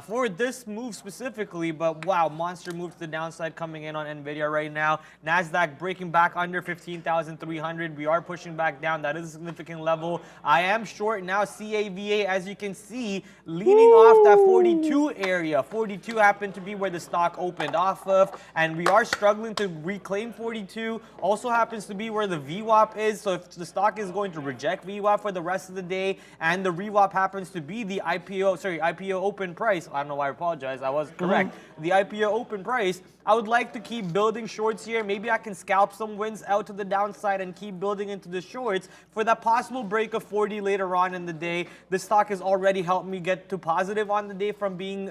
for this move specifically. But wow, monster move to the downside coming in on NVIDIA right now. NASDAQ breaking back under 15,300. We are pushing back down. That is a significant level. I am short now. CAVA, as you can see, leading off that 42 area. 42 happened to be where the stock opened off of, and we are struggling to reclaim 42. Also happens to be where the VWAP is. So if the stock is going to reject VWAP for the rest of the day, and the REWAP happens to be the IPO open price. I don't know why I apologize. I was correct. The IPO open price. I would like to keep building shorts here. Maybe I can scalp some wins out to the downside and keep building into the shorts for that possible break of 40 later on in the day. This stock has already helped me get to positive on the day from being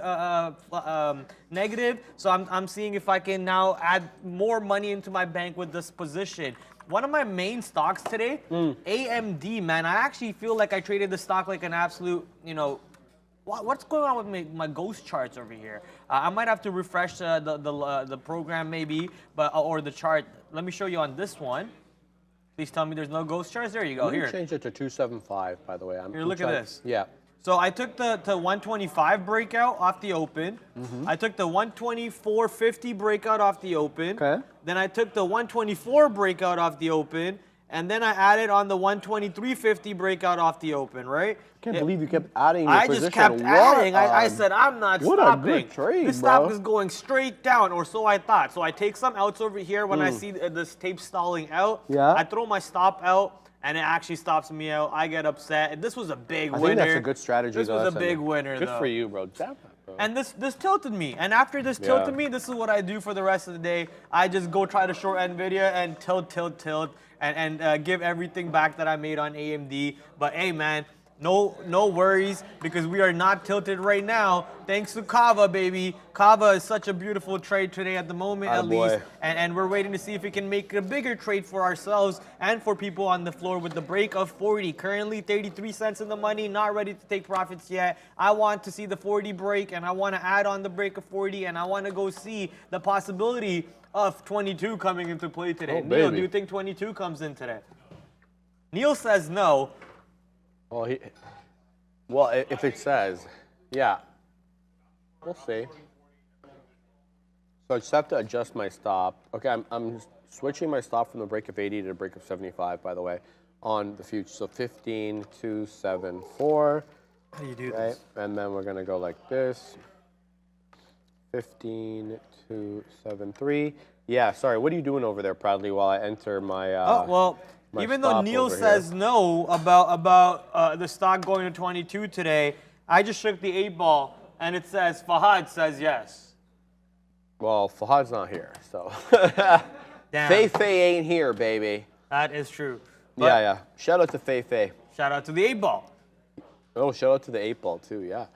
negative. So I'm seeing if I can now add more money into my bank with this position. One of my main stocks today, AMD, man. I actually feel like I traded the stock like an absolute, you know, what's going on with my ghost charts over here? I might have to refresh the program maybe, or the chart. Let me show you on this one. Please tell me there's no ghost charts. There you go. Here. Change it to 275, by the way. Here, look at this. Yeah. So I took the 125 breakout off the open. I took the 124.50 breakout off the open. Okay. Then I took the 124 breakout off the open. and then I added on the 123.50 breakout off the open, right? I can't believe you kept adding your I position. just kept adding. I said, I'm not what stopping. a good trade, This stock bro. is going straight down, or so I thought. So I take some outs over here when I see this tape stalling out. Yeah. I throw my stop out, and it actually stops me out. I get upset. And this was a big winner. I think that's a good strategy. This was a big winner, Good though. for you, bro. Damn it, bro. And this tilted me. And after this tilted me, this is what I do for the rest of the day. I just go try to short Nvidia and tilt, and give everything back that I made on AMD. But hey, man, no worries, because we are not tilted right now. Thanks to Kava, baby. Kava is such a beautiful trade today at the moment, at least. And we're waiting to see if we can make a bigger trade for ourselves and for people on the floor with the break of 40. Currently 33 cents in the money, not ready to take profits yet. I want to see the 40 break, and I want to add on the break of 40, and I want to go see the possibility of 22 coming into play today. Oh, Neil, baby. do you think 22 comes in today? Neil says no. Well, if it says, yeah, we'll see. So I just have to adjust my stop. Okay, I'm switching my stop from the break of 80 to the break of 75, by the way, on the future. So 15,274. How do you do Right, this? and then we're gonna go like this. 15,273. Yeah, sorry. What are you doing over there, Proudly, while I enter my? My Even though stop Neil over says here. no about the stock going to 22 today, I just shook the 8-ball, and it says Fahad says yes. Well, Fahad's not here, so. Damn, Fei ain't here, baby. that is true. But Yeah. Shout out to Fei. shout out to the 8-ball. Oh, shout out to the 8-ball too. Yeah.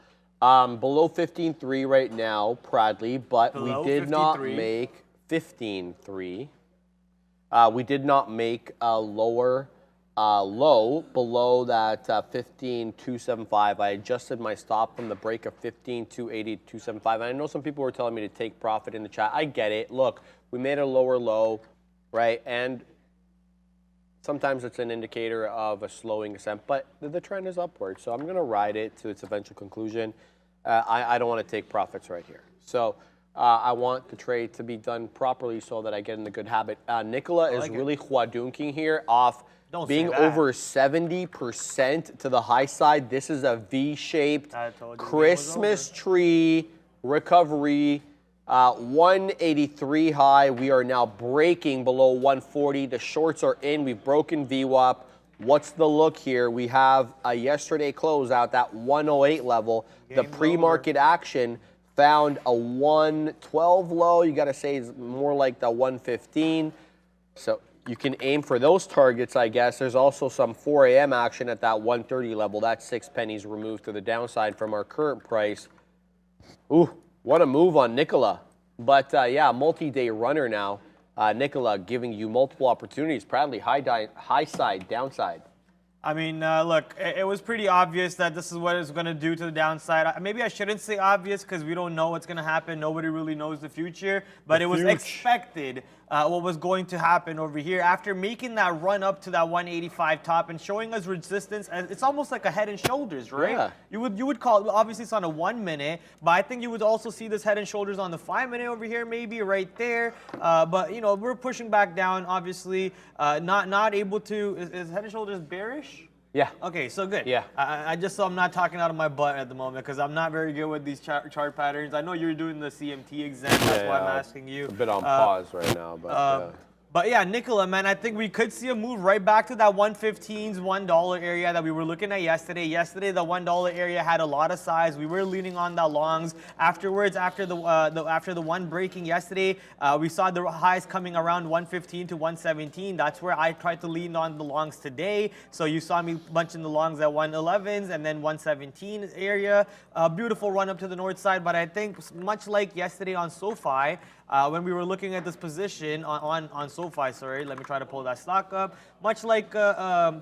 Below 15.3 right now, Proudly, but Below we did not 53. make 15.3. We did not make a lower low below that 15,275. I adjusted my stop from the break of 15,280 to 275. And I know some people were telling me to take profit in the chat. I get it. Look, we made a lower low, right? And sometimes it's an indicator of a slowing ascent, but the trend is upward. So I'm going to ride it to its eventual conclusion. I don't want to take profits right here. So I want the trade to be done properly so that I get in the good habit. Nicola is really huadunking here off being over 70% to the high side. This is a V-shaped Christmas tree recovery. 183 high. We are now breaking below 140. The shorts are in. We've broken VWAP. What's the look here? We have a yesterday closeout, that 108 level. The pre-market action found a 112 low. You got to say it's more like the 115. So you can aim for those targets, I guess. There's also some 4 a.m. action at that 130 level. That's 6 pennies removed to the downside from our current price. Ooh, what a move on Nicola. But yeah, multi-day runner now. Nicola giving you multiple opportunities. Proudly high side, downside. I mean, look, it was pretty obvious that this is what it's going to do to the downside. Maybe I shouldn't say obvious because we don't know what's going to happen. Nobody really knows the future. But it was expected what was going to happen over here. After making that run up to that 185 top and showing us resistance, it's almost like a head and shoulders, right? Yeah. You would call it, obviously it's on a 1 minute, but I think you would also see this head and shoulders on the 5 minute over here, maybe right there. But, you know, we're pushing back down, obviously. Not able to, is head and shoulders bearish? Yeah. Okay, so good. Yeah. I just so I'm not talking out of my butt at the moment because I'm not very good with these chart patterns. I know you're doing the CMT exam, that's why I'm asking you. It's a bit on pause right now, but. But yeah, Nicola, man, I think we could see a move right back to that 115s, $1 area that we were looking at yesterday. Yesterday, the $1 area had a lot of size. We were leaning on the longs. Afterwards, after the one breaking yesterday, we saw the highs coming around 115 to 117. That's where I tried to lean on the longs today. So you saw me bunching the longs at 111s and then 117 area. Beautiful run up to the north side, but I think much like yesterday on Sofi, when we were looking at this position on Sofi, sorry, let me try to pull that stock up. Much like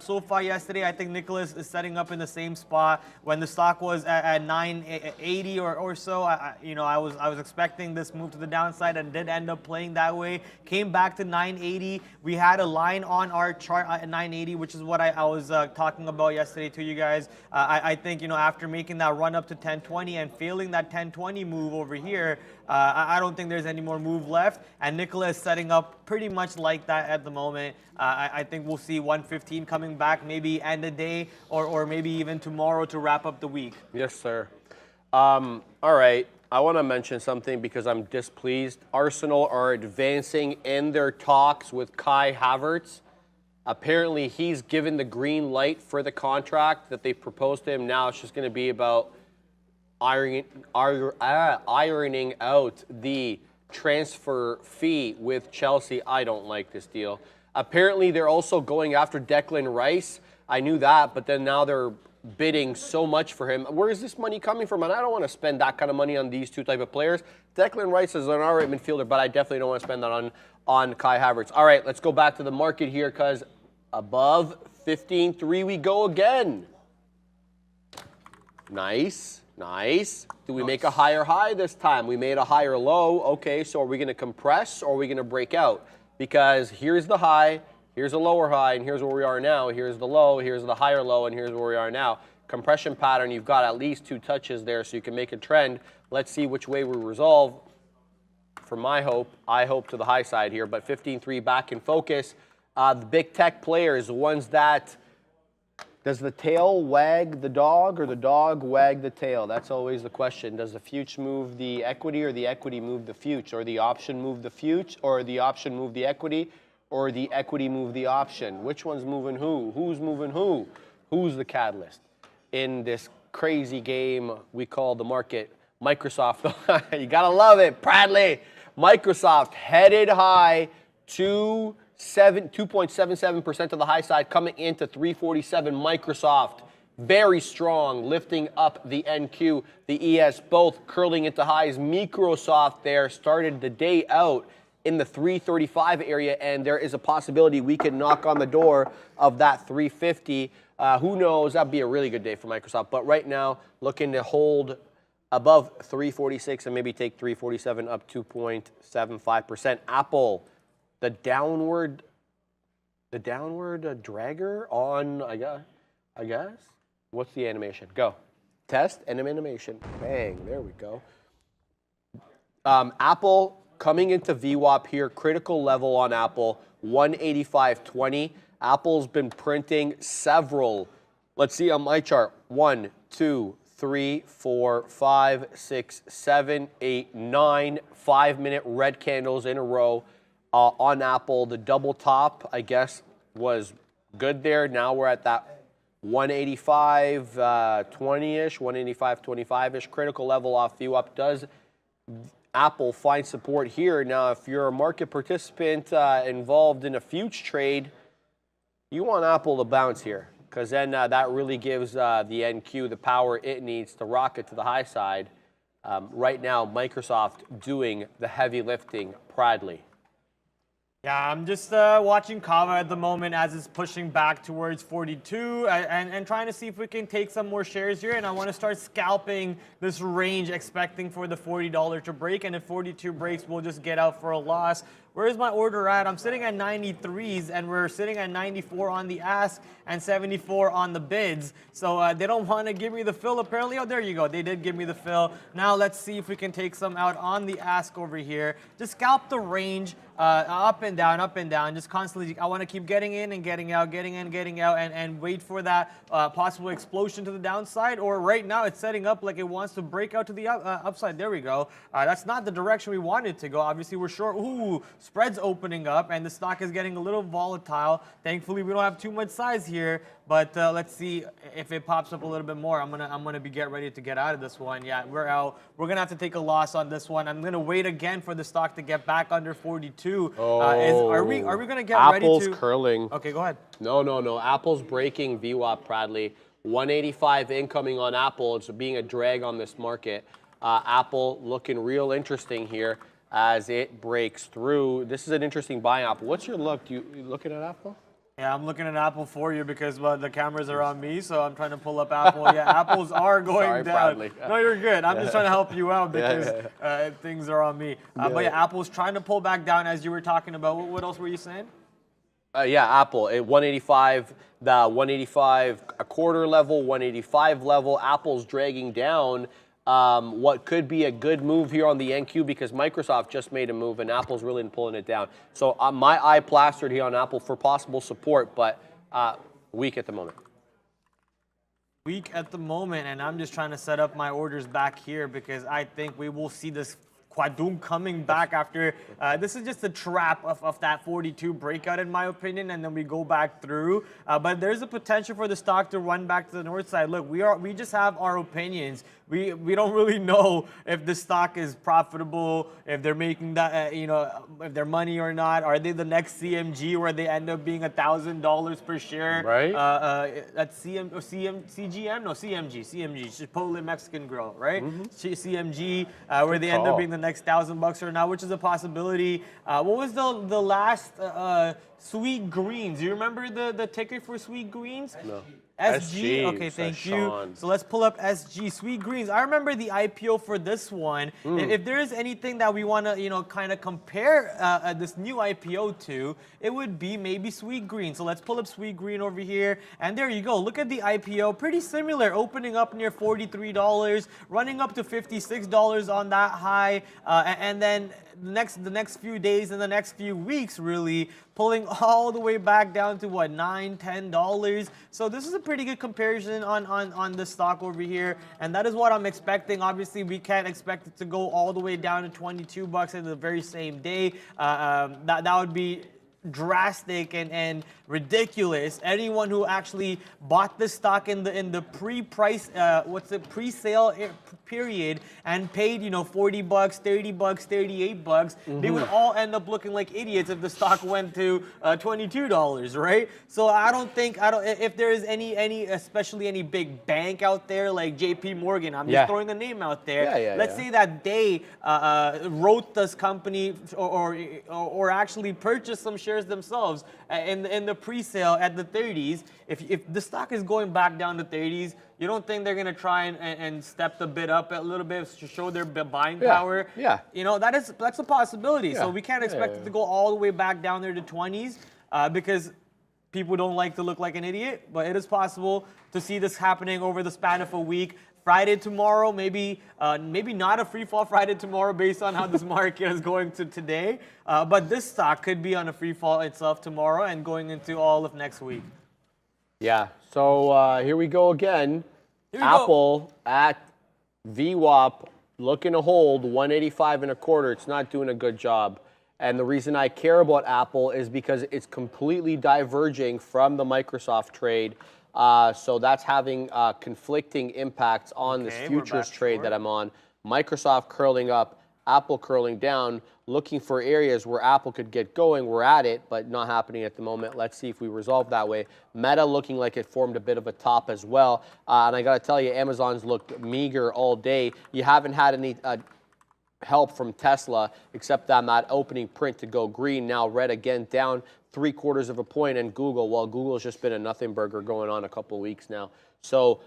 Sofi yesterday, I think Nicholas is setting up in the same spot. When the stock was at 980 or so, I was expecting this move to the downside and did end up playing that way. Came back to 980. We had a line on our chart at 980, which is what I was talking about yesterday to you guys. I think, you know, after making that run up to 1020 and failing that 1020 move over here, I don't think there's any more move left. And Nikola is setting up pretty much like that at the moment. I think we'll see 115 coming back maybe end of day or maybe even tomorrow to wrap up the week. Yes, sir. All right. I want to mention something because I'm displeased. Arsenal are advancing in their talks with Kai Havertz. Apparently, he's given the green light for the contract that they proposed to him. Now it's just going to be about ironing out the transfer fee with Chelsea. I don't like this deal. Apparently, they're also going after Declan Rice. I knew that, but then now they're bidding so much for him. Where is this money coming from? And I don't want to spend that kind of money on these two type of players. Declan Rice is an all right midfielder, but I definitely don't want to spend that on Kai Havertz. All right, let's go back to the market here because above 15.3 we go again. Nice, nice. Do we make a higher high this time? We made a higher low. Okay, so are we going to compress or are we going to break out? Because here's the high, here's a lower high, and here's where we are now. Here's the low, here's the higher low, and here's where we are now. Compression pattern, you've got at least 2 touches there so you can make a trend. Let's see which way we resolve. For my hope, I hope to the high side here, but 15.3 back in focus. The big tech players, the ones that, does the tail wag the dog or the dog wag the tail? That's always the question. Does the future move the equity or the equity move the future? Or the option move the future? Or the option move the equity? Or the equity move the option? Which one's moving who? Who's moving who? Who's the catalyst in this crazy game we call the market? Microsoft, you gotta love it, Bradley. Microsoft headed high to 2.77% of the high side coming into 347. Microsoft very strong, lifting up the NQ, the ES, both curling into highs. Microsoft there started the day out in the 335 area, and there is a possibility we could knock on the door of that 350. Who knows? That'd be a really good day for Microsoft. But right now, looking to hold above 346 and maybe take 347 up 2.75%. Apple, the downward dragger on, I guess. What's the animation? Go. Test and animation. Bang. There we go. Apple coming into VWAP here. Critical level on Apple, 185.20. Apple's been printing several. Let's see on my chart. 1, 2, 3, 4, 5, 6, 7, 8, 9 5-minute red candles in a row on Apple. The double top, I guess, was good there. Now we're at that 185 20-ish, 185 25-ish critical level off VWAP. Does Apple find support here? Now, if you're a market participant involved in a future trade, you want Apple to bounce here, because then that really gives the NQ the power it needs to rocket to the high side. Right now, Microsoft doing the heavy lifting proudly. Yeah, I'm just watching Kava at the moment as it's pushing back towards 42 and trying to see if we can take some more shares here. And I want to start scalping this range, expecting for the $40 to break. And if 42 breaks, we'll just get out for a loss. Where's my order at? I'm sitting at 93s, and we're sitting at 94 on the ask and 74 on the bids. So they don't want to give me the fill, apparently. Oh, there you go. They did give me the fill. Now let's see if we can take some out on the ask over here. Just scalp the range up and down, just constantly. I want to keep getting in and getting out, getting in, getting out, and wait for that possible explosion to the downside. Or right now, it's setting up like it wants to break out to the upside. There we go. That's not the direction we wanted to go. Obviously, we're short. Ooh, spreads opening up, and the stock is getting a little volatile. Thankfully, we don't have too much size here, but let's see if it pops up a little bit more. I'm gonna get ready to get out of this one. Yeah, we're out. We're gonna have to take a loss on this one. I'm gonna wait again for the stock to get back under 42. Are we gonna get ready to? Apple's curling. Okay, go ahead. No. Apple's breaking VWAP proudly. 185 incoming on Apple. It's being a drag on this market. Apple looking real interesting here as it breaks through. This is an interesting buy, Apple. What's your look? You looking at Apple? Yeah, I'm looking at Apple for you because the cameras are on me, so I'm trying to pull up Apple. Yeah, Apples are going Sorry, down. proudly. No, you're good. I'm just trying to help you out because things are on me. But yeah, Apple's trying to pull back down as you were talking about. What else were you saying? Yeah, Apple at 185, the 185 a quarter level, 185 level. Apple's dragging down. what could be a good move here on the NQ because Microsoft just made a move and Apple's really pulling it down. So my eye plastered here on Apple for possible support, but weak at the moment. Weak at the moment, and I'm just trying to set up my orders back here because I think we will see this Quadung coming back after this is just a trap of that 42 breakout in my opinion, and then we go back through. But there's a potential for the stock to run back to the north side. Look, we just have our opinions. We don't really know if the stock is profitable, if they're making that if they're money or not. Are they the next CMG where they end up being $1,000 per share? Right. That's CGM? No, CMG. Chipotle Mexican Grill, right? CMG where they end up being the next $1,000 or not, which is a possibility. What was the last Sweet Greens? Do you remember the ticker for Sweet Greens? No. SG. Okay, thank you. So let's pull up SG Sweet Greens. I remember the IPO for this one. If there is anything that we want to, kind of compare this new IPO to, it would be maybe Sweet Green. So let's pull up Sweet Green over here, and there you go. Look at the IPO, pretty similar, opening up near $43, running up to $56 on that high, and then the next few days and the next few weeks really pulling all the way back down to what, $9, $10. So this is a pretty good comparison on the stock over here, and that is what I'm expecting. Obviously, we can't expect it to go all the way down to $22 in the very same day. That would be drastic and ridiculous. Anyone who actually bought this stock in the pre-price, pre-sale period and paid, $40, $30, $38, they would all end up looking like idiots if the stock went to $22, right? So I don't think if there is any especially any big bank out there like JP Morgan, I'm just throwing a name out there. Let's say that they wrote this company or actually purchased some shares themselves in the pre-sale at the 30s. If the stock is going back down to 30s, you don't think they're going to try and step the bid up a little bit to show their buying power? Yeah. That's a possibility. So we can't expect it to go all the way back down there to 20s because people don't like to look like an idiot, but it is possible to see this happening over the span of a week. Friday tomorrow, maybe not a free fall Friday tomorrow based on how this market is going to today, but this stock could be on a free fall itself tomorrow and going into all of next week. Yeah, so here we go again. Apple at VWAP looking to hold 185.25. It's not doing a good job. And the reason I care about Apple is because it's completely diverging from the Microsoft trade. So that's having conflicting impacts on this futures trade that I'm on. Microsoft curling up, Apple curling down, looking for areas where Apple could get going. We're at it, but not happening at the moment. Let's see if we resolve that way. Meta looking like it formed a bit of a top as well. And I got to tell you, Amazon's looked meager all day. You haven't had any help from Tesla except that opening print to go green. Now red again, down 3/4 of a point, and Google's just been a nothing burger going on a couple weeks now. So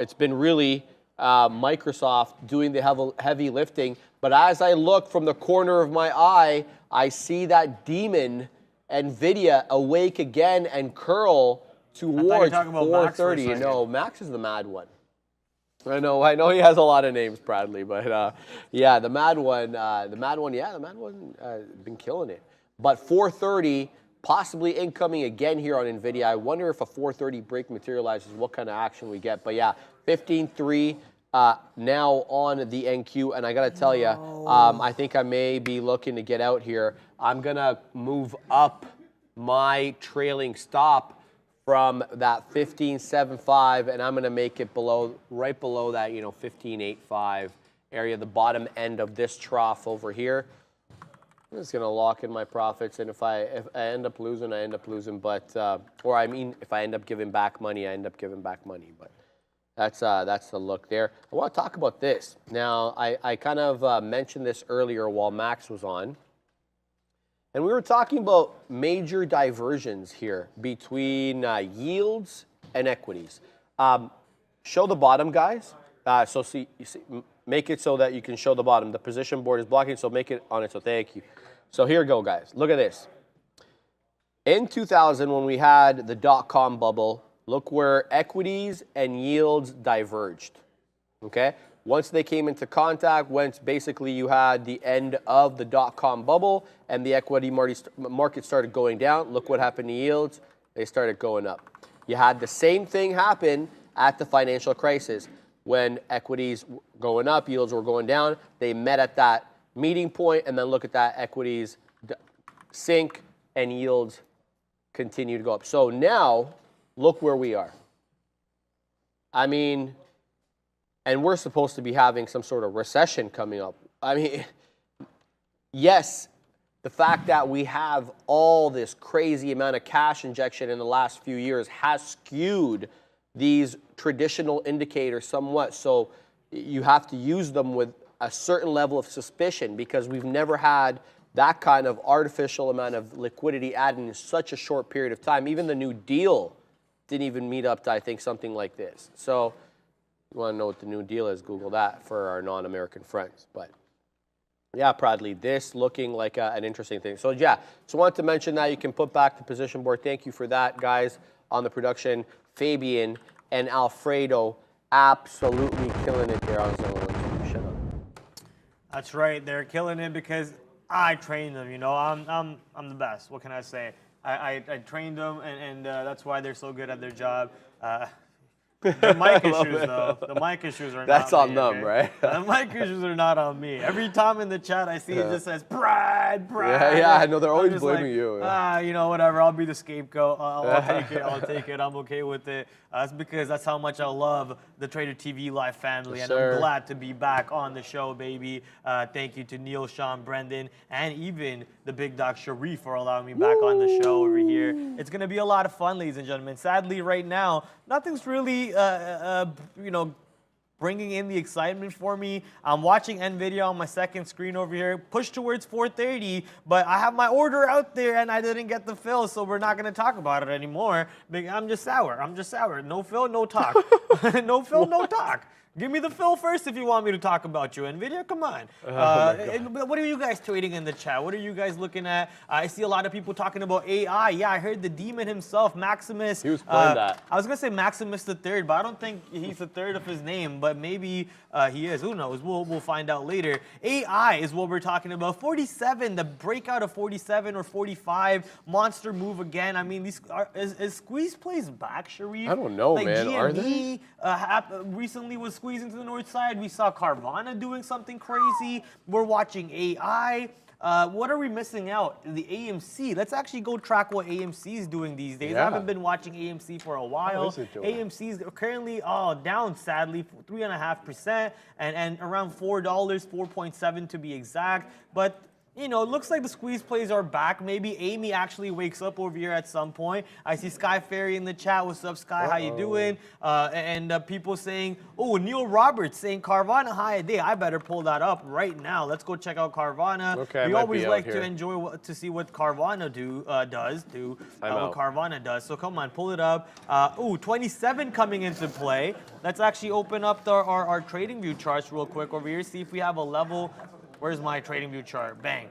it's been really Microsoft doing the heavy lifting. But as I look from the corner of my eye, I see that demon NVIDIA awake again and curl towards 430. Max is the mad one. I know he has a lot of names, Bradley, but yeah, the mad one, been killing it. But 430, possibly incoming again here on NVIDIA. I wonder if a 430 break materializes, what kind of action we get. But yeah, 15.3 now on the NQ, and I got to tell you, I think I may be looking to get out here. I'm going to move up my trailing stop from that 15.75, and I'm going to make it right below that, 15.85 area, the bottom end of this trough over here. I'm just going to lock in my profits, and if I end up losing, I end up losing. But if I end up giving back money, I end up giving back money. But that's the look there. I want to talk about this. Now, I kind of mentioned this earlier while Max was on. And we were talking about major diversions here between yields and equities. Show the bottom, guys. So make it so that you can show the bottom. The position board is blocking, so make it on it. So thank you. So here we go, guys. Look at this. In 2000, when we had the dot-com bubble, look where equities and yields diverged. Okay? Once they came into contact, once basically you had the end of the dot-com bubble and the equity market started going down, look what happened to yields. They started going up. You had the same thing happen at the financial crisis. When equities were going up, yields were going down. They met at that meeting point, and then look at that, equities sink and yields continue to go up. So now, look where we are. I mean, and we're supposed to be having some sort of recession coming up. I mean, yes, the fact that we have all this crazy amount of cash injection in the last few years has skewed these traditional indicators somewhat. So you have to use them with a certain level of suspicion, because we've never had that kind of artificial amount of liquidity added in such a short period of time. Even the New Deal didn't even meet up to, I think, something like this. So you want to know what the New Deal is, Google that for our non-American friends. But yeah, Pradley, this looking like an interesting thing. So yeah, so I wanted to mention that. You can put back the position board. Thank you for that, guys, on the production. Fabian and Alfredo absolutely killing it there on Zone. Shut up. That's right. They're killing it because I trained them. You know, I'm the best. What can I say? I trained them, and that's why they're so good at their job. The mic issues, though. The mic issues are That's not on me, them, okay? right? The mic issues are not on me. Every time in the chat I see it just says pride. Yeah, I know. They're always just blaming like, you. You know, whatever. I'll be the scapegoat. I'll take it. I'll take it. I'm okay with it. That's because that's how much I love the Trader TV Live family, and I'm glad to be back on the show, baby. Thank you to Neil, Sean, Brendan, and even the big dog Sharif for allowing me back on the show over here. It's gonna be a lot of fun, ladies and gentlemen. Sadly, right now, nothing's really, bringing in the excitement for me. I'm watching NVIDIA on my second screen over here, push towards 430, but I have my order out there and I didn't get the fill, so we're not going to talk about it anymore. I'm just sour. I'm just sour. No fill, no talk. No fill, no talk. Give me the fill first if you want me to talk about you. NVIDIA, come on. What are you guys tweeting in the chat? What are you guys looking at? I see a lot of people talking about AI. Yeah, I heard the demon himself, Maximus. He was playing that. I was going to say Maximus the Third, but I don't think he's the third of his name, but maybe he is. Who knows? We'll find out later. AI is what we're talking about. 47, the breakout of 47 or 45, monster move again. I mean, is squeeze plays back, Sharif? I don't know, like man. GME, Are they? Recently was squeezing to the north side. We saw Carvana doing something crazy. We're watching AI. What are we missing out? The AMC. Let's actually go track what AMC is doing these days. I haven't been watching AMC for a while. AMC is currently down, sadly, 3.5%, and around $4, 4.7 to be exact. But you know, it looks like the squeeze plays are back. Maybe Amy actually wakes up over here at some point. I see Sky Fairy in the chat. What's up, Sky? How you doing? And people saying, oh, Neil Roberts saying Carvana high a day. I better pull that up right now. Let's go check out Carvana. Okay, we always like to enjoy to see what Carvana does. What Carvana does. So come on, pull it up. 27 coming into play. Let's actually open up our trading view charts real quick over here. See if we have a level. Where's my trading view chart? Bang.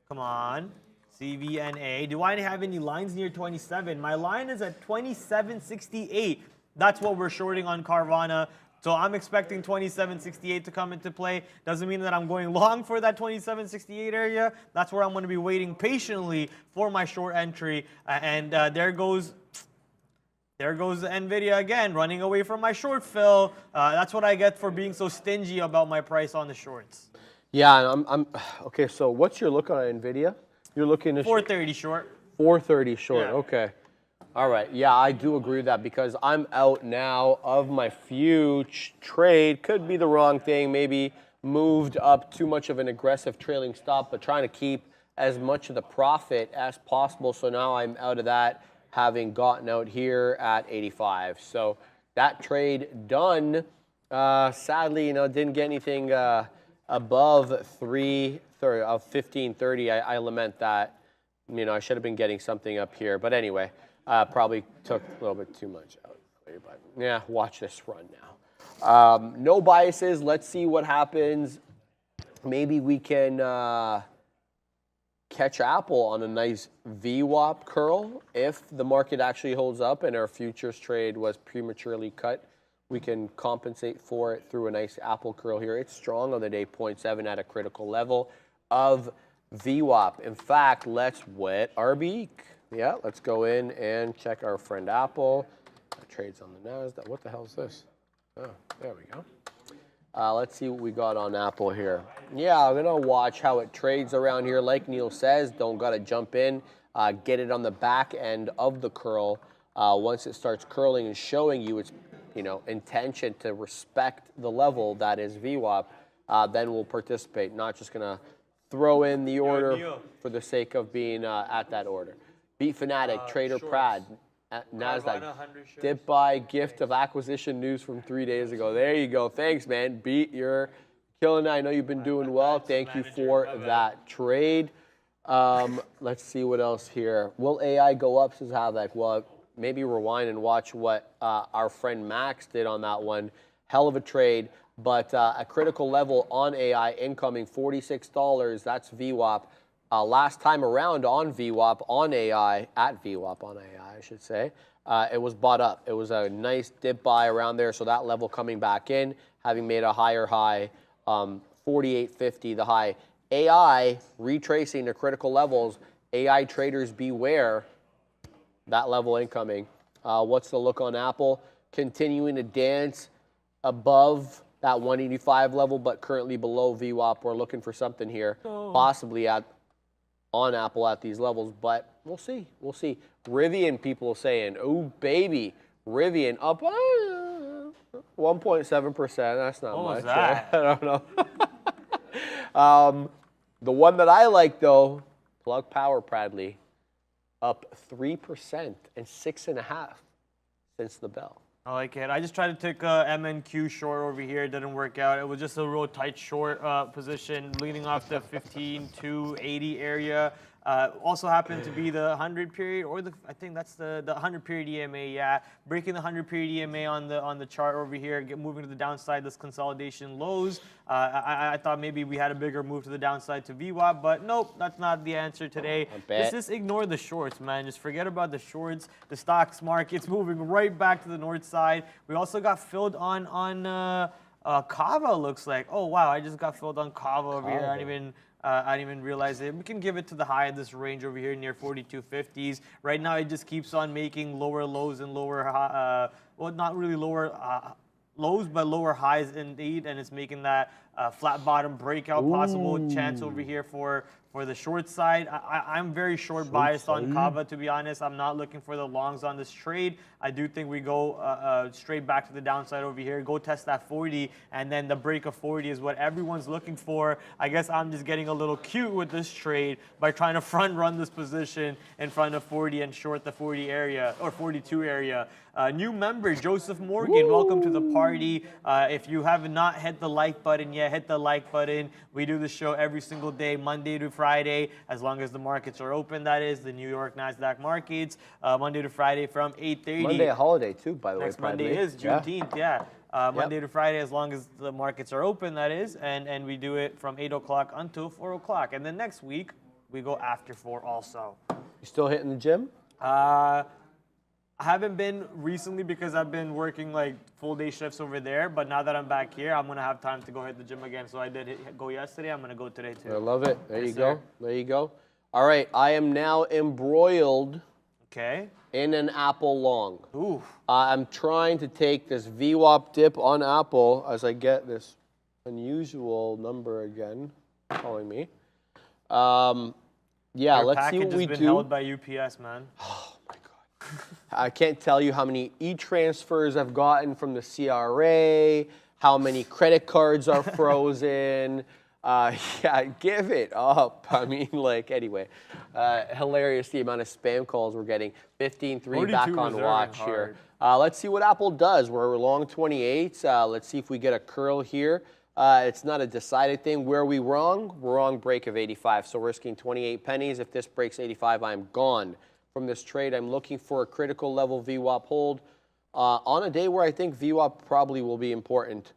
Come on. CVNA. Do I have any lines near 27? My line is at 27.68. That's what we're shorting on Carvana. So I'm expecting 27.68 to come into play. Doesn't mean that I'm going long for that 27.68 area. That's where I'm going to be waiting patiently for my short entry. And there goes the NVIDIA again, running away from my short fill. That's what I get for being so stingy about my price on the shorts. Yeah, I'm okay. So what's your look on NVIDIA? You're looking at 430 short. 430 short. Yeah. Okay. All right. Yeah, I do agree with that because I'm out now of my future trade. Could be the wrong thing. Maybe moved up too much of an aggressive trailing stop, but trying to keep as much of the profit as possible. So now I'm out of that, having gotten out here at 85. So that trade done. Sadly, didn't get anything above 1530. I lament that. I should have been getting something up here. But anyway, probably took a little bit too much out. But yeah, watch this run now. No biases. Let's see what happens. Maybe we can catch Apple on a nice VWAP curl if the market actually holds up and our futures trade was prematurely cut. we can compensate for it through a nice Apple curl here. It's strong on the day, 0.7 at a critical level of VWAP. In fact, let's wet our beak. Yeah, let's go in and check our friend Apple. It trades on the NASDAQ. What the hell is this? Oh, there we go. Let's see what we got on Apple here. Yeah, I'm going to watch how it trades around here. Like Neil says, don't got to jump in. Get it on the back end of the curl. Once it starts curling and showing you its intention to respect the level that is VWAP, then we'll participate. Not just going to throw in the order for the sake of being at that order. Beat Fanatic, Trader Prad, at NASDAQ. Dip buy, gift of acquisition news from 3 days ago. There you go. Thanks, man. Beat, you're killing it. I know you've been doing well. Thank you for that trade. Let's see what else here. Will AI go up, says Havok? Well, maybe rewind and watch what our friend Max did on that one. Hell of a trade, but a critical level on AI incoming, $46. That's VWAP. Last time around on VWAP on AI, at VWAP on AI, I should say, it was bought up. It was a nice dip buy around there, so that level coming back in, having made a higher high, 48.50 the high. AI retracing the critical levels. AI traders beware. That level incoming. What's the look on Apple? Continuing to dance above that 185 level, but currently below VWAP. We're looking for something here, possibly on Apple at these levels, but we'll see. We'll see. Rivian, people saying, oh, baby. Rivian up 1.7%. That's not much. Was that? I don't know. The one that I like, though, Plug Power Pradley, up 3% and 6.5 since the bell. I like it. I just tried to take a MNQ short over here. It didn't work out. It was just a real tight short position leading off the 15,280 area. Also happened to be the 100 period, or I think that's the 100 period EMA. Yeah, breaking the 100 period EMA on the chart over here, moving to the downside. This consolidation lows. I thought maybe we had a bigger move to the downside to VWAP, but nope, that's not the answer today. Just ignore the shorts, man. Just forget about the shorts. The stocks market's moving right back to the north side. We also got filled on Kava. Looks like. Oh wow, I just got filled on Kava over here. I didn't even realize it. We can give it to the high of this range over here near 42.50s. Right now, it just keeps on making lower lows and lower, well, not really lower lows, but lower highs indeed. And it's making that flat bottom breakout possible chance over here for the short side. I'm very short biased on Kava, to be honest. I'm not looking for the longs on this trade. I do think we go straight back to the downside over here, go test that 40, and then the break of 40 is what everyone's looking for. I guess I'm just getting a little cute with this trade by trying to front run this position in front of 40 and short the 40 area, or 42 area. New member, Joseph Morgan, welcome to the party. If you have not hit the like button yet, hit the like button. We do the show every single day, Monday to Friday, as long as the markets are open, that is, the New York NASDAQ markets, Monday to Friday from 8:30. Monday a holiday too, by the way. Next Monday is Juneteenth, yeah. Monday to Friday, as long as the markets are open, that is, and we do it from 8 o'clock until 4 o'clock. And then next week, we go after 4 also. You still hitting the gym? I haven't been recently because I've been working like full day shifts over there, but now that I'm back here, I'm going to have time to go hit the gym again. So I did go yesterday. I'm going to go today too. I love it. There you go. There you go. All right. I am now embroiled in an Apple long. Ooh. I'm trying to take this VWAP dip on Apple as I get this unusual number again calling me. Yeah, let's see what we do. Package has been held by UPS, man. Oh, my God. I can't tell you how many e-transfers I've gotten from the CRA, how many credit cards are frozen. Yeah, give it up. I mean, like, anyway. Hilarious the amount of spam calls we're getting. 15.3 back on watch here. Let's see what Apple does. We're long 28. Let's see if we get a curl here. It's not a decided thing. Where are we wrong? We're wrong break of 85. So risking 28 pennies. If this breaks 85, I'm gone from this trade. I'm looking for a critical level VWAP hold on a day where I think VWAP probably will be important.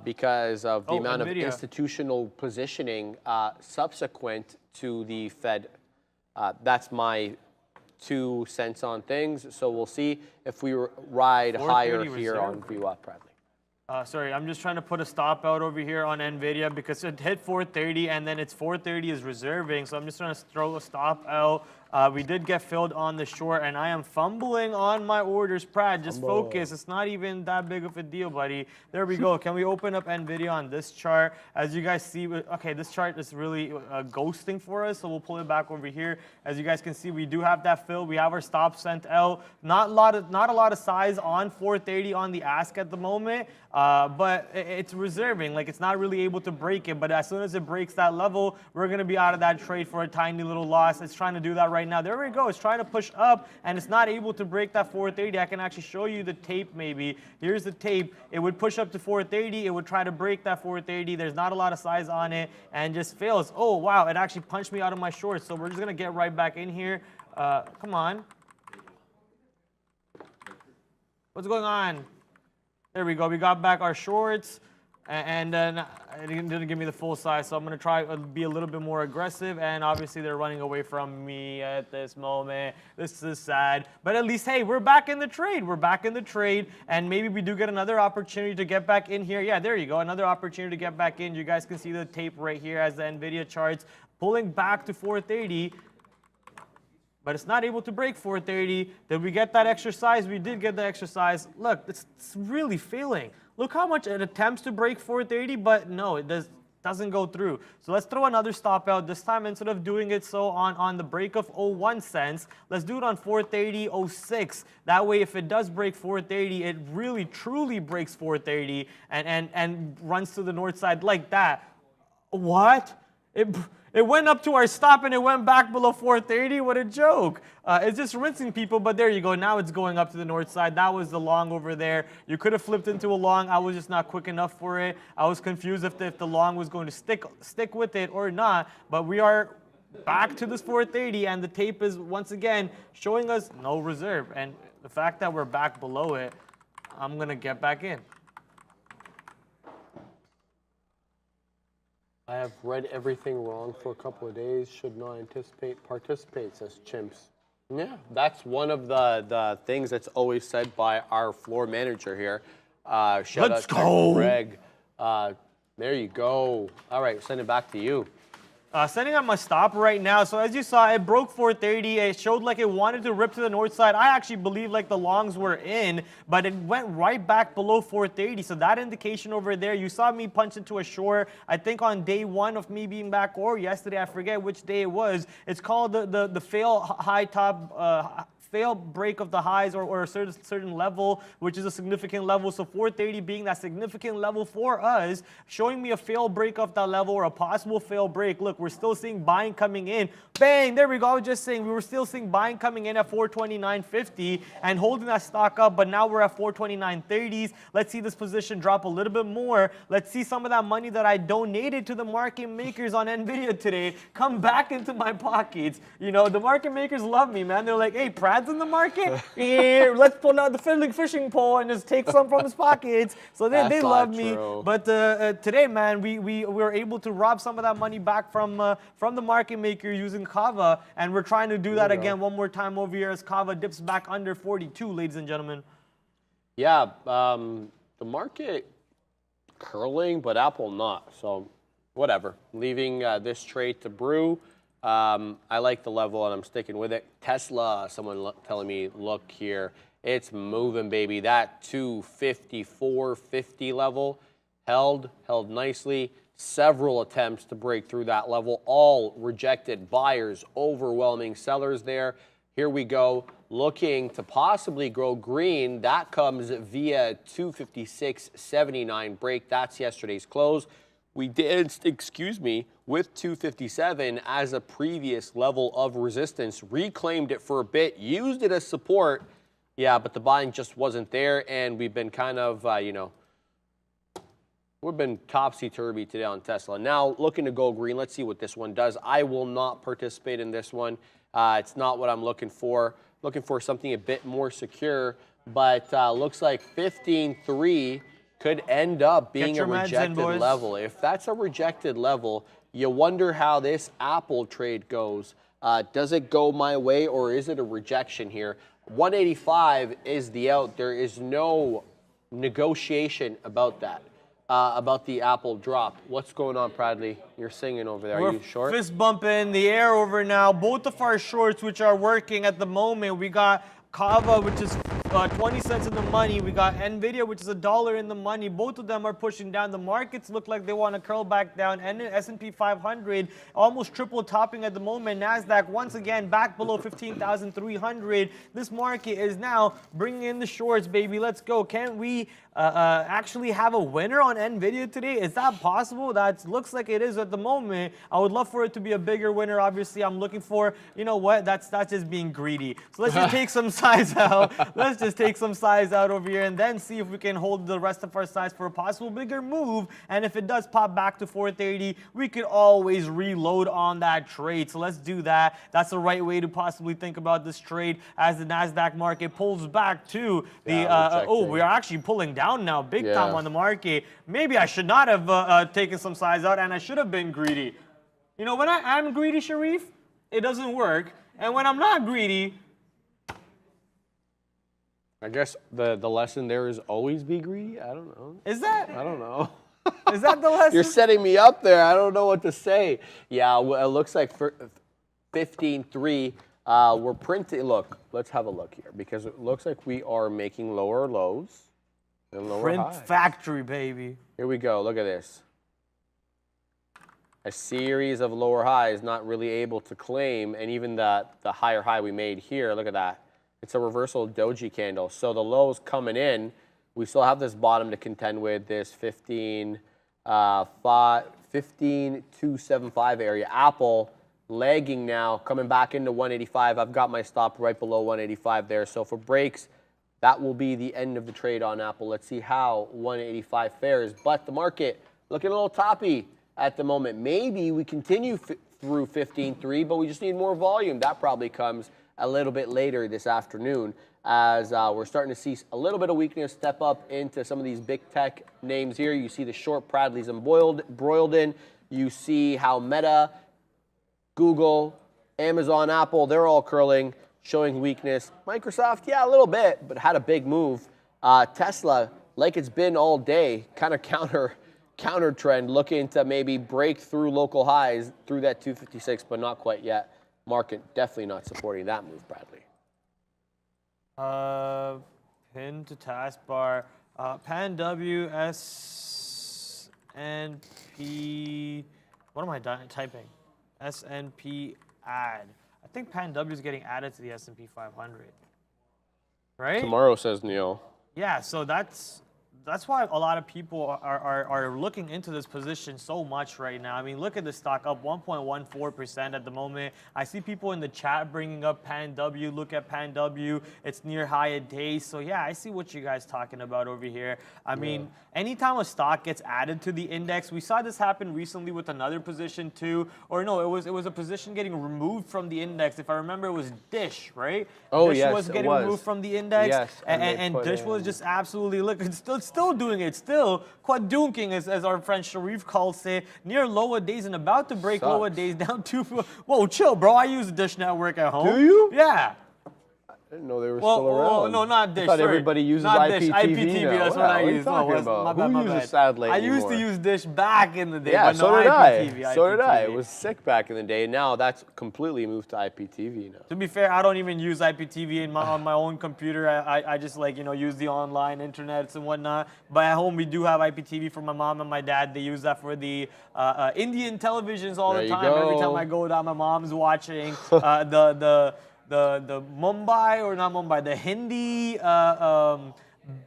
Because of the amount of institutional positioning subsequent to the Fed. That's my 2 cents on things. So we'll see if we ride higher here on VWAP Bradley. Sorry, I'm just trying to put a stop out over here on NVIDIA because it hit 430 and then it's 430 is reserving. So I'm just trying to throw a stop out. We did get filled on the short, and I am fumbling on my orders. Pratt, just focus. It's not even that big of a deal, buddy. There we go. Can we open up NVIDIA on this chart? As you guys see, okay, this chart is really ghosting for us, so we'll pull it back over here. As you guys can see, we do have that fill. We have our stop sent out. Not a lot of size on 430 on the ask at the moment, but it's reserving. Like, it's not really able to break it, but as soon as it breaks that level, we're going to be out of that trade for a tiny little loss. It's trying to do that right now. There we go. It's trying to push up, and it's not able to break that 430. I can actually show you the tape maybe. Here's the tape. It would push up to 430. It would try to break that 430. There's not a lot of size on it, and just fails. Oh, wow. It actually punched me out of my shorts, so we're just going to get right back in here. Come on. What's going on? There we go. We got back our shorts, and then it didn't give me the full size, so I'm going to try to be a little bit more aggressive, and obviously they're running away from me at this moment. This is sad, but at least, hey, we're back in the trade. We're back in the trade, and maybe we do get another opportunity to get back in here. Yeah, there you go. Another opportunity to get back in. You guys can see the tape right here as the NVIDIA charts pulling back to 430. But it's not able to break 430. Did we get that exercise? We did get the exercise. Look, it's really failing. Look how much it attempts to break 430, but no, it doesn't go through. So let's throw another stop out. This time, instead of doing it so on the break of 01 cents, let's do it on 430.06. That way, if it does break 430, it really, truly breaks 430 and runs to the north side like that. What? It went up to our stop and it went back below 430. What a joke. It's just rinsing people, but there you go. Now it's going up to the north side. That was the long over there. You could have flipped into a long. I was just not quick enough for it. I was confused if the long was going to stick with it or not, but we are back to this 430, and the tape is once again showing us no reserve. And the fact that we're back below it, I'm going to get back in. I have read everything wrong for a couple of days. Should not participate, says Chimps. Yeah, that's one of the things that's always said by our floor manager here. Shout out to Greg. There you go. All right, send it back to you. Setting up my stop right now. So as you saw, it broke 430. It showed like it wanted to rip to the north side. I actually believe like the longs were in, but it went right back below 430. So that indication over there, you saw me punch into a short, I think on day 1 of me being back, or yesterday, I forget which day it was. It's called the fail high top, fail break of the highs or a certain level, which is a significant level. So 430 being that significant level for us, showing me a fail break of that level or a possible fail break. Look, we're still seeing buying coming in. Bang, there we go. I was just saying we were still seeing buying coming in at 429.50 and holding that stock up, but now we're at 429.30s. Let's see this position drop a little bit more. Let's see some of that money that I donated to the market makers on NVIDIA today come back into my pockets. You know, the market makers love me, man. They're like, hey, Prad's in the market. Here, let's pull out the fishing pole and just take some from his pockets. So they love me. But today, man, we were able to rob some of that money back from the market maker using Kava, and we're trying to do that again one more time over here as Kava dips back under 42, ladies and gentlemen. Yeah, the market curling, but Apple not. So whatever. Leaving this trade to brew. I like the level, and I'm sticking with it. Tesla, someone telling me, look here. It's moving, baby. That 254.50 level held nicely. Several attempts to break through that level, all rejected. Buyers, overwhelming sellers there. Here we go, looking to possibly grow green. That comes via 256.79 break. That's yesterday's close. We did, with 257 as a previous level of resistance, reclaimed it for a bit, used it as support. Yeah, but the buying just wasn't there, and we've been kind of, we've been topsy-turvy today on Tesla. Now, looking to go green. Let's see what this one does. I will not participate in this one. It's not what I'm looking for. Looking for something a bit more secure, but looks like 15.3 could end up being a rejected level. If that's a rejected level, you wonder how this Apple trade goes. Does it go my way or is it a rejection here? 185 is the out. There is no negotiation about that, about the Apple drop. What's going on, Bradley? You're singing over there. Are you short? Fist bumping in the air over now. Both of our shorts, which are working at the moment, we got Kava, which is 20 cents in the money. We got Nvidia, which is $1 in the money. Both of them are pushing down. The markets look like they want to curl back down. And S&P 500 almost triple topping at the moment. NASDAQ once again back below 15,300. This market is now bringing in the shorts, baby. Let's go. Can we actually have a winner on Nvidia today? Is that possible? That looks like it is at the moment. I would love for it to be a bigger winner. Obviously, I'm looking for, you know what? That's just being greedy. So let's just take some size out. Let's just take some size out over here and then see if we can hold the rest of our size for a possible bigger move. And if it does pop back to 430, we could always reload on that trade. So let's do that. That's the right way to possibly think about this trade as the NASDAQ market pulls back to the, we are actually pulling down now big time on the market. Maybe I should not have taken some size out and I should have been greedy. You know, when I'm greedy, Sharif, it doesn't work. And when I'm not greedy, I guess the lesson there is always be greedy. I don't know. Is that? I don't know. Is that the lesson? You're setting me up there. I don't know what to say. Yeah, well, it looks like for 15.3. We're printing. Look, let's have a look here because it looks like we are making lower lows and lower Print highs. factory, baby. Here we go. Look at this. A series of lower highs, not really able to claim, and even the higher high we made here. Look at that. It's a reversal doji candle. So the lows coming in, we still have this bottom to contend with, this 15.275 area. Apple lagging now, coming back into 185. I've got my stop right below 185 there. So for breaks, that will be the end of the trade on Apple. Let's see how 185 fares. But the market looking a little toppy at the moment. Maybe we continue through 15.3, but we just need more volume. That probably comes a little bit later this afternoon as we're starting to see a little bit of weakness step up into some of these big tech names here. You see the short Bradley's embroiled in. You see how Meta, Google, Amazon, Apple, they're all curling, showing weakness. Microsoft, yeah, a little bit, but had a big move. Tesla, like it's been all day, kind of counter trend, looking to maybe break through local highs through that 256, but not quite yet. Market definitely not supporting that move, Bradley. Pin to taskbar. Pan W, S, N, P. What am I typing? S&P add. I think Pan W is getting added to the S&P 500. Right? Tomorrow, says Neil. Yeah, so that's why a lot of people are looking into this position so much right now. I mean, look at the stock up 1.14% at the moment. I see people in the chat bringing up Pan W. Look at Pan W. It's near high a day. So yeah, I see what you guys talking about over here. I mean, anytime a stock gets added to the index, we saw this happen recently with another position too. Or no, it was a position getting removed from the index. If I remember, it was Dish, right? Oh, Dish yes, was getting removed from the index. Yes, and Dish was just absolutely, look, it's still doing it, still quadunking, as our friend Sharif calls it, near lower days and about to break lower days down to, whoa, chill, bro. I use Dish Network at home. Do you? Yeah. I didn't know they were still around. No, not Dish. I thought sorry. everybody uses not IPTV Dish. IPTV, now. that's what I use. What are you talking about? My Who bad. uses Sadly I used anymore? to use Dish back in the day, Yeah, but so no did IPTV. I. So did I. IPTV. It was sick back in the day. Now that's completely moved to IPTV now. To be fair, I don't even use IPTV on my own computer. I just use the online internets and whatnot. But at home, we do have IPTV for my mom and my dad. They use that for the Indian televisions all the time. Every time I go down, my mom's watching the Mumbai, or not Mumbai, the Hindi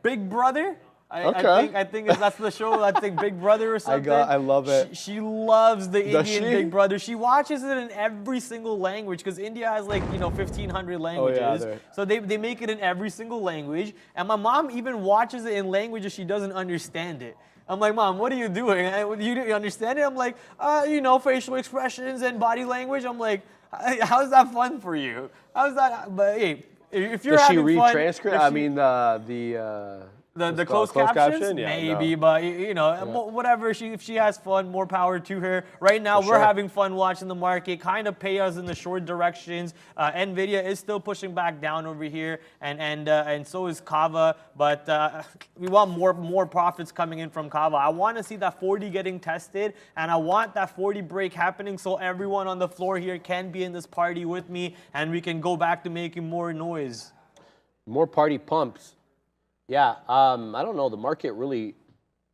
Big Brother. I think that's the show. I think Big Brother or something. I love it. She loves the Indian Big Brother. She watches it in every single language because India has 1,500 languages. So they make it in every single language. And my mom even watches it in languages she doesn't understand it. I'm like, Mom, what are you doing? You understand it? I'm like, facial expressions and body language. I'm like, how's that fun for you? How's that? But hey, if you're Does she having read fun, transcript? I mean, The closed captions? Yeah, maybe, no. but you know, whatever. If she has fun, more power to her. Right now, we're having fun watching the market. Kind of pay us in the short directions. Nvidia is still pushing back down over here, and so is Kava. But we want more profits coming in from Kava. I want to see that 40 getting tested, and I want that 40 break happening so everyone on the floor here can be in this party with me, and we can go back to making more noise. More party pumps. Yeah, I don't know. The market really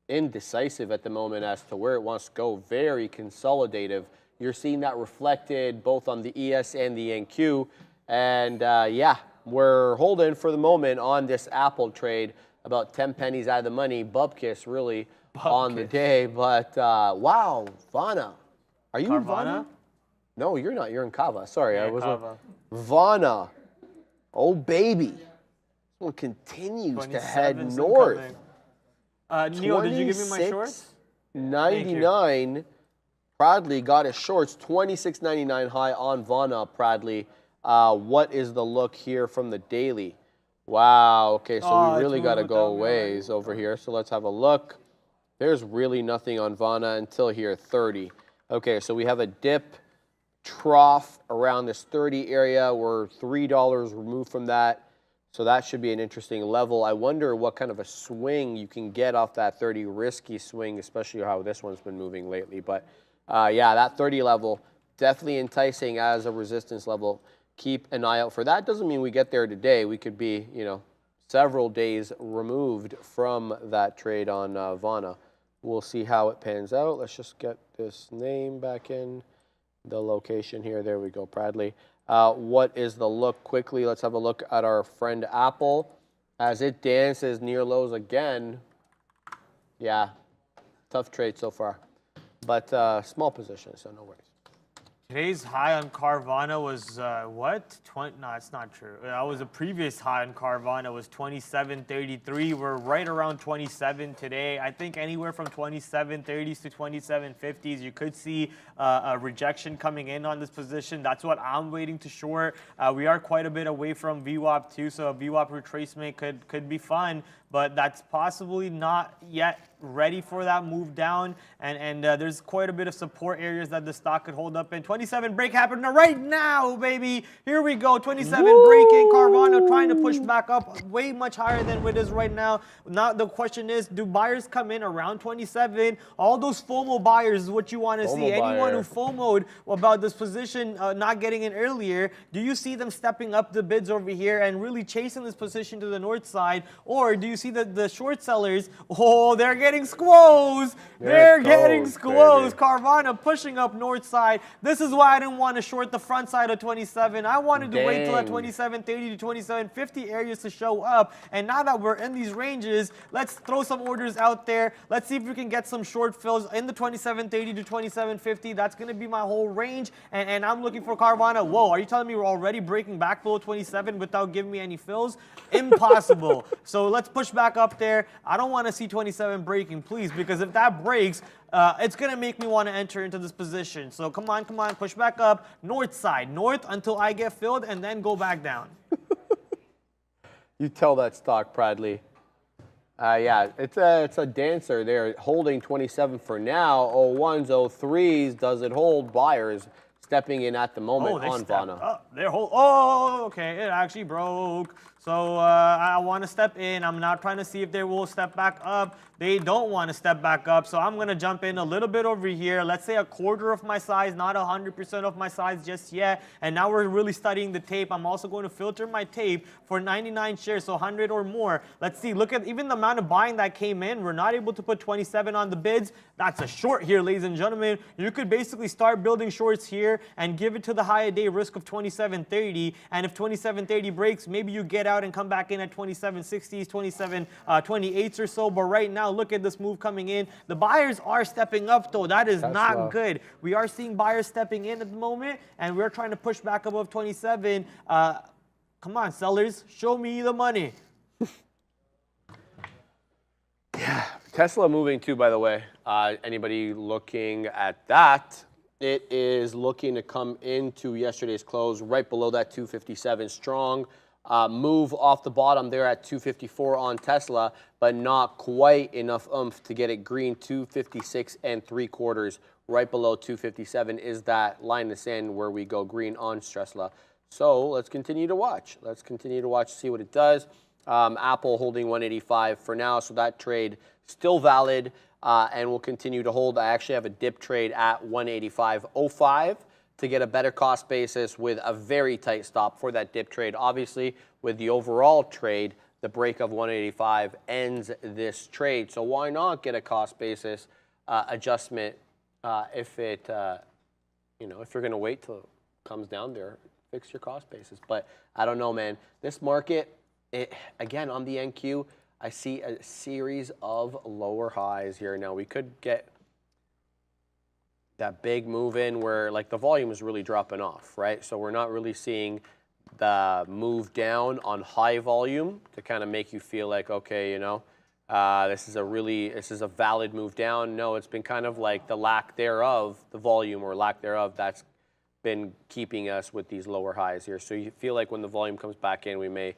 indecisive at the moment as to where it wants to go. Very consolidative. You're seeing that reflected both on the ES and the NQ. And yeah, we're holding for the moment on this Apple trade. About 10 pennies out of the money. Bupkis really on the day. But wow, Vana. Are you in Vana? No, you're not. You're in Kava. Sorry, Yeah, I was Kava. Vana. Oh, baby. One continues to head north. Neil, did you give me my shorts? 99. Pradley got his shorts. 26.99 high on Vana. Pradley. What is the look here from the daily? Wow. Okay, so we really got to go a ways over here. So let's have a look. There's really nothing on Vana until here, 30. Okay, so we have a dip trough around this 30 area. We're $3 removed from that. So that should be an interesting level. I wonder what kind of a swing you can get off that 30, risky swing, especially how this one's been moving lately. But yeah, that 30 level, definitely enticing as a resistance level. Keep an eye out for that. Doesn't mean we get there today. We could be, you know, several days removed from that trade on Vana. We'll see how it pans out. Let's just get this name back in the location here. There we go, Pradley. What is the look quickly? Let's have a look at our friend Apple as it dances near lows again. Yeah, tough trade so far, but small position, so no worries. Today's high on Carvana was what? No, it's not true. That was a previous high on Carvana was 27.33. We're right around 27 today. I think anywhere from 27.30s to 27.50s, you could see a rejection coming in on this position. That's what I'm waiting to short. We are quite a bit away from VWAP too, so a VWAP retracement could be fun, but that's possibly not yet ready for that move down, and there's quite a bit of support areas that the stock could hold up in. 27 break happening right now, baby. Here we go. 27 breaking. Carvana trying to push back up way much higher than what it is right now. Now the question is, do buyers come in around 27? All those FOMO buyers is what you want to see. Anyone who FOMO'd about this position not getting in earlier, do you see them stepping up the bids over here and really chasing this position to the north side? Or do you see the short sellers, they're getting squoze. They're getting squoze. Carvana pushing up north side. This is why I didn't want to short the front side of 27. I wanted to wait till that 27.30 to 27.50 areas to show up. And now that we're in these ranges, let's throw some orders out there. Let's see if we can get some short fills in the 27.30 to 27.50. That's going to be my whole range. And I'm looking for Carvana. Whoa, are you telling me we're already breaking back below 27 without giving me any fills? Impossible. So let's push back up there. I don't want to see 27 breaking, please, because if that breaks, it's going to make me want to enter into this position. So come on, push back up. North side, north until I get filled, and then go back down. You tell that stock, Pradley. Yeah, it's a dancer there, holding 27 for now. 01s, 03s, does it hold? Buyers stepping in at the moment on Vana. Okay, it actually broke. So I want to step in. I'm not trying to see if they will step back up. They don't want to step back up, so I'm going to jump in a little bit over here. Let's say a quarter of my size, not 100% of my size just yet. And now we're really studying the tape. I'm also going to filter my tape for 99 shares, so 100 or more. Let's see. Look at even the amount of buying that came in. We're not able to put 27 on the bids. That's a short here, ladies and gentlemen. You could basically start building shorts here and give it to the high day risk of 27.30. And if 27.30 breaks, maybe you get out and come back in at 27.60s, 27.28s or so. But right now, look at this move coming in. The buyers are stepping up, though. That is not good. We are seeing buyers stepping in at the moment, and we're trying to push back above 27. Come on, sellers, show me the money. Yeah, Tesla moving too, by the way. Anybody looking at that? It is looking to come into yesterday's close right below that 257 strong. move off the bottom there at 254 on Tesla, but not quite enough oomph to get it green. 256 3/4, right below 257 is that line in the sand where we go green on Tesla. So let's continue to watch. Let's continue to watch, see what it does. Apple holding 185 for now, so that trade still valid, and we'll continue to hold. I actually have a dip trade at 185.05 to get a better cost basis with a very tight stop for that dip trade. Obviously, with the overall trade, the break of 185 ends this trade. So why not get a cost basis adjustment if it, if you're going to wait till it comes down there, fix your cost basis. But I don't know, man. This market, again, on the NQ, I see a series of lower highs here. Now, we could get that big move in where like the volume is really dropping off, right? So we're not really seeing the move down on high volume to kind of make you feel like, okay, this is a valid move down. No, it's been kind of like the lack thereof, the volume or lack thereof, that's been keeping us with these lower highs here. So you feel like when the volume comes back in, we may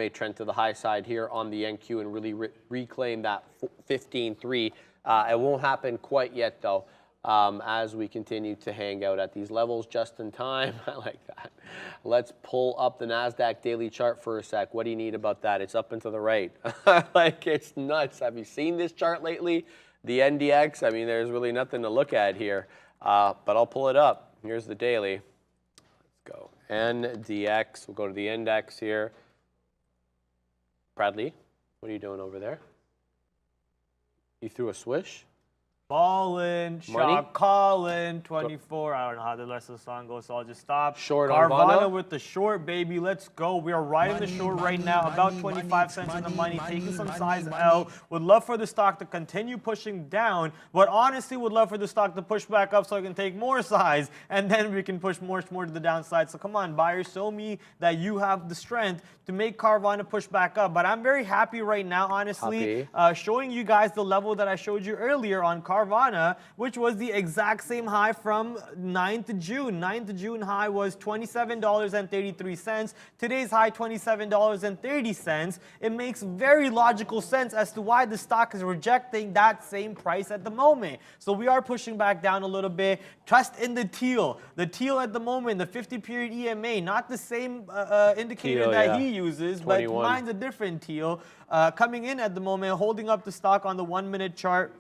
trend to the high side here on the NQ and really reclaim that 15.3. It won't happen quite yet though. As we continue to hang out at these levels just in time. I like that. Let's pull up the NASDAQ daily chart for a sec. What do you need about that? It's up and to the right. Like, it's nuts. Have you seen this chart lately? The NDX, I mean, there's really nothing to look at here, but I'll pull it up. Here's the daily. Let's go. NDX, we'll go to the index here. Bradley, what are you doing over there? You threw a swish? Ballin', shot callin', 24. I don't know how the rest of the song goes, so I'll just stop. Short Carvana with the short, baby. Let's go. We are riding the short right now, about 25 cents in the money, taking some size L. Would love for the stock to continue pushing down, but honestly would love for the stock to push back up so I can take more size, and then we can push more to the downside. So come on, buyers, show me that you have the strength to make Carvana push back up. But I'm very happy right now, honestly, showing you guys the level that I showed you earlier on Carvana, which was the exact same high from 9th June. 9th June high was $27.33. Today's high, $27.30. It makes very logical sense as to why the stock is rejecting that same price at the moment. So we are pushing back down a little bit. Trust in the teal. The teal at the moment, the 50-period EMA, not the same indicator teal, that he uses, 21. But mine's a different teal. Coming in at the moment, holding up the stock on the 1-minute chart.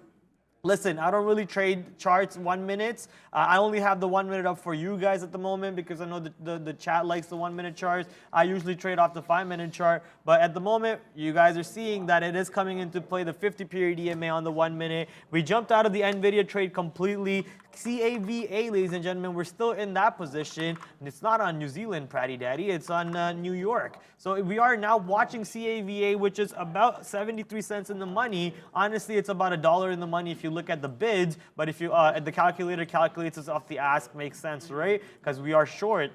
Listen, I don't really trade charts 1 minute. I only have the 1 minute up for you guys at the moment because I know the chat likes the 1 minute charts. I usually trade off the 5-minute chart. But at the moment, you guys are seeing that it is coming into play, the 50-period EMA on the 1 minute. We jumped out of the NVIDIA trade completely. CAVA, ladies and gentlemen, we're still in that position. And it's not on New Zealand, Pratty Daddy. It's on New York. So we are now watching CAVA, which is about 73 cents in the money. Honestly, it's about $1 in the money if you look at the bids. But if you the calculator calculates us off the ask, makes sense, right? Because we are short.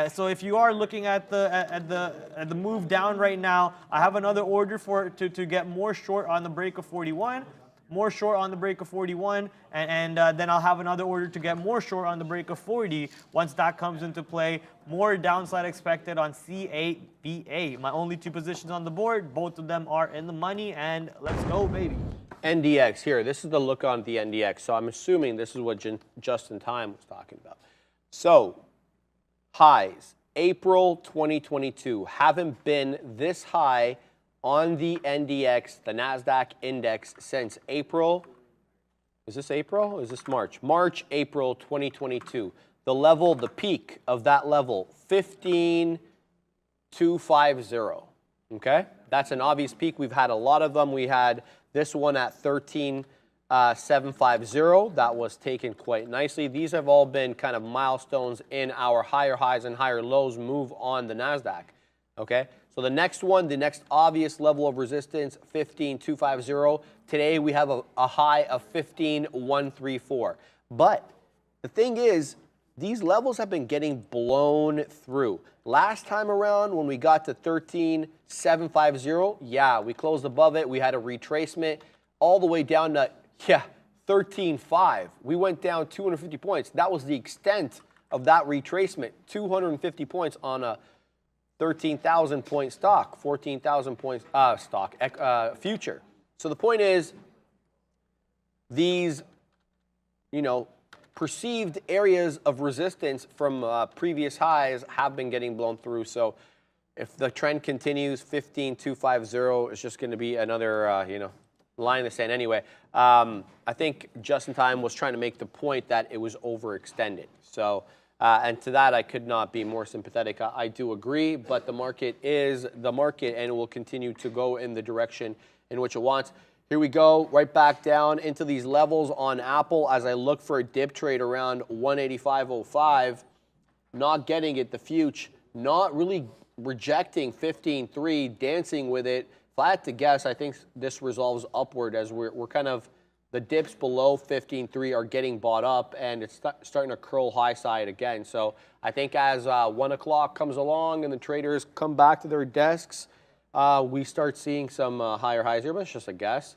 So if you are looking at the move down right now, I have another order to get more short on the break of 41. More short on the break of 41, and then I'll have another order to get more short on the break of 40. Once that comes into play, more downside expected on CAVA. My only 2 positions on the board, both of them are in the money, and let's go, baby. NDX here. This is the look on the NDX. So I'm assuming this is what Just in Time was talking about. So highs, April 2022, haven't been this high on the NDX, the NASDAQ index, since April. Is this April? Is this March? March, April 2022. The level, the peak of that level, 15,250. Okay? That's an obvious peak. We've had a lot of them. We had this one at 13,750. That was taken quite nicely. These have all been kind of milestones in our higher highs and higher lows move on the NASDAQ. Okay? So the next one, the next obvious level of resistance, 15,250. Today we have a high of 15,134. But the thing is, these levels have been getting blown through. Last time around when we got to 13,750, yeah, we closed above it. We had a retracement all the way down to, 13,500. We went down 250 points. That was the extent of that retracement, 250 points on a 13,000 point stock, 14,000 points future. So the point is, these, perceived areas of resistance from previous highs have been getting blown through. So if the trend continues, 15,250 is just going to be another, line in the sand anyway. I think Just in Time was trying to make the point that it was overextended. So, and to that, I could not be more sympathetic. I do agree, but the market is the market, and it will continue to go in the direction in which it wants. Here we go, right back down into these levels on Apple as I look for a dip trade around 185.05. Not getting it, the future, not really rejecting 15.3, dancing with it. If I had to guess, I think this resolves upward as we're kind of, the dips below 15.3 are getting bought up, and it's starting to curl high side again. So I think as 1 o'clock comes along and the traders come back to their desks, we start seeing some higher highs here, but it's just a guess.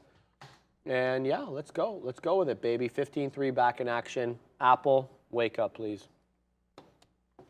And yeah, let's go. Let's go with it, baby. 15.3 back in action. Apple, wake up, please.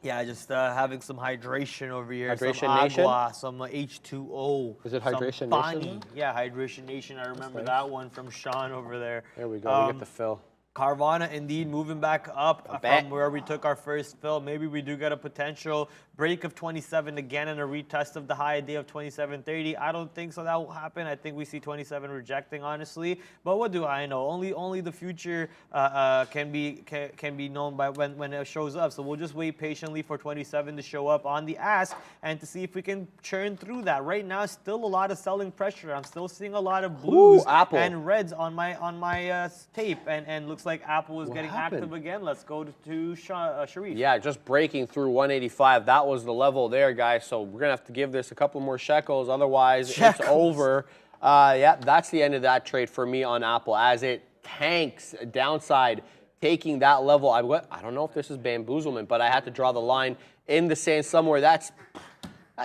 Yeah, just having some hydration over here. Hydration some Nation? agua, some H2O. Is it Hydration Nation? Yeah, Hydration Nation. I remember that one from Sean over there. There we go. We get the fill. Carvana indeed moving back up from where we took our first fill. Maybe we do get a potential break of 27 again and a retest of the high day of 27.30. I don't think so that will happen. I think we see 27 rejecting, honestly. But what do I know? Only the future can be known by when it shows up. So we'll just wait patiently for 27 to show up on the ask and to see if we can churn through that. Right now, still a lot of selling pressure. I'm still seeing a lot of blues and reds on my tape, and looks like Apple is getting active again. Let's go to Sharif. Yeah, just breaking through 185. That was the level there, guys. So we're gonna have to give this a couple more shekels. Otherwise, it's over. Yeah, that's the end of that trade for me on Apple as it tanks downside, taking that level. I don't know if this is bamboozlement, but I had to draw the line in the sand somewhere. That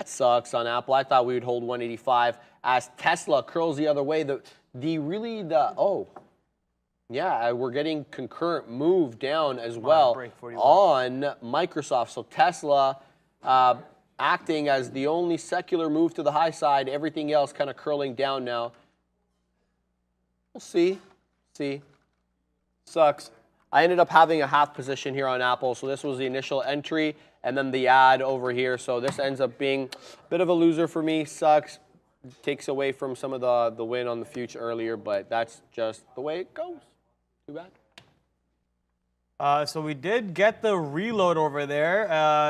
sucks on Apple. I thought we would hold 185 as Tesla curls the other way. Yeah, we're getting concurrent move down as well on Microsoft. So Tesla acting as the only secular move to the high side. Everything else kind of curling down now. We'll see. Sucks. I ended up having a half position here on Apple. So this was the initial entry and then the ad over here. So this ends up being a bit of a loser for me. Sucks. Takes away from some of the win on the future earlier, but that's just the way it goes. Too bad. So we did get the reload over there,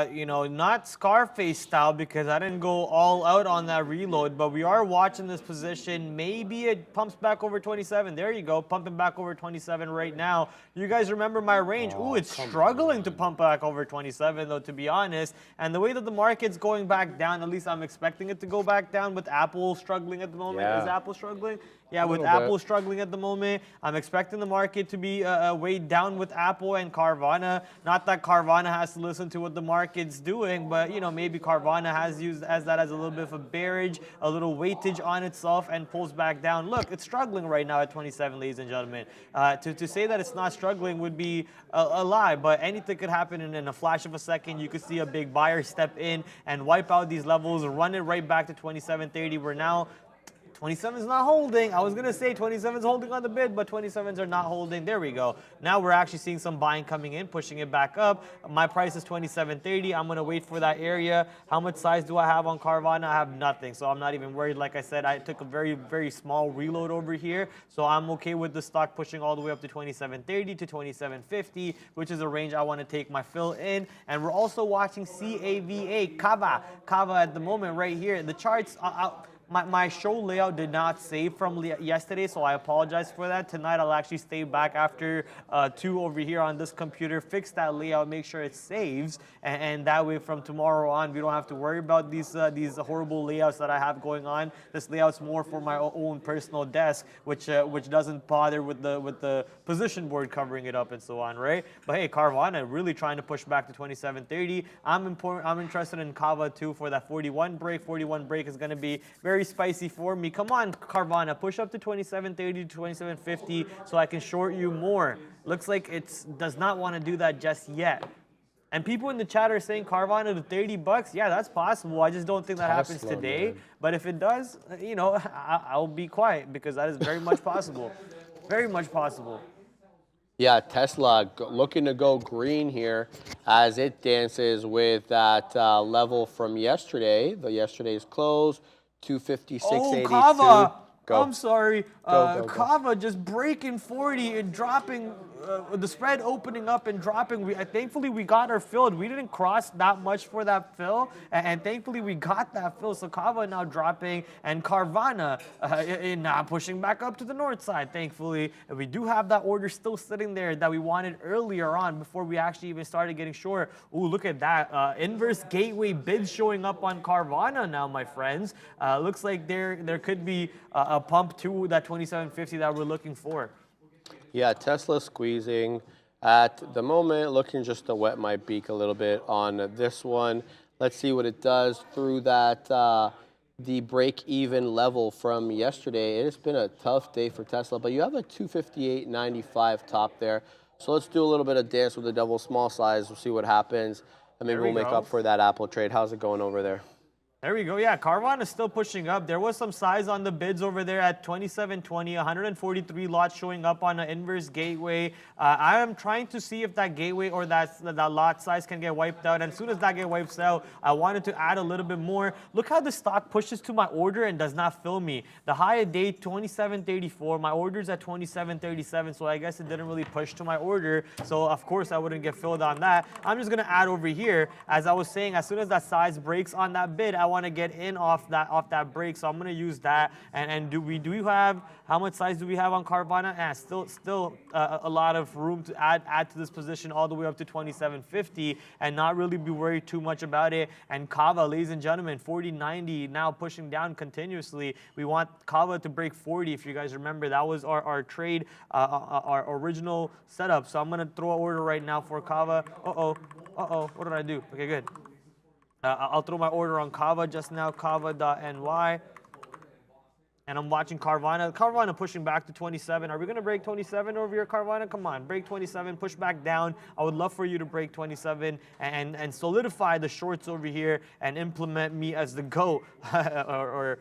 not Scarface style because I didn't go all out on that reload, but we are watching this position. Maybe it pumps back over 27. There you go, pumping back over 27 right now. You guys remember my range? Ooh, it's struggling to pump back over 27 though, to be honest. And the way that the market's going back down, at least I'm expecting it to go back down with Apple struggling at the moment. Yeah. Is Apple struggling? Yeah, with Apple struggling at the moment, I'm expecting the market to be weighed down with Apple and Carvana. Not that Carvana has to listen to what the market's doing, but maybe Carvana has used that as a little bit of a bearage, a little weightage on itself, and pulls back down. Look, it's struggling right now at 27, ladies and gentlemen. To say that it's not struggling would be a lie, but anything could happen in a flash of a second. You could see a big buyer step in and wipe out these levels, run it right back to 27.30. We're now 27 is not holding. I was going to say 27 is holding on the bid, but 27s are not holding. There we go. Now we're actually seeing some buying coming in, pushing it back up. My price is 27.30. I'm going to wait for that area. How much size do I have on Carvana? I have nothing, so I'm not even worried. Like I said, I took a very, very small reload over here, so I'm okay with the stock pushing all the way up to 27.30 to 27.50, which is a range I want to take my fill in. And we're also watching CAVA, Kava at the moment right here. The charts My show layout did not save from yesterday, so I apologize for that. Tonight, I'll actually stay back after 2 over here on this computer, fix that layout, make sure it saves, and that way from tomorrow on, we don't have to worry about these horrible layouts that I have going on. This layout's more for my own personal desk, which doesn't bother with the position board covering it up and so on, right? But hey, Carvana really trying to push back to 27.30. I'm interested in Kava too for that 41 break. 41 break is going to be very spicy for me. Come on, Carvana, push up to 27.30 to 27.50 so I can short you more. Looks like it does not want to do that just yet. And people in the chat are saying Carvana to 30 bucks. Yeah, that's possible. I just don't think that happens Tesla, today. man. But if it does, you know, I'll be quiet because that is very much possible. Very much possible. Yeah, Tesla looking to go green here as it dances with that level from yesterday. Yesterday's close, 256.82. Oh, Kava. Go. I'm sorry. Go. Kava just breaking 40 and dropping, the spread opening up and dropping. Thankfully, we got our fill. We didn't cross that much for that fill, and thankfully, we got that fill. So Kava now dropping, and Carvana now pushing back up to the north side, thankfully. And we do have that order still sitting there that we wanted earlier on before we actually even started getting short. Ooh, look at that. Inverse gateway bids showing up on Carvana now, my friends. Looks like there could be a pump to that 2750 that we're looking for. Yeah, Tesla squeezing at the moment, looking just to wet my beak a little bit on this one. Let's see what it does through that the break-even level from yesterday. It has been a tough day for Tesla, but you have a 258.95 top there. So let's do a little bit of dance with the double small size. We'll see what happens, and maybe we'll make up for that Apple trade. How's it going over there? There we go. Yeah, Carvana is still pushing up. There was some size on the bids over there at 2720, 143 lots showing up on an inverse gateway. I am trying to see if that gateway or that lot size can get wiped out. And as soon as that gets wiped out, I wanted to add a little bit more. Look how the stock pushes to my order and does not fill me. The high of day 2734. My order's at 2737, so I guess it didn't really push to my order. So of course I wouldn't get filled on that. I'm just gonna add over here. As I was saying, as soon as that size breaks on that bid, I want to get in off that break, so I'm going to use that. And do we have, how much size do we have on Carvana? Still a lot of room to add to this position all the way up to 2750 and not really be worried too much about it. And Kava, ladies and gentlemen, 40.90 now pushing down continuously. We want Kava to break 40. If you guys remember, that was our trade, our original setup. So I'm going to throw an order right now for Kava. What did I do? Okay, good. I'll throw my order on Kava just now, kava.ny. And I'm watching Carvana. Carvana pushing back to 27. Are we going to break 27 over here, Carvana? Come on, break 27, push back down. I would love for you to break 27 and solidify the shorts over here and implement me as the GOAT or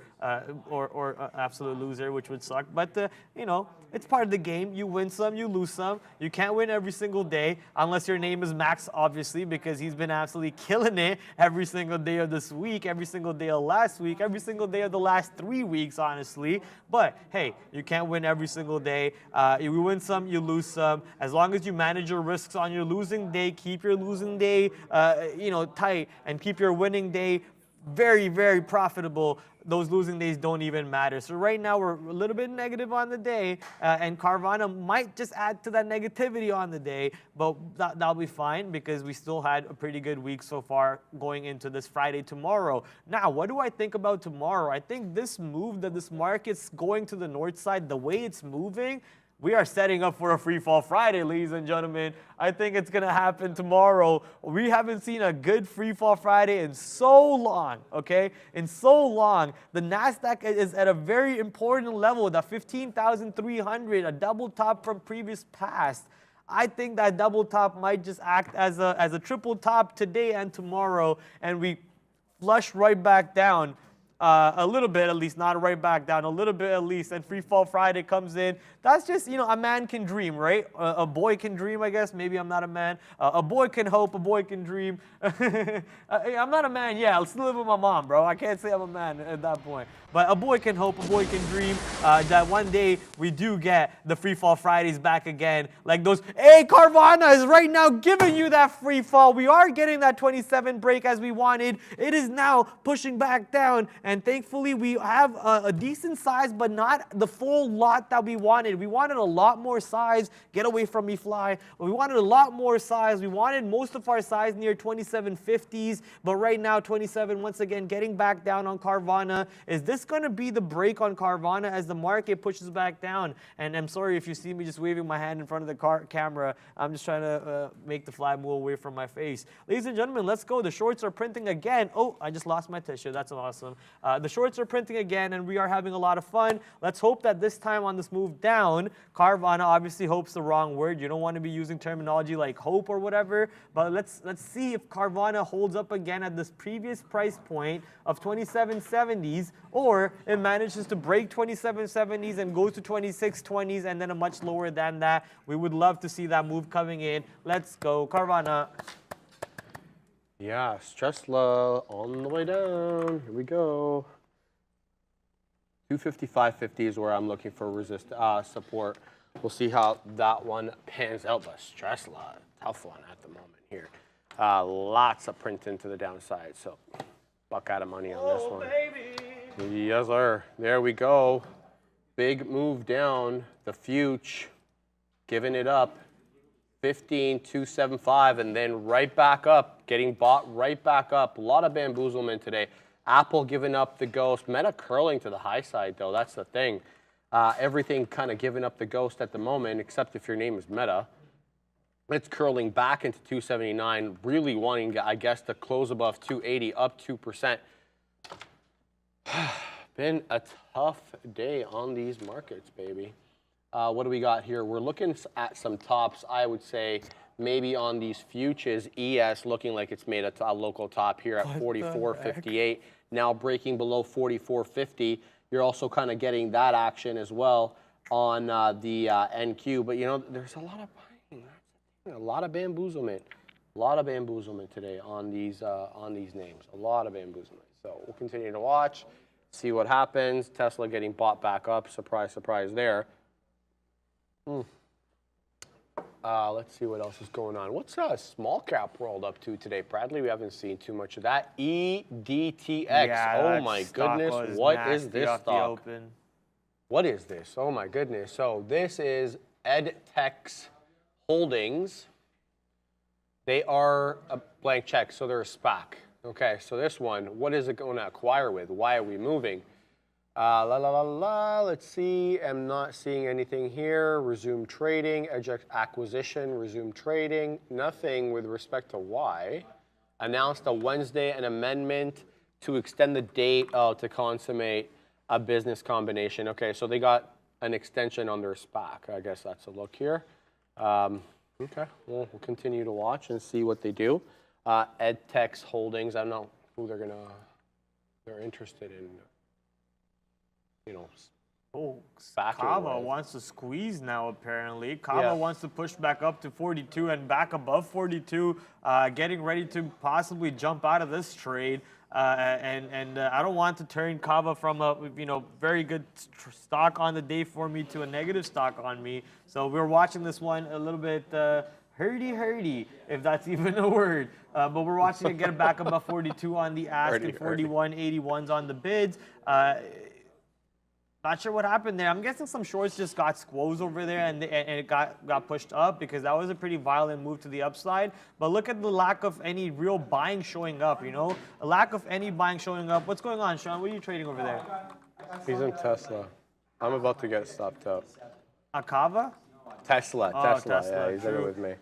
absolute loser, which would suck. But, you know, it's part of the game. You win some, you lose some. You can't win every single day unless your name is Max, obviously, because he's been absolutely killing it every single day of this week, every single day of last week, every single day of the last 3 weeks, honestly. But hey, you can't win every single day. You win some, you lose some. As long as you manage your risks on your losing day, keep your losing day, tight, and keep your winning day very, very profitable. Those losing days don't even matter. So right now we're a little bit negative on the day, and Carvana might just add to that negativity on the day, but that'll be fine because we still had a pretty good week so far going into this Friday tomorrow. Now, what do I think about tomorrow? I think this move that this market's going to the north side, the way it's moving, we are setting up for a free fall Friday, ladies and gentlemen. I think it's going to happen tomorrow. We haven't seen a good free fall Friday in so long, okay? In so long. The NASDAQ is at a very important level, the 15,300, a double top from previous past. I think that double top might just act as a triple top today and tomorrow, and we flush right back down. A little bit at least, not right back down, a little bit at least, and free fall Friday comes in. That's just, a man can dream, right? A boy can dream, I guess. Maybe I'm not a man. A boy can hope, a boy can dream. I'm not a man, yeah, I'll still live with my mom, bro. I can't say I'm a man at that point. But a boy can hope, a boy can dream that one day we do get the free fall Fridays back again. Like those, hey, Carvana is right now giving you that free fall. We are getting that 27 break as we wanted. It is now pushing back down. And thankfully, we have a decent size, but not the full lot that we wanted. We wanted a lot more size. Get away from me, fly. But we wanted a lot more size. We wanted most of our size near 2750s. But right now, 27, once again, getting back down on Carvana. Is this going to be the break on Carvana as the market pushes back down? And I'm sorry if you see me just waving my hand in front of the camera. I'm just trying to make the fly move away from my face. Ladies and gentlemen, let's go. The shorts are printing again. Oh, I just lost my tissue. That's awesome. The shorts are printing again, and we are having a lot of fun. Let's hope that this time on this move down, Carvana, obviously hope's the wrong word. You don't want to be using terminology like hope or whatever, but let's see if Carvana holds up again at this previous price point of 2770s, or it manages to break 2770s and goes to 2620s and then a much lower than that. We would love to see that move coming in. Let's go, Carvana. Yeah, Tesla on the way down. Here we go. 255.50 is where I'm looking for support. We'll see how that one pans out. But Tesla, tough one at the moment here. Lots of printing to the downside. So buck out of money on this one. Baby. Yes, sir. There we go. Big move down. The future giving it up. 15,275, and then right back up, getting bought right back up. A lot of bamboozlement today. Apple giving up the ghost. Meta curling to the high side, though. That's the thing. Everything kind of giving up the ghost at the moment, except if your name is Meta. It's curling back into 279, really wanting, I guess, to close above 280, up 2%. Been a tough day on these markets, baby. What do we got here? We're looking at some tops, I would say, maybe on these futures. ES looking like it's made a local top here at 44.58. Now breaking below 44.50. You're also kind of getting that action as well on the NQ. But, you know, there's a lot of buying. A lot of bamboozlement. A lot of bamboozlement today on these names. A lot of bamboozlement. So we'll continue to watch, see what happens. Tesla getting bought back up. Surprise, surprise there. Let's see what else is going on. What's small cap world up to today, Bradley? We haven't seen too much of that. EDTX. Yeah, oh my goodness, what is this stock? What is this? Oh my goodness. So this is EdTech Holdings. They are a blank check, so they're a SPAC. Okay, so this one, what is it going to acquire with? Why are we moving? Let's see. I'm not seeing anything here. Resume trading, acquisition, resume trading. Nothing with respect to why. Announced on Wednesday an amendment to extend the date to consummate a business combination. Okay, so they got an extension on their SPAC. I guess that's a look here. Okay, we'll continue to watch and see what they do. EdTech Holdings. I don't know who they're interested in. You know, Kava wants to squeeze now, apparently. Kava wants to push back up to 42 and back above 42, getting ready to possibly jump out of this trade. And I don't want to turn Kava from a very good stock on the day for me to a negative stock on me. So we're watching this one a little bit hurdy, if that's even a word. But we're watching it get back above 42 on the ask and 41.81s on the bids. Not sure what happened there. I'm guessing some shorts just got squoze over there and it got pushed up, because that was a pretty violent move to the upside. But look at the lack of any real buying showing up, a lack of any buying showing up. What's going on, Sean? What are you trading over there? He's in Tesla. I'm about to get stopped up. Akava? Tesla. Yeah, he's in it with me.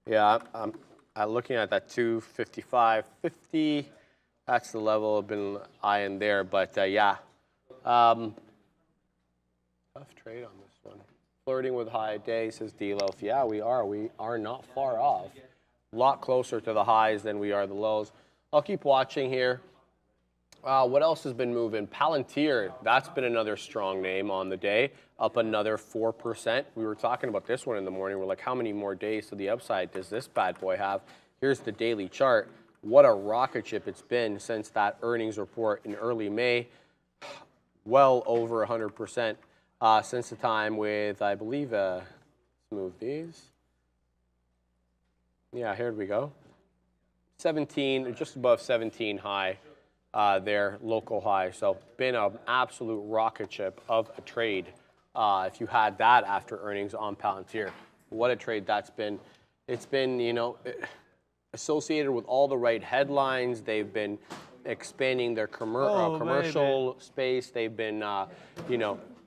Yeah, I'm looking at that 255.50. That's the level I've been eyeing there. But yeah. Tough trade on this one. Flirting with high day, says D-Loaf. Yeah, we are. We are not far off. A lot closer to the highs than we are the lows. I'll keep watching here. What else has been moving? Palantir, that's been another strong name on the day, up another 4%. We were talking about this one in the morning. We're like, how many more days to the upside does this bad boy have? Here's the daily chart. What a rocket ship it's been since that earnings report in early May. Well over 100%. Since the time with, I believe, let's move these. Yeah, here we go. 17, just above 17 high there, local high. So been an absolute rocket ship of a trade. If you had that after earnings on Palantir, what a trade that's been. It's been, associated with all the right headlines. They've been expanding their commercial space. They've been,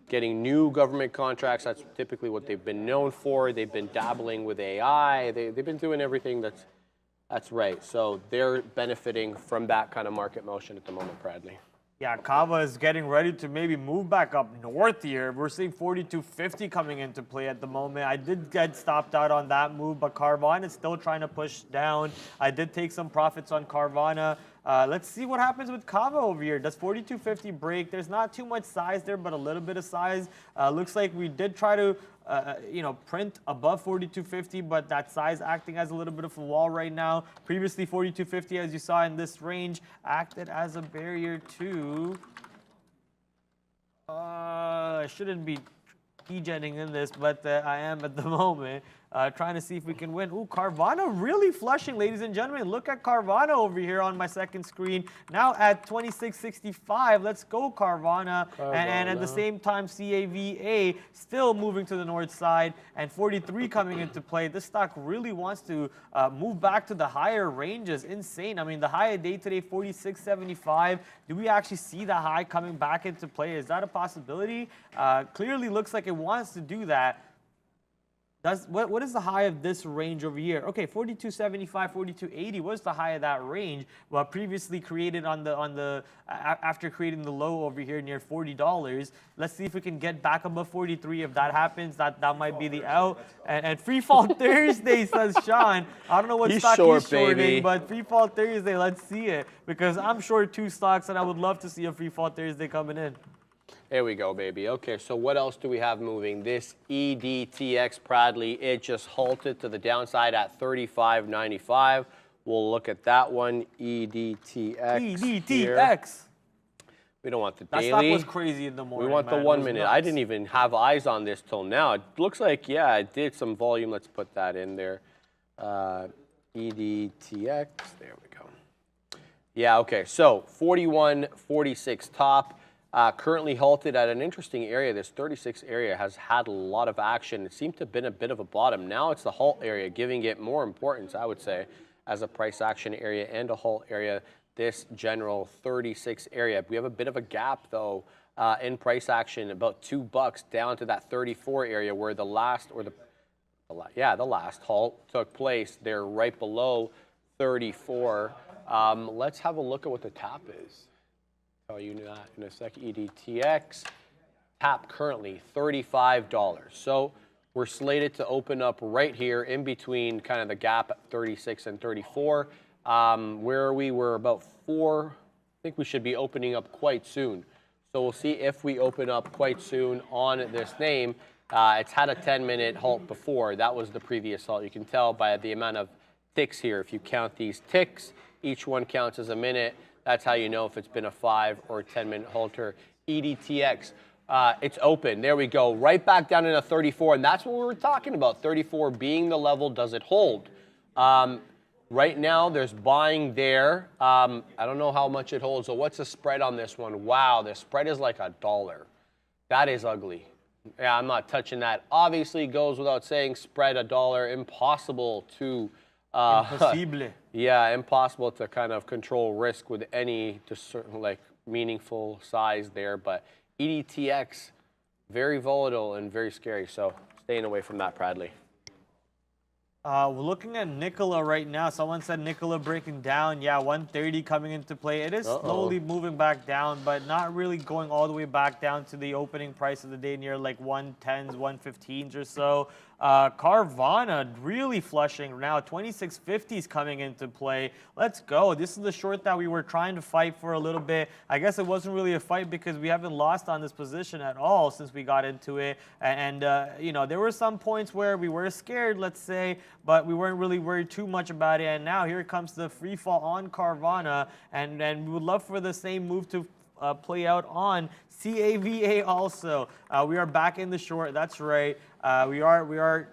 getting new government contracts. That's typically what they've been known for. They've been dabbling with AI. They've been doing everything that's right. So they're benefiting from that kind of market motion at the moment, Bradley. Yeah, Kava is getting ready to maybe move back up north here. We're seeing 42.50 coming into play at the moment. I did get stopped out on that move, but Carvana is still trying to push down. I did take some profits on Carvana. Let's see what happens with Kava over here. Does 42.50 break? There's not too much size there, but a little bit of size. Looks like we did try to print above 42.50, but that size acting as a little bit of a wall right now. Previously, 42.50, as you saw in this range, acted as a barrier too. I shouldn't be degenning in this, but I am at the moment. Trying to see if we can win. Ooh, Carvana really flushing, ladies and gentlemen. Look at Carvana over here on my second screen. Now at 26.65. Let's go, Carvana. And at the same time, CAVA still moving to the north side. And 43 coming into play. This stock really wants to move back to the higher ranges. Insane. I mean, the high of day today, 46.75. Do we actually see the high coming back into play? Is that a possibility? Clearly looks like it wants to do that. What is the high of this range over here? Okay, 42.75, 42.80 was the high of that range, well, previously created after creating the low over here near $40. Let's see if we can get back above 43. If that happens, that might be the out. And free fall Thursday, says Sean. I don't know what stock he's shorting, baby. But free fall Thursday, let's see it, because I'm short 2 stocks and I would love to see a free fall Thursday coming in. There we go, baby. Okay, so what else do we have moving? This EDTX Bradley, it just halted to the downside at 35.95. We'll look at that one, EDTX. EDTX. Here. We don't want the daily. That stock was crazy in the morning. We want the 1 minute. Nuts. I didn't even have eyes on this till now. It looks like, yeah, it did some volume. Let's put that in there. EDTX. There we go. Yeah, okay. So 41.46 top. Currently halted at an interesting area. This 36 area has had a lot of action. It seemed to have been a bit of a bottom. Now it's the halt area, giving it more importance, I would say, as a price action area and a halt area. This general 36 area. We have a bit of a gap, though, in price action, about $2 down to that 34 area where the last halt took place. They're right below 34. Let's have a look at what the tap is. Tell you that in a sec. EDTX tap currently $35. So we're slated to open up right here in between kind of the gap at 36 and 34. Where we were about 4, I think we should be opening up quite soon. So we'll see if we open up quite soon on this name. It's had a 10-minute halt before. That was the previous halt. You can tell by the amount of ticks here. If you count these ticks, each one counts as a minute. That's how you know if it's been a 5 or 10-minute halter. EDTX, it's open. There we go. Right back down into 34, and that's what we were talking about. 34 being the level. Does it hold? Right now, there's buying there. I don't know how much it holds. So what's the spread on this one? Wow, the spread is like $1. That is ugly. Yeah, I'm not touching that. Obviously, goes without saying, spread $1. Impossible to... Impossible. Yeah, impossible to kind of control risk with any like meaningful size there. But EDTX, very volatile and very scary. So staying away from that, Bradley. We're looking at Nikola right now. Someone said Nikola breaking down. Yeah, 130 coming into play. It is slowly moving back down, but not really going all the way back down to the opening price of the day near like 110s, 115s or so. Carvana really flushing now. 26.50 is coming into play. Let's go. This is the short that we were trying to fight for a little bit. I guess it wasn't really a fight because we haven't lost on this position at all since we got into it. And there were some points where we were scared, let's say, but we weren't really worried too much about it. And now here comes the free fall on Carvana. And we would love for the same move to play out on CAVA also. We are back in the short. That's right. We are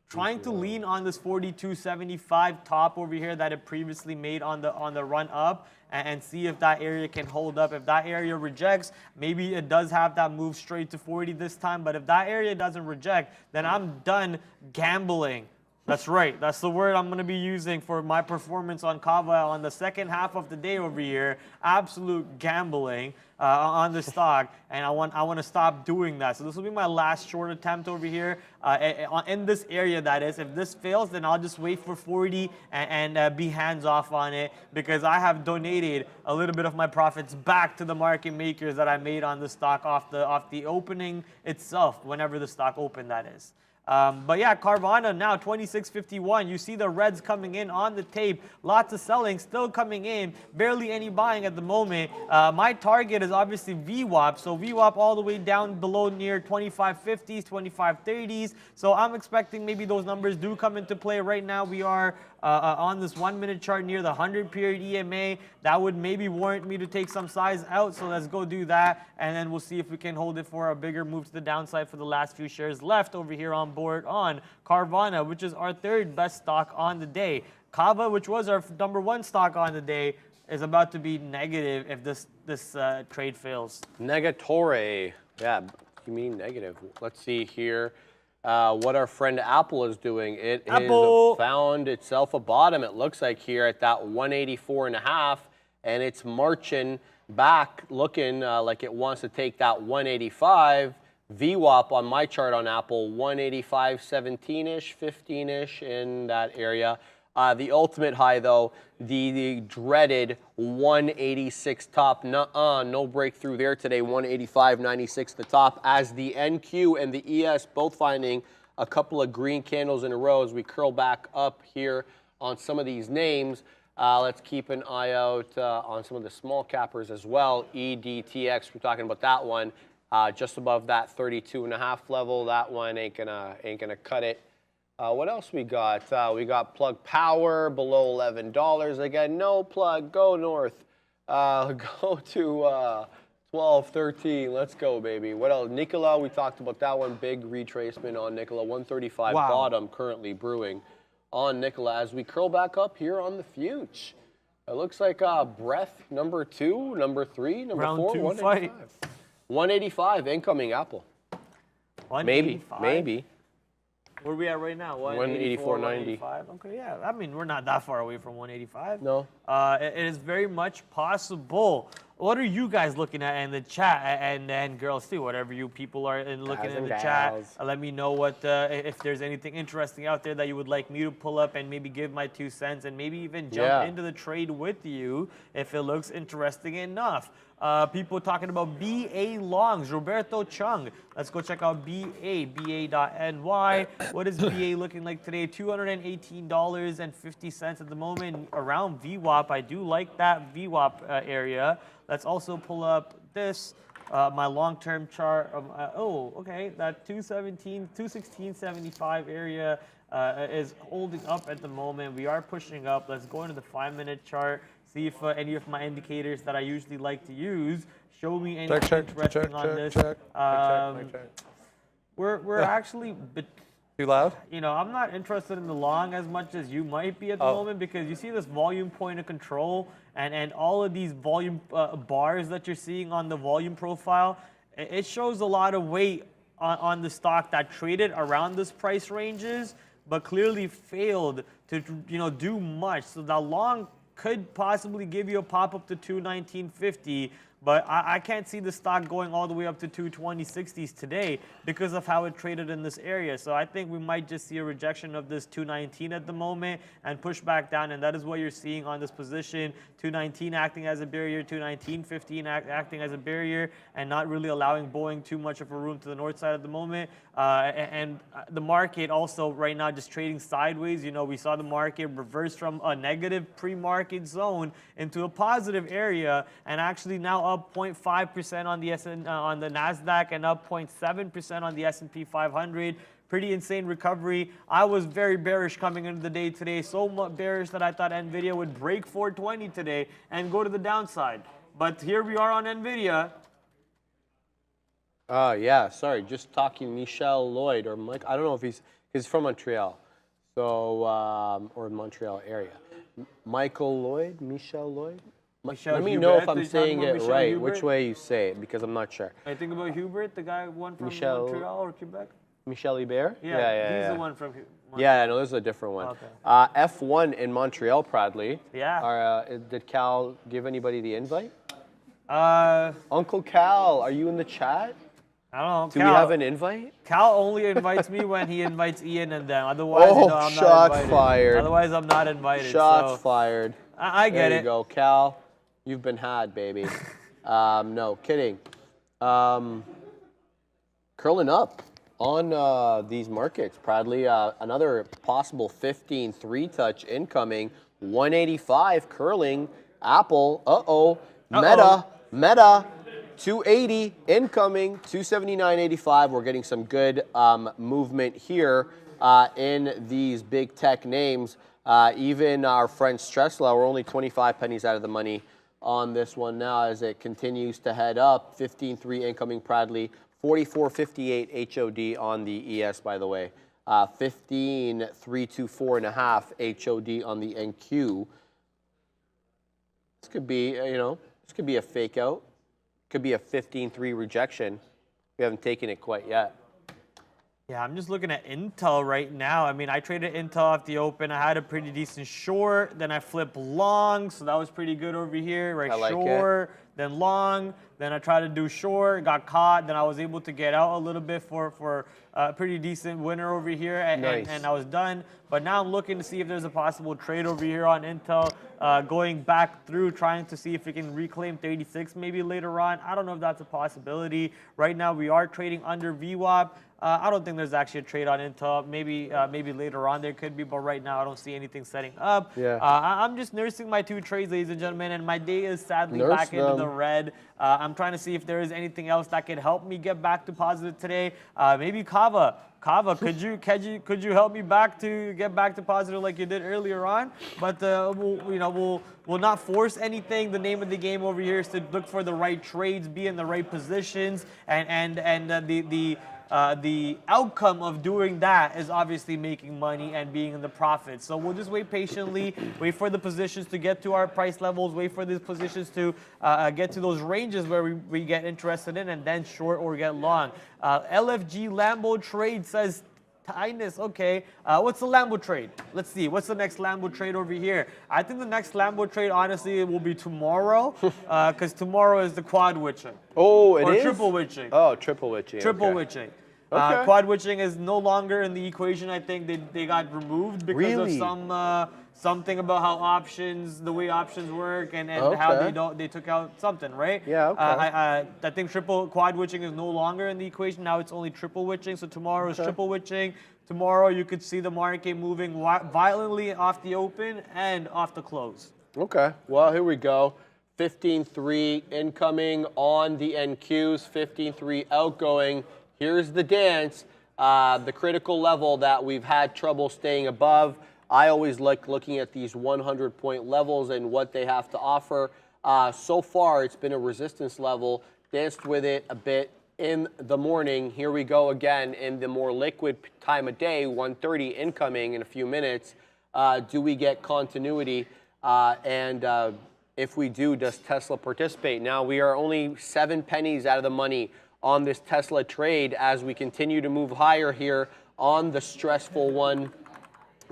trying to lean on this 42.75 top over here that it previously made on the run up and see if that area can hold up. If that area rejects, maybe it does have that move straight to 40 this time. But if that area doesn't reject, then I'm done gambling That's right. That's the word I'm going to be using for my performance on Kava on the second half of the day over here. Absolute gambling on the stock, and I want to stop doing that. So this will be my last short attempt over here in this area. That is, if this fails, then I'll just wait for 40 and be hands off on it, because I have donated a little bit of my profits back to the market makers that I made on the stock off the opening itself, whenever the stock opened, that is. But yeah, Carvana now 26.51. You see the reds coming in on the tape. Lots of selling still coming in. Barely any buying at the moment. My target is obviously VWAP. So VWAP all the way down below near 25.50s, 25.30s. So I'm expecting maybe those numbers do come into play. Right now we are on this 1 minute chart near the 100 period EMA. That would maybe warrant me to take some size out. So let's go do that. And then we'll see if we can hold it for a bigger move to the downside for the last few shares left over here on board on Carvana, which is our third best stock on the day. Kava, which was our #1 stock on the day, is about to be negative if this trade fails. Negatore. Yeah, you mean negative. Let's see here what our friend Apple is doing. It has found itself a bottom, it looks like, here at that 184.5, and it's marching back, looking like it wants to take that 185. VWAP on my chart on Apple, 185.17-ish, 15-ish in that area. The ultimate high, though, the dreaded 186 top. No breakthrough there today. 185.96 the top, as the NQ and the ES both finding a couple of green candles in a row as we curl back up here on some of these names. Let's keep an eye out on some of the small cappers as well. EDTX, we're talking about that one. Just above that 32.5 level. That one ain't gonna cut it. What else we got? We got Plug Power below $11 again. No Plug, go north. Go to 12, 13. Let's go, baby. What else? Nikola, we talked about that one. Big retracement on Nikola. 135 bottom currently brewing on Nikola as we curl back up here on the future. It looks like breath number 2, number 3, number Round 4, 2 185. fight. 185 incoming Apple. 185? Maybe. Where are we at right now? 184.90. Okay, yeah. I mean, we're not that far away from 185. No. It is very much possible. What are you guys looking at in the chat, and girls too? Whatever you people are looking in the chat, let me know what if there's anything interesting out there that you would like me to pull up and maybe give my 2 cents and maybe even jump into the trade with you if it looks interesting enough. People talking about BA longs. Roberto Chung. Let's go check out BA.NY. What is BA looking like today? $218.50 at the moment around VWAP. I do like that VWAP area. Let's also pull up this, my long-term chart. Okay, that 216.75 area is holding up at the moment. We are pushing up. Let's go into the 5-minute chart. See if any of my indicators that I usually like to use show me anything interesting on this. We're actually too loud. You know, I'm not interested in the long as much as you might be at the moment, because you see this volume point of control and all of these volume bars that you're seeing on the volume profile. It shows a lot of weight on the stock that traded around this price ranges, but clearly failed to do much. So the long could possibly give you a pop-up to 219.50, but I can't see the stock going all the way up to 220.60s today because of how it traded in this area. So I think we might just see a rejection of this 219 at the moment and push back down, and that is what you're seeing on this position. 219 acting as a barrier, 219.15 acting as a barrier, and not really allowing Boeing too much of a room to the north side at the moment. And the market also right now just trading sideways. You know, we saw the market reverse from a negative pre-market zone into a positive area, and actually now up 0.5% on the on the NASDAQ and up 0.7% on the S&P 500. Pretty insane recovery. I was very bearish coming into the day today, so much bearish that I thought NVIDIA would break 420 today and go to the downside. But here we are on NVIDIA. Yeah, sorry, just talking Michel Lloyd or Mike. I don't know if he's from Montreal, so or Montreal area. Michael Lloyd, Michel Lloyd. Let me know if I'm saying it right, which way you say it, because I'm not sure. I think about Hubert, the guy won from Michel, Montreal or Quebec. Michel Hébert? He's the one from. Yeah, no, this is a different one. Okay. F1 in Montreal, Pradley. Yeah. Did Cal give anybody the invite? Uh, Uncle Cal, are you in the chat? I don't know. Do we have an invite? Cal only invites me when he invites Ian and them. Otherwise, Oh, I'm shots not invited. fired. Otherwise, I'm not invited. Shots so fired. I get There it. you go, Cal. You've been had, baby. No, kidding. Curling up on these markets, Pradley. Another possible 15 3-touch incoming. 185 curling. Apple. Meta. 280 incoming. 279.85. We're getting some good movement here in these big tech names. Even our friend Tesla, we're only 25 pennies out of the money on this one now as it continues to head up. 15.3 incoming, Pradley. 44.58 HOD on the ES, by the way. 15.324.5 HOD on the NQ. This could be, this could be a fake out. Could be a 15.3 rejection. We haven't taken it quite yet. Yeah, I'm just looking at Intel right now. I mean, I traded Intel off the open. I had a pretty decent short. Then I flipped long, so that was pretty good over here. Right, I like short, then long. Then I tried to do short, got caught. Then I was able to get out a little bit for a pretty decent winner over here, and I was done. But now I'm looking to see if there's a possible trade over here on Intel, going back through, trying to see if we can reclaim 36 maybe later on. I don't know if that's a possibility. Right now we are trading under VWAP. I don't think there's actually a trade on Intel. Maybe later on there could be, but right now I don't see anything setting up. Yeah. I'm just nursing my 2 trades, ladies and gentlemen, and my day is sadly back into the red. I'm trying to see if there is anything else that could help me get back to positive today. Maybe Kava. Kava, could you help me get back to positive like you did earlier on? But we'll not force anything. The name of the game over here is to look for the right trades, be in the right positions, and the outcome of doing that is obviously making money and being in the profit. So we'll just wait patiently, wait for the positions to get to our price levels, wait for these positions to get to those ranges where we get interested in, and then short or get long. LFG Lambo trade says, Tinus, okay. What's the Lambo trade? Let's see. What's the next Lambo trade over here? I think the next Lambo trade, honestly, will be tomorrow, because tomorrow is the quad witching. Oh, it is? Or triple witching. Oh, triple witching. Triple okay. witching. Okay. Quad witching is no longer in the equation. I think they got removed because of something about how the way options work, and how they took out something, right? Yeah, okay. I think quad witching is no longer in the equation. Now it's only triple witching. So tomorrow is triple witching. Tomorrow you could see the market moving violently off the open and off the close. Okay, well, here we go. 15.3 incoming on the NQs, 15.3 outgoing. Here's the dance, the critical level that we've had trouble staying above. I always like looking at these 100-point levels and what they have to offer. So far, it's been a resistance level. Danced with it a bit in the morning. Here we go again in the more liquid time of day, 1:30 incoming in a few minutes. Do we get continuity? If we do, does Tesla participate? Now, we are only 7 pennies out of the money on this Tesla trade as we continue to move higher here on the stressful one.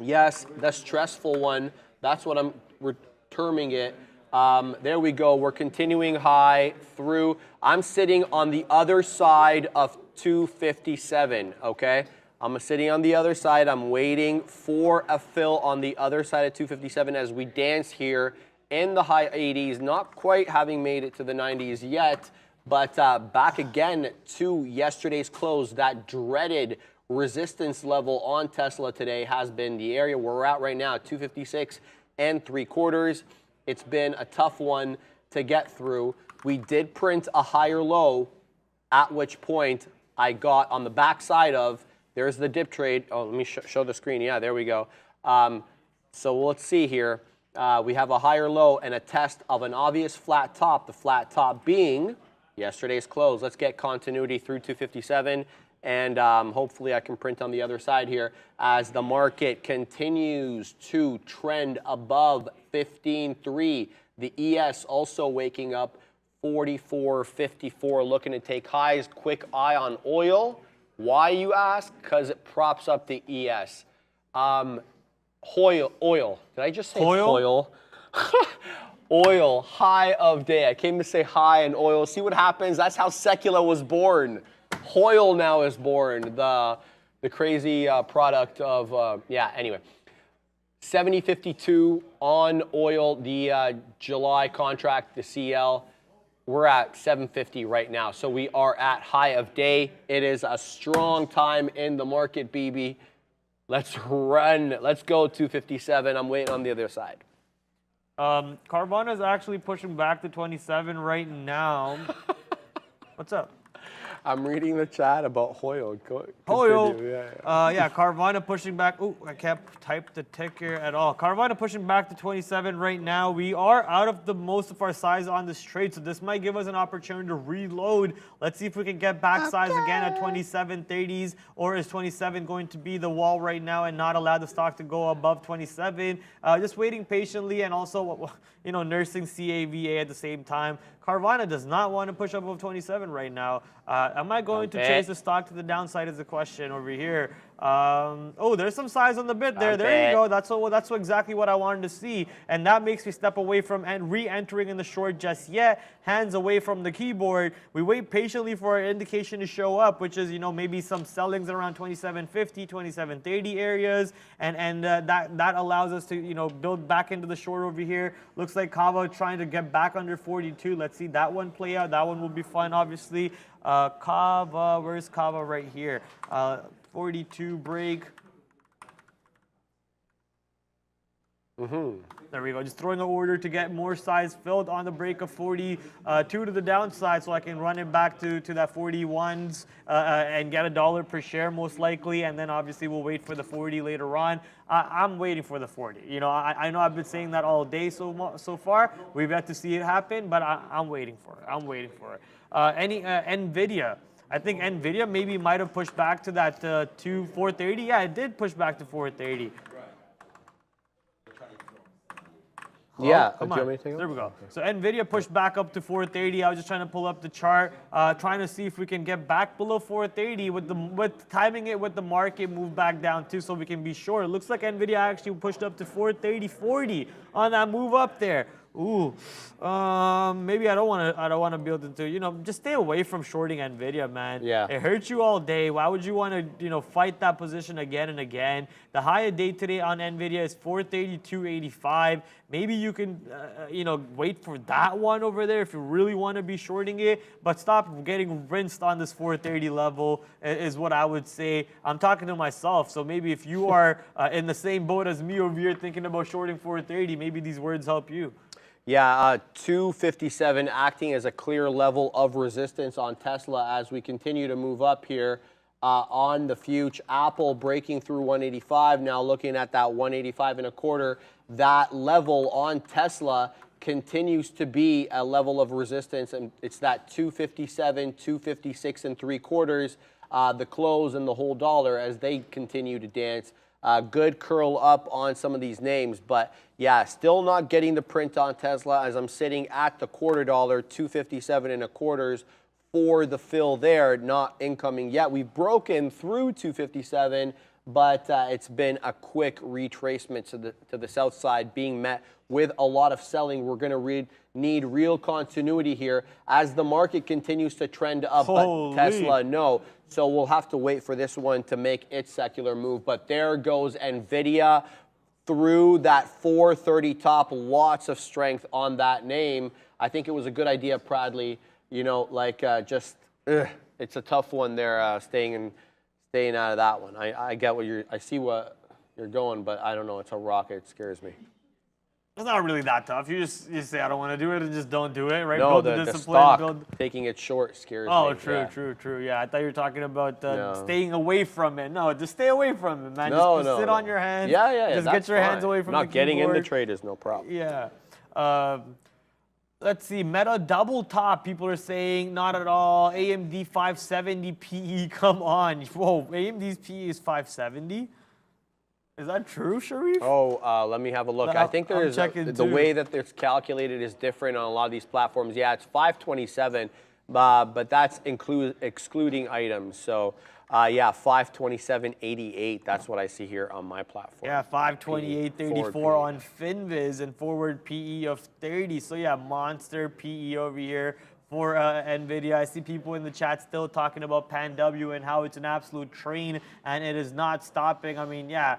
Yes, the stressful one. That's what we're terming it. There we go. We're continuing high through. I'm sitting on the other side of 257, okay? I'm sitting on the other side. I'm waiting for a fill on the other side of 257 as we dance here in the high 80s, not quite having made it to the 90s yet. But back again to yesterday's close, that dreaded resistance level on Tesla today has been the area where we're at right now, 256 3/4. It's been a tough one to get through. We did print a higher low, at which point I got on the backside of, there's the dip trade. Oh, let me show the screen. Yeah, there we go. So let's see here. We have a higher low and a test of an obvious flat top, the flat top being yesterday's close. Let's get continuity through 257, and hopefully I can print on the other side here as the market continues to trend above 15.3. The ES also waking up 44.54, looking to take highs. Quick eye on oil. Why, you ask? Because it props up the ES. Oil. Did I just say oil? Oil, high of day. I came to say high and oil. See what happens? That's how Secular was born. Hoyle now is born. The crazy product of, anyway. 70.52 on oil, the July contract, the CL. We're at 7.50 right now. So we are at high of day. It is a strong time in the market, BB. Let's run. Let's go 257. I'm waiting on the other side. Carvana is actually pushing back to 27 right now. What's up? I'm reading the chat about Hoyle. Hoyle. Yeah, Carvana pushing back. Oh, I can't type the ticker at all. Carvana pushing back to 27 right now. We are out of the most of our size on this trade, so this might give us an opportunity to reload. Let's see if we can get back size again at 27.30s, or is 27 going to be the wall right now and not allow the stock to go above 27? Just waiting patiently and also, nursing CAVA at the same time. Carvana does not want to push up above 27 right now. Am I going to chase the stock to the downside is the question over here. There's some size on the bid there. There you go. That's exactly what I wanted to see. And that makes me step away from re-entering in the short just yet. Hands away from the keyboard. We wait patiently for our indication to show up, which is, maybe some sellings around 27.50, 27.30 areas. And that allows us to, build back into the short over here. Looks like Kava trying to get back under 42. Let's see that one play out. That one will be fun, obviously. Kava, where's Kava right here? 42 break. There we go. Just throwing an order to get more size filled on the break of 42 to the downside, so I can run it back to that 41s and get $1 per share most likely, and then obviously we'll wait for the 40 later on. I'm waiting for the 40. I know I've been saying that all day so far. We've yet to see it happen, but I'm waiting for it. I'm waiting for it. NVIDIA. I think NVIDIA maybe might have pushed back to that 430. Yeah, it did push back to 430. Yeah, come on. There we go. So NVIDIA pushed back up to 430. I was just trying to pull up the chart, trying to see if we can get back below 430 with timing it with the market move back down too, so we can be sure. It looks like NVIDIA actually pushed up to 430.40 on that move up there. Ooh, maybe I don't want to build into, just stay away from shorting NVIDIA, man. Yeah. It hurts you all day. Why would you want to, fight that position again and again? The high of day today on NVIDIA is 432.85. Maybe you can, wait for that one over there if you really want to be shorting it, but stop getting rinsed on this 430 level is what I would say. I'm talking to myself, so maybe if you are in the same boat as me over here thinking about shorting 430, maybe these words help you. Yeah, 257 acting as a clear level of resistance on Tesla as we continue to move up here on the future. Apple breaking through 185, now looking at that 185.25. That level on Tesla continues to be a level of resistance, and it's that 257, 256.75. The close and the whole dollar as they continue to dance. Good curl up on some of these names, but yeah, still not getting the print on Tesla as I'm sitting at the $0.25, 257.25 for the fill there, not incoming yet. We've broken through 257, but it's been a quick retracement to the south side, being met with a lot of selling. We're going to need real continuity here as the market continues to trend up, but Tesla, no. So we'll have to wait for this one to make its secular move. But there goes NVIDIA through that 430 top. Lots of strength on that name. I think it was a good idea, Pradley. It's a tough one there, staying out of that one. I get I see what you're going, but I don't know. It's a rocket. It scares me. It's not really that tough. You say I don't want to do it and just don't do it, right? No, build the discipline. stock taking it short scares me. Oh, true. Yeah, I thought you were talking about staying away from it. No, just stay away from it, man. Just sit on your hands. Yeah. Just get your hands away from the keyboard. Not getting in the trade is no problem. Yeah. Let's see. Meta double top. People are saying not at all. AMD 570 PE. Come on. Whoa, AMD's PE is 570. Is that true, Sharif? Oh, let me have a look. I think there's the way that it's calculated is different on a lot of these platforms. Yeah, it's 527. but that's excluding items. So yeah, 527.88. That's what I see here on my platform. Yeah, 528.34 on Finviz and forward PE of 30. So yeah, monster PE over here for NVIDIA. I see people in the chat still talking about Pan W and how it's an absolute train and it is not stopping. I mean, yeah,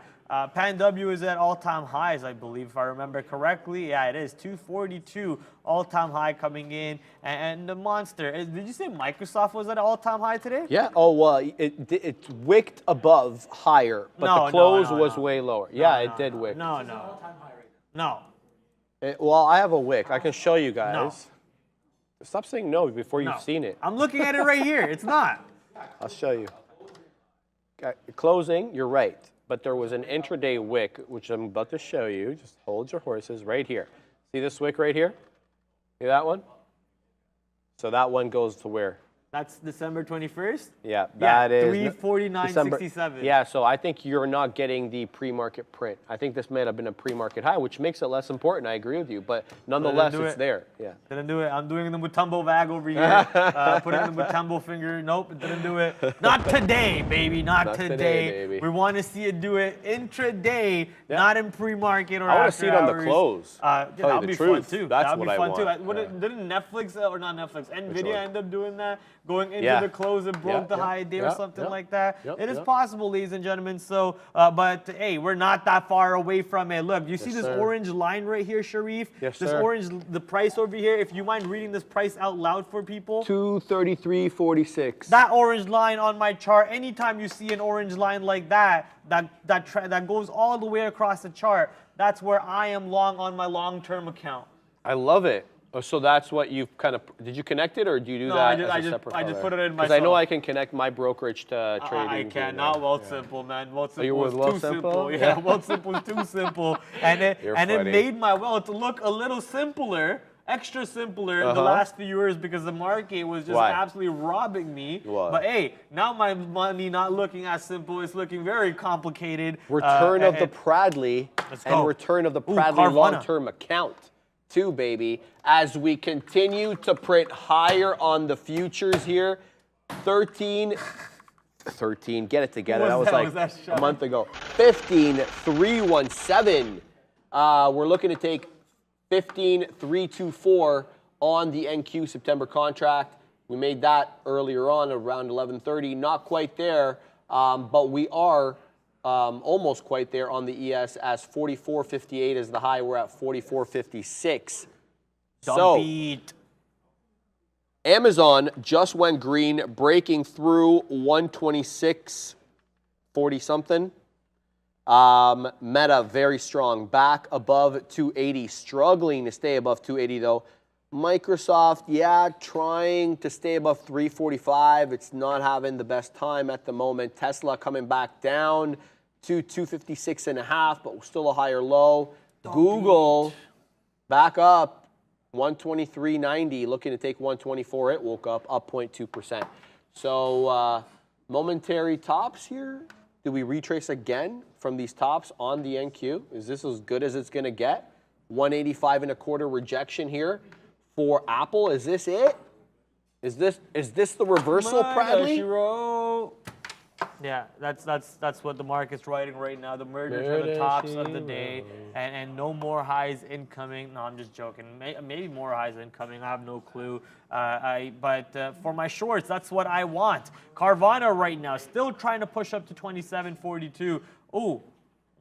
Pan W is at all-time highs, I believe, if I remember correctly. Yeah, it is 242 all-time high coming in, and the monster. Did you say Microsoft was at an all-time high today? Yeah. Oh well, it wicked above higher, but the close was way lower. Yeah, it did wick. No. Well, I have a wick. I can show you guys. No. Stop saying no before you've seen it. I'm looking at it right here. It's not. I'll show you. Closing, you're right. But there was an intraday wick, which I'm about to show you. Just hold your horses right here. See this wick right here? See that one? So that one goes to where? That's December 21st? Yeah, that is 349.67. Yeah, so I think you're not getting the pre-market print. I think this may have been a pre-market high, which makes it less important. I agree with you, but nonetheless, it's there. Yeah. Didn't do it. I'm doing the Mutombo bag over here. Putting the Mutombo finger. Nope, it didn't do it. Not today, baby. Not today. Baby. We want to see it do it intraday, not in pre-market or after hours. I want to see it on the close. That would be fun too. That's that would be fun too. Didn't Netflix or not Netflix? NVIDIA end up doing that? Going into the close and broke the high day or something like that. It is possible, ladies and gentlemen. So, but hey, we're not that far away from it. Look, you see this orange line right here, Sharif? Yes, this orange, the price over here. If you mind reading this price out loud for people. 233.46. That orange line on my chart. Anytime you see an orange line like that, that goes all the way across the chart. That's where I am long on my long-term account. I love it. Oh, so that's what you've kind of, did you connect it or do you do that as a separate color? I just put it in myself. Because I know I can connect my brokerage to trading. I can, not Wealthsimple, man. You're with too simple. Yeah, Wealthsimple is too simple. And it made my wealth look a little simpler, extra simpler in the last few years because the market was just absolutely robbing me. But hey, now my money not looking as simple, it's looking very complicated. Return of the Bradley and return of the Bradley long-term account. Too, baby, as we continue to print higher on the futures here. 13, get it together. That was like a month ago. 15,317. We're looking to take 15,324 on the NQ September contract. We made that earlier on around 11:30. Not quite there, but we are almost quite there on the ES as 44.58 is the high. We're at 44.56. So Amazon just went green, breaking through 126.40 something. Meta very strong, back above 280, struggling to stay above 280 though. Microsoft, yeah, trying to stay above 345. It's not having the best time at the moment. Tesla coming back down to 256.5, but still a higher low. Google back up 123.90, looking to take 124. It woke up 0.2%. So momentary tops here. Do we retrace again from these tops on the NQ? Is this as good as it's going to get? 185.25 rejection here for Apple. Is this it? Is this the reversal, Bradley? Yeah, that's what the market's writing right now. The mergers are the tops of the day, and no more highs incoming. No, I'm just joking. Maybe more highs incoming. I have no clue. But for my shorts, that's what I want. Carvana right now still trying to push up to 27.42. Ooh,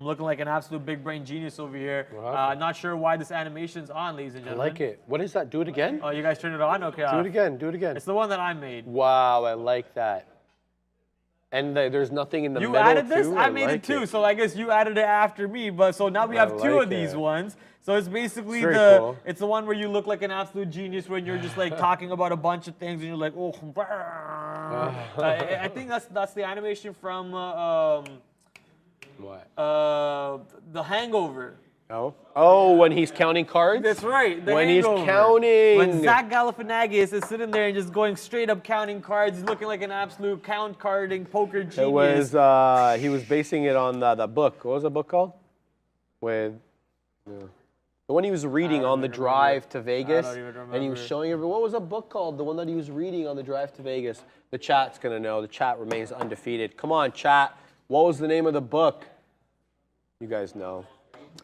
I'm looking like an absolute big brain genius over here. Not sure why this animation's on, ladies and gentlemen. I like it. What is that? Do it again. Oh, you guys turned it on? Okay. Do it again. Do it again. It's the one that I made. Wow, I like that. And there's nothing in the middle, You added this? too? I made it too, so I guess you added it after me. But so now we have two of these ones. So it's basically it's the one where you look like an absolute genius when you're just like talking about a bunch of things and you're like, oh, I think that's the animation from The Hangover. Oh, when he's counting cards? That's right. When he's counting. When Zach Galifianakis is sitting there and just going straight up counting cards, he's looking like an absolute count carding poker genius. It was he was basing it on the book. What was the book called? It The one he was reading on the drive to Vegas. I don't even remember. And he was showing everyone, what was a book called? The one that he was reading on the drive to Vegas. The chat's going to know. The chat remains undefeated. Come on, chat. What was the name of the book? You guys know.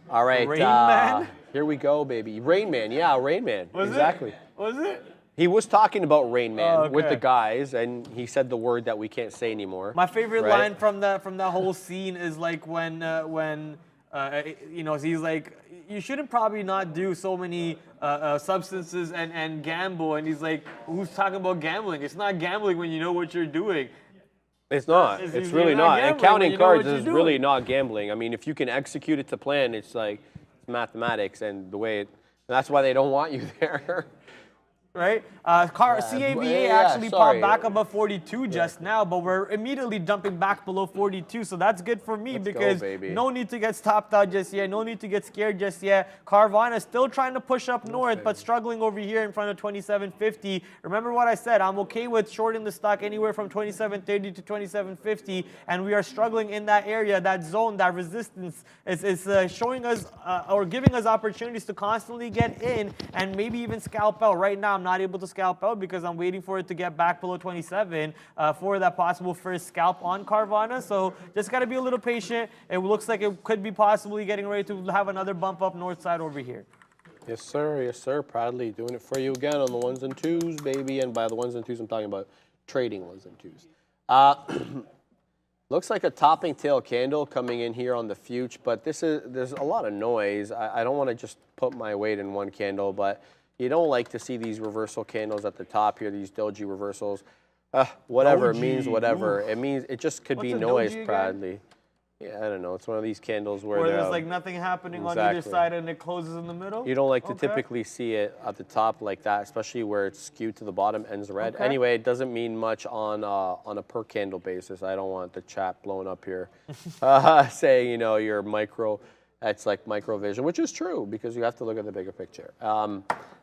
All right. Rain Man? Here we go, baby. Rain Man. Yeah, Rain Man. Exactly. Was it? He was talking about Rain Man with okay. the guys, and he said the word that we can't say anymore. My favorite right? line from that whole scene is like when you know, he's like, you shouldn't probably not do so many substances and gamble, and he's like, who's talking about gambling? It's not gambling when you know what you're doing. It's not. It's really not. And counting cards is really not gambling. I mean, if you can execute it to plan, it's like it's mathematics, and the way that's why they don't want you there. Right? CAVA actually popped back above 42 just now, but we're immediately dumping back below 42, so that's good for me because no need to get stopped out just yet, no need to get scared just yet. Carvana still trying to push up north, but struggling over here in front of 2750. Remember what I said, I'm okay with shorting the stock anywhere from 2730 to 2750, and we are struggling in that area, that zone, that resistance is showing us or giving us opportunities to constantly get in and maybe even scalp out. Right now, I'm not able to scalp out because I'm waiting for it to get back below 27 for that possible first scalp on Carvana. So just got to be a little patient. It looks like it could be possibly getting ready to have another bump up north side over here. Yes, sir. Yes, sir. Proudly doing it for you again on the ones and twos, baby. And by the ones and twos, I'm talking about trading ones and twos. Looks like a topping tail candle coming in here on the future, but there's a lot of noise. I don't want to just put my weight in one candle, but you don't like to see these reversal candles at the top here, these doji reversals. Whatever, it means whatever. It means it just could be noise, Proudly. Yeah, I don't know. It's one of these candles where there's like nothing happening on either side and it closes in the middle. You don't like to typically see it at the top like that, especially where it's skewed to the bottom, ends red. Anyway, it doesn't mean much on a per candle basis. I don't want the chat blowing up here saying, you know, you're micro. That's like micro vision, which is true because you have to look at the bigger picture.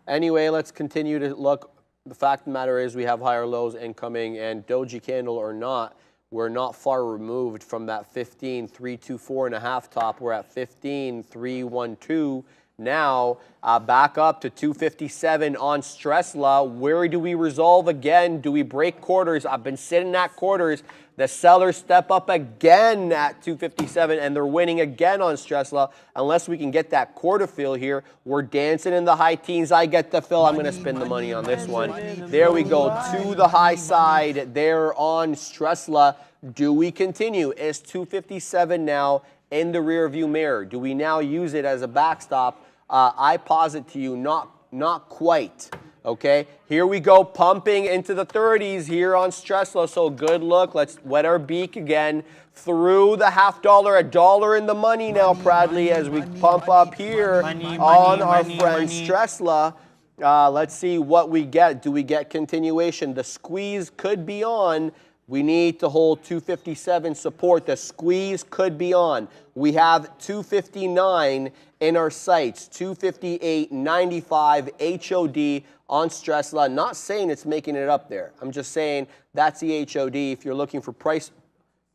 Anyway, let's continue to look. The fact of the matter is we have higher lows incoming, and doji candle or not, we're not far removed from that 15,324.5 top. We're at 15,312 now. Back up to 257 on Stressla. Where do we resolve again? Do we break quarters? I've been sitting at quarters. The sellers step up again at 257, and they're winning again on Stressla. Unless we can get that quarter fill here, we're dancing in the high teens. I get the fill. I'm going to spend the money on this one. There we go to the high side there on Stressla. Do we continue? Is 257 now in the rear view mirror? Do we now use it as a backstop? I posit to you, not quite. Okay, here we go, pumping into the 30s here on Stressla. So good look. Let's wet our beak again through the $0.50, $1 in the money now, Proudly, as we pump up here on our friend Stressla. Let's see what we get. Do we get continuation? The squeeze could be on. We need to hold 257 support. The squeeze could be on. We have 259 in our sights, 258.95 HOD on Stressla. Not saying it's making it up there. I'm just saying that's the HOD. If you're looking for price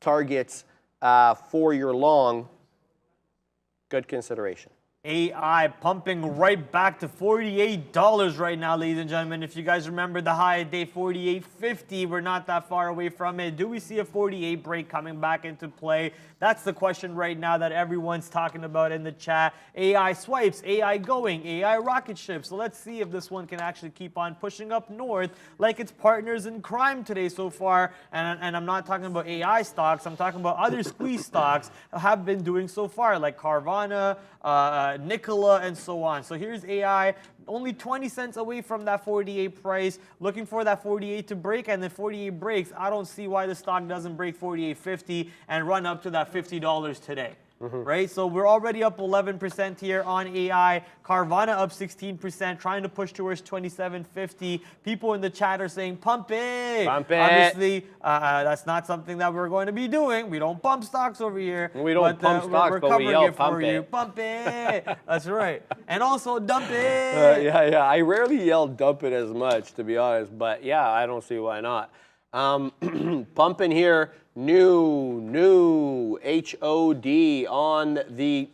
targets for your long, good consideration. AI pumping right back to $48 right now, ladies and gentlemen. If you guys remember the high day, $48.50, we're not that far away from it. Do we see a 48 break coming back into play? That's the question right now that everyone's talking about in the chat. AI swipes, AI going, AI rocket ships. So let's see if this one can actually keep on pushing up north like its partners in crime today so far. And I'm not talking about AI stocks. I'm talking about other squeeze stocks have been doing so far, like Carvana, Nikola, and so on. So here's AI, only 20 cents away from that 48 price, looking for that 48 to break, and then 48 breaks. I don't see why the stock doesn't break 48.50 and run up to that $50 today. Right? So we're already up 11% here on AI. Carvana up 16%, trying to push towards 27.50. People in the chat are saying, pump it. Pump it. Obviously, that's not something that we're going to be doing. We don't pump stocks over here. We don't pump stocks, but we yell pump it. Pump it. That's right. And also dump it. Yeah. I rarely yell dump it as much, to be honest. But yeah, I don't see why not. Pumping here. New HOD on the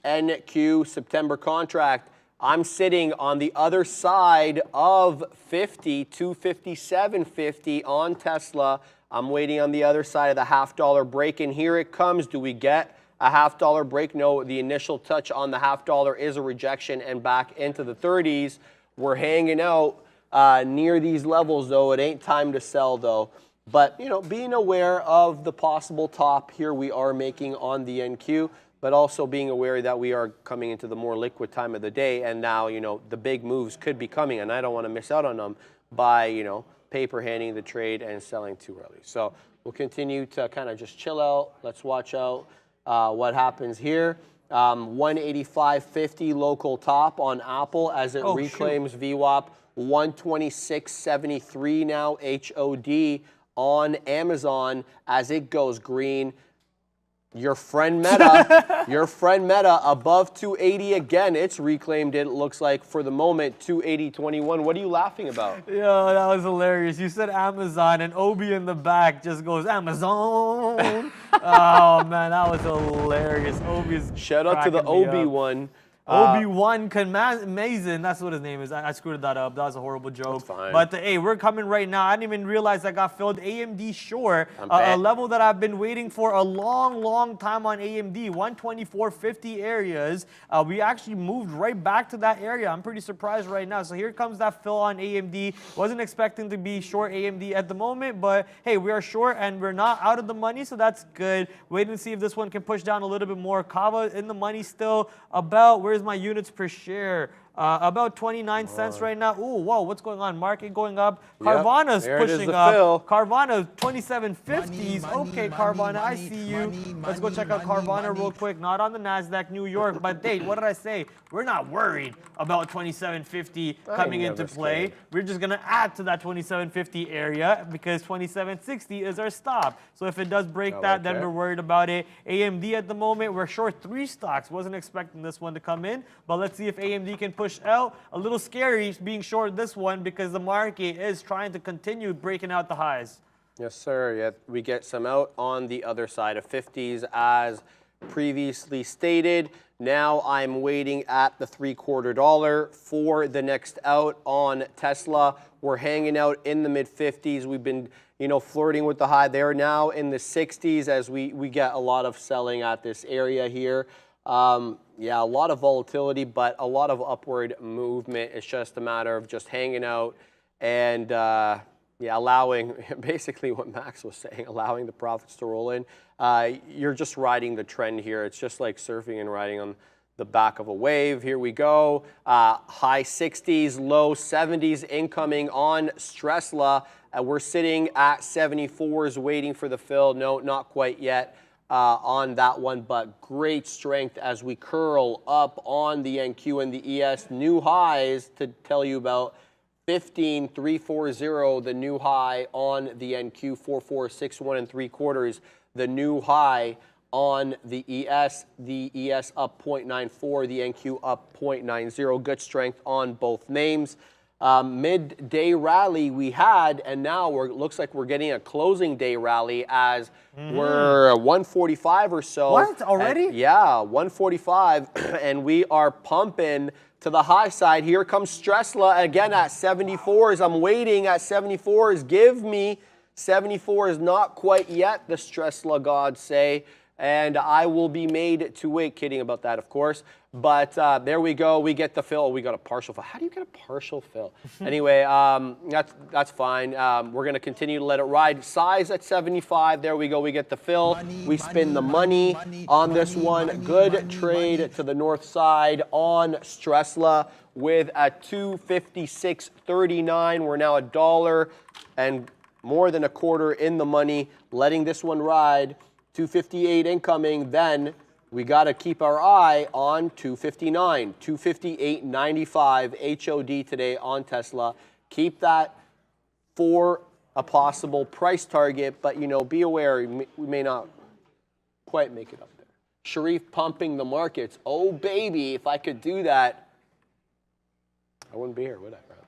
NQ September contract. I'm sitting on the other side of 50, 257.50 on Tesla. I'm waiting on the other side of the $0.5 break, and here it comes. Do we get a $0.5 break? No, the initial touch on the $0.5 is a rejection and back into the 30s. We're hanging out near these levels, though. It ain't time to sell, though. But, you know, being aware of the possible top here we are making on the NQ, but also being aware that we are coming into the more liquid time of the day, and now, you know, the big moves could be coming, and I don't want to miss out on them by, you know, paper handing the trade and selling too early. So we'll continue to kind of just chill out. Let's watch out what happens here. 185.50 local top on Apple as it reclaims VWAP. 126.73 now HOD on Amazon as it goes green. Your friend Meta, above 280 again. It's reclaimed it looks like for the moment, 280.21. What are you laughing about? Yo, that was hilarious. You said Amazon, and Obi in the back just goes, Amazon. Oh, man, that was hilarious. Obi's Shout out to the Obi one. Obi-Wan Amazing, that's what his name is. I screwed that up. That was a horrible joke. But hey, we're coming right now. I didn't even realize I got filled. AMD short, a level that I've been waiting for a long time on AMD. 124.50 areas. We actually moved right back to that area. I'm pretty surprised right now. So here comes that fill on AMD. Wasn't expecting to be short AMD at the moment, but hey, we are short and we're not out of the money, so that's good. Waiting to see if this one can push down a little bit more. Kava in the money still. About, where's my units per share? About 29 cents right now. Ooh, whoa, what's going on? Market going up. Carvana's pushing up. Fill. Carvana, 27.50s. Okay, Carvana, I see you. Let's go check out Carvana real quick. Not on the NASDAQ New York, but hey, what did I say? We're not worried about 27.50 coming into play. We're just going to add to that 27.50 area because 27.60 is our stop. So if it does break that, then we're worried about it. AMD at the moment, we're short 3 stocks. Wasn't expecting this one to come in, but let's see if AMD can push out. A little scary being short this one because the market is trying to continue breaking out the highs. Yes, sir. Yeah, we get some out on the other side of 50s as previously stated. Now I'm waiting at the $0.75 for the next out on Tesla. We're hanging out in the mid 50s. We've been, you know, flirting with the high. They're now in the 60s as we get a lot of selling at this area here. Yeah, a lot of volatility, but a lot of upward movement. It's just a matter of just hanging out and yeah, allowing, basically what Max was saying, allowing the profits to roll in. You're just riding the trend here. It's just like surfing and riding on the back of a wave. Here we go. High 60s, low 70s incoming on Stressla. We're sitting at 74s waiting for the fill. No, not quite yet. On that one, but great strength as we curl up on the NQ and the ES. New highs to tell you about. 15,340, the new high on the NQ. 4461 3/4, the new high on the ES. The ES up 0.94, the NQ up 0.90. Good strength on both names. Midday rally we had, and now looks like we're getting a closing day rally as we're 145 or so. What, already? And, yeah, 145, and we are pumping to the high side. Here comes Stressla again at 74s. I'm waiting at 74s. Give me 74 is not quite yet, the Stressla gods say. And I will be made to wait. Kidding about that, of course. But there we go. We get the fill. We got a partial fill. How do you get a partial fill? Anyway, that's fine. We're going to continue to let it ride. Size at 75. There we go. We get the fill. We spin the money on this one. Good trade to the north side on Stressla with a 256.39. We're now $1 and more than a quarter in the money. Letting this one ride. 258 incoming, then we got to keep our eye on 259, 258.95 HOD today on Tesla. Keep that for a possible price target, but, you know, be aware, we may not quite make it up there. Sharif pumping the markets. Oh, baby, if I could do that, I wouldn't be here, would I, Bradley?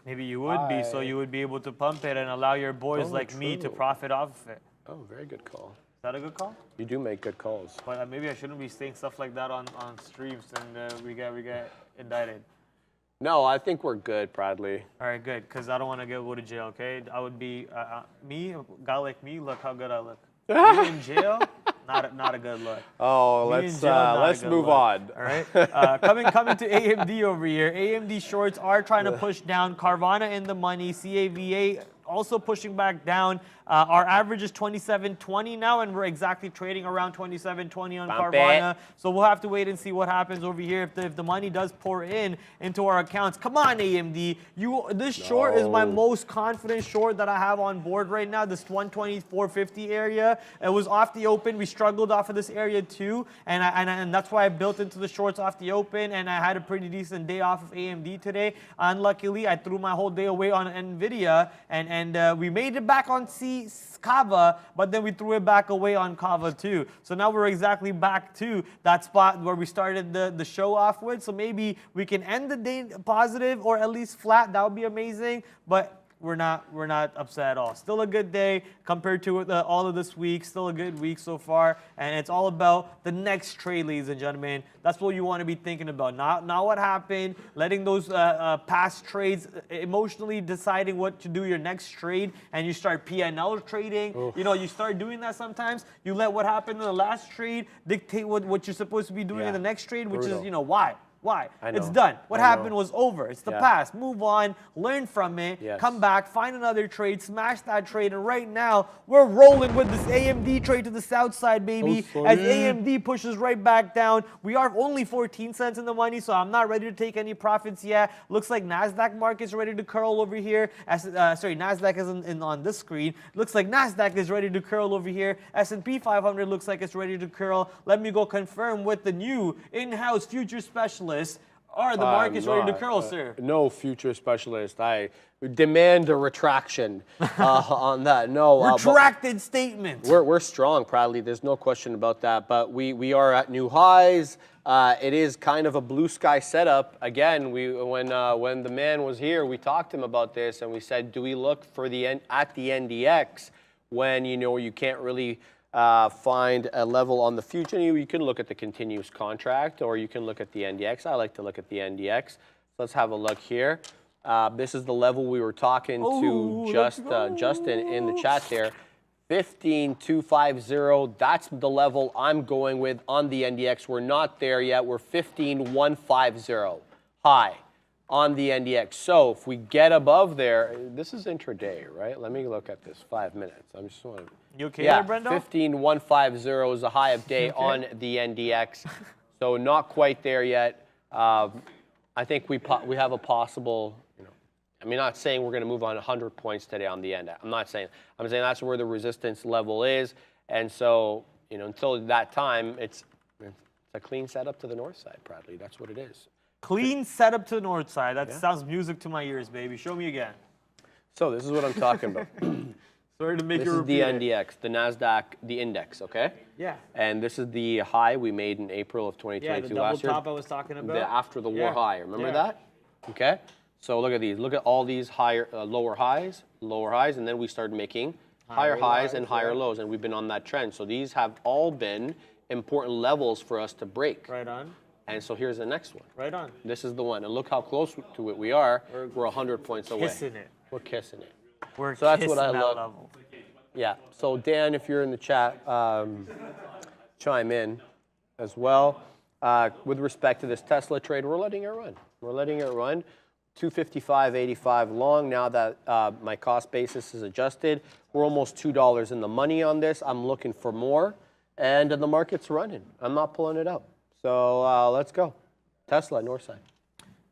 Maybe you would be, so you would be able to pump it and allow your boys like me to profit off of it. Oh, very good call. that a good call? You do make good calls. But maybe I shouldn't be saying stuff like that on streams, and we get indicted. No, I think we're good, Bradley. All right, good, because I don't want to go to jail. Okay, I would be me, a guy like me. Look how good I look. Me in jail, not a good look. Oh, let's move on. All right, coming to AMD over here. AMD shorts are trying to push down. Carvana in the money. CAVA also pushing back down. Our average is 27.20 now, and we're exactly trading around 27.20 on Carvana. So we'll have to wait and see what happens over here if the money does pour into our accounts. Come on, AMD. This short is my most confident short that I have on board right now. This 124.50 area. It was off the open. We struggled off of this area too, and that's why I built into the shorts off the open. And I had a pretty decent day off of AMD today. Unluckily, I threw my whole day away on Nvidia, and we made it back on Kava, but then we threw it back away on Kava too. So now we're exactly back to that spot where we started the show off with. So maybe we can end the day positive or at least flat. That would be amazing. But we're not upset at all. Still a good day compared to all of this week. Still a good week so far, and it's all about the next trade, ladies and gentlemen. That's what you want to be thinking about. Not what happened, letting those past trades, emotionally deciding what to do your next trade, and you start PNL trading. Oof. You know, you start doing that sometimes. You let what happened in the last trade dictate what you're supposed to be doing in the next trade, which is, why? Why? It's done. What happened was over. It's the past. Move on, learn from it, come back, find another trade, smash that trade. And right now, we're rolling with this AMD trade to the south side, baby. As AMD pushes right back down. We are only 14 cents in the money, so I'm not ready to take any profits yet. Looks like NASDAQ market's ready to curl over here. Sorry, NASDAQ isn't on this screen. Looks like NASDAQ is ready to curl over here. S&P 500 looks like it's ready to curl. Let me go confirm with the new in-house future specialist. Are the markets ready to curl, sir? No future specialist. I demand a retraction on that. No. Retracted statement. We're strong, proudly. There's no question about that. But we are at new highs. It is kind of a blue sky setup. Again, when the man was here, we talked to him about this, and we said, do we look for at the NDX when you can't really find a level on the future? You can look at the continuous contract, or you can look at the NDX. I like to look at the NDX. Let's have a look here. This is the level we were talking to Justin in the chat there. 15,250. That's the level I'm going with on the NDX. We're not there yet. We're 15,150 high on the NDX. So if we get above there, this is intraday, right? Let me look at this 5 minutes. I'm just want to. You okay there, Brendo? 15,150 is the high of day on the NDX. So not quite there yet. I think we have a possible, I'm not saying we're going to move on 100 points today on the end. I'm not saying. I'm saying that's where the resistance level is. And so, until that time, it's a clean setup to the north side, Bradley. That's what it is. Clean setup to the north side. That sounds music to my ears, baby. Show me again. So this is what I'm talking about. Sorry to make this you repeat is the NDX, the NASDAQ, the index, okay? Yeah. And this is the high we made in April of 2022 last year. The double top I was talking about. After the war high. Remember that? Okay. So look at these. Look at all these higher, lower highs, and then we started making higher highs and higher lows, and we've been on that trend. So these have all been important levels for us to break. Right on. And so here's the next one. Right on. This is the one. And look how close to it we are. We're 100 points away. Kissing it. We're kissing it. We're so that's what I love. Level. Yeah. So Dan, if you're in the chat, chime in as well. With respect to this Tesla trade, we're letting it run. We're letting it run. 255.85 long. Now that my cost basis is adjusted, we're almost $2 in the money on this. I'm looking for more, and the market's running. I'm not pulling it out. So let's go. Tesla, north side.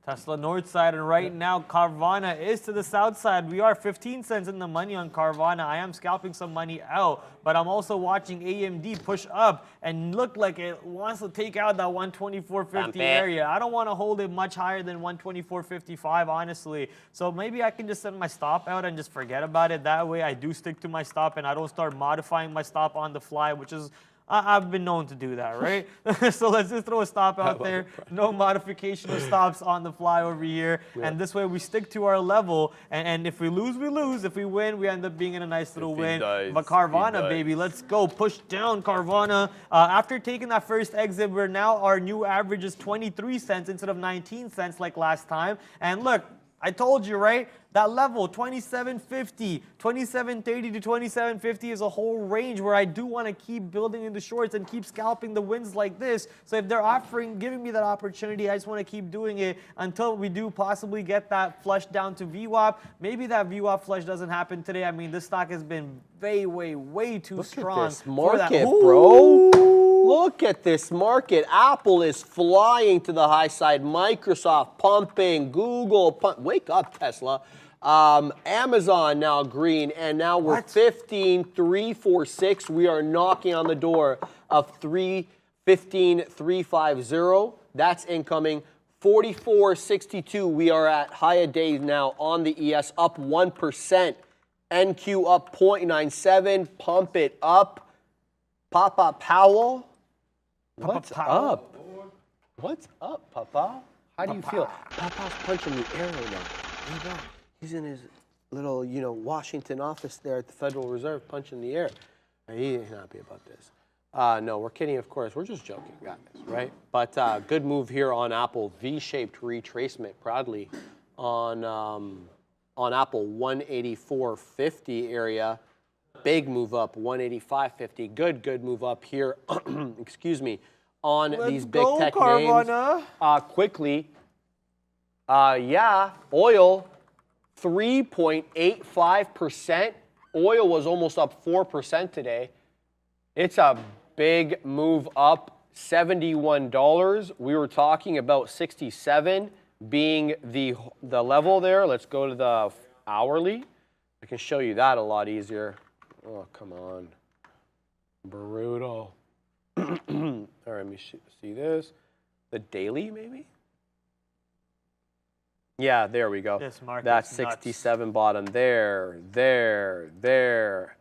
Tesla north side, and right now Carvana is to the south side. We are 15 cents in the money on Carvana. I am scalping some money out, but I'm also watching AMD push up and look like it wants to take out that 124.50 area. I don't want to hold it much higher than 124.55, honestly. So maybe I can just send my stop out and just forget about it. That way I do stick to my stop and I don't start modifying my stop on the fly, which is I've been known to do that, right? So let's just throw a stop out there. No modification of stops on the fly over here. Yeah. And this way we stick to our level. And if we lose, we lose. If we win, we end up being in a nice little win. But Carvana, baby, let's go. Push down Carvana. After taking that first exit, we're now, our new average is 23 cents instead of 19 cents like last time. And look, I told you, right? That level, 27.50, 27.30 to 27.50 is a whole range where I do want to keep building into shorts and keep scalping the wins like this. So if they're giving me that opportunity, I just want to keep doing it until we do possibly get that flush down to VWAP. Maybe that VWAP flush doesn't happen today. I mean, this stock has been way too strong. Look at this market, bro. Look at this market. Apple is flying to the high side. Microsoft pumping. Google wake up, Tesla. Amazon now green, and now we're 15,346. We are knocking on the door of 15,350. That's incoming. 44.62. We are at high days now on the ES, up 1%. NQ up 0.97. Pump it up. Papa Powell. What's up? What's up, Papa? How do you feel? Papa's punching the air right now. He's in his little, Washington office there at the Federal Reserve punching the air. He's happy about this. No, we're kidding, of course. We're just joking, guys, right? But good move here on Apple. V-shaped retracement proudly on Apple 184.50 area. Big move up, 185.50. Good move up here. Excuse me. On these big tech names. Quickly. Oil, 3.85%. Oil was almost up 4% today. It's a big move up, $71. We were talking about 67 being the level there. Let's go to the hourly. I can show you that a lot easier. Oh, come on. Brutal. All right, let me see this. The daily, maybe? Yeah, there we go. That's 67 nuts. Bottom there.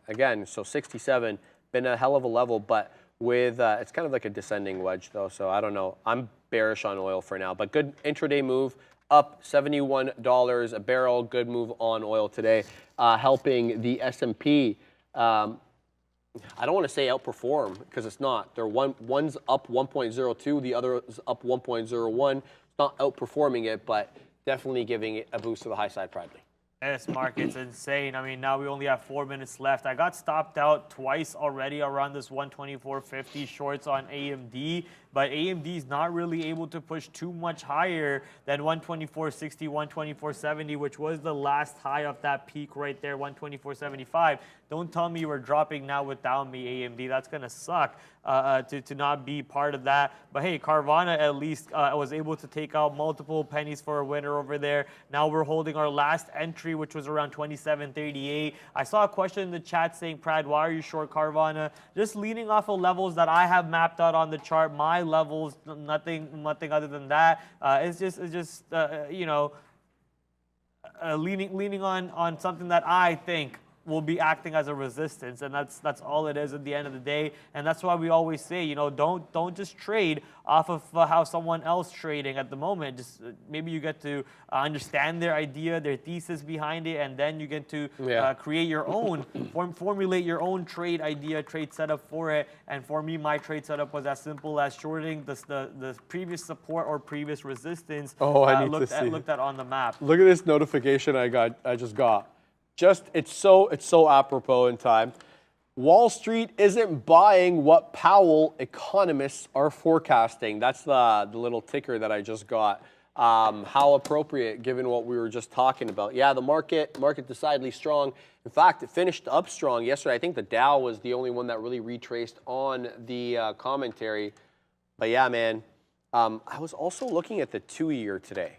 Again, so 67, been a hell of a level, but with, it's kind of like a descending wedge though, so I don't know. I'm bearish on oil for now, but good intraday move, up $71 a barrel. Good move on oil today, helping the S&P. I don't want to say outperform because it's not. One's up 1.02, the other is up 1.01. It's not outperforming it, but definitely giving it a boost to the high side proudly. This market's insane. I mean, now we only have 4 minutes left. I got stopped out twice already around this 124.50 shorts on AMD, but AMD is not really able to push too much higher than 124.60, 124.70, which was the last high of that peak right there, 124.75. Don't tell me you were dropping now without me, AMD. That's going to suck to not be part of that. But hey, Carvana at least was able to take out multiple pennies for a winner over there. Now we're holding our last entry, which was around 27.38. I saw a question in the chat saying, Prad, why are you short Carvana? Just leaning off of levels that I have mapped out on the chart, my levels, nothing other than that. It's just leaning on something that I think will be acting as a resistance, and that's all it is at the end of the day. And that's why we always say, don't just trade off of how someone else trading at the moment. Just maybe you get to understand their idea, their thesis behind it, and then you get to create your own, formulate your own trade idea, trade setup for it. And for me, my trade setup was as simple as shorting the previous support or previous resistance. Looked at on the map. Look at this notification I just got. It's so apropos in time. Wall Street isn't buying what Powell economists are forecasting. That's the little ticker that I just got. How appropriate given what we were just talking about. Yeah, the market decidedly strong. In fact, it finished up strong yesterday. I think the Dow was the only one that really retraced on the commentary. But yeah, man, I was also looking at the 2-year today.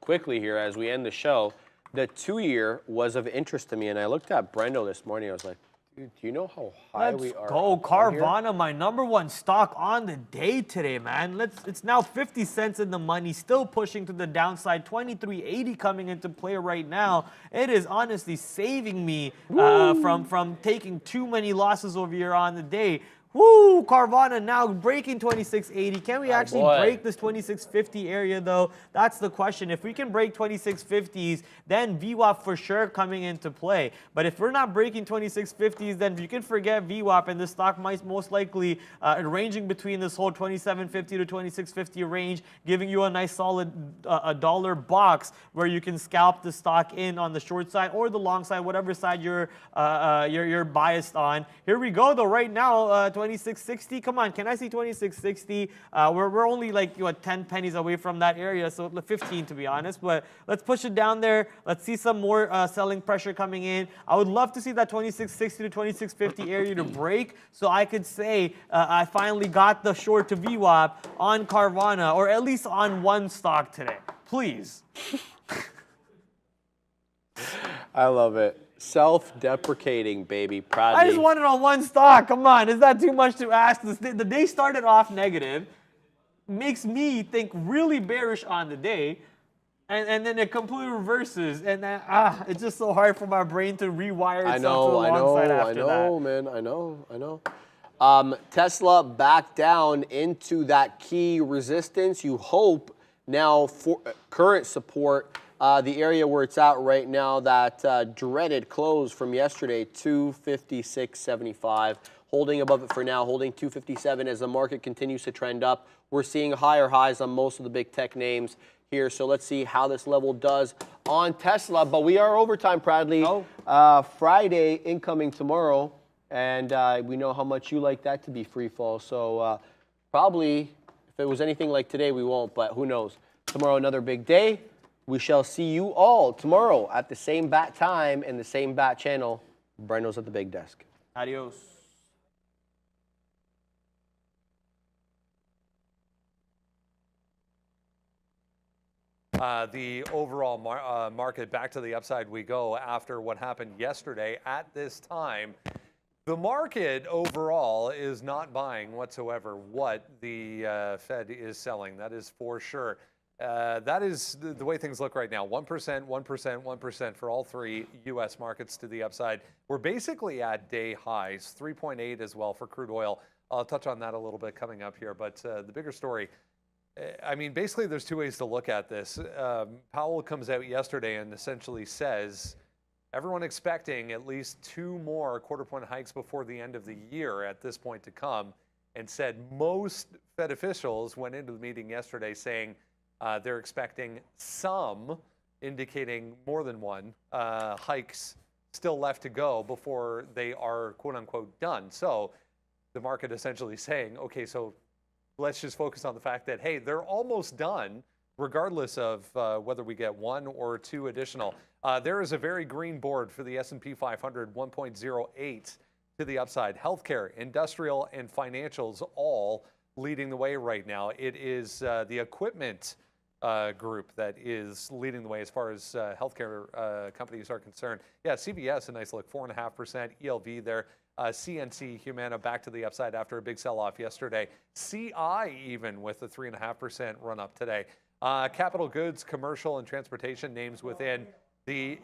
Quickly here as we end the show. The 2-year was of interest to me, and I looked at Brendo this morning. I was like, dude, do you know how high we are? Let's go, Carvana, my #1 stock on the day today, man. It's now 50 cents in the money, still pushing to the downside. 23.80 coming into play right now. It is honestly saving me from taking too many losses over here on the day. Woo! Carvana now breaking 2680. Can we actually boy. break this 2650 area though? That's the question. If we can break 2650s, then VWAP for sure coming into play. But if we're not breaking 2650s, then you can forget VWAP, and the stock might most likely ranging between this whole 2750 to 2650 range, giving you a nice solid a dollar box where you can scalp the stock in on the short side or the long side, whatever side you're biased on. Here we go though. Right now, 2660. Come on, can I see 2660? We're only like 10 pennies away from that area, so 15 to be honest. But let's push it down there. Let's see some more selling pressure coming in. I would love to see that 2660 to 2650 area to break, so I could say I finally got the short to VWAP on Carvana, or at least on one stock today. Please. I love it. Self-deprecating, baby. Proudly. I just wanted on one stock. Come on, is that too much to ask? The day started off negative, makes me think really bearish on the day, and then it completely reverses, and then, it's just so hard for my brain to rewire itself to the long side after that. Man. I know. Tesla back down into that key resistance. You hope now for current support. The area where it's at right now, that dreaded close from yesterday, 256.75. Holding above it for now, holding 257 as the market continues to trend up. We're seeing higher highs on most of the big tech names here. So let's see how this level does on Tesla. But we are overtime, Bradley. Friday incoming tomorrow. And we know how much you like that to be free fall. So probably, if it was anything like today, we won't. But who knows? Tomorrow, another big day. We shall see you all tomorrow at the same bat time and the same bat channel. Breno's at the big desk. Adios. The overall market back to the upside we go after what happened yesterday at this time. The market overall is not buying whatsoever what the Fed is selling. That is for sure. That is the way things look right now. 1%, 1%, 1% for all three U.S. markets to the upside. We're basically at day highs, 3.8 as well for crude oil. I'll touch on that a little bit coming up here. But the bigger story, I mean, basically there's two ways to look at this. Powell comes out yesterday and essentially says, everyone expecting at least 2 more quarter-point hikes before the end of the year at this point to come, and said most Fed officials went into the meeting yesterday saying, they're expecting some, indicating more than one, hikes still left to go before they are quote-unquote done. So the market essentially saying, okay, so let's just focus on the fact that, hey, they're almost done, regardless of whether we get 1 or 2 additional. There is a very green board for the S&P 500, 1.08 to the upside. Healthcare, industrial, and financials all leading the way right now. It is the equipment group that is leading the way as far as healthcare companies are concerned. Yeah, CVS, a nice look, 4.5%. ELV there. CNC, Humana back to the upside after a big sell-off yesterday. CI even with a 3.5% run-up today. Capital goods, commercial, and transportation names within the